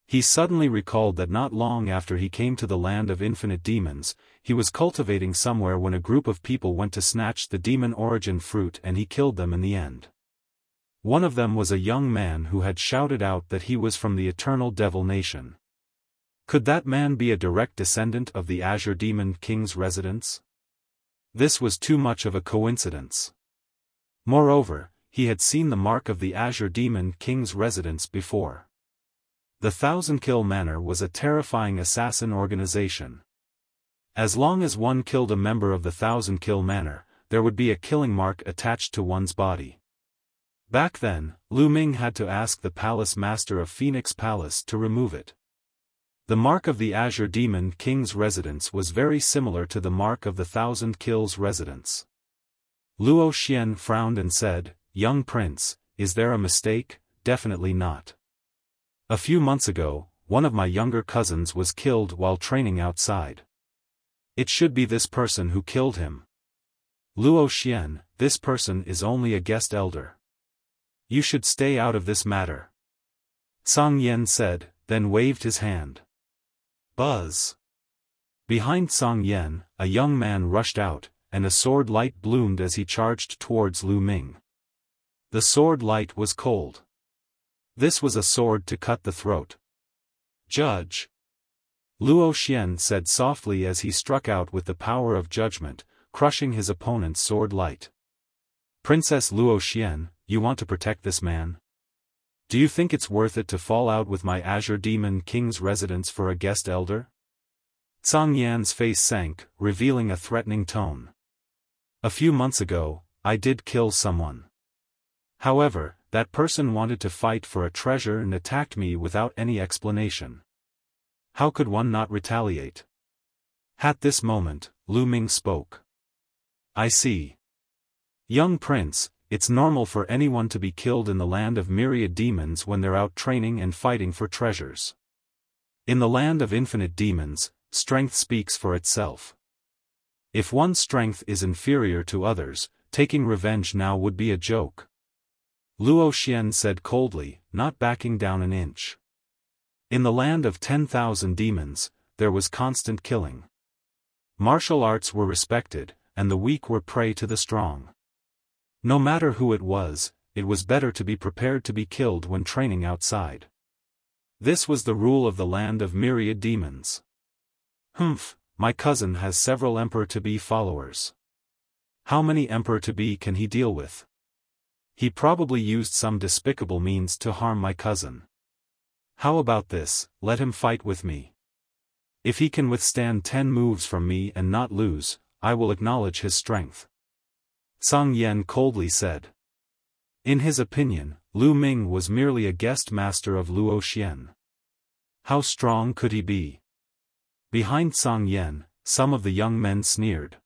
He suddenly recalled that not long after he came to the land of infinite demons, he was cultivating somewhere when a group of people went to snatch the demon origin fruit and he killed them in the end. One of them was a young man who had shouted out that he was from the Eternal Devil Nation. Could that man be a direct descendant of the Azure Demon King's residence? This was too much of a coincidence. Moreover, he had seen the mark of the Azure Demon King's residence before. The Thousand Kill Manor was a terrifying assassin organization. As long as one killed a member of the Thousand Kill Manor, there would be a killing mark attached to one's body. Back then, Lu Ming had to ask the palace master of Phoenix Palace to remove it. The mark of the Azure Demon King's residence was very similar to the mark of the Thousand Kills residence. Luo Xian frowned and said, Young prince, is there a mistake? Definitely not. A few months ago, one of my younger cousins was killed while training outside. It should be this person who killed him. Luo Xian, this person is only a guest elder. You should stay out of this matter. Song Yan said, then waved his hand. Buzz. Behind Song Yan, a young man rushed out, and a sword light bloomed as he charged towards Lu Ming. The sword light was cold. This was a sword to cut the throat. Judge. Luo Xian said softly as he struck out with the power of judgment, crushing his opponent's sword light. Princess Luo Xian, you want to protect this man? Do you think it's worth it to fall out with my Azure Demon King's residence for a guest elder? Zhang Yan's face sank, revealing a threatening tone. A few months ago, I did kill someone. However, that person wanted to fight for a treasure and attacked me without any explanation. How could one not retaliate? At this moment, Lu Ming spoke. I see. Young prince, it's normal for anyone to be killed in the land of myriad demons when they're out training and fighting for treasures. In the land of infinite demons, strength speaks for itself. If one's strength is inferior to others, taking revenge now would be a joke. Luo Xian said coldly, not backing down an inch. In the land of 10,000 demons, there was constant killing. Martial arts were respected, and the weak were prey to the strong. No matter who it was better to be prepared to be killed when training outside. This was the rule of the land of myriad demons. Humph, my cousin has several Emperor-to-be followers. How many Emperor-to-be can he deal with? He probably used some despicable means to harm my cousin. How about this, let him fight with me. If he can withstand 10 moves from me and not lose, I will acknowledge his strength. Zhang Yan coldly said. In his opinion, Lu Ming was merely a guest master of Luo Xian. How strong could he be? Behind Zhang Yan, some of the young men sneered.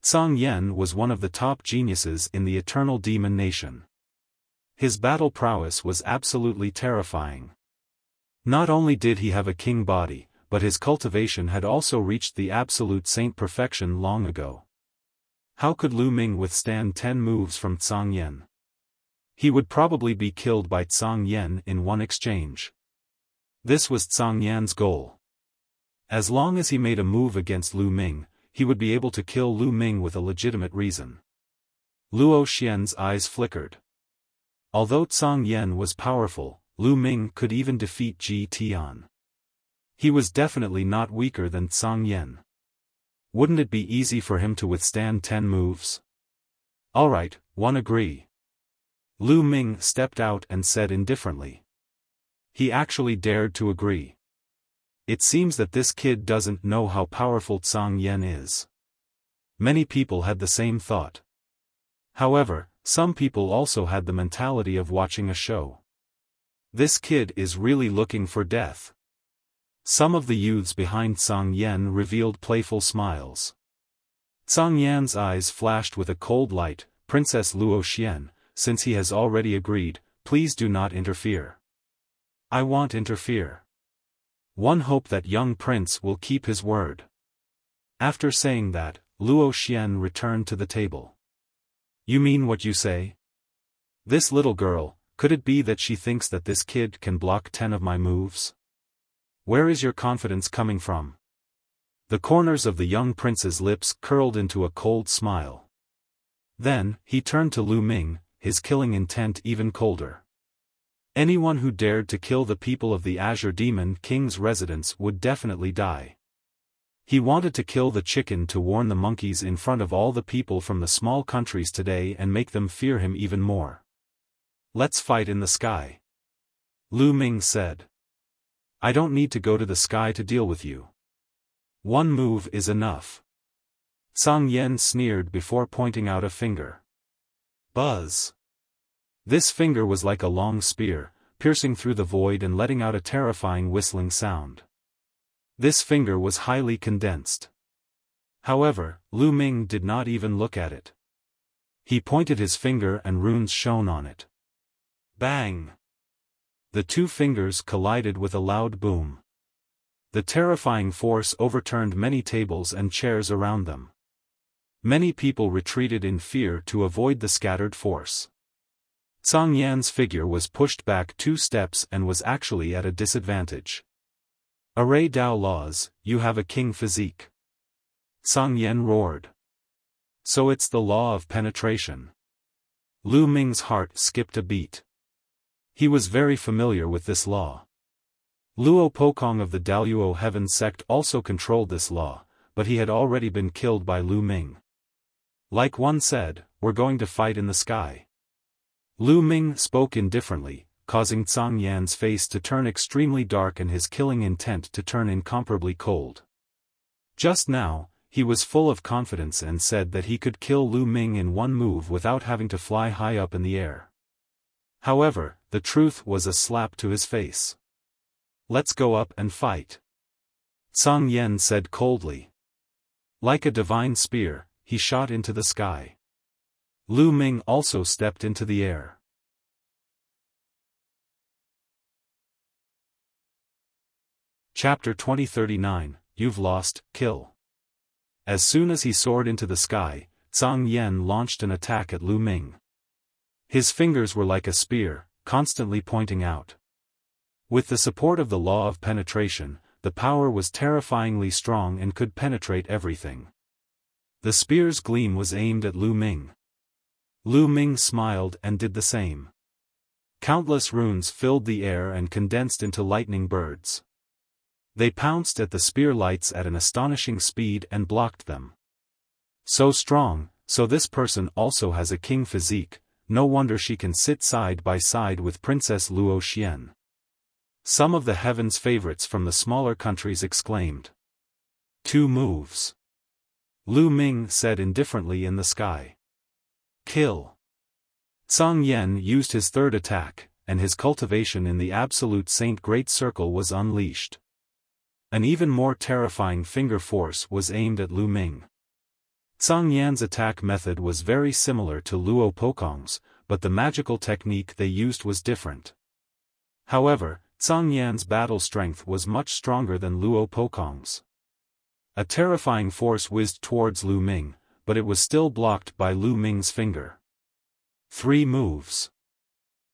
Zhang Yan was one of the top geniuses in the Eternal Demon Nation. His battle prowess was absolutely terrifying. Not only did he have a king body, but his cultivation had also reached the absolute saint perfection long ago. How could Lu Ming withstand 10 moves from Zhang Yan? He would probably be killed by Zhang Yan in one exchange. This was Zhang Yan's goal. As long as he made a move against Lu Ming, he would be able to kill Lu Ming with a legitimate reason. Luo Xian's eyes flickered. Although Zhang Yan was powerful, Lu Ming could even defeat Ji Tian. He was definitely not weaker than Zhang Yan. Wouldn't it be easy for him to withstand 10 moves? Alright, one agree. Lu Ming stepped out and said indifferently. He actually dared to agree. It seems that this kid doesn't know how powerful Zhang Yan is. Many people had the same thought. However, some people also had the mentality of watching a show. This kid is really looking for death. Some of the youths behind Zhang Yan revealed playful smiles. Zhang Yan's eyes flashed with a cold light. Princess Luo Xian, since he has already agreed, please do not interfere. I won't interfere. One hope that young prince will keep his word. After saying that, Luo Xian returned to the table. You mean what you say? This little girl, could it be that she thinks that this kid can block 10 of my moves? Where is your confidence coming from? The corners of the young prince's lips curled into a cold smile. Then, he turned to Lu Ming, his killing intent even colder. Anyone who dared to kill the people of the Azure Demon King's residence would definitely die. He wanted to kill the chicken to warn the monkeys in front of all the people from the small countries today and make them fear him even more. Let's fight in the sky. Lu Ming said. I don't need to go to the sky to deal with you. One move is enough. Zhang Yan sneered before pointing out a finger. Buzz. This finger was like a long spear, piercing through the void and letting out a terrifying whistling sound. This finger was highly condensed. However, Lu Ming did not even look at it. He pointed his finger and runes shone on it. Bang! The two fingers collided with a loud boom. The terrifying force overturned many tables and chairs around them. Many people retreated in fear to avoid the scattered force. Zhang Yan's figure was pushed back 2 steps and was actually at a disadvantage. Array Dao laws, you have a king physique. Zhang Yan roared. So it's the law of penetration. Lu Ming's heart skipped a beat. He was very familiar with this law. Luo Pokong of the Daluo Heaven sect also controlled this law, but he had already been killed by Lu Ming. Like one said, we're going to fight in the sky. Lu Ming spoke indifferently, causing Zhang Yan's face to turn extremely dark and his killing intent to turn incomparably cold. Just now, he was full of confidence and said that he could kill Lu Ming in one move without having to fly high up in the air. However, the truth was a slap to his face. "Let's go up and fight," Zhang Yan said coldly. Like a divine spear, he shot into the sky. Lu Ming also stepped into the air. Chapter 2039, You've Lost, Kill. As soon as he soared into the sky, Zhang Yan launched an attack at Lu Ming. His fingers were like a spear, constantly pointing out. With the support of the law of penetration, the power was terrifyingly strong and could penetrate everything. The spear's gleam was aimed at Lu Ming. Lu Ming smiled and did the same. Countless runes filled the air and condensed into lightning birds. They pounced at the spear lights at an astonishing speed and blocked them. So strong, so this person also has a king physique, no wonder she can sit side by side with Princess Luo Xian. Some of the heavens' favorites from the smaller countries exclaimed. 2 moves. Lu Ming said indifferently in the sky. Kill. Zhang Yan used his third attack, and his cultivation in the absolute saint great circle was unleashed. An even more terrifying finger force was aimed at Lu Ming. Zhang Yan's attack method was very similar to Luo Pokong's, but the magical technique they used was different. However, Zhang Yan's battle strength was much stronger than Luo Pokong's. A terrifying force whizzed towards Lu Ming, but it was still blocked by Lu Ming's finger. 3 moves.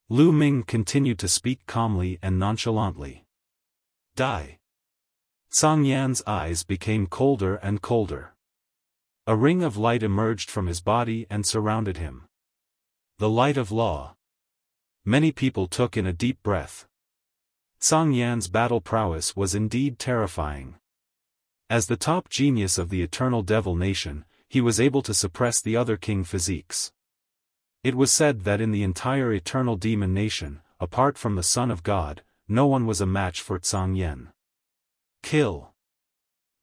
Lu Ming continued to speak calmly and nonchalantly. Die. Zhang Yan's eyes became colder and colder. A ring of light emerged from his body and surrounded him. The light of law. Many people took in a deep breath. Zhang Yan's battle prowess was indeed terrifying. As the top genius of the Eternal Devil Nation, he was able to suppress the other king physiques. It was said that in the entire Eternal Demon Nation, apart from the Son of God, no one was a match for Zhang Yan. Kill.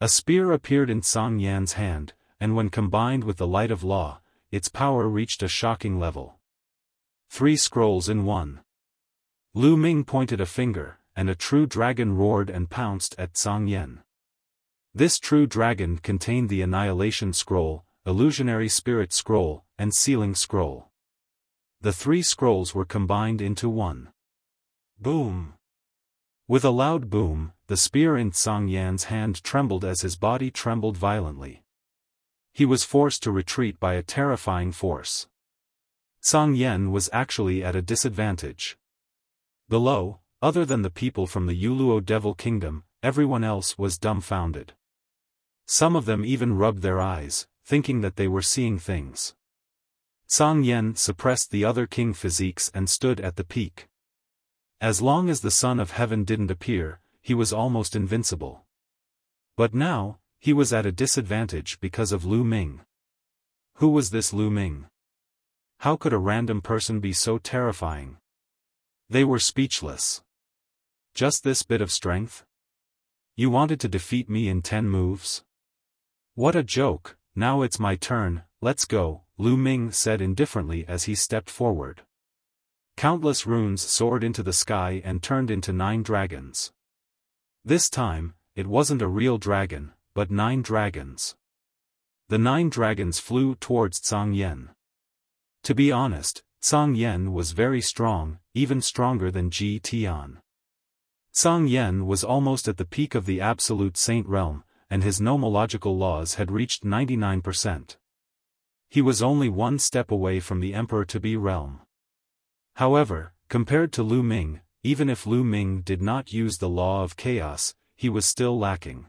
A spear appeared in Zhang Yan's hand, and when combined with the light of law, its power reached a shocking level. 3 scrolls in one. Lu Ming pointed a finger, and a true dragon roared and pounced at Zhang Yan. This true dragon contained the Annihilation Scroll, Illusionary Spirit Scroll, and Sealing Scroll. The 3 scrolls were combined into one. Boom! With a loud boom, the spear in Zhang Yan's hand trembled as his body trembled violently. He was forced to retreat by a terrifying force. Zhang Yan was actually at a disadvantage. Below, other than the people from the Youluo Devil Kingdom, everyone else was dumbfounded. Some of them even rubbed their eyes, thinking that they were seeing things. Zhang Yan suppressed the other king physiques and stood at the peak. As long as the Son of Heaven didn't appear, he was almost invincible. But now, he was at a disadvantage because of Lu Ming. Who was this Lu Ming? How could a random person be so terrifying? They were speechless. Just this bit of strength? You wanted to defeat me in 10 moves? What a joke! Now it's my turn, let's go, Lu Ming said indifferently as he stepped forward. Countless runes soared into the sky and turned into 9 dragons. This time, it wasn't a real dragon, but 9 dragons. The 9 dragons flew towards Zhang Yan. To be honest, Zhang Yan was very strong, even stronger than Ji Tian. Zhang Yan was almost at the peak of the absolute saint realm, and his nomological laws had reached 99%. He was only 1 step away from the emperor-to-be realm. However, compared to Lu Ming, even if Lu Ming did not use the law of chaos, he was still lacking.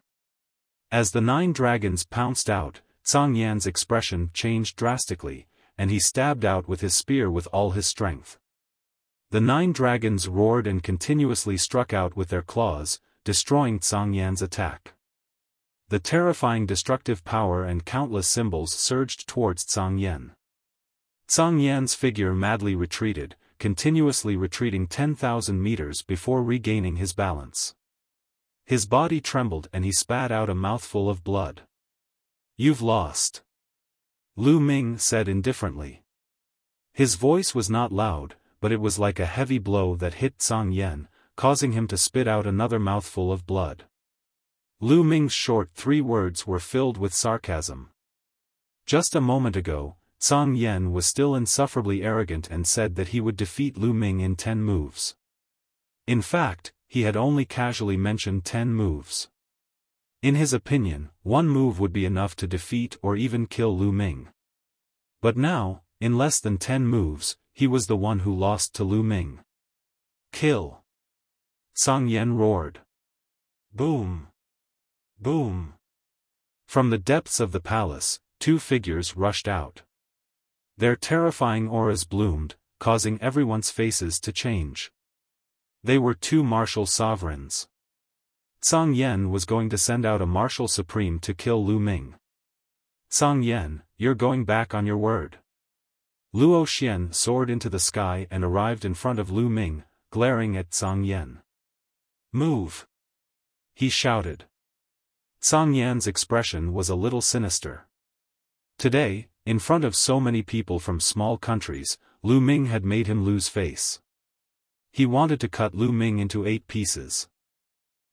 As the 9 dragons pounced out, Zhang Yan's expression changed drastically, and he stabbed out with his spear with all his strength. The 9 dragons roared and continuously struck out with their claws, destroying Zhang Yan's attack. The terrifying destructive power and countless symbols surged towards Zhang Yan. Zhang Yan's figure madly retreated, continuously retreating 10,000 meters before regaining his balance. His body trembled and he spat out a mouthful of blood. "You've lost," Lu Ming said indifferently. His voice was not loud, but it was like a heavy blow that hit Zhang Yan, causing him to spit out another mouthful of blood. Lu Ming's short 3 words were filled with sarcasm. Just a moment ago, Zhang Yan was still insufferably arrogant and said that he would defeat Lu Ming in 10 moves. In fact, he had only casually mentioned 10 moves. In his opinion, 1 move would be enough to defeat or even kill Lu Ming. But now, in less than 10 moves, he was the one who lost to Lu Ming. "Kill!" Zhang Yan roared. Boom! Boom! From the depths of the palace, 2 figures rushed out. Their terrifying auras bloomed, causing everyone's faces to change. They were 2 martial sovereigns. Zhang Yan was going to send out a martial supreme to kill Lu Ming. "Zhang Yan, you're going back on your word." Luo Xian soared into the sky and arrived in front of Lu Ming, glaring at Zhang Yan. "Move!" he shouted. Zhang Yan's expression was a little sinister. Today, in front of so many people from small countries, Lu Ming had made him lose face. He wanted to cut Lu Ming into 8 pieces.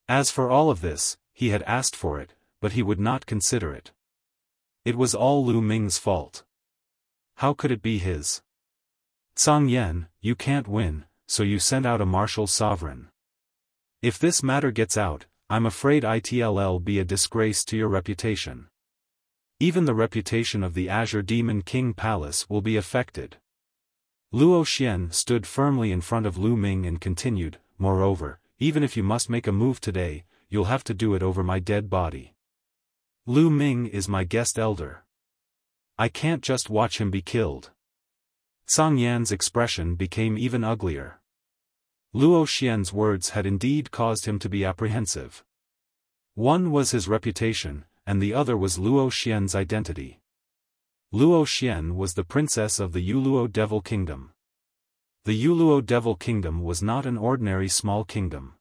As for all of this, he had asked for it, but he would not consider it. It was all Lu Ming's fault. How could it be his? "Zhang Yan, you can't win, so you send out a martial sovereign. If this matter gets out, I'm afraid it'll be a disgrace to your reputation. Even the reputation of the Azure Demon King Palace will be affected." Luo Xian stood firmly in front of Lu Ming and continued, "Moreover, even if you must make a move today, you'll have to do it over my dead body. Lu Ming is my guest elder. I can't just watch him be killed." Zhang Yan's expression became even uglier. Luo Xian's words had indeed caused him to be apprehensive. One was his reputation, and the other was Luo Xian's identity. Luo Xian was the princess of the Youluo Devil Kingdom. The Youluo Devil Kingdom was not an ordinary small kingdom.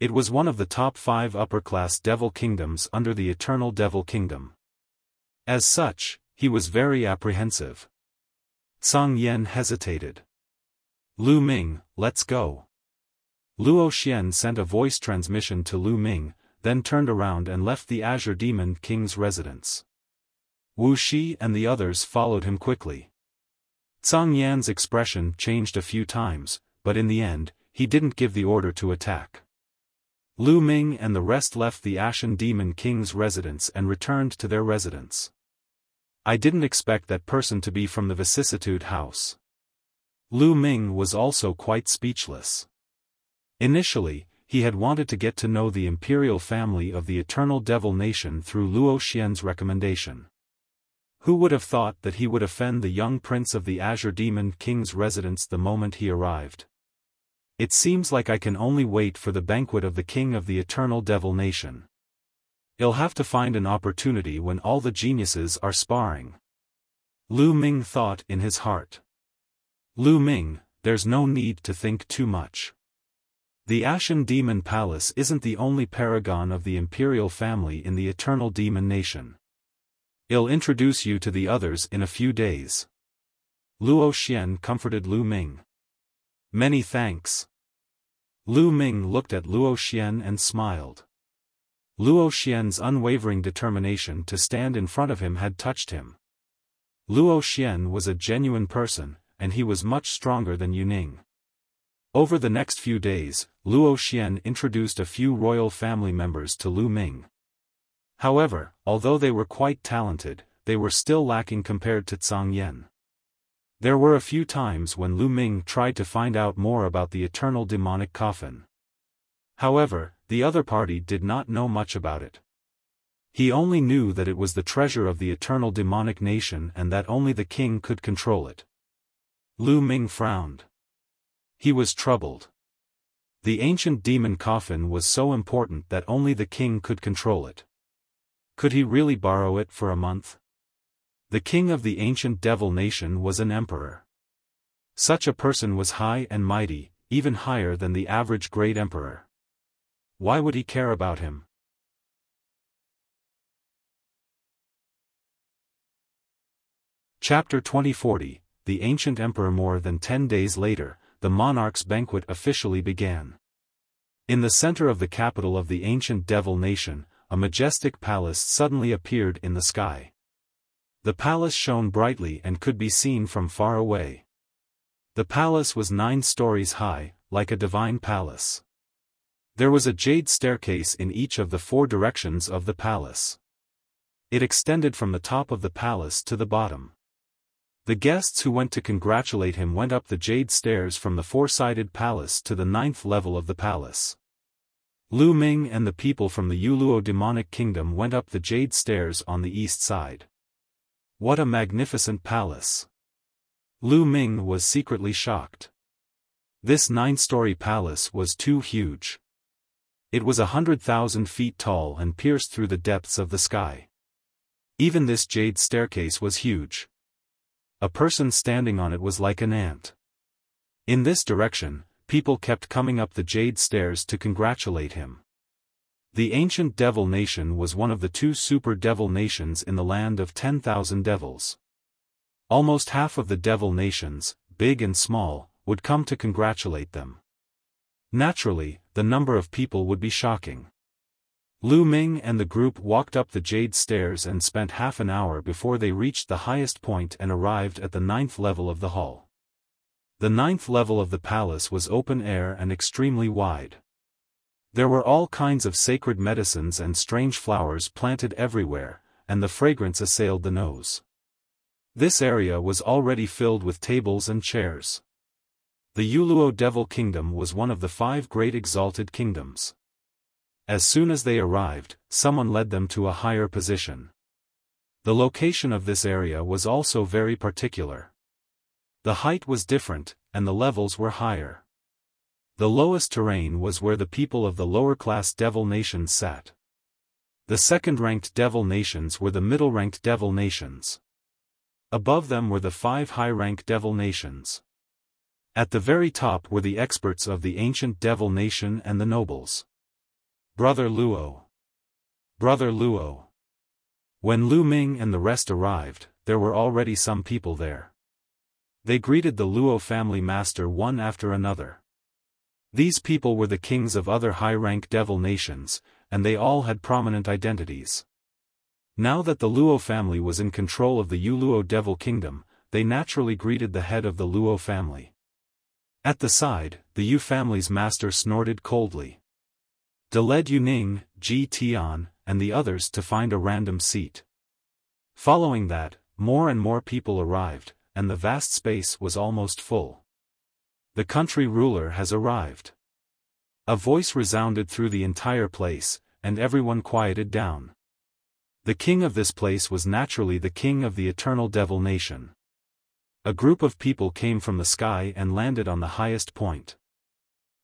It was one of the top 5 upper-class devil kingdoms under the Eternal Devil Kingdom. As such, he was very apprehensive. Zhang Yan hesitated. "Lu Ming, let's go." Luo Xian sent a voice transmission to Lu Ming, then turned around and left the Azure Demon King's residence. Wu Shi and the others followed him quickly. Zhang Yan's expression changed a few times, but in the end, he didn't give the order to attack. Lu Ming and the rest left the Ashen Demon King's residence and returned to their residence. "I didn't expect that person to be from the Vicissitude House." Lu Ming was also quite speechless. Initially, he had wanted to get to know the imperial family of the Eternal Devil Nation through Luo Xian's recommendation. Who would have thought that he would offend the young prince of the Azure Demon King's residence the moment he arrived? It seems like I can only wait for the banquet of the king of the Eternal Devil Nation. He'll have to find an opportunity when all the geniuses are sparring. Lu Ming thought in his heart. Lu Ming, there's no need to think too much. The Ashen Demon Palace isn't the only paragon of the imperial family in the Eternal Demon Nation. I'll introduce you to the others in a few days. Luo Xian comforted Lu Ming. "Many thanks." Lu Ming looked at Luo Xian and smiled. Luo Xian's unwavering determination to stand in front of him had touched him. Luo Xian was a genuine person, and he was much stronger than Yuning. Over the next few days, Luo Xian introduced a few royal family members to Lu Ming. However, although they were quite talented, they were still lacking compared to Zhang Yan. There were a few times when Lu Ming tried to find out more about the eternal demonic coffin. However, the other party did not know much about it. He only knew that it was the treasure of the eternal demonic nation and that only the king could control it. Lu Ming frowned. He was troubled. The ancient demon coffin was so important that only the king could control it. Could he really borrow it for a month? The king of the ancient devil nation was an emperor. Such a person was high and mighty, even higher than the average great emperor. Why would he care about him? Chapter 2040, The Ancient Emperor. More than 10 days later, the monarch's banquet officially began. In the center of the capital of the ancient devil nation, a majestic palace suddenly appeared in the sky. The palace shone brightly and could be seen from far away. The palace was 9 stories high, like a divine palace. There was a jade staircase in each of the 4 directions of the palace. It extended from the top of the palace to the bottom. The guests who went to congratulate him went up the jade stairs from the 4-sided palace to the 9th level of the palace. Lu Ming and the people from the Youluo demonic kingdom went up the jade stairs on the east side. What a magnificent palace! Lu Ming was secretly shocked. This 9-story palace was too huge. It was 100,000 feet tall and pierced through the depths of the sky. Even this jade staircase was huge. A person standing on it was like an ant. In this direction, people kept coming up the jade stairs to congratulate him. The ancient devil nation was one of the 2 super devil nations in the land of 10,000 devils. Almost half of the devil nations, big and small, would come to congratulate them. Naturally, the number of people would be shocking. Lu Ming and the group walked up the jade stairs and spent half an hour before they reached the highest point and arrived at the 9th level of the hall. The 9th level of the palace was open air and extremely wide. There were all kinds of sacred medicines and strange flowers planted everywhere, and the fragrance assailed the nose. This area was already filled with tables and chairs. The Youluo Devil Kingdom was one of the 5 great exalted kingdoms. As soon as they arrived, someone led them to a higher position. The location of this area was also very particular. The height was different, and the levels were higher. The lowest terrain was where the people of the lower-class devil nations sat. The second-ranked devil nations were the middle-ranked devil nations. Above them were the 5 high-rank devil nations. At the very top were the experts of the ancient devil nation and the nobles. Brother Luo. Brother Luo. When Lu Ming and the rest arrived, there were already some people there. They greeted the Luo family master one after another. These people were the kings of other high-rank devil nations, and they all had prominent identities. Now that the Luo family was in control of the Youluo Devil Kingdom, they naturally greeted the head of the Luo family. At the side, the Yu family's master snorted coldly. De led Yuning, Ji Tian, and the others to find a random seat. Following that, more and more people arrived, and the vast space was almost full. The country ruler has arrived. A voice resounded through the entire place, and everyone quieted down. The king of this place was naturally the king of the eternal devil nation. A group of people came from the sky and landed on the highest point.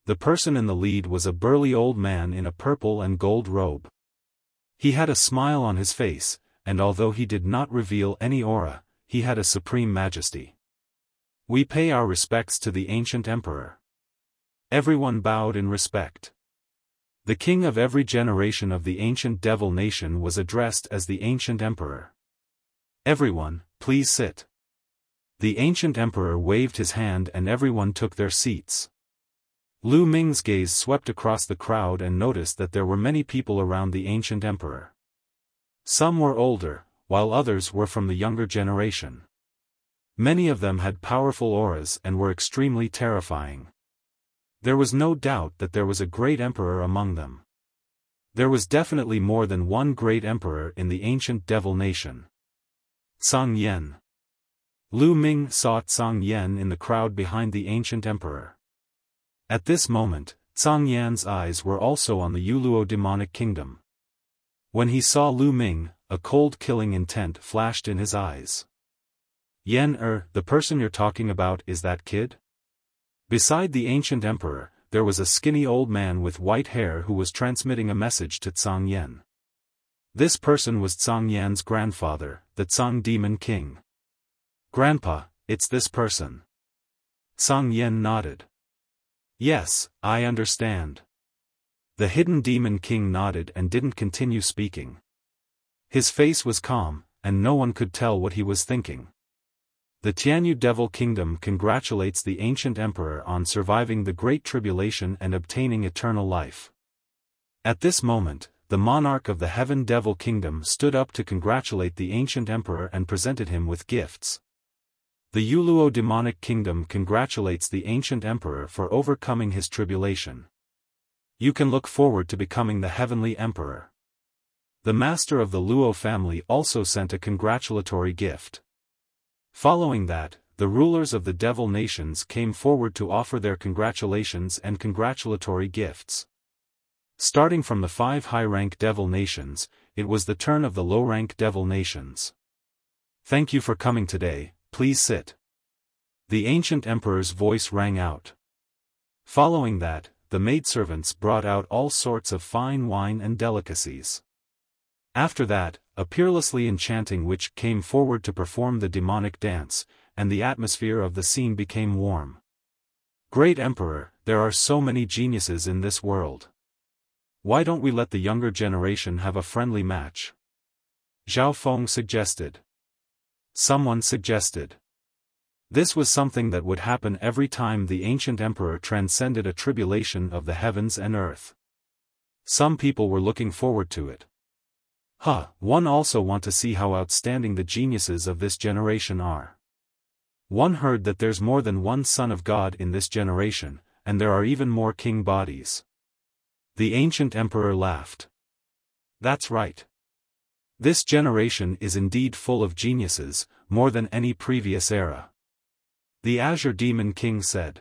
The person in the lead was a burly old man in a purple and gold robe. He had a smile on his face, and although he did not reveal any aura, he had a supreme majesty. We pay our respects to the ancient emperor. Everyone bowed in respect. The king of every generation of the ancient devil nation was addressed as the ancient emperor. Everyone, please sit. The ancient emperor waved his hand and everyone took their seats. Lu Ming's gaze swept across the crowd and noticed that there were many people around the ancient emperor. Some were older, while others were from the younger generation. Many of them had powerful auras and were extremely terrifying. There was no doubt that there was a great emperor among them. There was definitely more than one great emperor in the ancient devil nation. Zhang Yan. Lu Ming saw Zhang Yan in the crowd behind the ancient emperor. At this moment, Zhang Yan's eyes were also on the Youluo demonic kingdom. When he saw Lu Ming, a cold killing intent flashed in his eyes. Yan, the person you're talking about is that kid? Beside the ancient emperor, there was a skinny old man with white hair who was transmitting a message to Zhang Yan. This person was Zhang Yan's grandfather, the Zhang Demon King. Grandpa, it's this person. Song Yan nodded. Yes, I understand. The hidden demon king nodded and didn't continue speaking. His face was calm, and no one could tell what he was thinking. The Tianyu Devil Kingdom congratulates the ancient emperor on surviving the Great Tribulation and obtaining eternal life. At this moment, the monarch of the Heaven Devil Kingdom stood up to congratulate the ancient emperor and presented him with gifts. The Youluo Demonic Kingdom congratulates the ancient emperor for overcoming his tribulation. You can look forward to becoming the heavenly emperor. The master of the Luo family also sent a congratulatory gift. Following that, the rulers of the devil nations came forward to offer their congratulations and congratulatory gifts. Starting from the 5 high-rank devil nations, it was the turn of the low-rank devil nations. Thank you for coming today, please sit. The ancient emperor's voice rang out. Following that, the maidservants brought out all sorts of fine wine and delicacies. After that, a peerlessly enchanting witch came forward to perform the demonic dance, and the atmosphere of the scene became warm. Great Emperor, there are so many geniuses in this world. Why don't we let the younger generation have a friendly match? Xiaofan suggested. Someone suggested. This was something that would happen every time the ancient emperor transcended a tribulation of the heavens and earth. Some people were looking forward to it. One also want to see how outstanding the geniuses of this generation are. One heard that there's more than one son of God in this generation, and there are even more king bodies. The ancient emperor laughed. That's right. This generation is indeed full of geniuses, more than any previous era. The Azure Demon King said.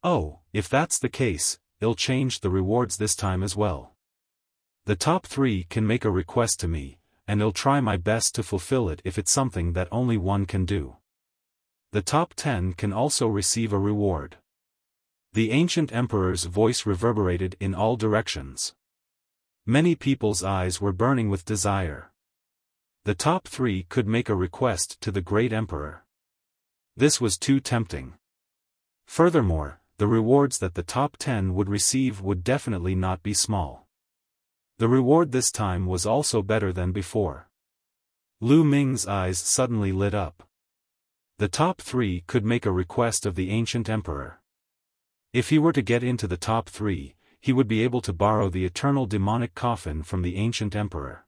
Oh, if that's the case, I'll change the rewards this time as well. The top 3 can make a request to me, and I'll try my best to fulfill it if it's something that only one can do. The top 10 can also receive a reward. The ancient emperor's voice reverberated in all directions. Many people's eyes were burning with desire. The top 3 could make a request to the great emperor. This was too tempting. Furthermore, the rewards that the top 10 would receive would definitely not be small. The reward this time was also better than before. Lu Ming's eyes suddenly lit up. The top 3 could make a request of the ancient emperor. If he were to get into the top 3, he would be able to borrow the eternal demonic coffin from the ancient emperor.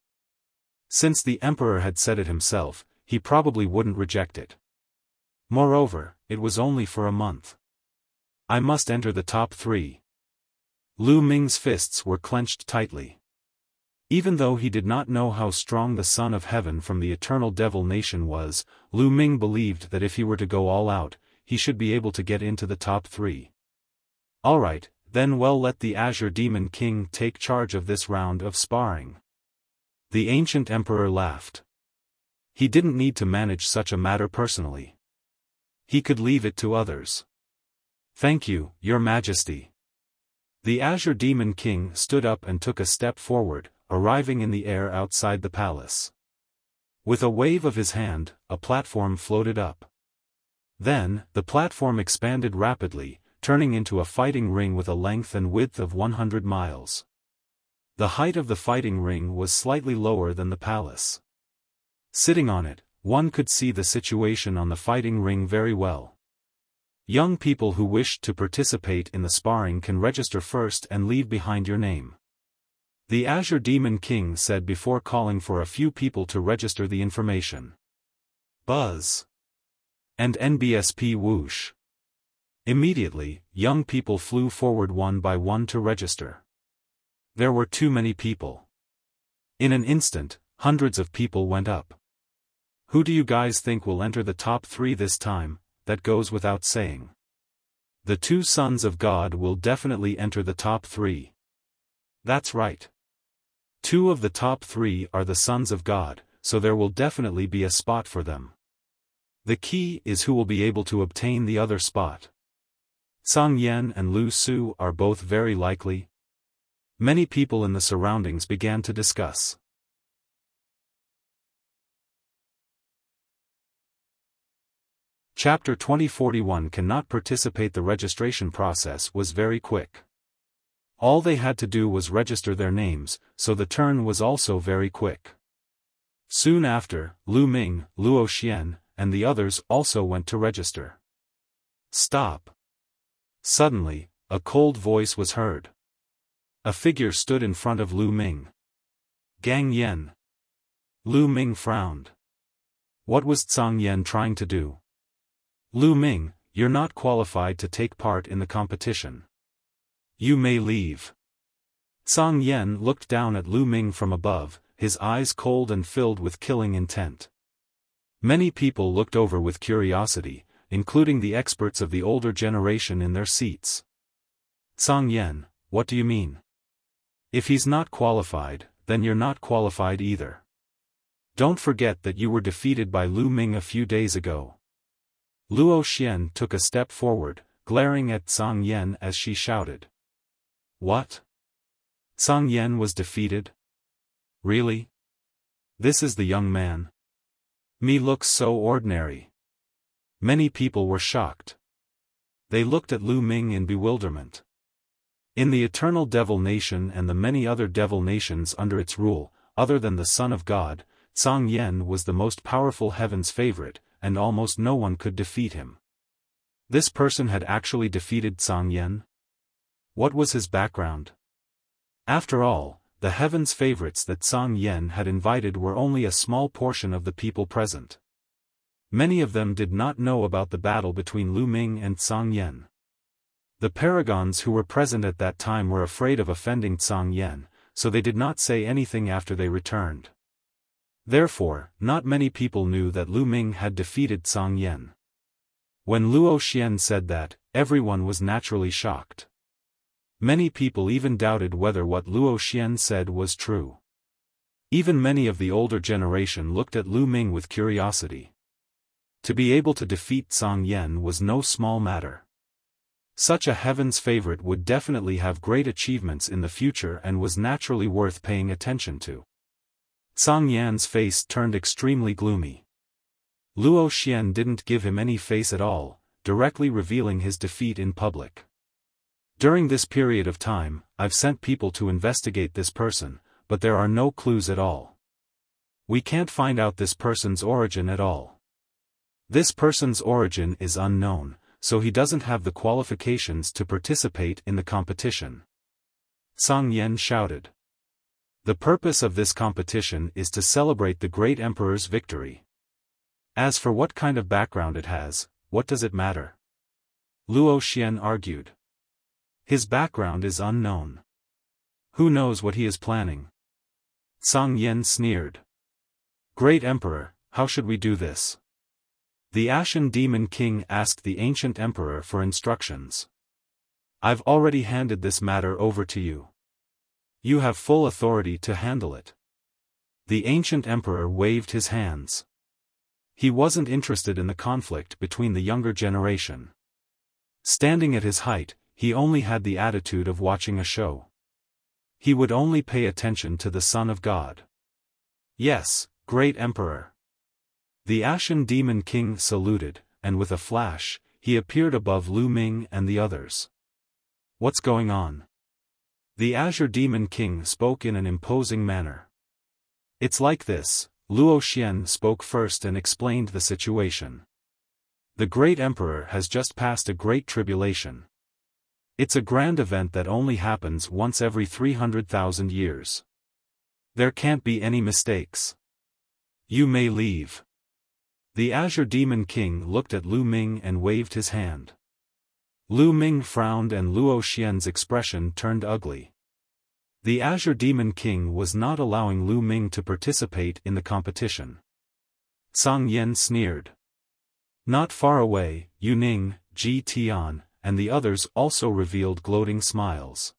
Since the emperor had said it himself, he probably wouldn't reject it. Moreover, it was only for a month. I must enter the top 3. Lu Ming's fists were clenched tightly. Even though he did not know how strong the Son of Heaven from the eternal devil nation was, Lu Ming believed that if he were to go all out, he should be able to get into the top 3. Alright, then let the Azure Demon King take charge of this round of sparring. The ancient emperor laughed. He didn't need to manage such a matter personally. He could leave it to others. Thank you, Your Majesty. The Azure Demon King stood up and took a step forward, arriving in the air outside the palace. With a wave of his hand, a platform floated up. Then, the platform expanded rapidly, turning into a fighting ring with a length and width of 100 miles. The height of the fighting ring was slightly lower than the palace. Sitting on it, one could see the situation on the fighting ring very well. Young people who wish to participate in the sparring can register first and leave behind your name. The Azure Demon King said before calling for a few people to register the information. Buzz. And NBSP whoosh. Immediately, young people flew forward one by one to register. There were too many people. In an instant, hundreds of people went up. Who do you guys think will enter the top 3 this time? That goes without saying. The 2 sons of God will definitely enter the top 3. That's right. 2 of the top 3 are the sons of God, so there will definitely be a spot for them. The key is who will be able to obtain the other spot. Song Yan and Lu Su are both very likely. Many people in the surroundings began to discuss. Chapter 2041 cannot participate. The registration process was very quick. All they had to do was register their names, so the turn was also very quick. Soon after, Lu Ming, Luo Xian, and the others also went to register. Stop! Suddenly, a cold voice was heard. A figure stood in front of Lu Ming. Gang Yan. Lu Ming frowned. What was Zhang Yan trying to do? Lu Ming, you're not qualified to take part in the competition. You may leave. Zhang Yan looked down at Lu Ming from above, his eyes cold and filled with killing intent. Many people looked over with curiosity, including the experts of the older generation in their seats. Zhang Yan, what do you mean? If he's not qualified, then you're not qualified either. Don't forget that you were defeated by Lu Ming a few days ago. Luo Xian took a step forward, glaring at Zhang Yan as she shouted. What? Zhang Yan was defeated? Really? This is the young man. Me looks so ordinary. Many people were shocked. They looked at Lu Ming in bewilderment. In the eternal devil nation and the many other devil nations under its rule, other than the Son of God, Zhang Yan was the most powerful heaven's favorite, and almost no one could defeat him. This person had actually defeated Zhang Yan? What was his background? After all, the heaven's favorites that Zhang Yan had invited were only a small portion of the people present. Many of them did not know about the battle between Lu Ming and Zhang Yan. The paragons who were present at that time were afraid of offending Zhang Yan, so they did not say anything after they returned. Therefore, not many people knew that Lu Ming had defeated Zhang Yan. When Luo Xian said that, everyone was naturally shocked. Many people even doubted whether what Luo Xian said was true. Even many of the older generation looked at Lu Ming with curiosity. To be able to defeat Zhang Yan was no small matter. Such a heaven's favorite would definitely have great achievements in the future and was naturally worth paying attention to. Zhang Yan's face turned extremely gloomy. Luo Xian didn't give him any face at all, directly revealing his defeat in public. During this period of time, I've sent people to investigate this person, but there are no clues at all. We can't find out this person's origin at all. This person's origin is unknown, so he doesn't have the qualifications to participate in the competition. Zhang Yan shouted. The purpose of this competition is to celebrate the great emperor's victory. As for what kind of background it has, what does it matter? Luo Xian argued. His background is unknown. Who knows what he is planning? Zhang Yan sneered. Great Emperor, how should we do this? The Ashen Demon King asked the ancient emperor for instructions. I've already handed this matter over to you. You have full authority to handle it. The ancient emperor waved his hands. He wasn't interested in the conflict between the younger generation. Standing at his height, he only had the attitude of watching a show. He would only pay attention to the Son of God. Yes, great emperor. The Ashen Demon King saluted, and with a flash, he appeared above Lu Ming and the others. What's going on? The Azure Demon King spoke in an imposing manner. It's like this. Luo Xian spoke first and explained the situation. The great emperor has just passed a great tribulation. It's a grand event that only happens once every 300,000 years. There can't be any mistakes. You may leave. The Azure Demon King looked at Lu Ming and waved his hand. Lu Ming frowned and Luo Xian's expression turned ugly. The Azure Demon King was not allowing Lu Ming to participate in the competition. Zhang Yan sneered. Not far away, Yu Ning, Ji Tian, and the others also revealed gloating smiles.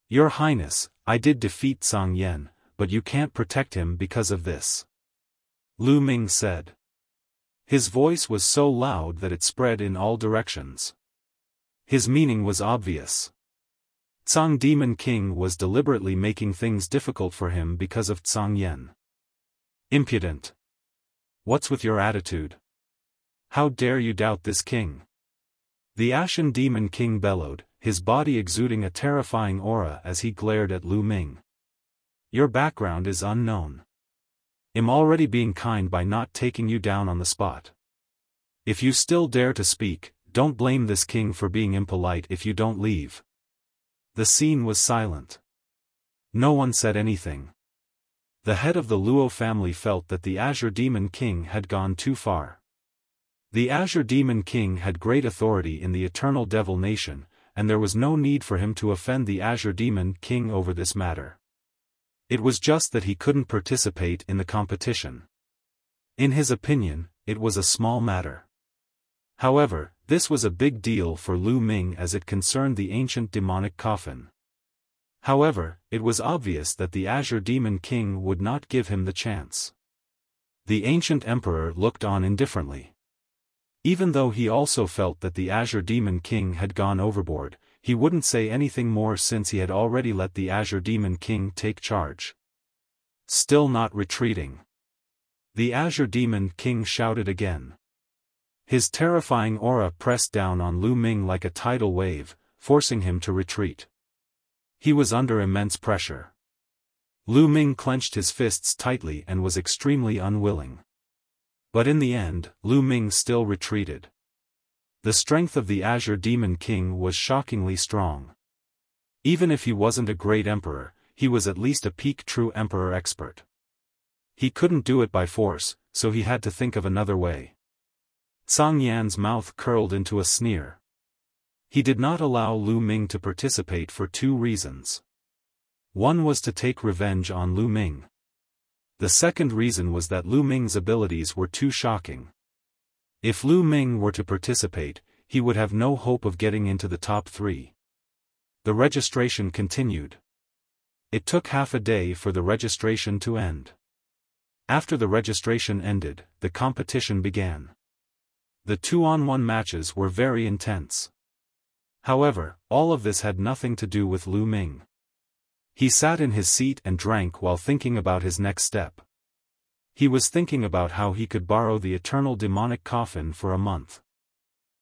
Your Highness, I did defeat Zhang Yan, but you can't protect him because of this. Lu Ming said. His voice was so loud that it spread in all directions. His meaning was obvious. Zhang Demon King was deliberately making things difficult for him because of Zhang Yan. Impudent. What's with your attitude? How dare you doubt this king? The Ashen Demon King bellowed, his body exuding a terrifying aura as he glared at Lu Ming. Your background is unknown. I'm already being kind by not taking you down on the spot. If you still dare to speak, don't blame this king for being impolite if you don't leave. The scene was silent. No one said anything. The head of the Luo family felt that the Azure Demon King had gone too far. The Azure Demon King had great authority in the Eternal Devil Nation, and there was no need for him to offend the Azure Demon King over this matter. It was just that he couldn't participate in the competition. In his opinion, it was a small matter. However, this was a big deal for Lu Ming as it concerned the ancient demonic coffin. However, it was obvious that the Azure Demon King would not give him the chance. The ancient emperor looked on indifferently. Even though he also felt that the Azure Demon King had gone overboard, he wouldn't say anything more since he had already let the Azure Demon King take charge. Still not retreating. The Azure Demon King shouted again. His terrifying aura pressed down on Lu Ming like a tidal wave, forcing him to retreat. He was under immense pressure. Lu Ming clenched his fists tightly and was extremely unwilling. But in the end, Lu Ming still retreated. The strength of the Azure Demon King was shockingly strong. Even if he wasn't a great emperor, he was at least a peak true emperor expert. He couldn't do it by force, so he had to think of another way. Song Yan's mouth curled into a sneer. He did not allow Lu Ming to participate for two reasons. One was to take revenge on Lu Ming. The second reason was that Lu Ming's abilities were too shocking. If Lu Ming were to participate, he would have no hope of getting into the top 3. The registration continued. It took half a day for the registration to end. After the registration ended, the competition began. The 2-on-1 matches were very intense. However, all of this had nothing to do with Lu Ming. He sat in his seat and drank while thinking about his next step. He was thinking about how he could borrow the eternal demonic coffin for a month.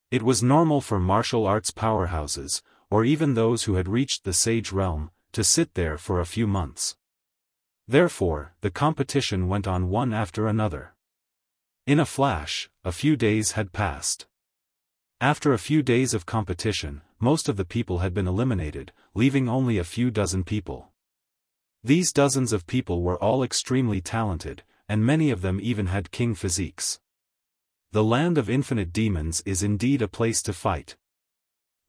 It was normal for martial arts powerhouses, or even those who had reached the sage realm, to sit there for a few months. Therefore, the competition went on one after another. In a flash, a few days had passed. After a few days of competition, most of the people had been eliminated, leaving only a few dozen people. These dozens of people were all extremely talented, and many of them even had king physiques. The land of infinite demons is indeed a place to fight.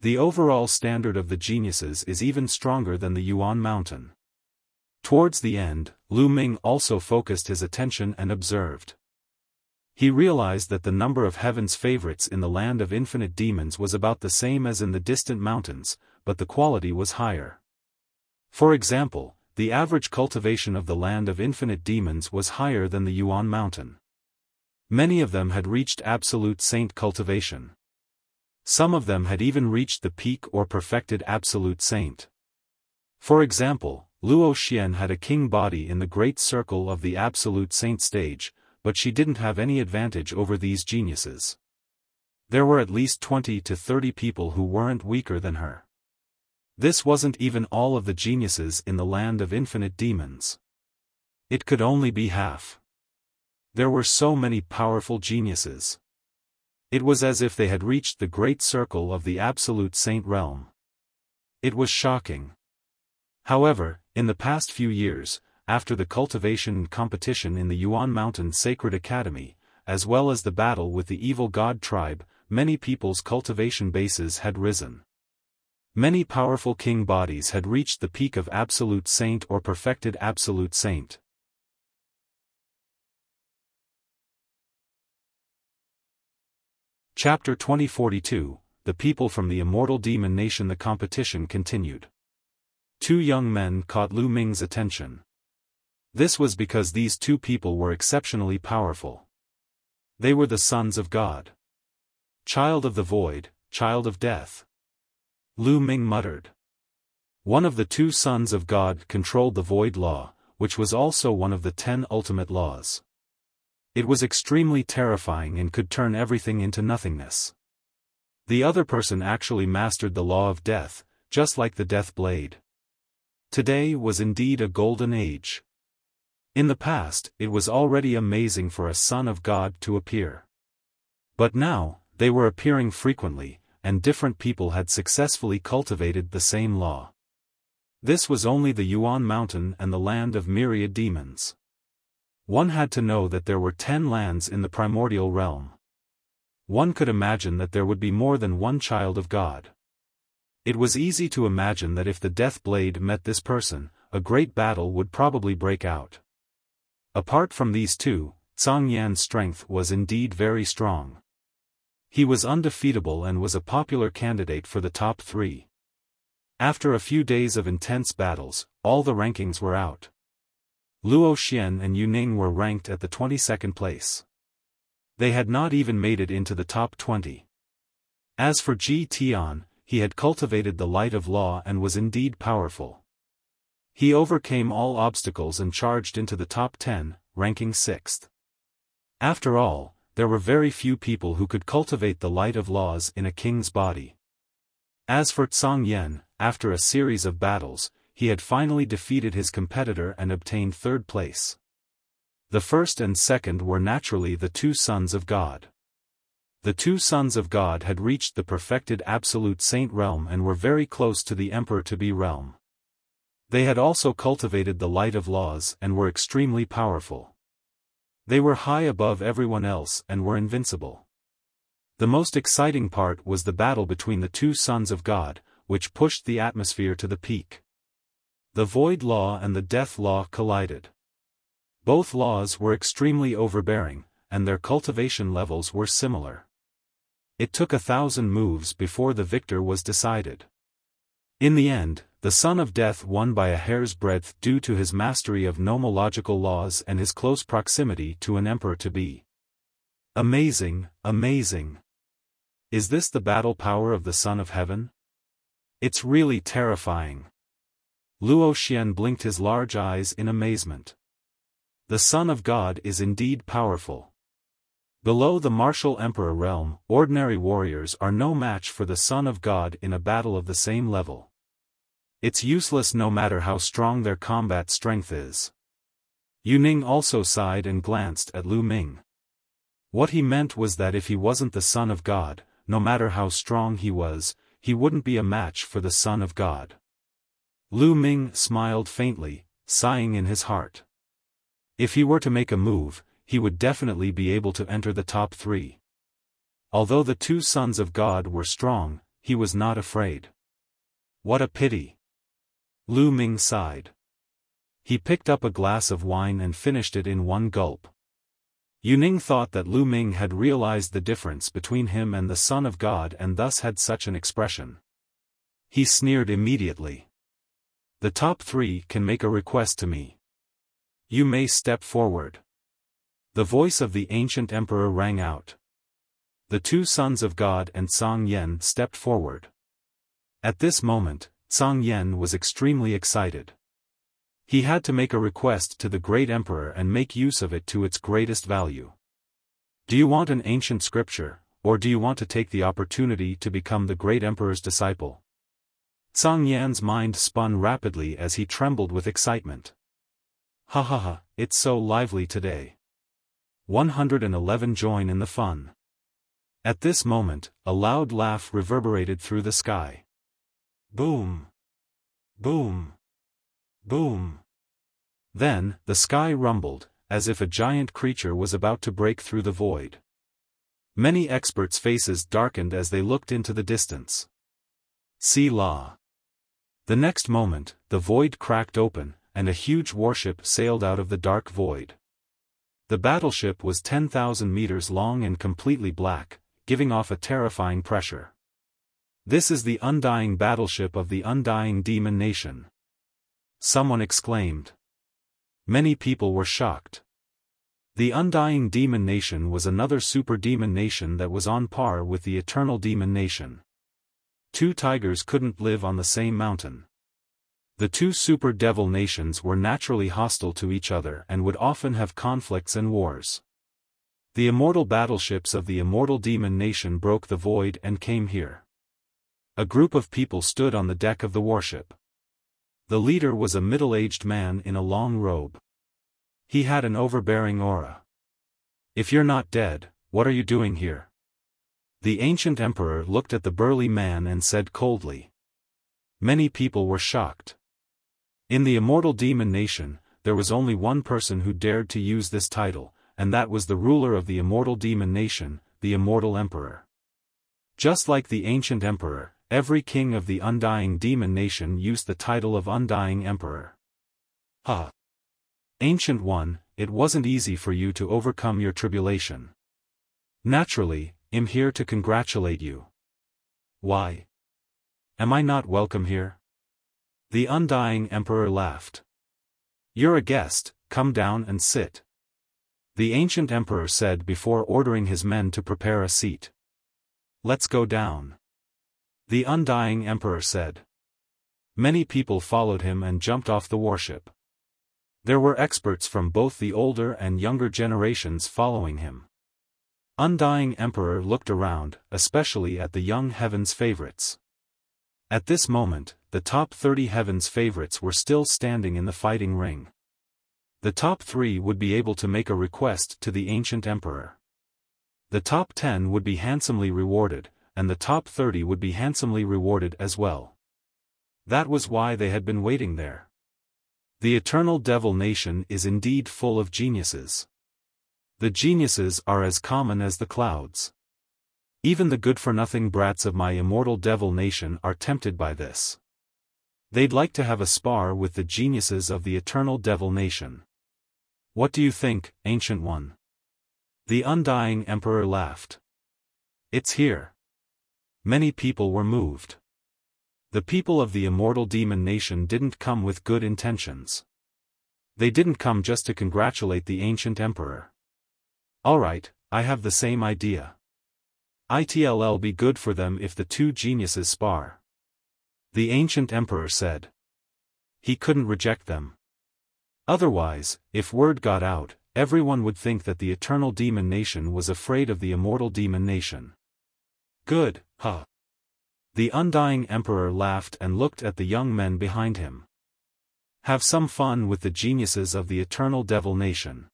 The overall standard of the geniuses is even stronger than the Yuan mountain. Towards the end, Lu Ming also focused his attention and observed. He realized that the number of heaven's favorites in the land of infinite demons was about the same as in the distant mountains, but the quality was higher. For example, the average cultivation of the land of infinite demons was higher than the Yuan mountain. Many of them had reached absolute saint cultivation. Some of them had even reached the peak or perfected absolute saint. For example, Luo Xian had a king body in the great circle of the absolute saint stage, but she didn't have any advantage over these geniuses. There were at least 20 to 30 people who weren't weaker than her. This wasn't even all of the geniuses in the land of infinite demons. It could only be half. There were so many powerful geniuses. It was as if they had reached the great circle of the absolute saint realm. It was shocking. However, in the past few years, after the cultivation and competition in the Yuan Mountain Sacred Academy, as well as the battle with the evil god tribe, many people's cultivation bases had risen. Many powerful king bodies had reached the peak of absolute saint or perfected absolute saint. Chapter 2042, The People from the Immortal Demon Nation. The competition continued. Two young men caught Lu Ming's attention. This was because these two people were exceptionally powerful. They were the sons of God. Child of the void, child of death. Lu Ming muttered. One of the two sons of God controlled the void law, which was also one of the 10 ultimate laws. It was extremely terrifying and could turn everything into nothingness. The other person actually mastered the law of death, just like the death blade. Today was indeed a golden age. In the past, it was already amazing for a son of God to appear. But now, they were appearing frequently, and different people had successfully cultivated the same law. This was only the Yuan mountain and the land of myriad demons. One had to know that there were 10 lands in the primordial realm. One could imagine that there would be more than one child of God. It was easy to imagine that if the death blade met this person, a great battle would probably break out. Apart from these two, Zhang Yan's strength was indeed very strong. He was undefeatable and was a popular candidate for the top 3. After a few days of intense battles, all the rankings were out. Luo Xian and Yu Ning were ranked at the 22nd place. They had not even made it into the top 20. As for Ji Tian, he had cultivated the light of law and was indeed powerful. He overcame all obstacles and charged into the top 10, ranking 6th. After all, there were very few people who could cultivate the light of laws in a king's body. As for Zhang Yan, after a series of battles, he had finally defeated his competitor and obtained 3rd place. The first and second were naturally the 2 sons of God. The 2 sons of God had reached the perfected absolute saint realm and were very close to the emperor-to-be realm. They had also cultivated the light of laws and were extremely powerful. They were high above everyone else and were invincible. The most exciting part was the battle between the 2 sons of God, which pushed the atmosphere to the peak. The void law and the death law collided. Both laws were extremely overbearing, and their cultivation levels were similar. It took 1,000 moves before the victor was decided. In the end, the son of death won by a hair's breadth due to his mastery of nomological laws and his close proximity to an emperor-to-be. Amazing, amazing. Is this the battle power of the Son of Heaven? It's really terrifying. Luo Xian blinked his large eyes in amazement. The Son of God is indeed powerful. Below the martial emperor realm, ordinary warriors are no match for the Son of God in a battle of the same level. It's useless no matter how strong their combat strength is. Yu Ning also sighed and glanced at Lu Ming. What he meant was that if he wasn't the Son of God, no matter how strong he was, he wouldn't be a match for the Son of God. Lu Ming smiled faintly, sighing in his heart. If he were to make a move, he would definitely be able to enter the top 3. Although the 2 sons of God were strong, he was not afraid. What a pity. Lu Ming sighed. He picked up a glass of wine and finished it in one gulp. Yu Ning thought that Lu Ming had realized the difference between him and the Son of God and thus had such an expression. He sneered immediately. The top 3 can make a request to me. You may step forward. The voice of the ancient emperor rang out. The 2 sons of God and Zhang Yan stepped forward. At this moment, Zhang Yan was extremely excited. He had to make a request to the great emperor and make use of it to its greatest value. Do you want an ancient scripture, or do you want to take the opportunity to become the great emperor's disciple? Zhang Yan's mind spun rapidly as he trembled with excitement. Ha ha ha, it's so lively today. 111 join in the fun. At this moment, a loud laugh reverberated through the sky. Boom! Boom! Boom! Then, the sky rumbled, as if a giant creature was about to break through the void. Many experts' faces darkened as they looked into the distance. See La. The next moment, the void cracked open, and a huge warship sailed out of the dark void. The battleship was 10,000 meters long and completely black, giving off a terrifying pressure. This is the undying battleship of the undying demon nation. Someone exclaimed. Many people were shocked. The undying demon nation was another super demon nation that was on par with the eternal demon nation. 2 tigers couldn't live on the same mountain. The 2 super devil nations were naturally hostile to each other and would often have conflicts and wars. The immortal battleships of the immortal demon nation broke the void and came here. A group of people stood on the deck of the warship. The leader was a middle-aged man in a long robe. He had an overbearing aura. "If you're not dead, what are you doing here?" The ancient emperor looked at the burly man and said coldly. Many people were shocked. In the immortal demon nation, there was only one person who dared to use this title, and that was the ruler of the immortal demon nation, the immortal emperor. Just like the ancient emperor, every king of the undying demon nation used the title of undying emperor. Ha! Ancient One, it wasn't easy for you to overcome your tribulation. Naturally, I'm here to congratulate you. Why? Am I not welcome here? The undying emperor laughed. You're a guest, come down and sit. The ancient emperor said before ordering his men to prepare a seat. Let's go down. The undying emperor said. Many people followed him and jumped off the warship. There were experts from both the older and younger generations following him. Undying Emperor looked around, especially at the young Heaven's favorites. At this moment, the top 30 Heaven's favorites were still standing in the fighting ring. The top 3 would be able to make a request to the ancient emperor. The top 10 would be handsomely rewarded, and the top 30 would be handsomely rewarded as well. That was why they had been waiting there. The eternal devil nation is indeed full of geniuses. The geniuses are as common as the clouds. Even the good-for-nothing brats of my immortal devil nation are tempted by this. They'd like to have a spar with the geniuses of the eternal devil nation. What do you think, Ancient One? The undying emperor laughed. It's here. Many people were moved. The people of the immortal demon nation didn't come with good intentions. They didn't come just to congratulate the ancient emperor. Alright, I have the same idea. It'll be good for them if the two geniuses spar. The ancient emperor said. He couldn't reject them. Otherwise, if word got out, everyone would think that the eternal demon nation was afraid of the immortal demon nation. Good, huh? The undying emperor laughed and looked at the young men behind him. Have some fun with the geniuses of the eternal devil nation.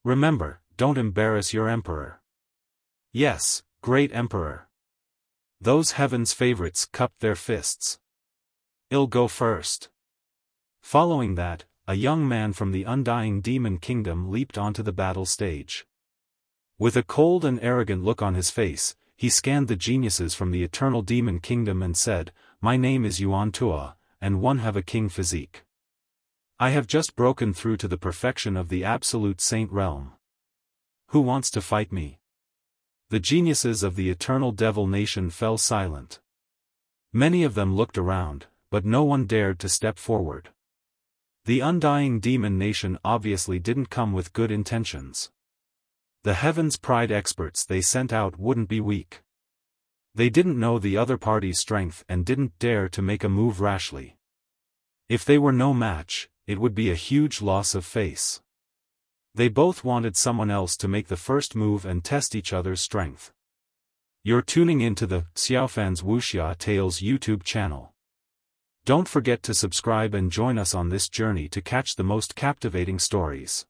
Remember, don't embarrass your emperor. Yes, great emperor. Those Heaven's favorites cupped their fists. I'll go first. Following that, a young man from the undying demon kingdom leaped onto the battle stage. With a cold and arrogant look on his face, he scanned the geniuses from the eternal demon kingdom and said, "My name is Yuan, and one have a king physique. I have just broken through to the perfection of the absolute saint realm. Who wants to fight me?" The geniuses of the eternal devil nation fell silent. Many of them looked around, but no one dared to step forward. The undying demon nation obviously didn't come with good intentions. The Heaven's pride experts they sent out wouldn't be weak. They didn't know the other party's strength and didn't dare to make a move rashly. If they were no match, it would be a huge loss of face. They both wanted someone else to make the first move and test each other's strength. You're tuning into the Xiaofan's Wuxia Tales YouTube channel. Don't forget to subscribe and join us on this journey to catch the most captivating stories.